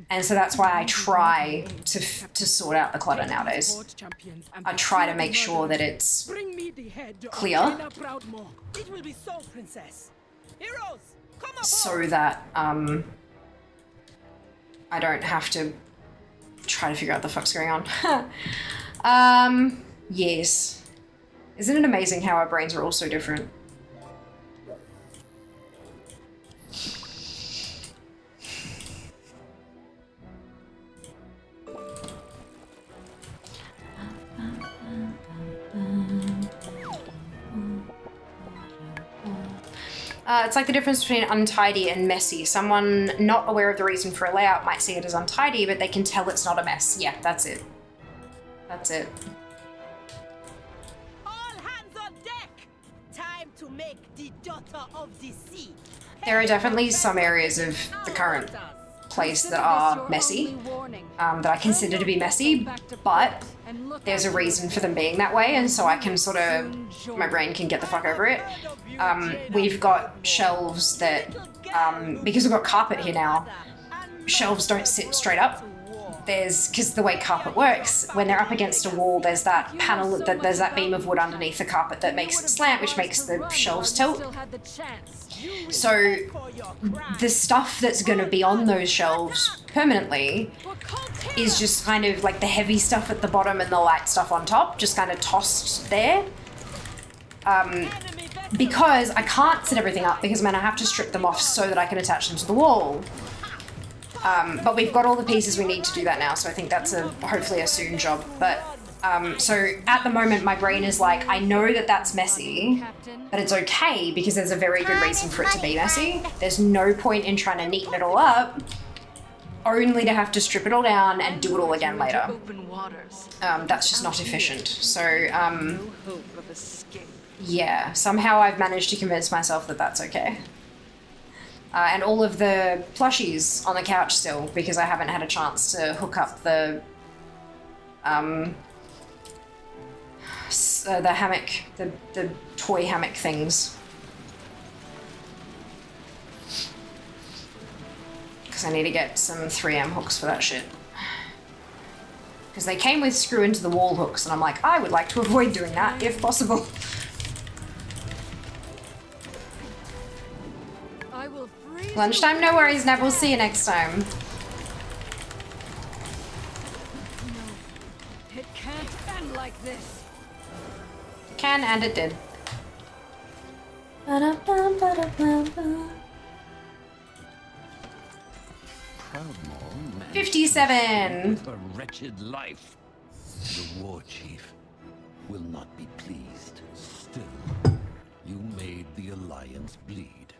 And so that's why I try to sort out the clutter nowadays. I try to make sure that it's clear. So that I don't have to try to figure out what the fuck's going on. Yes. Isn't it amazing how our brains are all so different? It's like the difference between untidy and messy. Someone not aware of the reason for a layout might see it as untidy, but they can tell it's not a mess. Yeah, that's it. That's it. All hands on deck! Time to make the daughter of the sea. There are definitely some areas of the current place that are messy, that I consider to be messy, but there's a reason for them being that way, and so I can sort of, my brain can get the fuck over it. We've got shelves that, because we've got carpet here now, shelves don't sit straight up. Because the way carpet works, when they're up against a wall, there's that panel, there's that beam of wood underneath the carpet that makes it slant, which makes the shelves tilt. So the stuff that's going to be on those shelves permanently is just kind of like the heavy stuff at the bottom and the light stuff on top, just kind of tossed there. Because I can't set everything up because I have to strip them off so that I can attach them to the wall. But we've got all the pieces we need to do that now, so I think that's hopefully a soon job. But so at the moment my brain is like, I know that that's messy, but it's okay because there's a very good reason for it to be messy. There's no point in trying to neaten it all up, only to have to strip it all down and do it all again later. That's just not efficient. So yeah, somehow I've managed to convince myself that that's okay. And all of the plushies on the couch still, because I haven't had a chance to hook up the hammock, the toy hammock things. Because I need to get some 3M hooks for that shit. Because they came with screw into the wall hooks, and I'm like, I would like to avoid doing that if possible. I will freeze. Lunchtime, no worries, Neb. We'll see you next time. No, it can't end like this. Can, and it did. 57. With a wretched life. The war chief will not be pleased. Still, you made the Alliance bleed.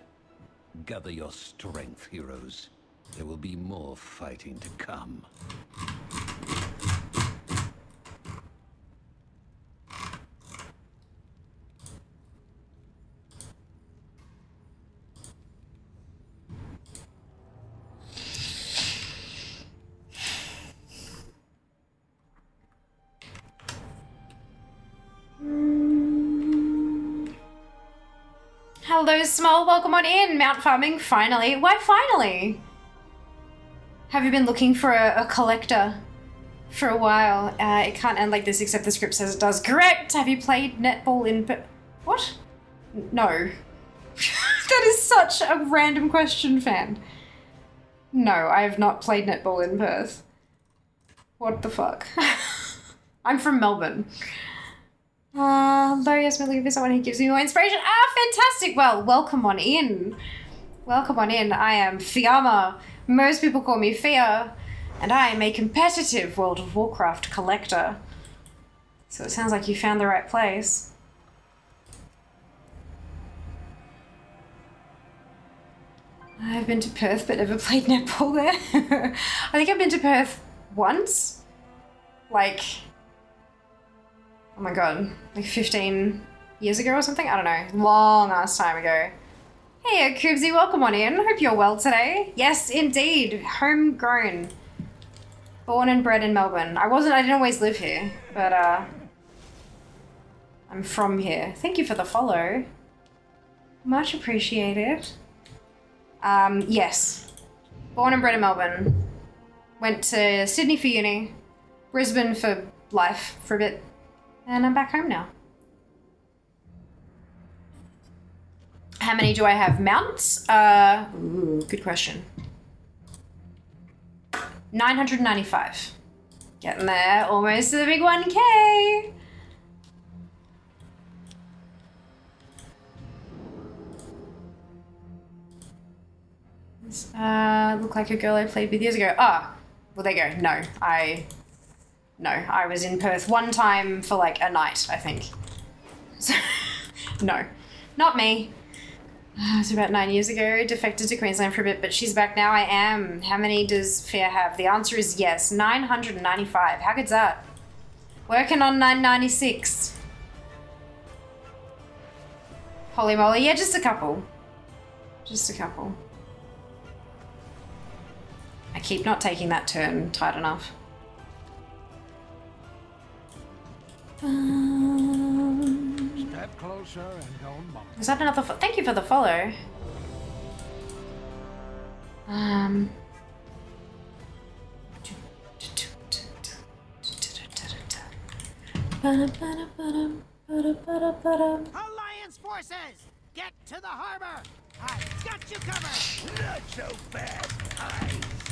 Gather your strength, heroes. There will be more fighting to come. Hello, Small. Welcome on in. Mount farming, finally. Why finally? Have you been looking for a collector for a while? It can't end like this, except the script says it does. Correct! Have you played netball in... What? No. That is such a random question, fan. No, I have not played netball in Perth. What the fuck? I'm from Melbourne. Hello, yes, I'm looking for someone who gives me more inspiration. Ah, fantastic! Well, welcome on in. Welcome on in. I am Fiamma. Most people call me Fia, and I am a competitive World of Warcraft collector. So it sounds like you found the right place. I've been to Perth but never played netball there. I think I've been to Perth once. Like... oh my god, like 15 years ago or something? I don't know. Long ass time ago. Hey, Koobsy, welcome on in. Hope you're well today. Yes, indeed. Homegrown. Born and bred in Melbourne. I didn't always live here, but I'm from here. Thank you for the follow. Much appreciated. Yes. Born and bred in Melbourne. Went to Sydney for uni. Brisbane for life for a bit. And I'm back home now. How many do I have? Mounts? Ooh, good question. 995. Getting there. Almost to the big 1K. Look like a girl I played with years ago. Ah, well there you go. No, I was in Perth one time for like a night, I think. So, no, not me. It was about 9 years ago, defected to Queensland for a bit, but she's back now. I am. How many does Fair have? The answer is yes, 995. How good's that? Working on 996. Holy moly, yeah, just a couple. Just a couple. I keep not taking that turn tight enough. Step closer and don't mumble. Is that another? Thank you for the follow. Alliance forces, get to the harbor. I've got you covered. Not so fast, I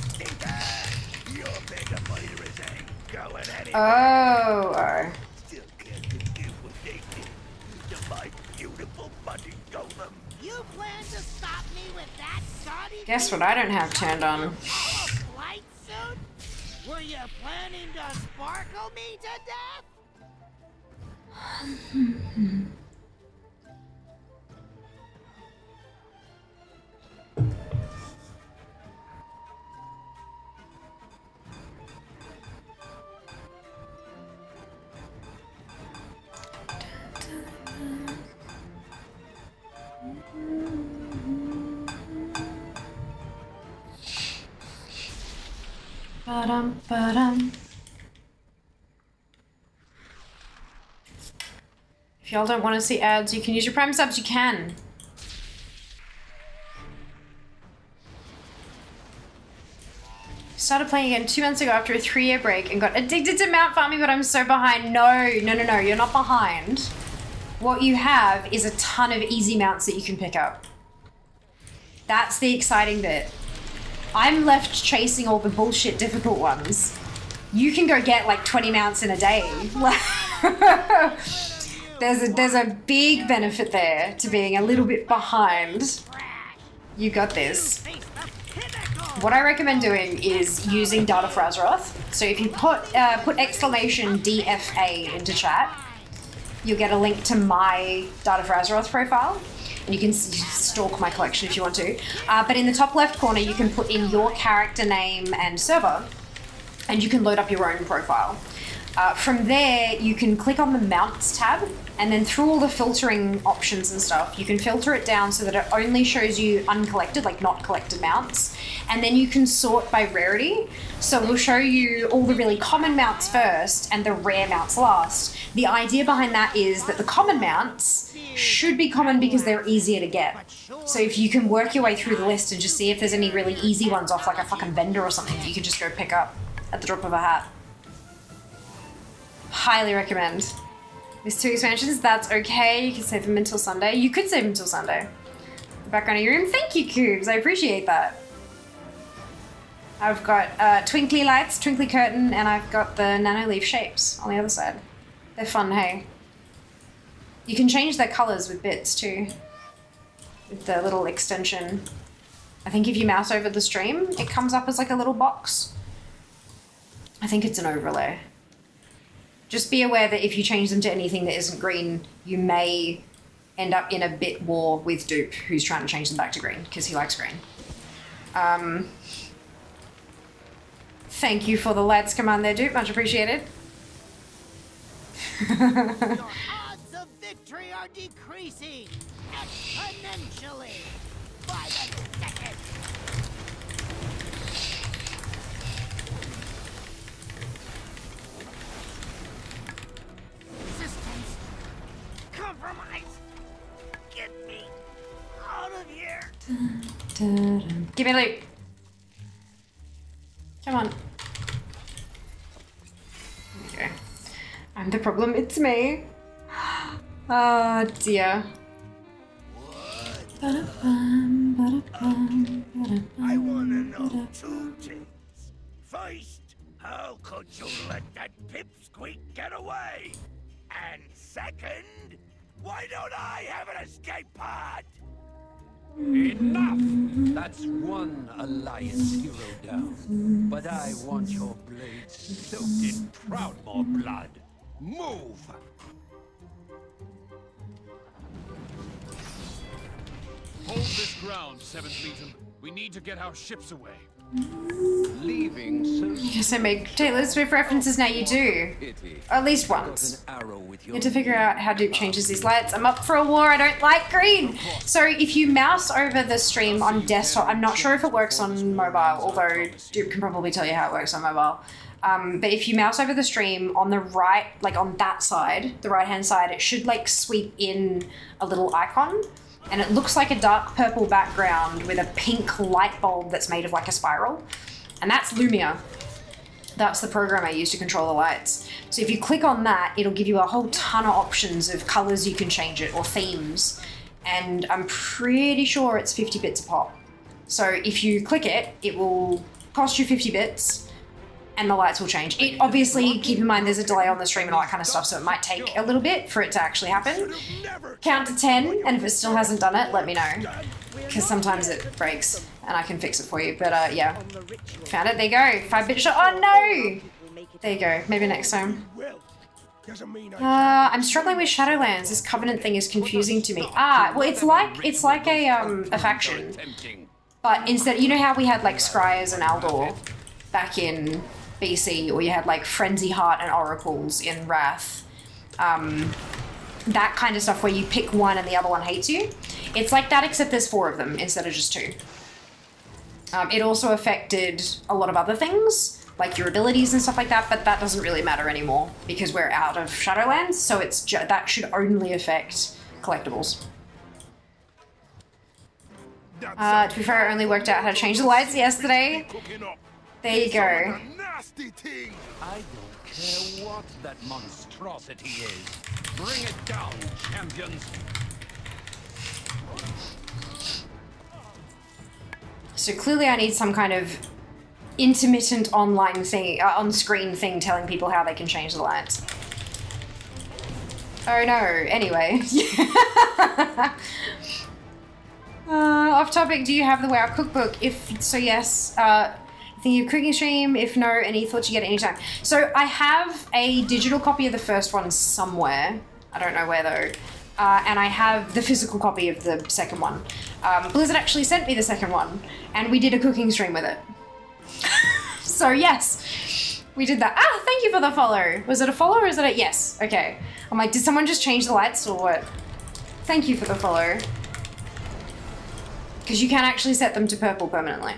stinker. Your bigger murderers ain't going anywhere. Oh. Still can't forgive what they did to my beautiful budding golem. You plan to stop me with that gaudy? Guess what I don't have turned on. Flight suit? Were you planning to sparkle me to death? Ba-dum, ba-dum. If y'all don't want to see ads, you can use your Prime subs, you can. Started playing again 2 months ago after a 3-year break and got addicted to mount farming, but I'm so behind. No, you're not behind. What you have is a ton of easy mounts that you can pick up. That's the exciting bit. I'm left chasing all the bullshit difficult ones. You can go get like 20 mounts in a day. There's a big benefit there to being a little bit behind. You got this. What I recommend doing is using Data for Azeroth. So if you put exclamation DFA into chat, you'll get a link to my Data for Azeroth profile. And you can stalk my collection if you want to. But in the top left corner, you can put in your character name and server, and you can load up your own profile. From there, you can click on the Mounts tab, and then through all the filtering options and stuff, you can filter it down so that it only shows you uncollected, like not collected mounts. And then you can sort by rarity. So we'll show you all the really common mounts first and the rare mounts last. The idea behind that is that the common mounts should be common because they're easier to get. So if you can work your way through the list and just see if there's any really easy ones off like a fucking vendor or something that you can just go pick up at the drop of a hat. Highly recommend. There's 2 expansions, that's okay. You can save them until Sunday. You could save them until Sunday. The background of your room, thank you, Coobs. I appreciate that. I've got twinkly lights, twinkly curtain, and I've got the nano leaf shapes on the other side. They're fun, hey. You can change their colors with bits too, with the little extension. I think if you mouse over the stream, it comes up as like a little box. I think it's an overlay. Just be aware that if you change them to anything that isn't green, you may end up in a bit war with Dupe, who's trying to change them back to green, because he likes green. Thank you for the lights command there, Dupe. Much appreciated. Your odds of victory are decreasing exponentially by the second. Resistance. Compromise. Get me out of here. Give me a loot. Come on. There you go. I'm the problem, it's me. Oh dear. I wanna know 2 things. First, how could you let that pipsqueak get away? And second, why don't I have an escape pod? Enough! That's one Alliance hero down. But I want your blade soaked in Proudmoore blood. Move! Hold this ground, 7th Legion. We need to get our ships away. Leaving so Yes, I make Taylor Swift references now, you do. Or at least once. You have to figure out how Dupe changes these lights. I'm up for a war, I don't like green! So if you mouse over the stream on desktop, I'm not sure if it works on mobile, although Dupe can probably tell you how it works on mobile. But if you mouse over the stream on the right, like on that side, the right hand side, it should like sweep in a little icon. And it looks like a dark purple background with a pink light bulb that's made of like a spiral. And that's Lumia. That's the program I use to control the lights. So if you click on that, it'll give you a whole ton of options of colors you can change it or themes. And I'm pretty sure it's 50 bits a pop. So if you click it, it will cost you 50 bits and the lights will change. It obviously, keep in mind there's a delay on the stream and all that kind of stuff, so it might take a little bit for it to actually happen. Count to 10, and if it still hasn't done it, let me know. Because sometimes it breaks and I can fix it for you. But yeah, found it, there you go. 5-bit shot, oh no! There you go, maybe next time. I'm struggling with Shadowlands. This Covenant thing is confusing to me. Well it's like a faction. But instead, you know how we had like Scryers and Aldor back in BC, or you had like Frenzy Heart and Oracles in Wrath. That kind of stuff where you pick one and the other one hates you. It's like that, except there's 4 of them instead of just 2. It also affected a lot of other things, like your abilities and stuff like that, but that doesn't really matter anymore because we're out of Shadowlands, so it's that should only affect collectibles. To be fair, I only worked out how to change the lights yesterday. There you go. I don't care what that monstrosity is. Bring it down, champions. So clearly I need some kind of intermittent online thing, on-screen thing telling people how they can change the lights. Oh no, anyway. Off topic, do you have the WoW cookbook? If so, yes. Think you have cooking stream? If no, any thoughts you get anytime? So I have a digital copy of the first one somewhere. I don't know where though. And I have the physical copy of the second one. Blizzard actually sent me the second one, and we did a cooking stream with it. So yes, we did that. Ah, thank you for the follow. Was it a follow or is it a yes? Okay. I'm like, did someone just change the lights or what? Thank you for the follow. Because you can actually set them to purple permanently.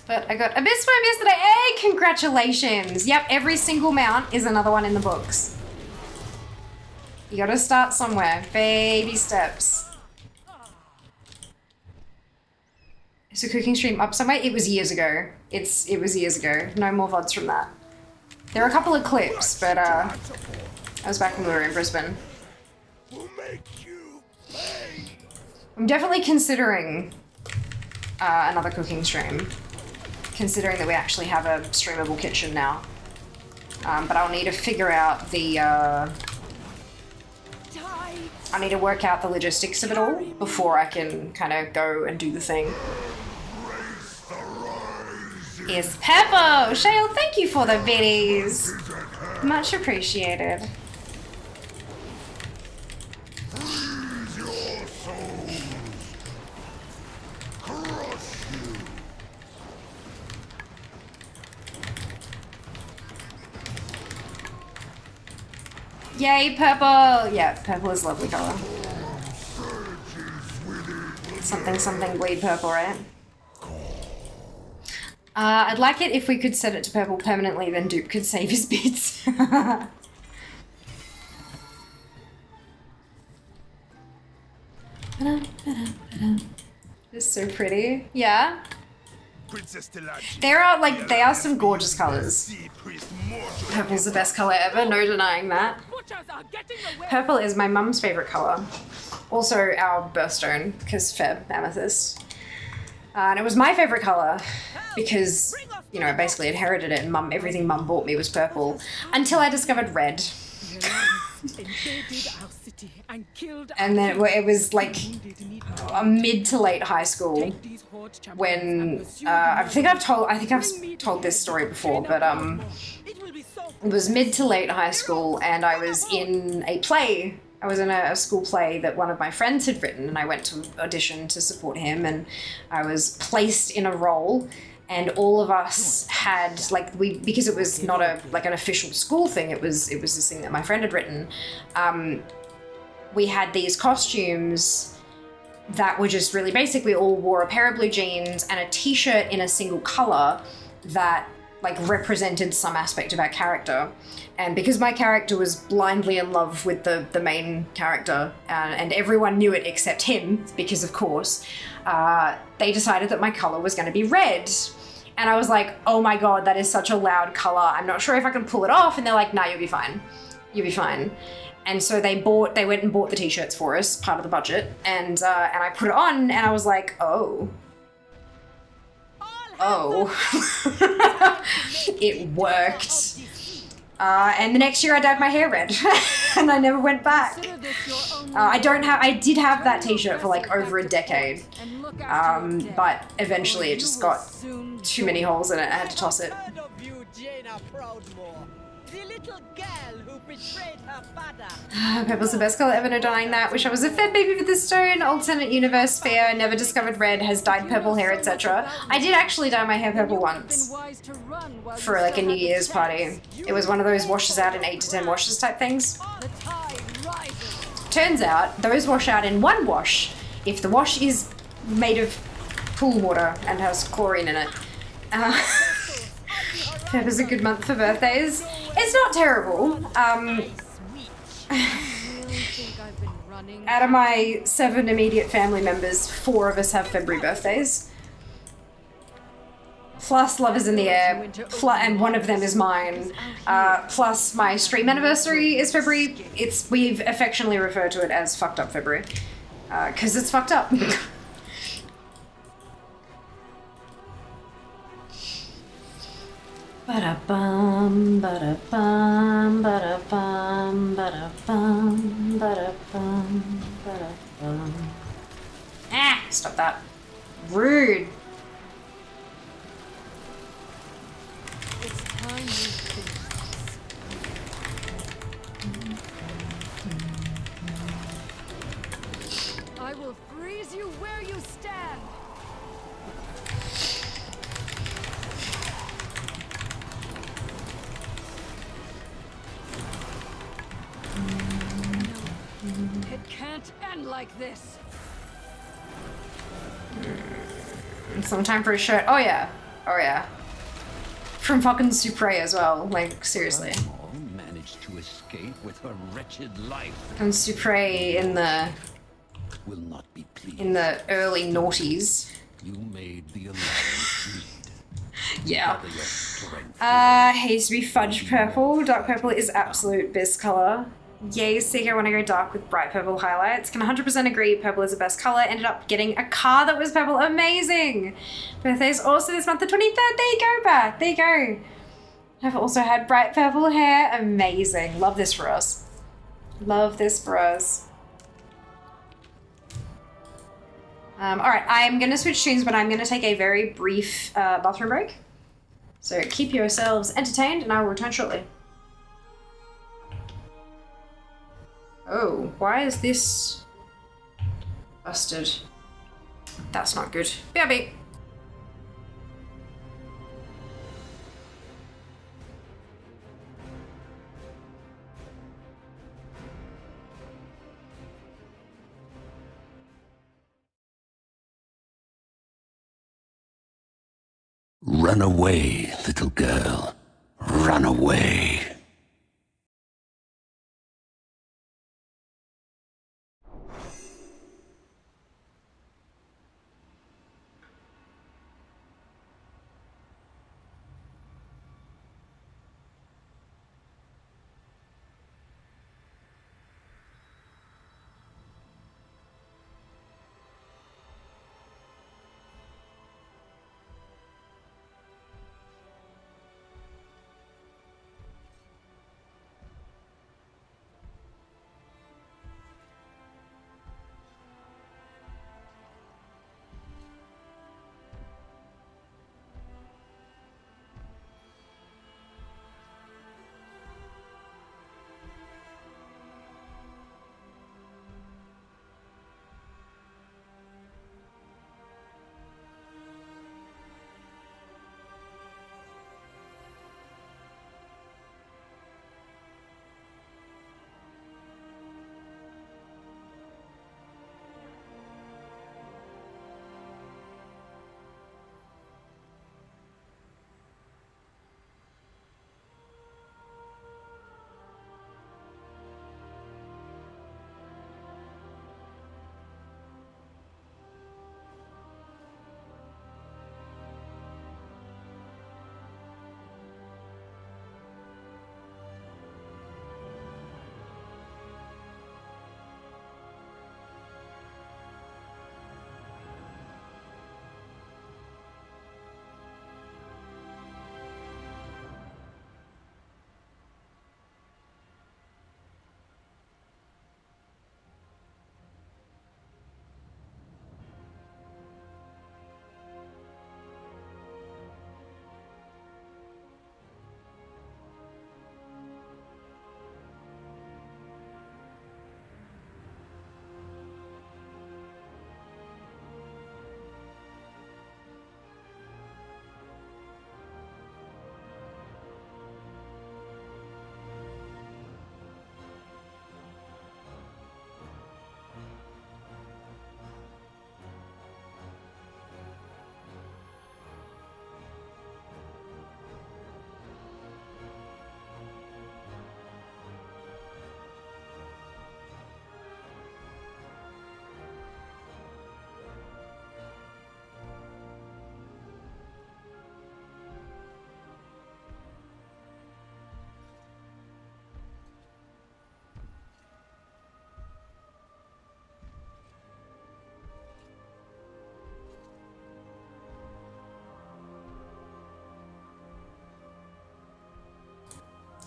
But I got Abyss Worm yesterday. Hey, congratulations. Yep, every single mount is another one in the books. You gotta start somewhere. Baby steps. Is the cooking stream up somewhere? It was years ago. It was years ago. No more VODs from that. There are a couple of clips, but I was back when we were in Brisbane. I'm definitely considering another cooking stream. Considering that we actually have a streamable kitchen now. But I'll need to figure out the... I need to work out the logistics of it all before I can kind of go and do the thing. Yes, Peppo! Shale, thank you for the biddies! Much appreciated. Yay, purple! Yeah, purple is a lovely color. Something, something, bleed purple, right? I'd like it if we could set it to purple permanently, then Dupe could save his bits. It's so pretty. Yeah? There are, like, they are some gorgeous colors. Purple's the best color ever, no denying that. Purple is my mum's favorite color. Also our birthstone, because Feb, amethyst. And it was my favorite color because, you know, I basically inherited it and mum, everything mum bought me was purple until I discovered red. And then it was like mid to late high school when I think I've told this story before, but it was mid to late high school and I was in a play. I was in a school play that one of my friends had written, and I went to audition to support him, and I was placed in a role, and all of us had, like, because it was not an official school thing, it was this thing that my friend had written, we had these costumes that were just really basic. We all wore a pair of blue jeans and a t-shirt in a single color that like represented some aspect of our character. And because my character was blindly in love with the main character, and everyone knew it except him, because of course, they decided that my color was going to be red. And I was like, oh my god, that is such a loud color. I'm not sure if I can pull it off. And they're like, nah, you'll be fine. You'll be fine. And so they went and bought the t-shirts for us, part of the budget. And I put it on and I was like, oh. Oh. It worked. And the next year I dyed my hair red and I never went back. I did have that t-shirt for like over a decade. But eventually it just got too many holes in it. I had to toss it. Purple's the best color ever, no denying that. Wish I was a Fed baby for the stone. Alternate universe, fair, never discovered red, has dyed purple hair, etc. I did actually dye my hair purple once. For like a New Year's party. It was one of those washes out in 8 to 10 washes type things. Turns out, those wash out in one wash if the wash is made of pool water and has chlorine in it. Feb is a good month for birthdays. It's not terrible. Out of my 7 immediate family members, 4 of us have February birthdays. Plus Love is in the Air, and one of them is mine. Plus my stream anniversary is February. We've affectionately referred to it as fucked up February. Cause it's fucked up. Ba-da-bum, ba-da-bum, ba-da-bum, ba-da-bum, ba-da-bum, ba-da-bum. Ah, stop that. Rude. It's time you finish this. I will freeze you where you stand. No, it can't end like this. Some time for a shirt. Oh yeah. Oh yeah. From fucking Supre as well. Like, seriously. Managed to escape with her wretched life. And Supre in the will not be pleased. In the early noughties. You made the alliance bleed. Yeah. Hates to be fudge purple. Dark purple is absolute best color. Yay, Seek, I want to go dark with bright purple highlights. Can 100% agree, purple is the best color. Ended up getting a car that was purple. Amazing! Birthday's also this month, the 23rd. There you go, Beth. There you go. I've also had bright purple hair. Amazing. Love this for us. Love this for us. Alright, I'm going to switch tunes, but I'm going to take a very brief bathroom break. So keep yourselves entertained, and I will return shortly. Oh, why is this busted? That's not good. BRB. Run away, little girl. Run away.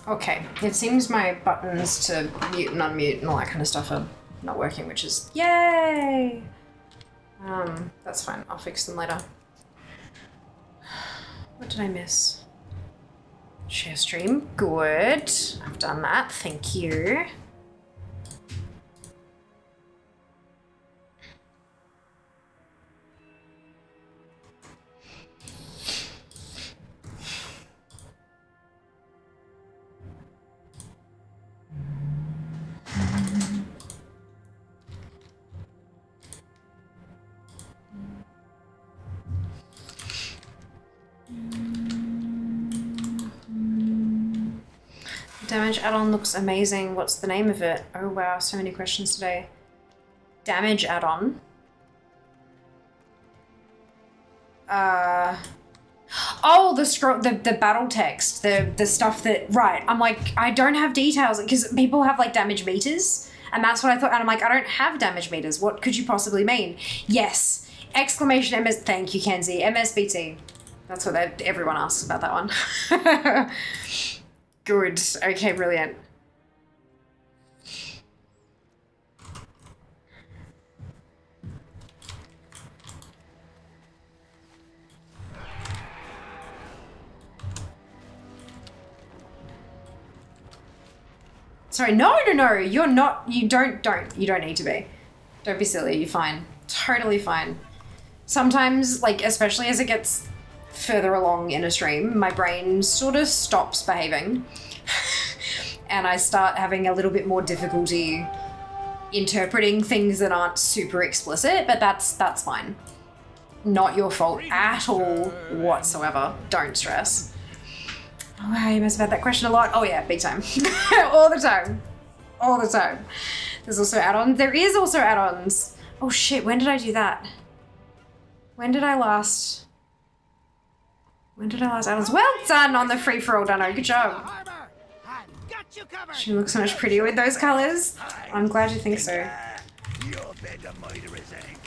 Okay, it seems my buttons to mute and unmute and all that kind of stuff are not working, which is yay! That's fine, I'll fix them later. What did I miss? Share stream, good. I've done that, thank you. Damage add-on looks amazing. What's the name of it? Oh wow, so many questions today. Damage add-on. Oh, the scroll, the battle text, the stuff that, right. I'm like, I don't have details because people have like damage meters and that's what I thought. And I'm like, I don't have damage meters. What could you possibly mean? Yes. Exclamation MS, thank you, Kenzie. MSBT. That's what everyone asks about that one. Good. Okay, brilliant. Sorry, no, you're not, you don't need to be. Don't be silly, you're fine. Totally fine. Sometimes, like, especially as it gets further along in a stream, my brain sort of stops behaving and I start having a little bit more difficulty interpreting things that aren't super explicit, but that's fine. Not your fault at all whatsoever. Don't stress. Oh wow, you must have had that question a lot. Oh yeah, big time. All the time. All the time. There's also add-ons. There is also add-ons. Oh shit, when did I do that? When did I last add-ons? Well done on the free-for-all, Dano. Good job. She looks so much prettier with those colors. I'm glad you think so.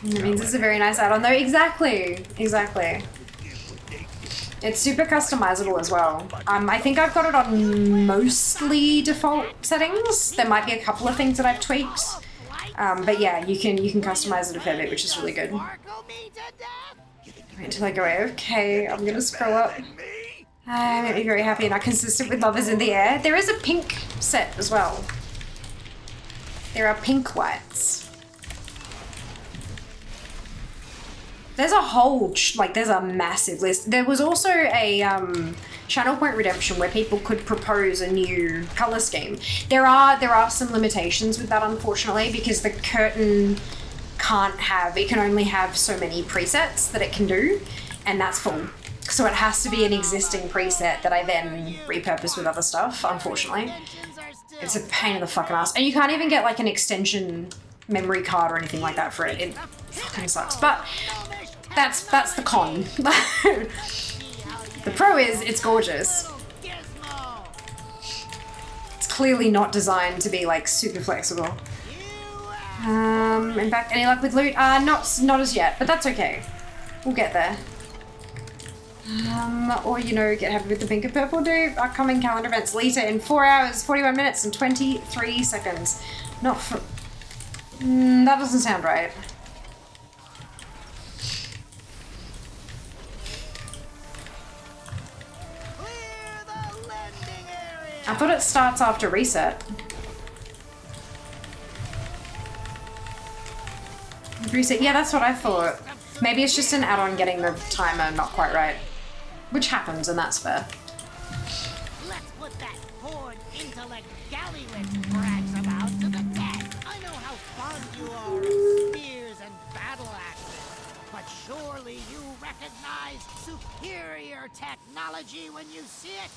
It means it's a very nice add-on though. Exactly. Exactly. It's super customizable as well. I think I've got it on mostly default settings. There might be a couple of things that I've tweaked. But yeah, you can customize it a fair bit, which is really good. Wait until I go AFK. I'm gonna scroll up. Make me very happy and not consistent with Lovers in the Air. There is a pink set as well. There are pink whites. There's a whole, like, there's a massive list. There was also a channel point redemption where people could propose a new color scheme. There are some limitations with that, unfortunately, because the curtain it can only have so many presets that it can do, and that's full. So it has to be an existing preset that I then repurpose with other stuff, unfortunately. It's a pain in the fucking ass. And you can't even get like an extension memory card or anything like that for it. It fucking sucks. But that's the con. The pro is it's gorgeous. It's clearly not designed to be like super flexible. In fact, any luck with loot? Not as yet, but that's okay. We'll get there. Or, you know, get happy with the pink and purple do. Upcoming calendar events. Lita in 4 hours, 41 minutes and 23 seconds. Not for... that doesn't sound right. I thought it starts after reset. Reset, yeah, that's what I thought. Maybe it's just an add-on getting the timer not quite right. Which happens, and that's fair. Let's put that bored intellect Gallywitz brags about to the test. I know how fond you are of spears and battle axes, but surely you recognize superior technology when you see it.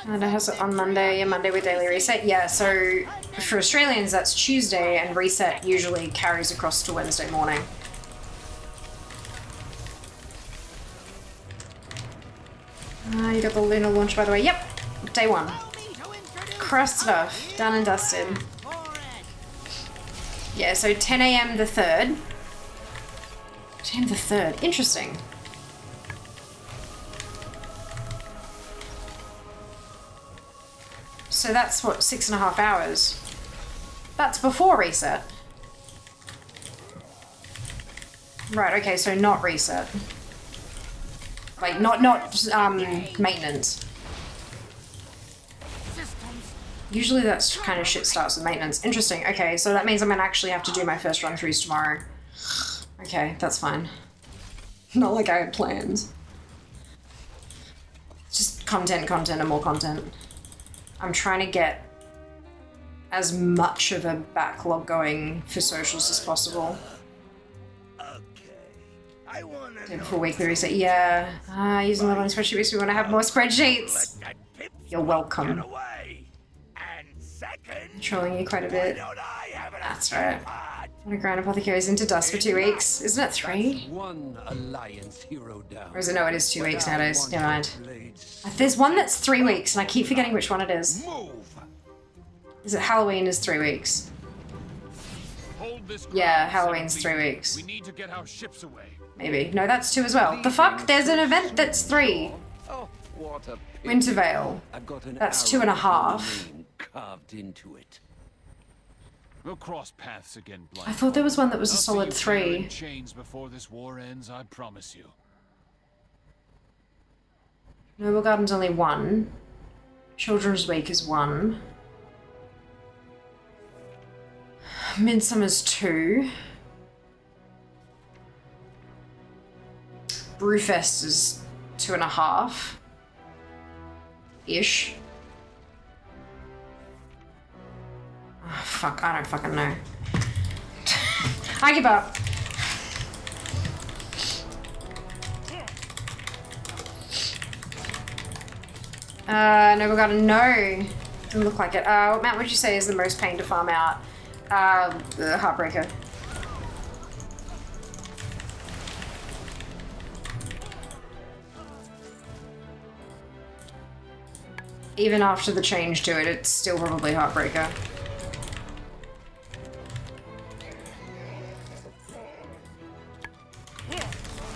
And it has it on Monday, and Monday with daily reset. Yeah, so for Australians that's Tuesday, and reset usually carries across to Wednesday morning. You got the lunar launch, by the way. Yep, day one. Crossed it off, done and dusted. Yeah, so 10 a.m. the 3rd. 10 the 3rd, interesting. So that's what, 6.5 hours. That's before reset. Right, okay, so not reset. Like, not maintenance. Usually that's kind of shit starts with maintenance. Interesting, okay, so that means I'm gonna actually have to do my first run-throughs tomorrow. Okay, that's fine. Not like I had plans. Just content, and more content. I'm trying to get as much of a backlog going for socials as possible. Day before weekly reset, yeah. Using leveling spreadsheet makes me want to have more spreadsheets. You're welcome. Trolling you quite a bit. That's right. I'm gonna grind apothecaries into dust for 2 weeks. Isn't it 3? One alliance hero down. Or is it? No, it is 2 weeks nowadays. Never mind. There's one that's 3 weeks, and I keep forgetting which one it is. Is it Halloween is 3 weeks? Yeah, Halloween's 3 weeks. We need to get our ships away. Maybe. No, that's 2 as well. The fuck? There's an event that's 3. Wintervale. That's 2.5. Carved into it. We'll cross paths again, I thought there was one that was a solid 3. Chains before this war ends, I promise you. Noble Garden's only 1. Children's Week is 1. Midsummer's 2. Brewfest is 2.5. Ish. Oh, fuck, I don't fucking know. I give up. Noble Garden, no. Doesn't look like it. What map would you say is the most pain to farm out? Heartbreaker. Even after the change to it, it's still probably Heartbreaker.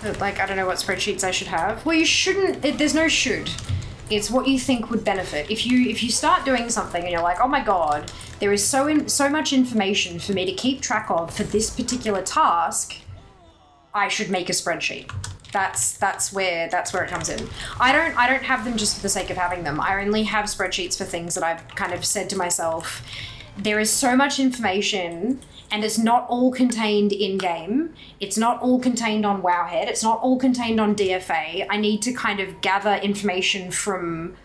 But, like, I don't know what spreadsheets I should have. Well, you shouldn't. There's no should. It's what you think would benefit. If you start doing something and you're like, oh my god, there is so much information for me to keep track of for this particular task, I should make a spreadsheet. That's where it comes in. I don't have them just for the sake of having them. I only have spreadsheets for things that I've kind of said to myself, there is so much information and it's not all contained in-game. It's not all contained on Wowhead. It's not all contained on DFA. I need to kind of gather information from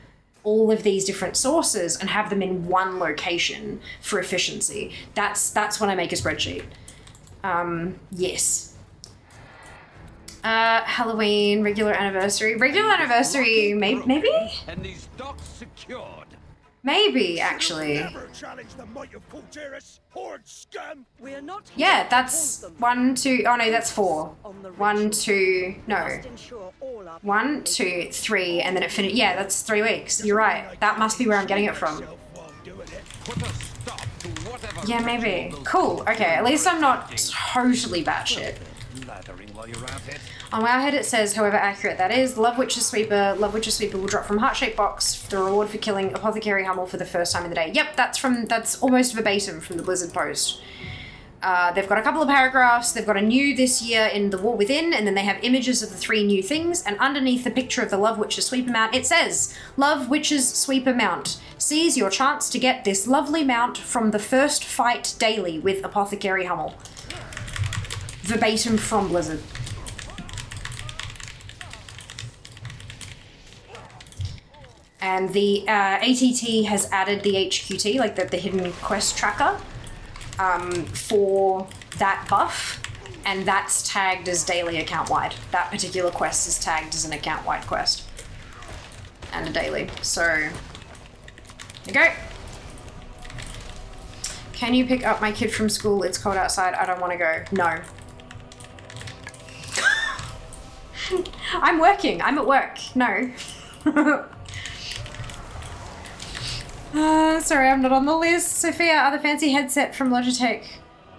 all of these different sources and have them in one location for efficiency. That's when I make a spreadsheet. Yes. Halloween, regular anniversary. Regular anniversary, maybe? And these docks secured. Maybe, actually. Never challenge the might of Kultiris, horde scum. We're not Yeah, that's 1, 2, oh no, that's 4. 1, 2, no. 1, 2, 3, and then it finished. Yeah, that's 3 weeks. You're right. That must be where I'm getting it from. Yeah, maybe. Cool. Okay, at least I'm not totally batshit. On Wowhead it says, however accurate that is, Love Witcher Sweeper will drop from Heart-Shaped Box the reward for killing Apothecary Hummel for the first time in the day. Yep, that's almost verbatim from the Blizzard post. They've got a couple of paragraphs, they've got a new this year in The War Within, and then they have images of the 3 new things, and underneath the picture of the Love Witcher Sweeper mount, it says, Love Witcher's Sweeper mount. Seize your chance to get this lovely mount from the first fight daily with Apothecary Hummel. Verbatim from Blizzard. And the ATT has added the HQT, like the hidden quest tracker, for that buff. and that's tagged as daily account-wide. That particular quest is tagged as an account-wide quest. And a daily. So, there you go. Can you pick up my kid from school? It's cold outside. I don't want to go. No. I'm working. I'm at work. No. Sorry, I'm not on the list. Sophia, are the fancy headset from Logitech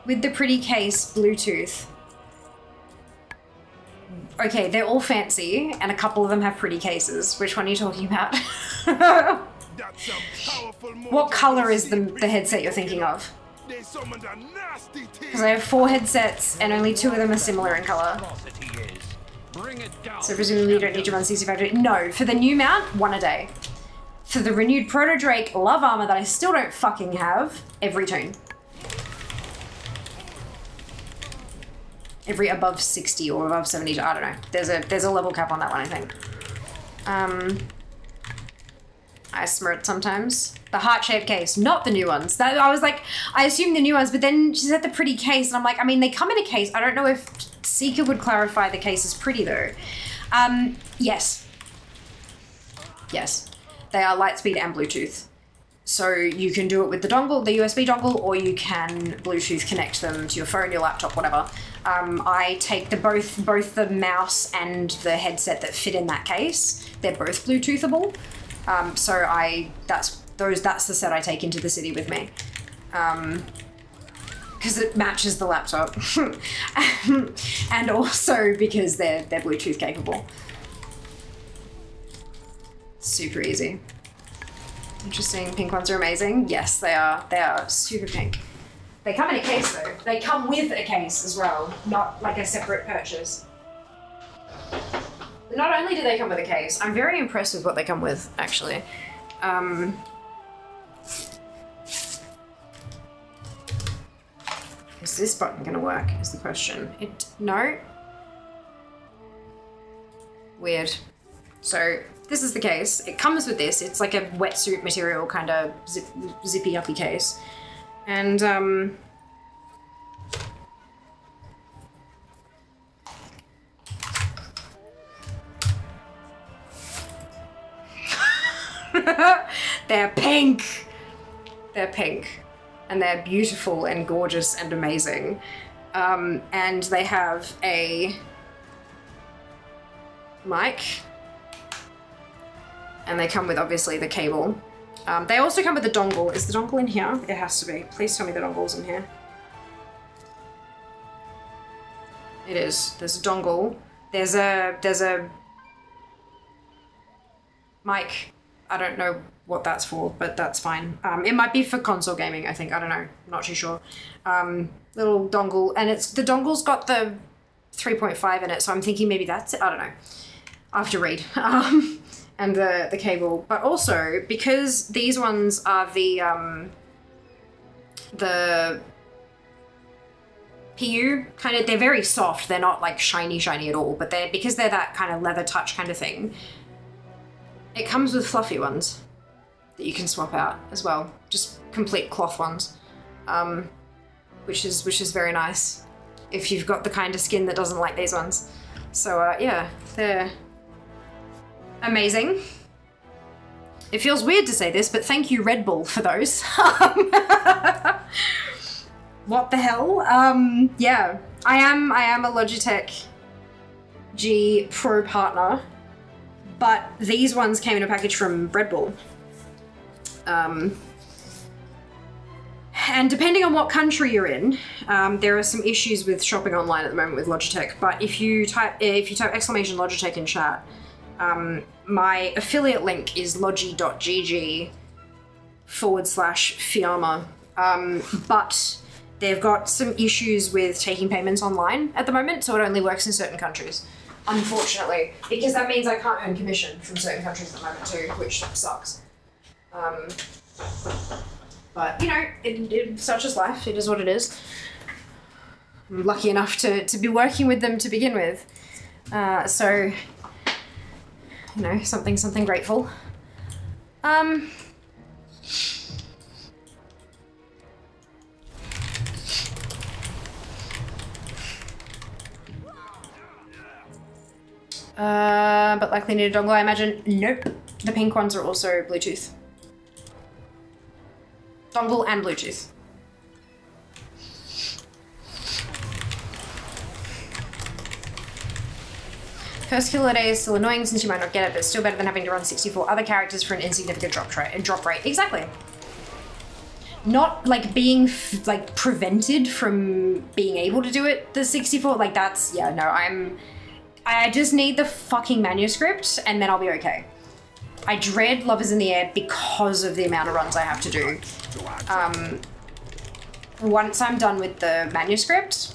with the pretty case Bluetooth? Okay, they're all fancy, and a couple of them have pretty cases. Which one are you talking about? What color is the headset you're thinking of? Because I have 4 headsets, and only 2 of them are similar in color. So presumably you don't need to run 65. No, for the new mount, 1 a day. For the renewed Proto Drake Love Armor that I still don't fucking have, every tune. Every above 60 or above 70, I don't know. There's a level cap on that one, I think. I smirk sometimes. The heart-shaped case, not the new ones. That I was like, I assumed the new ones, but then she said the pretty case, and I'm like, I mean, they come in a case. I don't know if Seeker would clarify the case is pretty though. Yes. Yes. They are Lightspeed and Bluetooth. So you can do it with the dongle, the USB dongle, or you can Bluetooth connect them to your phone, your laptop, whatever. I take both the mouse and the headset that fit in that case. They're both Bluetoothable. So that's the set I take into the city with me. Because it matches the laptop. And also because they're Bluetooth capable. Super easy. Interesting. Pink ones are amazing. Yes, they are. They are super pink. They come in a case though. They come with a case as well, not like a separate purchase. Not only do they come with a case, I'm very impressed with what they come with, actually. Is this button gonna work, is the question. No? Weird. So, this is the case. It comes with this. It's like a wetsuit material kind of zippy uppy case. And, they're pink. They're pink. And they're beautiful and gorgeous and amazing. And they have a mic. And they come with, obviously, the cable. They also come with a dongle. Is the dongle in here? It has to be. Please tell me the dongle's in here. It is. There's a dongle. There's a mic. I don't know what that's for, but that's fine. It might be for console gaming, I think. I don't know. I'm not too sure. Little dongle. And the dongle's got the 3.5 in it, so I'm thinking maybe that's it. I don't know. I have to read. And the cable, but also because these ones are the PU kind of, they're very soft. They're not like shiny at all, but because they're that kind of leather touch kind of thing. It comes with fluffy ones that you can swap out as well, just complete cloth ones, which is very nice if you've got the kind of skin that doesn't like these ones. So yeah, they're amazing. It feels weird to say this, but thank you Red Bull for those. What the hell? Yeah, I am a Logitech G Pro partner, but these ones came in a package from Red Bull. And depending on what country you're in, there are some issues with shopping online at the moment with Logitech, but if you type exclamation Logitech in chat, my affiliate link is logi.gg/Fiamma, but they've got some issues with taking payments online at the moment, so it only works in certain countries, unfortunately, because that means I can't earn commission from certain countries at the moment too, which sucks. But, you know, such is life, it is what it is. I'm lucky enough to be working with them to begin with, so, you know, something grateful. But likely need a dongle, I imagine. Nope. The pink ones are also Bluetooth. Dongle and Bluetooth. First kill a day is still annoying since you might not get it, but still better than having to run 64 other characters for an insignificant drop rate. Exactly. Not like being like prevented from being able to do it the 64. Like that's, yeah, no, I just need the fucking manuscript and then I'll be okay. I dread Love is in the Air because of the amount of runs I have to do. Once I'm done with the manuscript,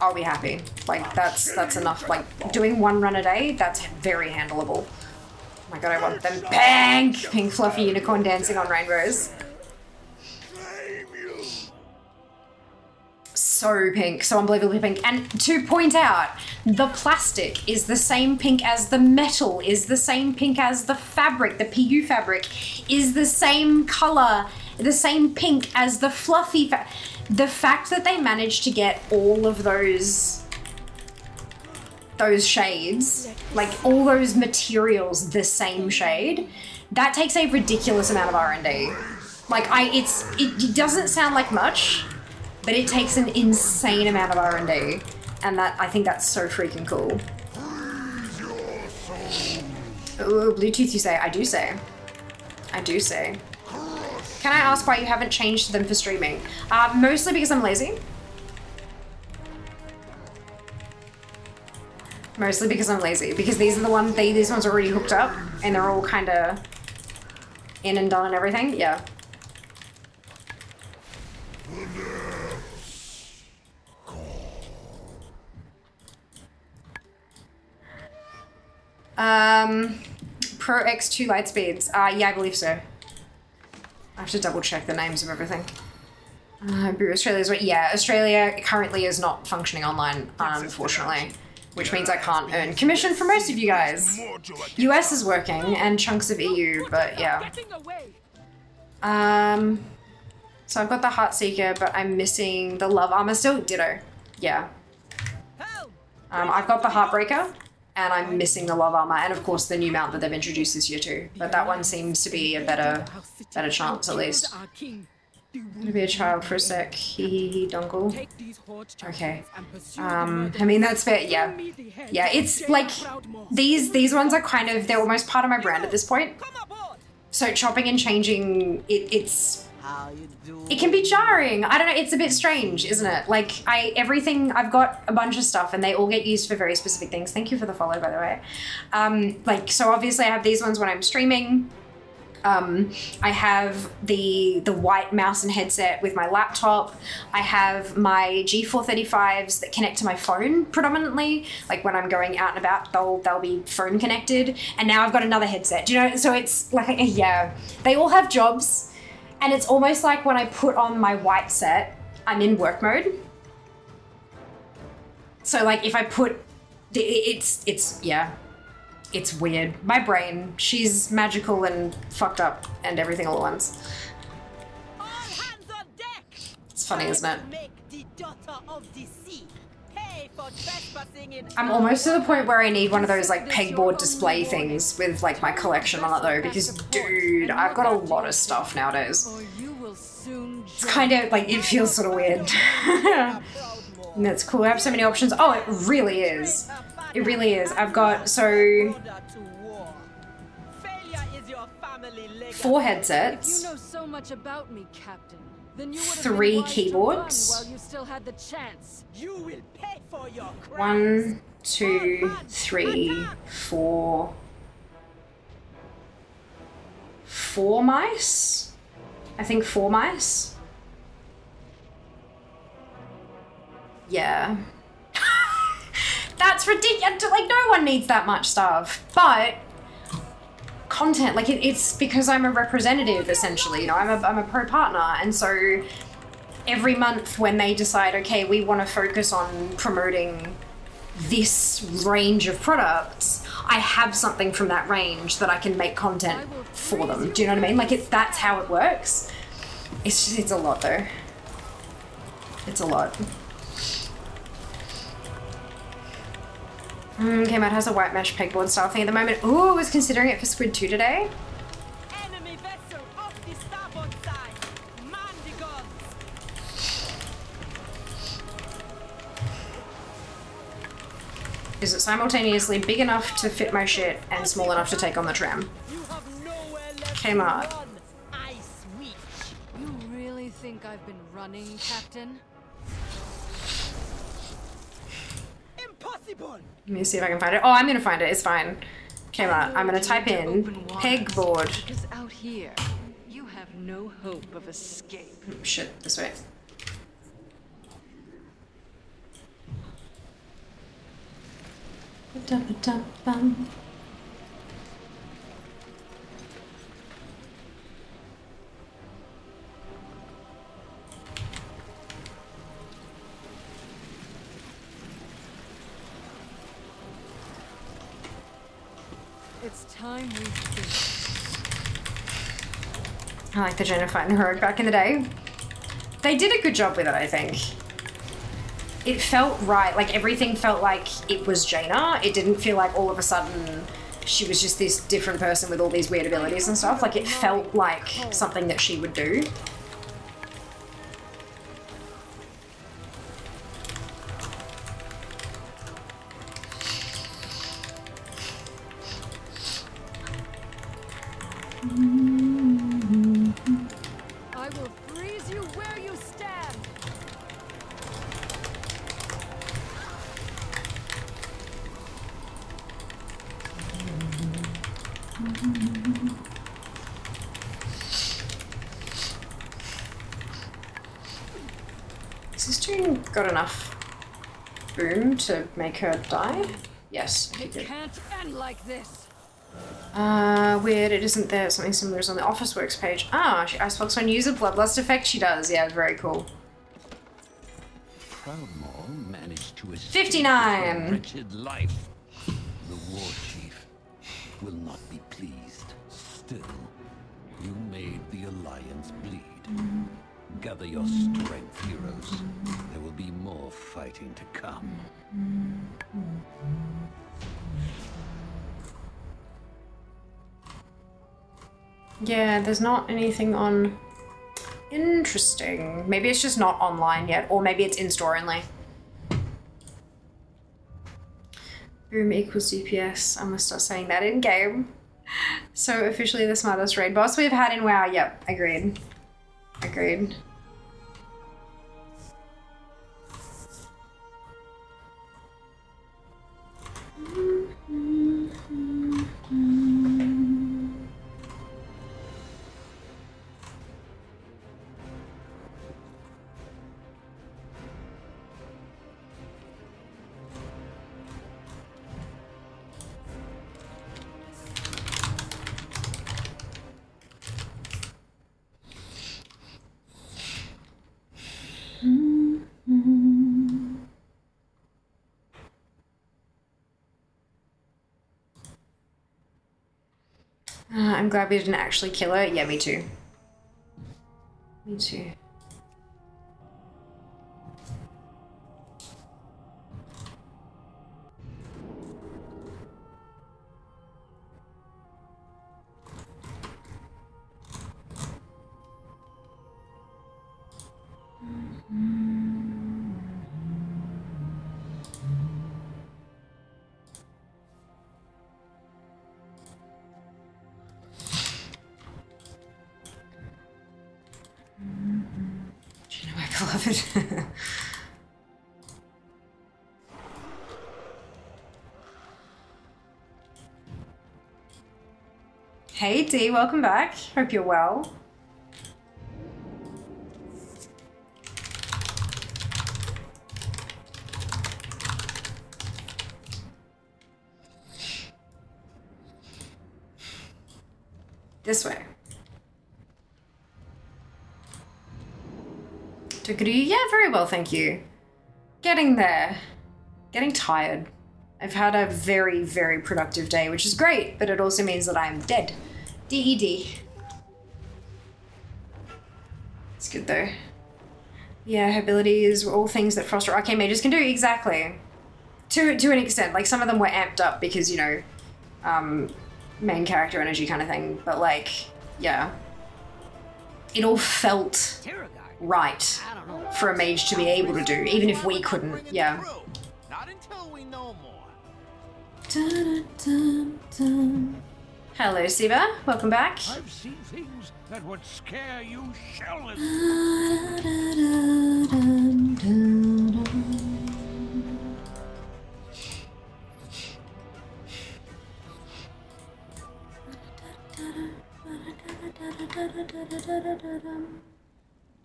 I'll be happy. Like that's enough. Like doing one run a day, that's very handleable. Oh my god, I want them pink fluffy unicorn dancing on rainbows. So pink, so unbelievably pink. And to point out, the plastic is the same pink as the metal, is the same pink as the fabric, the PU fabric is the same color, the same pink as the fluffy the fact that they managed to get all of those shades, like all those materials the same shade, that takes a ridiculous amount of R&D. Like it doesn't sound like much, but it takes an insane amount of R&D, and I think that's so freaking cool. Ooh, Bluetooth you say? I do say. I do say. Can I ask why you haven't changed them for streaming? Mostly because I'm lazy. Mostly because I'm lazy. Because these are the ones, these ones are already hooked up, and they're all kind of in and done and everything. Yeah. Pro X2 light speeds. Yeah, I believe so. I have to double check the names of everything. Australia's right. Yeah, Australia currently is not functioning online, unfortunately, which means I can't earn commission for most of you guys. US is working and chunks of EU, but yeah. So I've got the Heartseeker, but I'm missing the Love Armor still. Ditto. Yeah. I've got the Heartbreaker, and I'm missing the Love Armor, and of course the new mount that they've introduced this year too. But that one seems to be a better chance at least. I'm gonna be a child for a sec. Hee dongle. Okay. I mean that's fair. Yeah. Yeah. It's like these ones are kind of, they're almost part of my brand at this point. So chopping and changing it can be jarring. I don't know, it's a bit strange, isn't it? Like I've got a bunch of stuff and they all get used for very specific things. Thank you for the follow, by the way. Like, so obviously I have these ones when I'm streaming. I have the white mouse and headset with my laptop. I have my G435s that connect to my phone predominantly. Like when I'm going out and about, they'll be phone connected. And now I've got another headset, do you know? So it's like, yeah, they all have jobs. And it's almost like when I put on my white set, I'm in work mode. So like if I put, yeah, it's weird. My brain, she's magical and fucked up and everything all at once. It's funny, isn't it? I'm almost to the point where I need one of those like pegboard display things with like my collection on it though, because dude, I've got a lot of stuff nowadays. It's kind of like, it feels sort of weird. And that's cool, I have so many options. Oh, it really is. It really is. I've got, so 4 headsets. You know so much about me, Captain. 3 keyboards. While you still had the chance. You will pay for your 1, 2, 3, 4. 4 mice? I think 4 mice. Yeah. That's ridiculous. Like, no one needs that much stuff. But content, like it's because I'm a representative essentially, you know, I'm a pro partner, and so every month when they decide, okay, we want to focus on promoting this range of products, I have something from that range that I can make content for them. Do you know what I mean? Like that's how it works. It's a lot though. It's a lot. Came out has a white mesh pegboard style thing at the moment. Ooh, I was considering it for Squid 2 today. Enemy vessel off the starboard side. Man the guns. Is it simultaneously big enough to fit my shit and small enough to take on the tram? Came out. You really think I've been running, Captain? Impossible. Let me see if I can find it. Oh, I'm gonna find it. It's fine. Came out. I'm gonna type in pegboard. Because out here, you have no hope of escape. Oh, shit, this way. Ba-da-ba-da-bum. It's time we think. I like the Jaina fighting heroic back in the day. They did a good job with it, I think. It felt right, like everything felt like it was Jaina. It didn't feel like all of a sudden she was just this different person with all these weird abilities and stuff. Like it felt like something that she would do. I will freeze you where you stand. Is this doing got enough boom to make her die? Yes. It can't end like this. Weird, it isn't there. Something similar is on the Office Works page. Ah, she icebox when user bloodlust effect. She does. Yeah, very cool. Proudmoore managed to escape 59. a wretched life. The war chief will not be pleased. Still, you made the Alliance bleed. Gather your strength, heroes. There will be more fighting to come. Yeah, there's not anything on. Interesting. Maybe it's just not online yet, or maybe it's in-store only. Boom equals DPS. I'm gonna start saying that in game. So officially the smartest raid boss we've had in WoW. Yep, agreed. Agreed. I'm glad we didn't actually kill her. Yeah, me too. Me too. Beloved. Hey D, welcome back. Hope you're well. This way. Yeah, very well, thank you. Getting there. Getting tired. I've had a very, very productive day, which is great, but it also means that I'm dead. D-E-D. It's good though. Yeah, her abilities were all things that Frost or Arcane Mages can do, exactly. To an extent, like some of them were amped up because, you know, main character energy kind of thing, but like, yeah. It all felt right for a mage to be able to do, even if we couldn't, yeah. Not until we know more. Dun, dun, dun. Hello, Siva. Welcome back. I've seen things that would scare you shitless.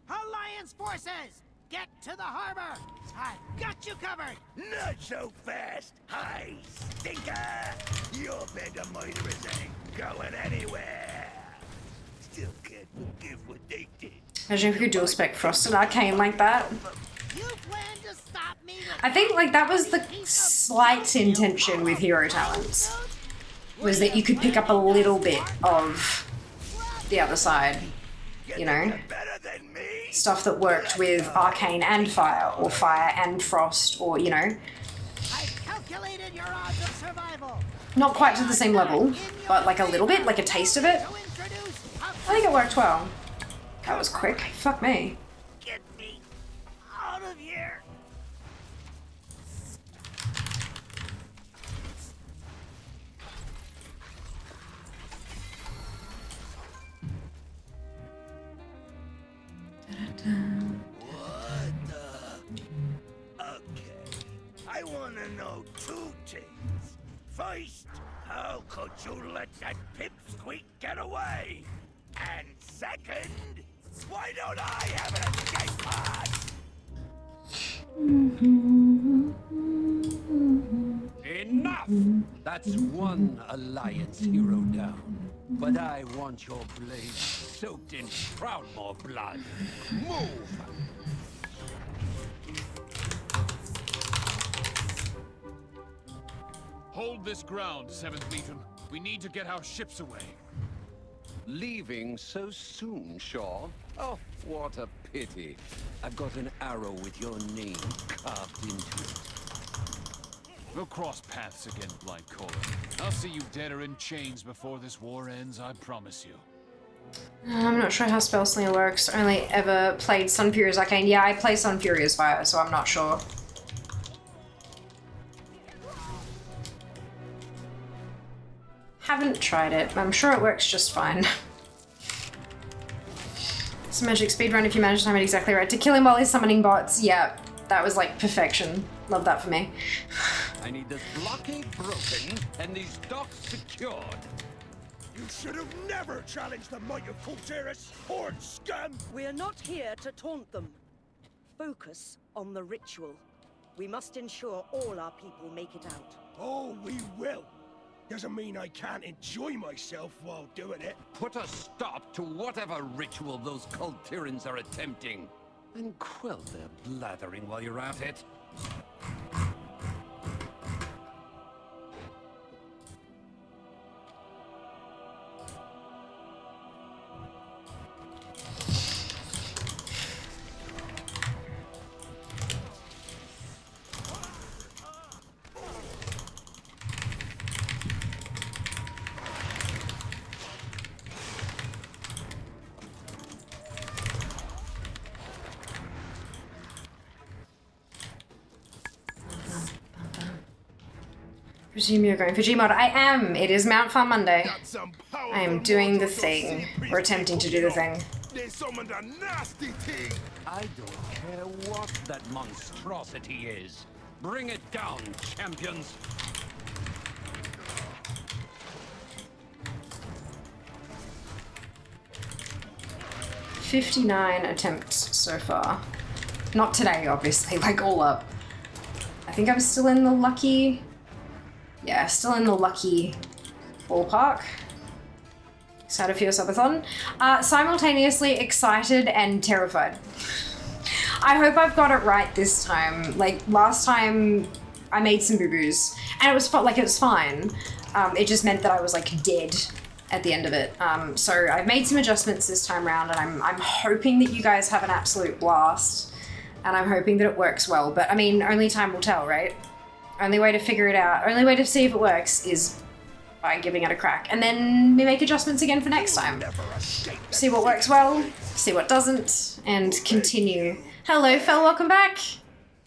Alliance forces, get to the harbor. I've got you covered. Not so fast, hi stinker. Your band of murderers ain't going anywhere. Still can't forgive what they did. Imagine if we could dual spec Frost and Arcane like that. I think like that was the slight intention with hero talents, was that you could pick up a little bit of the other side, you know? Stuff that worked with Arcane and Fire, or Fire and Frost, or, you know? Calculated your odds of survival. Not quite to the same level, but like a little bit, like a taste of it. I think it worked well. That was quick. Fuck me. Get me out of here. What the? Okay. I want to know two things. First, how could you let that pipsqueak get away? And second, why don't I have an escape pod? Enough! That's one Alliance hero down. But I want your blade soaked in Proudmoore blood. Move! Hold this ground, 7th Legion. We need to get our ships away. Leaving so soon, Shaw? Oh, what a pity. I've got an arrow with your name carved into it. We'll cross paths again, Blind Caller. I'll see you dead or in chains before this war ends, I promise you. I'm not sure how Spellslinger works. Only ever played Sun Furious Arcane. Yeah, I play Sun Furious Fire, so I'm not sure. Haven't tried it. I'm sure it works just fine. Some magic speedrun if you manage to time it exactly right. To kill him while he's summoning bots. Yeah, that was like perfection. Love that for me. I need this blockade broken and these docks secured. You should have never challenged the might of Kultiris, horde scum! We're not here to taunt them. Focus on the ritual. We must ensure all our people make it out. Oh, we will. Doesn't mean I can't enjoy myself while doing it. Put a stop to whatever ritual those Kultirans are attempting. And quell their blathering while you're at it. Presume you're going for Gmod. I am! It is Mount Farm Monday. I am doing the thing. Or attempting to do the thing. They summoned a nasty thing. I don't care what that monstrosity is. Bring it down, champions! "59 attempts so far. Not today, obviously, like all up. I think I'm still in the lucky... Yeah, still in the lucky ballpark. Excited for your subathon. Simultaneously excited and terrified. I hope I've got it right this time. Like, last time I made some boo-boos, and it was fine. It just meant that I was, like, dead at the end of it. So I've made some adjustments this time around, and I'm hoping that you guys have an absolute blast, and I'm hoping that it works well. But, I mean, only time will tell, right? Only way to figure it out, only way to see if it works is by giving it a crack. And then we make adjustments again for next time. See what works well, see what doesn't, and continue. Hello, Phil, welcome back.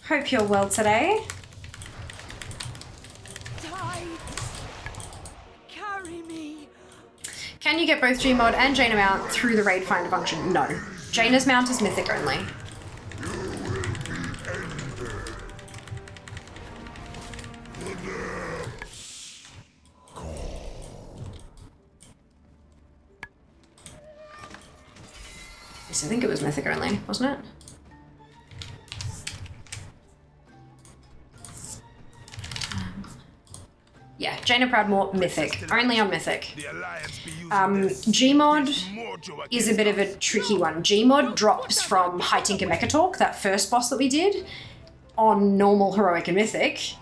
Hope you're well today. Carry me. Can you get both Gmod and Jaina mount through the raid finder function? No. Jaina's mount is mythic only. Yes, I think it was mythic only, wasn't it? Yeah, Jaina Proudmoore, mythic. Only on mythic. Gmod is a bit of a tricky one. Gmod drops from High Tinker Mecha Talk, that first boss that we did, on normal, heroic, and mythic.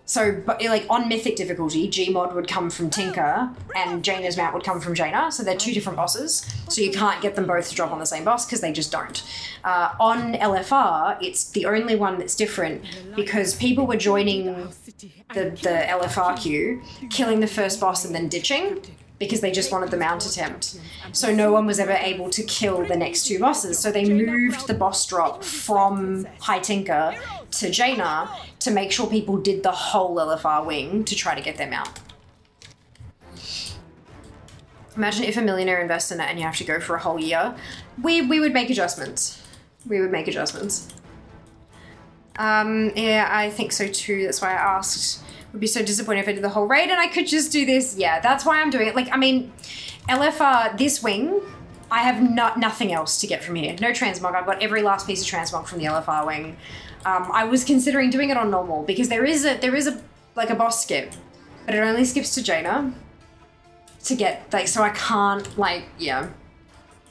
So, but like on mythic difficulty, Gmod would come from Tinker and Jaina's mount would come from Jaina. So they're two different bosses. So you can't get them both to drop on the same boss because they just don't. On LFR, it's the only one that's different because people were joining the LFR queue, killing the first boss and then ditching because they just wanted the mount attempt. So no one was ever able to kill the next two bosses. So they moved the boss drop from High Tinker to Jaina to make sure people did the whole LFR wing to try to get their mount. Imagine if a millionaire invests in it and you have to go for a whole year. We would make adjustments. We would make adjustments. Yeah, I think so too. That's why I asked. Would be so disappointed if I did the whole raid and I could just do this. Yeah, that's why I'm doing it. Like, I mean, LFR, this wing, I have nothing else to get from here. No transmog. I've got every last piece of transmog from the LFR wing. I was considering doing it on normal because there is a like a boss skip, but it only skips to Jaina to get like, so I can't like, yeah.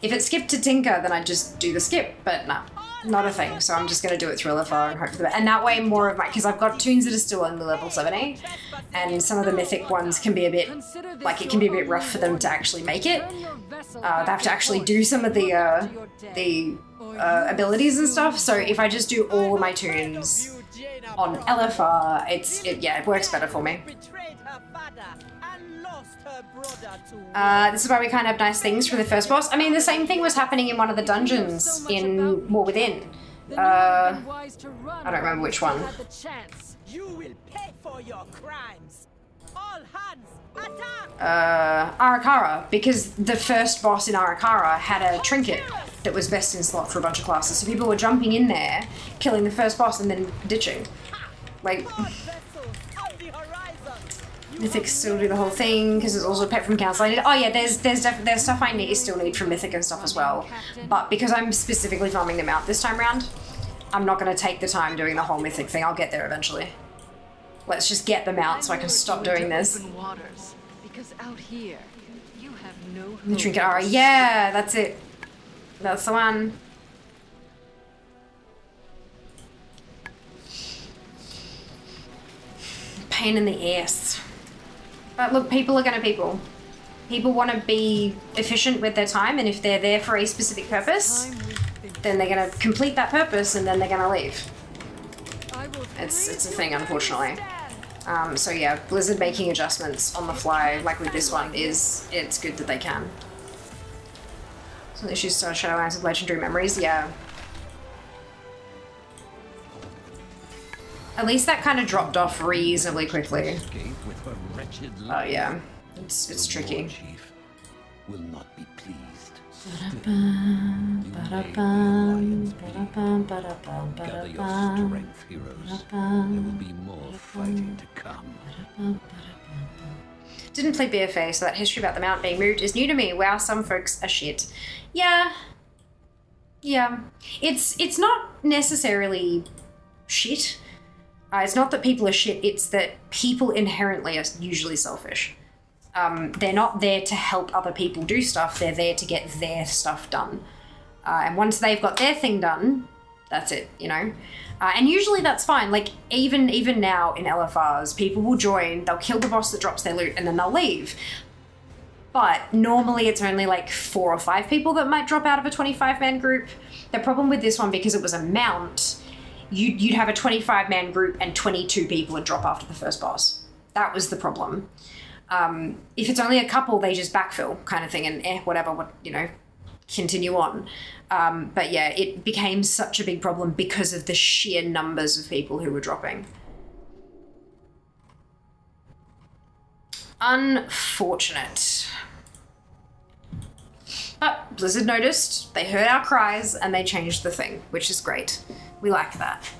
If it skipped to Tinker, then I'd just do the skip, but nah, not a thing. So I'm just gonna do it through LFR and hope for the best. And that way more of my, because I've got tunes that are still only level 70 and some of the mythic ones can be a bit, like it can be a bit rough for them to actually make it. They have to actually do some of the abilities and stuff. So if I just do all of my tunes on LFR, it works better for me. This is why we can't have nice things for the first boss. I mean, the same thing was happening in one of the dungeons in War Within. I don't remember which one. You will pay for your crimes. All hands, attack! Arakara, because the first boss in Arakara had a trinket that was best in slot for a bunch of classes. So people were jumping in there, killing the first boss and then ditching. Like, Mythic still do the whole thing because it's also pet from council. Oh yeah, there's stuff I still need from Mythic and stuff as well. But because I'm specifically farming them out this time round, I'm not going to take the time doing the whole Mythic thing. I'll get there eventually. Let's just get them out so I can stop doing this. Because out here, you have no The Trinket Aura. Yeah, that's it. That's the one. Pain in the ass. But look, people are gonna people. People want to be efficient with their time, and if they're there for a specific purpose, then they're gonna complete that purpose and then they're gonna leave. It's a thing, unfortunately. So yeah, Blizzard making adjustments on the fly, like with this one, it's good that they can. Some issues to Shadowlands with Legendary Memories, yeah. At least that kind of dropped off reasonably quickly. Oh yeah, it's tricky. Will not be pleased. Gather your strength, heroes. There will be more fighting to come. Didn't play BFA, so that history about the mount being moved is new to me. Wow, some folks are shit. Yeah. Yeah. It's not necessarily shit. It's not that people are shit, it's that people inherently are usually selfish. They're not there to help other people do stuff, they're there to get their stuff done. And once they've got their thing done, that's it, you know? And usually that's fine. Like, even now in LFRs, people will join, they'll kill the boss that drops their loot, and then they'll leave. But normally it's only like 4 or 5 people that might drop out of a 25-man group. The problem with this one, because it was a mount, you'd have a 25-man group and 22 people would drop after the first boss. That was the problem. If it's only a couple, they just backfill kind of thing and whatever, you know, continue on. But yeah, it became such a big problem because of the sheer numbers of people who were dropping. Unfortunate. But Blizzard noticed, they heard our cries, and they changed the thing, which is great. We like that.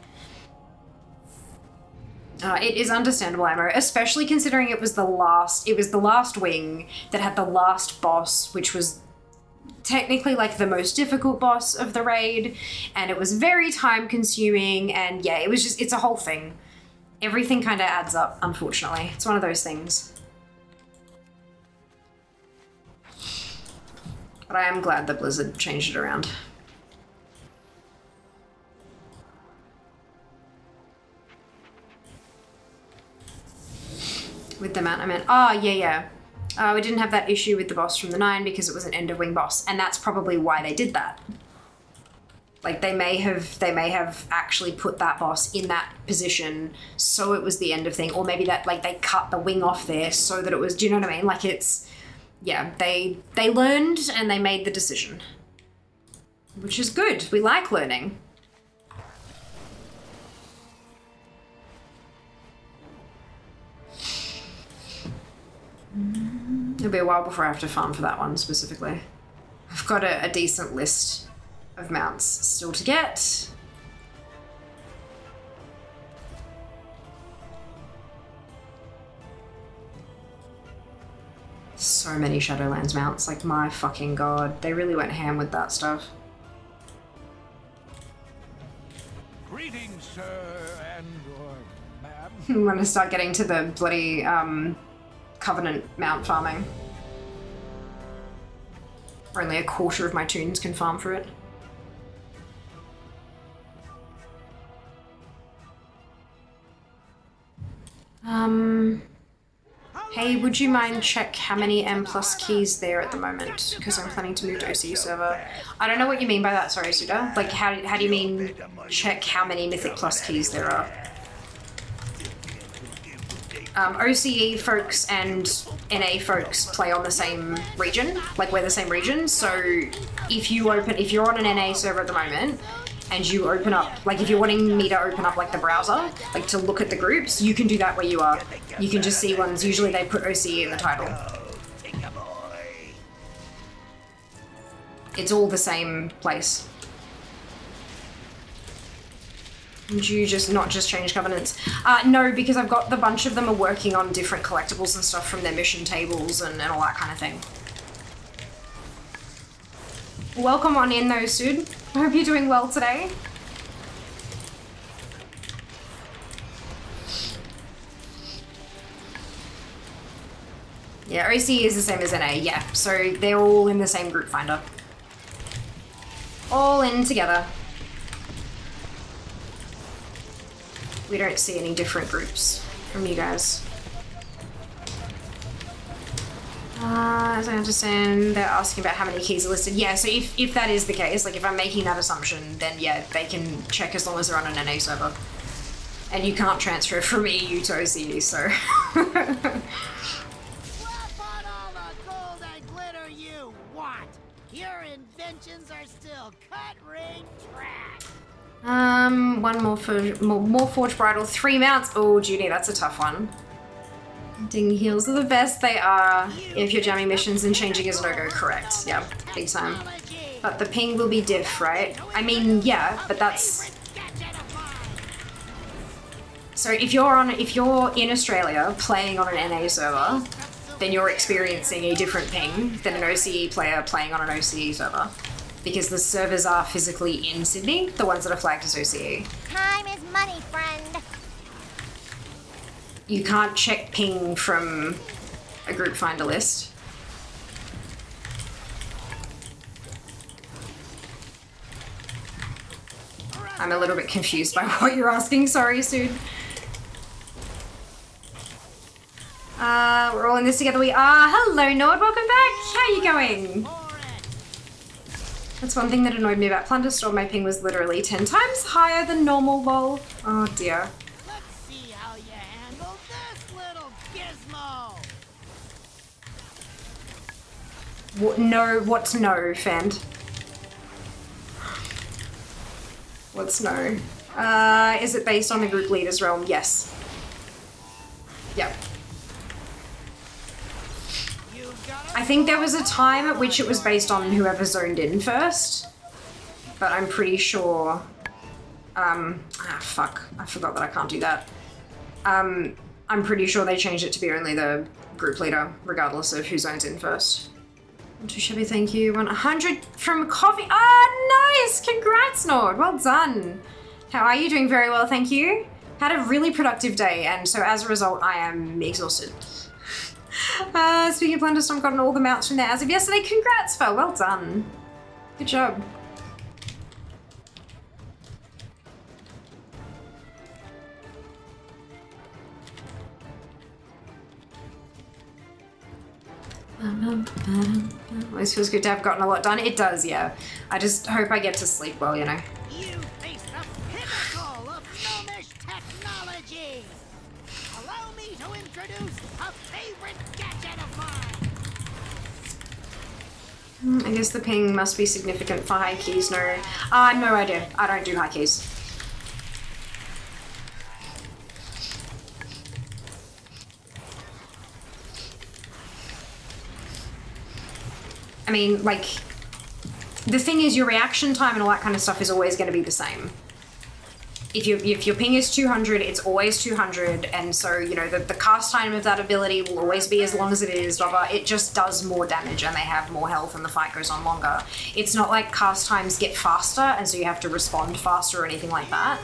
It is understandable, Ammo, especially considering it was the last wing that had the last boss, which was technically like the most difficult boss of the raid, and it was very time consuming, and yeah, it's a whole thing. Everything kind of adds up, unfortunately. It's one of those things. But I am glad that Blizzard changed it around. With the mount, I meant, oh, yeah. We didn't have that issue with the boss from the 9 because it was an end of wing boss, and that's probably why they did that. Like, they may have actually put that boss in that position so it was the end of thing, or maybe that, like, they cut the wing off there so that it was, do you know what I mean? Like, it's, yeah, they learned and they made the decision. Which is good. We like learning. It'll be a while before I have to farm for that one specifically. I've got a decent list of mounts still to get. So many Shadowlands mounts, like my fucking god. They really went ham with that stuff. Greetings, sir, and or ma'am. I'm gonna start getting to the bloody Covenant mount farming. Only a quarter of my toons can farm for it. Hey, would you mind check how many M+ keys there at the moment? Because I'm planning to move to OCE server. I don't know what you mean by that, sorry, Suda. Like, how do you mean check how many Mythic+ keys there are? OCE folks and NA folks play on the same region, like we're the same region, so if you're on an NA server at the moment, and you open up, like if you're wanting me to open up like the browser, like to look at the groups, you can do that where you are. You can just see ones, usually they put OCE in the title. It's all the same place. Would you not just change covenants? No, because I've got the bunch of them are working on different collectibles and stuff from their mission tables and all that kind of thing. Welcome on in though, Sud. I hope you're doing well today. Yeah, OC is the same as NA, yeah. So they're all in the same group finder. All in together. We don't see any different groups from you guys. As I understand, they're asking about how many keys are listed. Yeah, so if that is the case, like if I'm making that assumption, then yeah, they can check as long as they're on an NA server. And you can't transfer from EU to OCE, so. Your inventions are still cut-rate trash. More Forge Bridle, 3 mounts. Oh, Judy, that's a tough one. Ding heals are the best, they are. If you're jamming missions and changing is no-go, correct. Yeah, big time. But the ping will be diff, right? I mean, yeah, but that's... So if you're in Australia playing on an NA server, then you're experiencing a different ping than an OCE player playing on an OCE server. Because the servers are physically in Sydney, the ones that are flagged as OCE. Time is money, friend. You can't check ping from a group finder list. I'm a little bit confused by what you're asking, sorry, Sud. We're all in this together, we are. Hello, Nord, welcome back. How are you going? That's one thing that annoyed me about Plunderstorm. My ping was literally 10 times higher than normal, lol. Oh dear. Let's see how you handle this little gizmo. What, no, what's no, Fend? What's no? Is it based on the group leader's realm? Yes. Yep. I think there was a time at which it was based on whoever zoned in first, but I'm pretty sure, fuck, I forgot that I can't do that. I'm pretty sure they changed it to be only the group leader, regardless of who zones in first. Too shabby, thank you. 100 from coffee. Ah, nice! Congrats, Nord. Well done. How are you? Doing very well, thank you. Had a really productive day, and so as a result, I am exhausted. Speaking of Plunderstorm, gotten all the mounts from there as of yesterday. Congrats, Phil. Well done. Good job. Always feels good to have gotten a lot done. It does, yeah. I just hope I get to sleep well, you know. You face the pinnacle of gnomish technology. Allow me to introduce a favorite gadget of mine. I guess the ping must be significant for high keys. No, no idea. I don't do high keys. I mean, like, the thing is your reaction time and all that kind of stuff is always going to be the same. If your ping is 200, it's always 200, and so, you know, the cast time of that ability will always be as long as it is, blah, blah. It just does more damage and they have more health and the fight goes on longer. It's not like cast times get faster and so you have to respond faster or anything like that.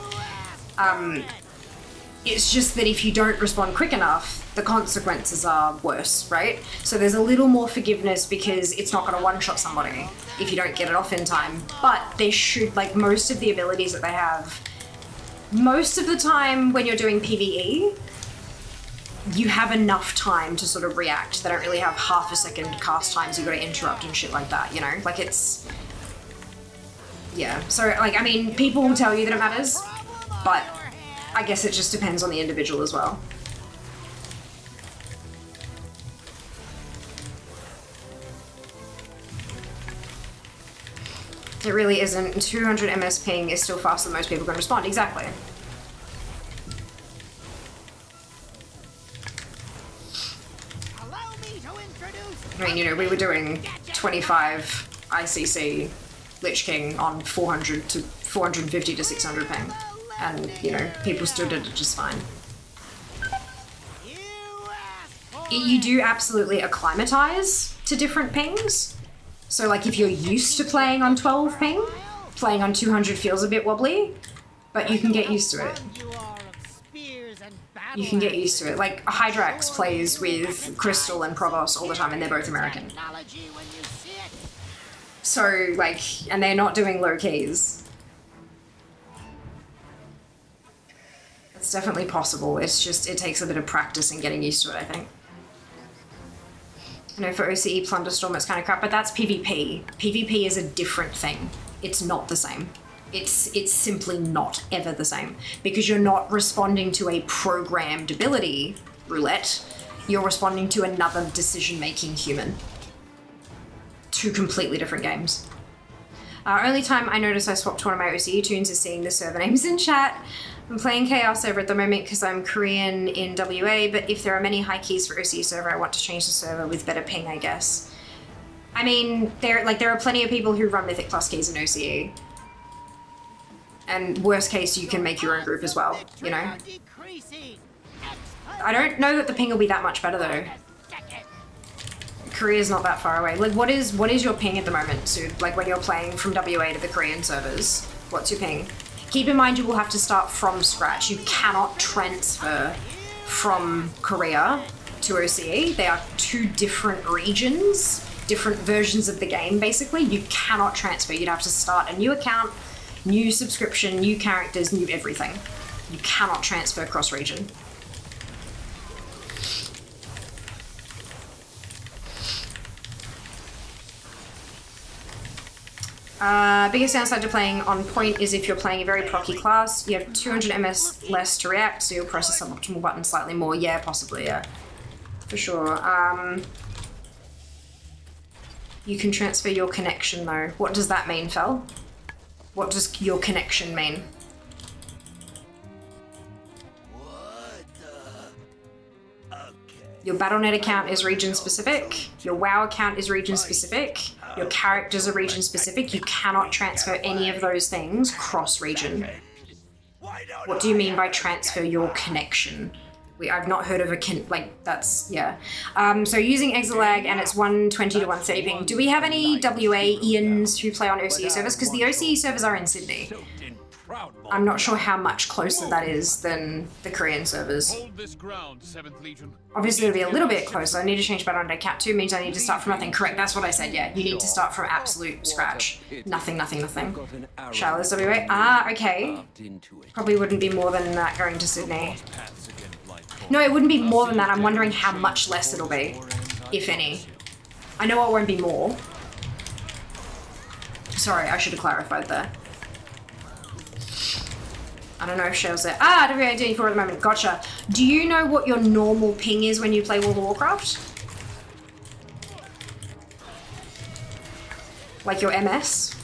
It's just that if you don't respond quick enough, the consequences are worse, right? So there's a little more forgiveness because it's not going to one-shot somebody if you don't get it off in time. But they should, like, most of the abilities that they have, most of the time when you're doing PvE, you have enough time to sort of react. They don't really have half a second cast times you've got to interrupt and shit like that, you know? Like, it's... yeah. So, like, I mean, people will tell you that it matters, but I guess it just depends on the individual as well. It really isn't. 200 MS ping is still faster than most people can respond. Exactly. I mean, you know, we were doing 25 ICC Lich King on 400 to 450 to 600 ping. And, you know, people still did it just fine. You do absolutely acclimatize to different pings. So, like, if you're used to playing on 12 ping, playing on 200 feels a bit wobbly, but you can get used to it. You can get used to it. Like, Hydrax plays with Crystal and Provost all the time, and they're both American. So, like, and they're not doing low keys. It's definitely possible. It's just, it takes a bit of practice and getting used to it, I think. I know for OCE Plunderstorm it's kind of crap, but that's PvP. PvP is a different thing. It's not the same. It's simply not ever the same. Because you're not responding to a programmed ability, roulette. You're responding to another decision-making human. Two completely different games. Only time I notice I swapped to one of my OCE tunes is seeing the server names in chat. I'm playing Chaos server at the moment because I'm Korean in WA, but if there are many high keys for OCE server, I want to change the server with better ping, I guess. I mean, there are plenty of people who run Mythic Plus keys in OCE. And worst case, you can make your own group as well, you know? I don't know that the ping will be that much better though. Korea's not that far away. Like, what is your ping at the moment, Sud? Like, when you're playing from WA to the Korean servers, what's your ping? Keep in mind you will have to start from scratch. You cannot transfer from Korea to OCE. They are two different regions, different versions of the game, basically. You cannot transfer. You'd have to start a new account, new subscription, new characters, new everything. You cannot transfer cross-region. Biggest downside to playing on point is if you're playing a very procky class, you have 200 ms less to react, so you'll press the suboptimal button slightly more. Yeah, possibly, yeah. For sure. You can transfer your connection though. What does that mean, Fel? What does your connection mean? Your Battle.net account is region specific. Your WoW account is region specific. Your characters are region specific. You cannot transfer any of those things cross region. What do you mean by transfer your connection? I've not heard of a that's, yeah. So using Exilag and it's 120 to 130 ping. Do we have any WA Ians who play on OCE servers? Because the OCE servers are in Sydney. I'm not sure how much closer that is than the Korean servers. Obviously it'll be a little bit closer. I need to change Battle.net account 2 means I need to start from nothing. Correct, that's what I said, yeah. You need to start from absolute scratch. Nothing, nothing, nothing. Charlotte's WA. Ah, okay. Probably wouldn't be more than that going to Sydney. No, it wouldn't be more than that. I'm wondering how much less it'll be, if any. I know it won't be more. Sorry, I should have clarified there. I don't know if Shell's there. Ah, WA-24 at the moment. Gotcha. Do you know what your normal ping is when you play World of Warcraft? Like your MS?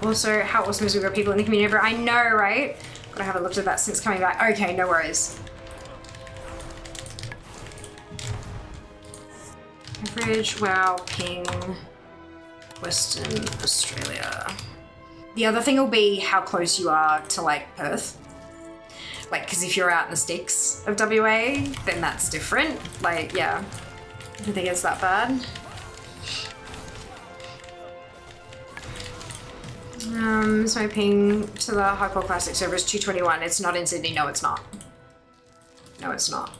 Also, how awesome is we've got people in the community over. I know, right? But I haven't looked at that since coming back. Okay, no worries. Average, wow, ping, Western Australia. The other thing will be how close you are to like Perth. Like, because if you're out in the sticks of WA, then that's different. Like, yeah, I don't think it's that bad. So my ping to the Hyper Classic server is 221. It's not in Sydney. No, it's not. No, it's not.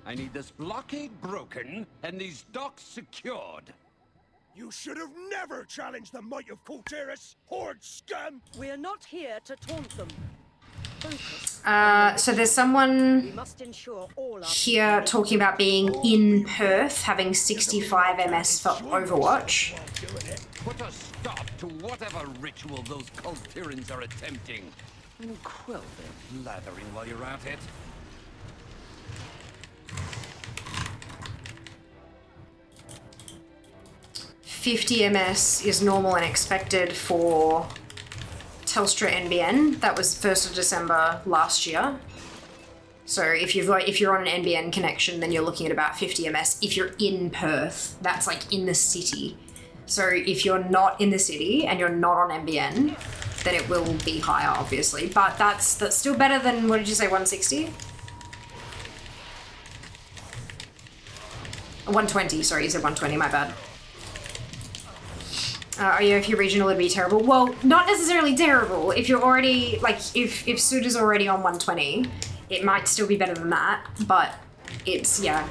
I need this blockade broken and these docks secured. You should have never challenged the might of Kultiris, horde scum! We're not here to taunt them. So there's someone here talking about being in Perth, having 65 MS for Overwatch. Put a stop to whatever ritual those Kultirans are attempting. And quell their blathering while you're at it. $50 MS is normal and expected for Telstra NBN. That was 1st of December last year. So if you're on an NBN connection, then you're looking at about 50 MS. If you're in Perth, that's like in the city. So if you're not in the city and you're not on NBN, then it will be higher, obviously. But that's still better than, what did you say, 160? 120, sorry, you said 120, my bad. Oh yeah, if you're regional, it'd be terrible. Well, not necessarily terrible. If you're already, like, if Sud is already on 120, it might still be better than that, but it's, yeah.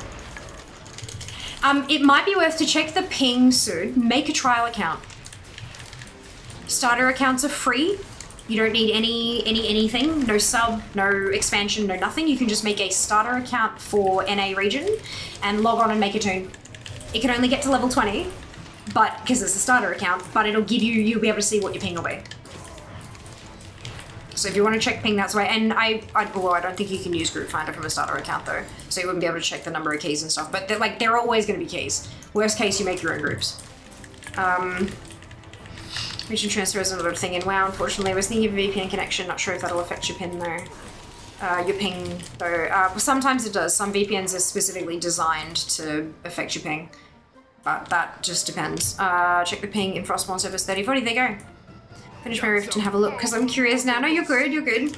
It might be worth to check the ping, Sud. Make a trial account. Starter accounts are free. You don't need anything. No sub, no expansion, no nothing. You can just make a starter account for NA region and log on and make a toon. It can only get to level 20. But, because it's a starter account, but it'll give you, you'll be able to see what your ping will be. So if you want to check ping, that's the way. And I don't think you can use Group Finder from a starter account though. So you wouldn't be able to check the number of keys and stuff. But they're always going to be keys. Worst case, you make your own groups. Region transfer is another thing in WoW, unfortunately. I was thinking of a VPN connection, not sure if that'll affect your ping though. Your ping though. Sometimes it does. Some VPNs are specifically designed to affect your ping. But that just depends. Check the ping in Frostborn Service 3040. There you go. Finish my rift and have a look, because I'm curious now. No, you're good, you're good.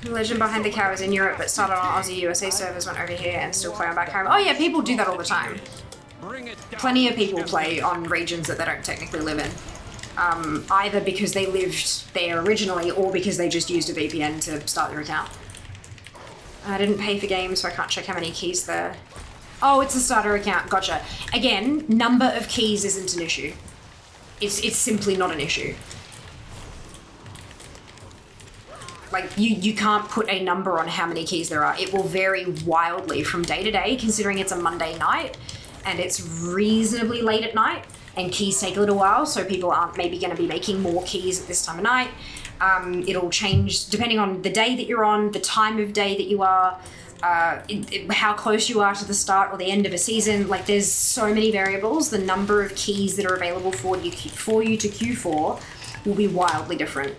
The legend behind the cow is in Europe, but started on Aussie USA servers, went over here, and still play on back home. Oh yeah, people do that all the time. Plenty of people play on regions that they don't technically live in. Either because they lived there originally, or because they just used a VPN to start their account. I didn't pay for games, so I can't check how many keys there. Oh, it's a starter account. Gotcha. Again, number of keys isn't an issue. It's simply not an issue. Like, you can't put a number on how many keys there are. It will vary wildly from day to day, considering it's a Monday night and it's reasonably late at night and keys take a little while, so people aren't maybe going to be making more keys at this time of night. It'll change depending on the day that you're on, the time of day that you are, how close you are to the start or the end of a season. Like, there's so many variables. The number of keys that are available for you to queue for will be wildly different.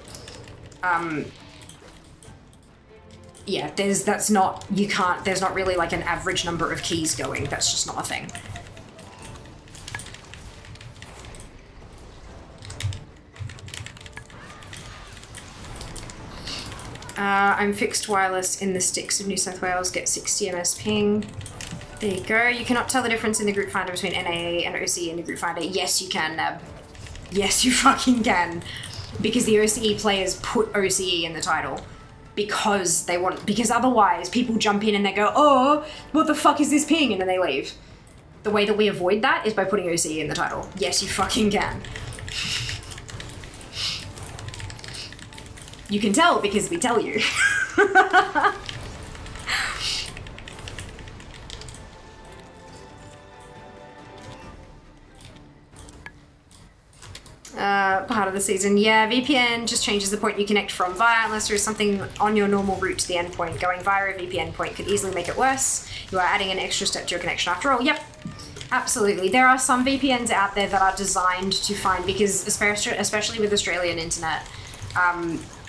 Yeah, there's not really like an average number of keys going. That's just not a thing. I'm fixed wireless in the sticks of New South Wales, get 60 ms ping. There you go. You cannot tell the difference in the group finder between NAA and OCE in the group finder. Yes, you can, Nab. Yes, you fucking can. Because the OCE players put OCE in the title. Because otherwise people jump in and they go, oh, what the fuck is this ping? And then they leave. The way that we avoid that is by putting OCE in the title. Yes, you fucking can. You can tell because we tell you. Part of the season. Yeah, VPN just changes the point you connect from via unless there's something on your normal route to the endpoint. Going via a VPN point could easily make it worse. You are adding an extra step to your connection after all. Yep, absolutely. There are some VPNs out there that are designed to find, because especially with Australian internet,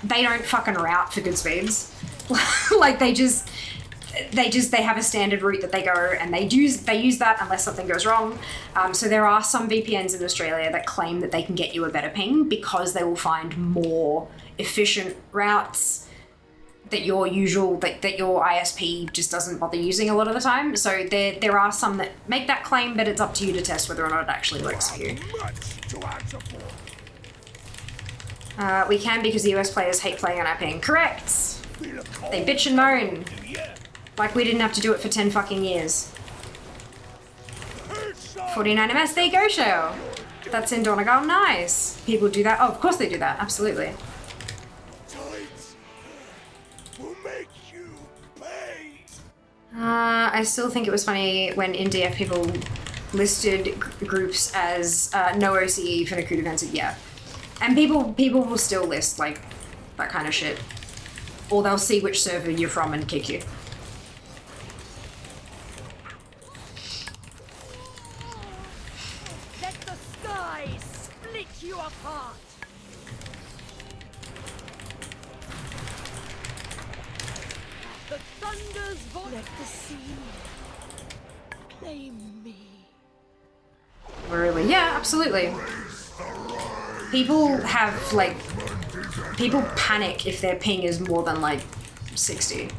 they don't fucking route for good speeds. Like, they have a standard route that they go, and they use that unless something goes wrong. So there are some VPNs in Australia that claim that they can get you a better ping because they will find more efficient routes that your ISP just doesn't bother using a lot of the time. So there are some that make that claim, but it's up to you to test whether or not it actually works for you. We can because the US players hate playing on our ping. Correct! They bitch and moan. Like we didn't have to do it for 10 fucking years. 49 MS, there you go, Shell. That's in Donegal, nice. People do that. Oh, of course they do that, absolutely. I still think it was funny when in DF people listed groups as no OCE for Nakuda events. Yeah. And people will still list like that kind of shit. Or they'll see which server you're from and kick you. Let the sky split you apart. The thunder's voice. Let the sea claim me. Really? Yeah, absolutely. People have, like, people panic if their ping is more than, like, 60.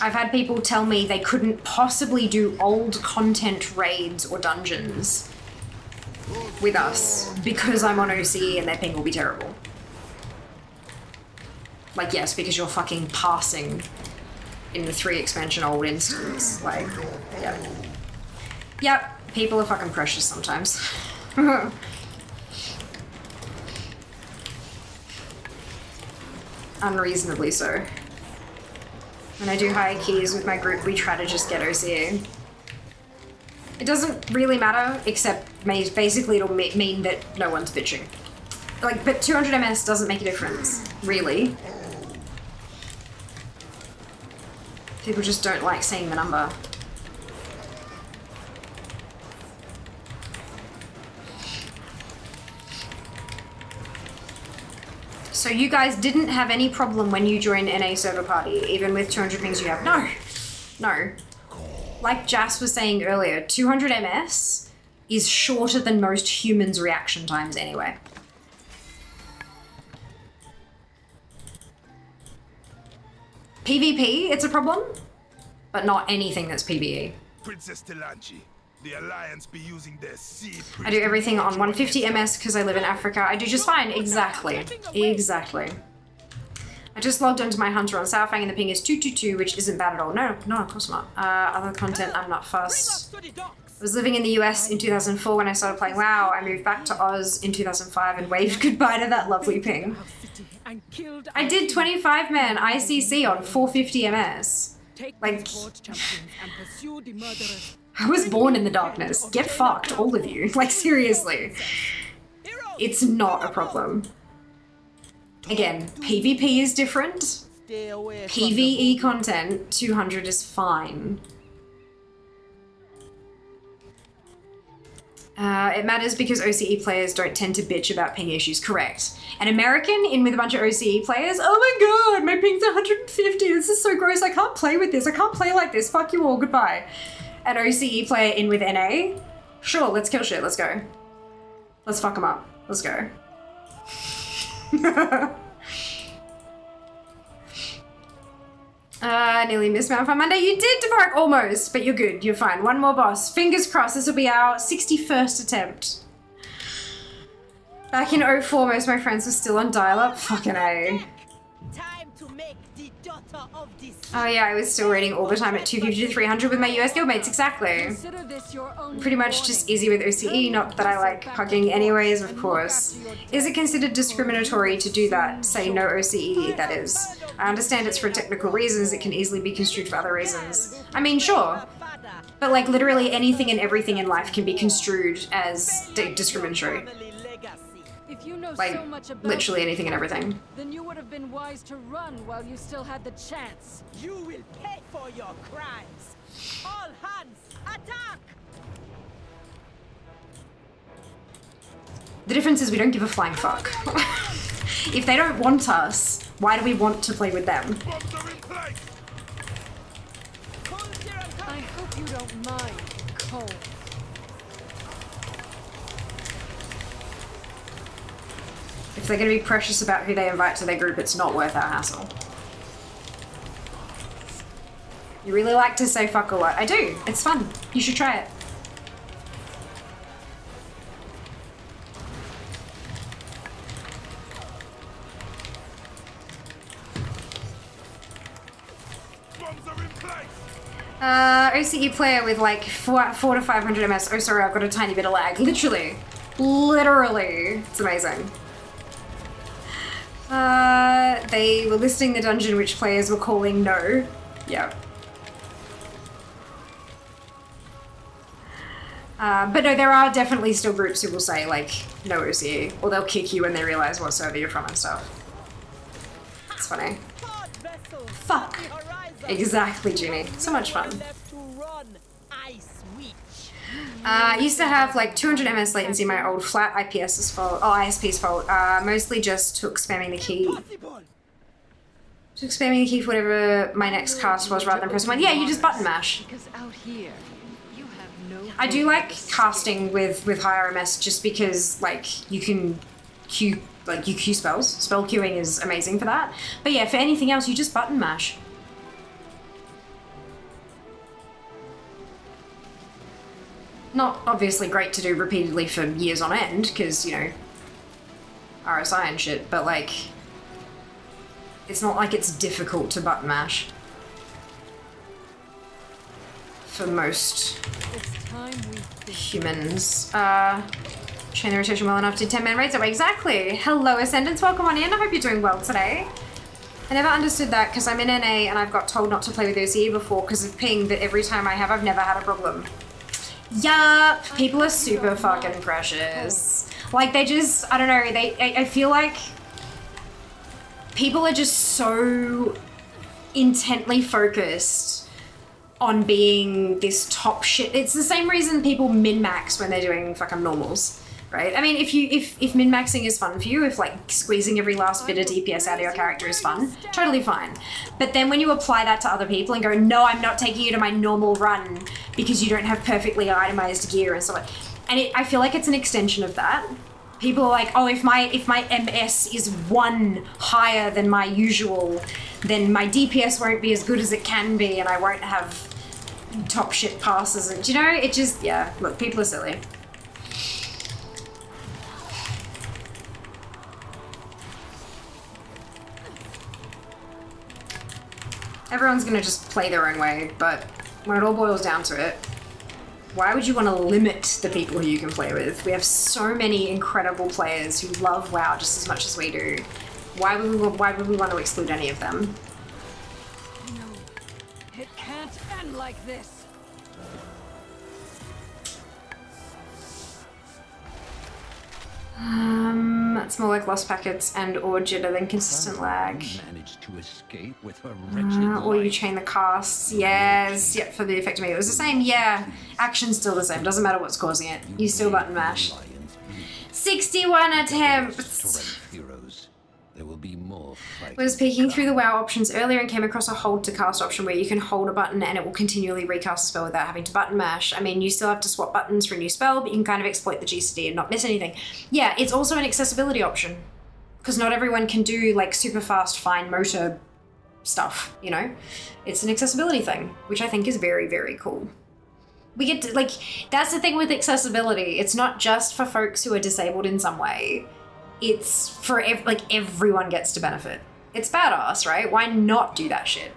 I've had people tell me they couldn't possibly do old content raids or dungeons with us because I'm on OCE and their ping will be terrible. Like, yes, because you're fucking passing in the 3 expansion old instance. Like, yeah. Yep, people are fucking precious sometimes. Unreasonably so. When I do higher keys with my group, we try to just get OCE. It doesn't really matter, except basically it'll mean that no one's bitching. Like, but 200 MS doesn't make a difference, really. People just don't like seeing the number. So you guys didn't have any problem when you joined NA server party, even with 200 pings you have? No. No. Like Jas was saying earlier, 200 MS is shorter than most humans' reaction times anyway. PvP, it's a problem, but not anything that's PvE. Princess Telanchi, The Alliance be using their sea. I do everything on 150 MS because I live in Africa. I do just fine. Exactly. Exactly. I just logged onto my hunter on Southfang and the ping is 222, which isn't bad at all. No, no, of course not. Other content, I'm not fussed. I was living in the US in 2004 when I started playing WoW. I moved back to Oz in 2005 and waved goodbye to that lovely ping. I did 25-man ICC on 450 MS. Like, I was born in the darkness. Get fucked, all of you. Like, seriously. It's not a problem. Again, PvP is different. PvE content, 200 is fine. It matters because OCE players don't tend to bitch about ping issues. Correct. An American in with a bunch of OCE players, oh my god, my ping's 150. This is so gross. I can't play with this. I can't play like this. Fuck you all. Goodbye. An OCE player in with NA? Sure, let's kill shit. Let's go. Let's fuck them up. Let's go. Nearly missed Mount Fun Monday. You did, Dvorak, almost, but you're good. You're fine. One more boss. Fingers crossed this will be our 61st attempt. Back in 04, most of my friends were still on dial-up. Fucking A. Oh yeah, I was still raiding all the time at 250 to 300 with my US guildmates, exactly. Pretty much just easy with OCE, not that I like hugging anyways, of course. Is it considered discriminatory to do that? Say no OCE, that is. I understand it's for technical reasons, it can easily be construed for other reasons. I mean, sure. But like literally anything and everything in life can be construed as discriminatory. Like, so much about literally anything and everything. Then you would have been wise to run while you still had the chance. You will pay for your crimes. All hands, attack! The difference is we don't give a flying fuck. If they don't want us, why do we want to play with them? I hope you don't mind, Cole. If they're going to be precious about who they invite to their group, it's not worth our hassle. You really like to say fuck a lot. I do. It's fun. You should try it. OCE player with like 4 to 500 MS. Oh, sorry, I've got a tiny bit of lag. Literally. Literally. It's amazing. They were listing the dungeon which players were calling no. Yeah. But no, there are definitely still groups who will say like no OCE, or they'll kick you when they realize what server you're from and stuff. It's funny. Fuck. Exactly, Ginny. So much fun. I used to have like 200 MS latency in my old flat IPS's fault. Oh, ISP's fault. Mostly just took spamming the key. Took spamming the key for whatever my next cast was rather than pressing one. Yeah, you just button mash. Because out here, you have no. I do like casting with higher MS just because like you can queue spells. Spell queuing is amazing for that. But yeah, for anything else, you just button mash. Not obviously great to do repeatedly for years on end, because, you know, RSI and shit, but like, it's not like it's difficult to button mash. For most humans. Chain the rotation well enough to 10-man raids. Oh, exactly. Hello, Ascendants. Welcome on in. I hope you're doing well today. I never understood that because I'm in NA and I've got told not to play with OCE before because of ping, but every time I have, I've never had a problem. Yup, people are super fucking precious. Like they just, I don't know, I feel like people are just so intently focused on being this top shit. It's the same reason people min-max when they're doing fucking normals, right? I mean, if min-maxing is fun for you, if like squeezing every last bit of DPS out of your character is fun, totally fine. But then when you apply that to other people and go, no, I'm not taking you to my normal run because you don't have perfectly itemized gear and stuff like, and I feel like it's an extension of that. People are like, oh, if my MS is 1 higher than my usual, then my DPS won't be as good as it can be and I won't have top shit passes, and you know, it just, yeah, look, people are silly. Everyone's gonna just play their own way, but when it all boils down to it, why would you want to limit the people who you can play with? We have so many incredible players who love WoW just as much as we do. Why would we want to exclude any of them? No, it can't end like this. It's more like lost packets and or jitter than consistent lag. Managed to escape with her wretched Or you chain the casts. Yes, yep, for the effect of me. It was the same, yeah. Action's still the same. Doesn't matter what's causing it. You still button mash. 61 attempts. There will be more fighting. Was peeking through the WoW options earlier and came across a hold to cast option where you can hold a button and it will continually recast a spell without having to button mash. I mean, you still have to swap buttons for a new spell, but you can kind of exploit the GCD and not miss anything. Yeah, it's also an accessibility option because not everyone can do like super fast fine motor stuff, you know? It's an accessibility thing, which I think is very, very cool. We get to, like, that's the thing with accessibility. It's not just for folks who are disabled in some way. It's for, everyone gets to benefit. It's badass, right? Why not do that shit?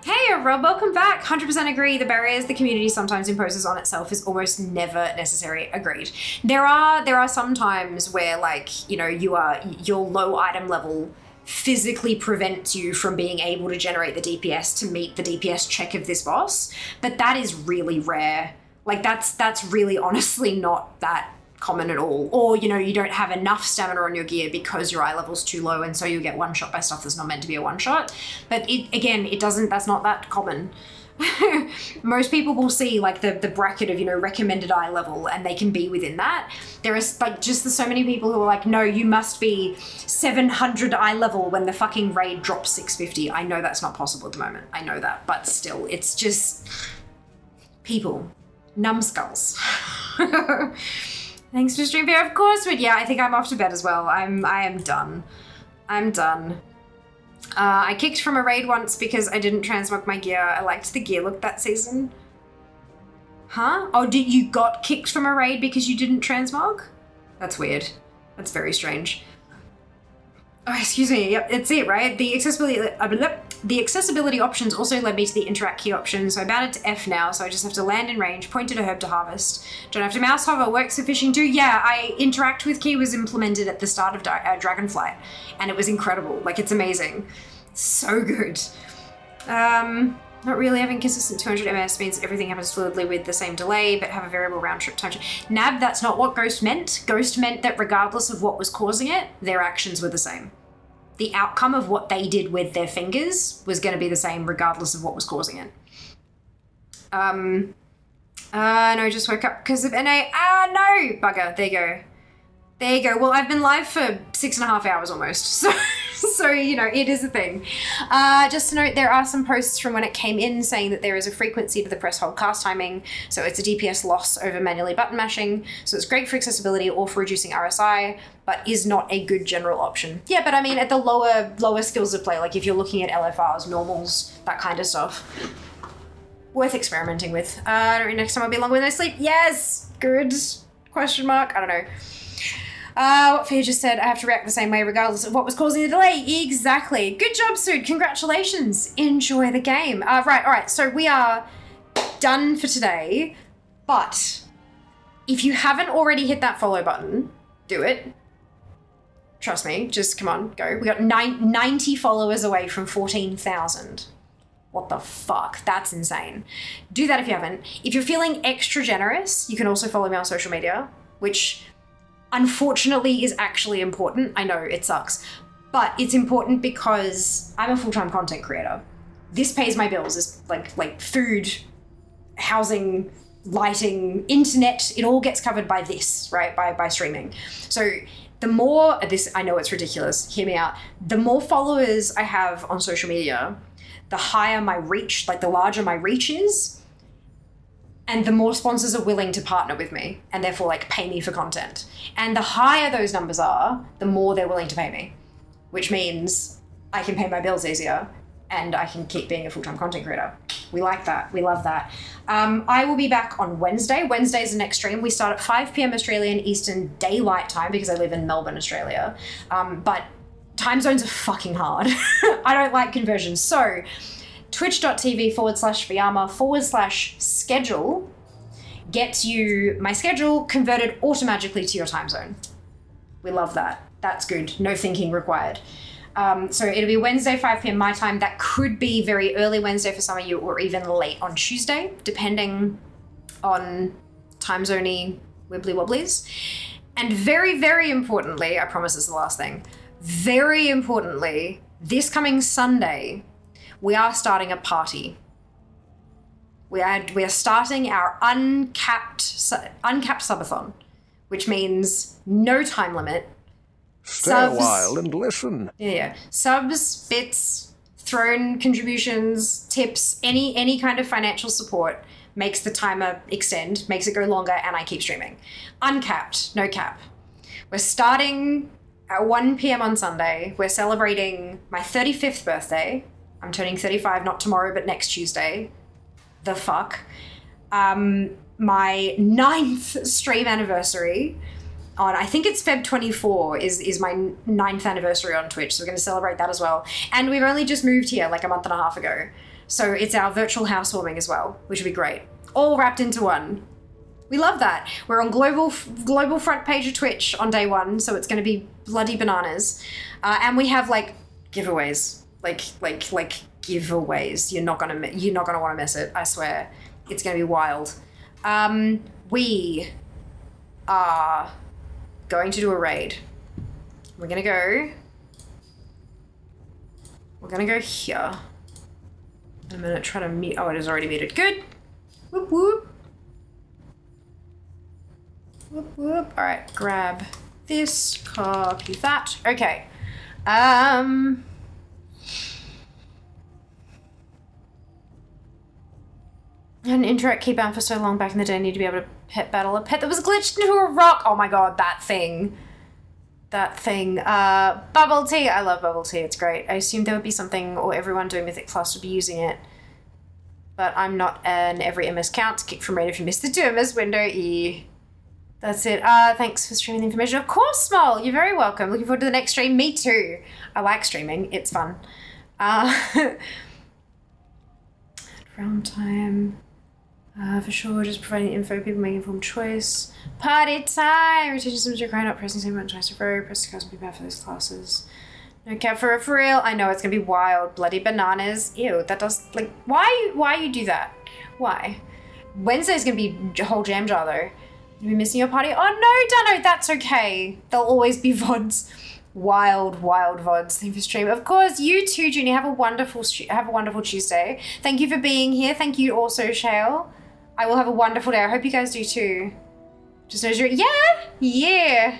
Hey, Rob, welcome back. 100% agree. The barriers the community sometimes imposes on itself is almost never necessary. Agreed. There are some times where, like, you know, your low item level physically prevents you from being able to generate the DPS to meet the DPS check of this boss, but that is really rare. Like, that's really honestly not that common at all. Or, you know, you don't have enough stamina on your gear because your eye level's too low and so you get one shot by stuff that's not meant to be a one shot. But that's not that common. Most people will see like the bracket of, you know, recommended eye level and they can be within that. There is like just so many people who are like, no, you must be 700 eye level when the fucking raid drops 650. I know that's not possible at the moment. I know that, but still, it's just people, numbskulls. Thanks for stream bear, of course, but yeah, I think I'm off to bed as well. I am done. I'm done. I kicked from a raid once because I didn't transmog my gear. I liked the gear look that season. Huh? Oh, you got kicked from a raid because you didn't transmog? That's weird. That's very strange. Oh, excuse me. Yep, it's it, right? The accessibility options also led me to the interact key option, so I bound it to F now, so I just have to land in range, point at a herb to harvest. Don't have to mouse hover, works for fishing too. Yeah, interact with key was implemented at the start of Dragonflight, and it was incredible. Like, it's amazing. So good. Not really having consistent 200 ms means everything happens fluidly with the same delay, but have a variable round trip time. Nab, that's not what Ghost meant. Ghost meant that regardless of what was causing it, their actions were the same. The outcome of what they did with their fingers was going to be the same regardless of what was causing it. No, just woke up because of NA. Ah, no! Bugger. There you go. There you go. Well, I've been live for 6.5 hours almost, so you know, it is a thing. Just to note, there are some posts from when it came in saying that there is a frequency to the press hold cast timing, so it's a DPS loss over manually button mashing, so it's great for accessibility or for reducing RSI, but is not a good general option. Yeah, but I mean, at the lower skills of play, like if you're looking at LFRs, normals, that kind of stuff, worth experimenting with. Next time I'll be longer with no sleep. Yes! Good? Question mark? I don't know. What Fia just said, I have to react the same way regardless of what was causing the delay. Exactly. Good job, Sood. Congratulations. Enjoy the game. Right, all right. So we are done for today, but if you haven't already hit that follow button, do it. Trust me. Just come on, go. We got 90 followers away from 14,000. What the fuck? That's insane. Do that if you haven't. If you're feeling extra generous, you can also follow me on social media, which unfortunately is actually important. I know it sucks, but it's important because I'm a full-time content creator. This pays my bills. It's like food, housing, lighting, internet. It all gets covered by this, right? By streaming. So the more this, I know it's ridiculous. Hear me out. The more followers I have on social media, the higher my reach, like the larger my reach is, and the more sponsors are willing to partner with me and therefore like pay me for content. And the higher those numbers are, the more they're willing to pay me, which means I can pay my bills easier and I can keep being a full-time content creator. We like that. We love that. I will be back on Wednesday. Wednesday is the next stream. We start at 5 p.m. Australian Eastern Daylight Time because I live in Melbourne, Australia. But time zones are fucking hard. I don't like conversions. So twitch.tv/Fiamma/schedule gets you my schedule converted automatically to your time zone. We love that. That's good. No thinking required. So it'll be Wednesday, 5 p.m. my time. That could be very early Wednesday for some of you or even late on Tuesday, depending on time zone-y wibbly wobblies. And very, very importantly, I promise this is the last thing, very importantly, this coming Sunday, we are starting a party. We are starting our uncapped subathon, which means no time limit. Stay a while and listen. Yeah. Subs, bits, thrown contributions, tips, any kind of financial support makes the timer extend, makes it go longer, and I keep streaming. Uncapped, no cap. We're starting at 1 p.m. on Sunday. We're celebrating my 35th birthday. I'm turning 35, not tomorrow, but next Tuesday. The fuck. My 9th stream anniversary on, I think it's Feb 24 is my 9th anniversary on Twitch. So we're going to celebrate that as well. And we've only just moved here like a month and a half ago. So it's our virtual housewarming as well, which would be great. All wrapped into one. We love that. We're on global front page of Twitch on day 1. So it's going to be bloody bananas. And we have like giveaways, like giveaways. You're not going to want to miss it. I swear. It's going to be wild. We are going to do a raid. We're gonna go here. I'm gonna try to mute. Oh, it is already muted. Good. Whoop whoop. Whoop whoop. All right, grab this, copy that. Okay. An interact keybound for so long back in the day, I need to be able to pet battle a pet that was glitched into a rock. Oh my god, that thing. Bubble tea. I love bubble tea. It's great. I assumed there would be something, or everyone doing Mythic Plus would be using it. But I'm not an every MS counts. Kick from raid if you missed the 2 MS window. That's it. Thanks for streaming the information. Of course, Small. You're very welcome. Looking forward to the next stream. Me too. I like streaming. It's fun. Round time. For sure, just providing info, people make informed choice. Party time! Retention systems are crying out, pressing same button twice to row, press the custom be bad for those classes. No cap for real. I know it's gonna be wild. Bloody bananas. Ew, that does, like, why you do that? Why? Wednesday's gonna be a whole jam jar though. You'll be missing your party. Oh no, Dano, that's okay. There'll always be VODs. Wild VODs. Thank you for stream. Of course, you too, Junie. Have a wonderful Tuesday. Thank you for being here. Thank you also, Shale. I will have a wonderful day. I hope you guys do too. Just knows you're, yeah.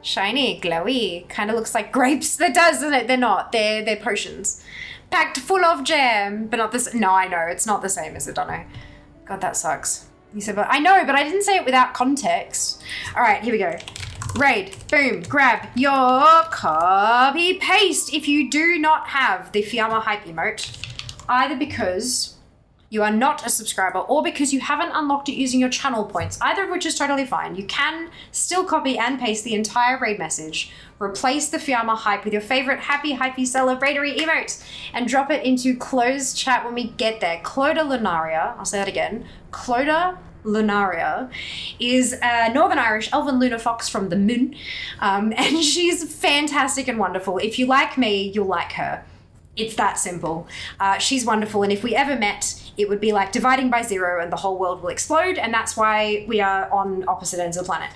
Shiny, glowy. Kind of looks like grapes. That does, doesn't it? They're not. They're potions. Packed full of jam, but not this. No, I know. It's not the same as it, don't know. God, that sucks. You said, but I know, but I didn't say it without context. All right, here we go. Raid, boom, grab your copy paste if you do not have the Fiamma hype emote, either because you are not a subscriber or because you haven't unlocked it using your channel points, either of which is totally fine. You can still copy and paste the entire raid message, replace the Fiamma hype with your favorite happy, hypey, celebratory emote, and drop it into closed chat when we get there. Cloda Lunaria, I'll say that again, Cloda Lunaria is a Northern Irish elven lunar fox from the moon, and she's fantastic and wonderful. If you like me, you'll like her. It's that simple. She's wonderful, and if we ever met, it would be like dividing by 0 and the whole world will explode, and that's why we are on opposite ends of the planet.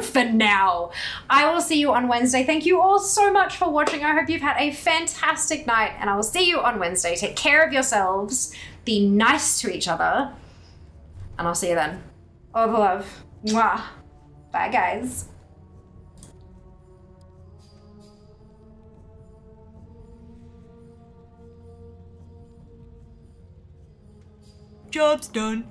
For now. I will see you on Wednesday. Thank you all so much for watching. I hope you've had a fantastic night, and I will see you on Wednesday. Take care of yourselves. Be nice to each other. And I'll see you then. All the love. Mwah. Bye, guys. Job's done.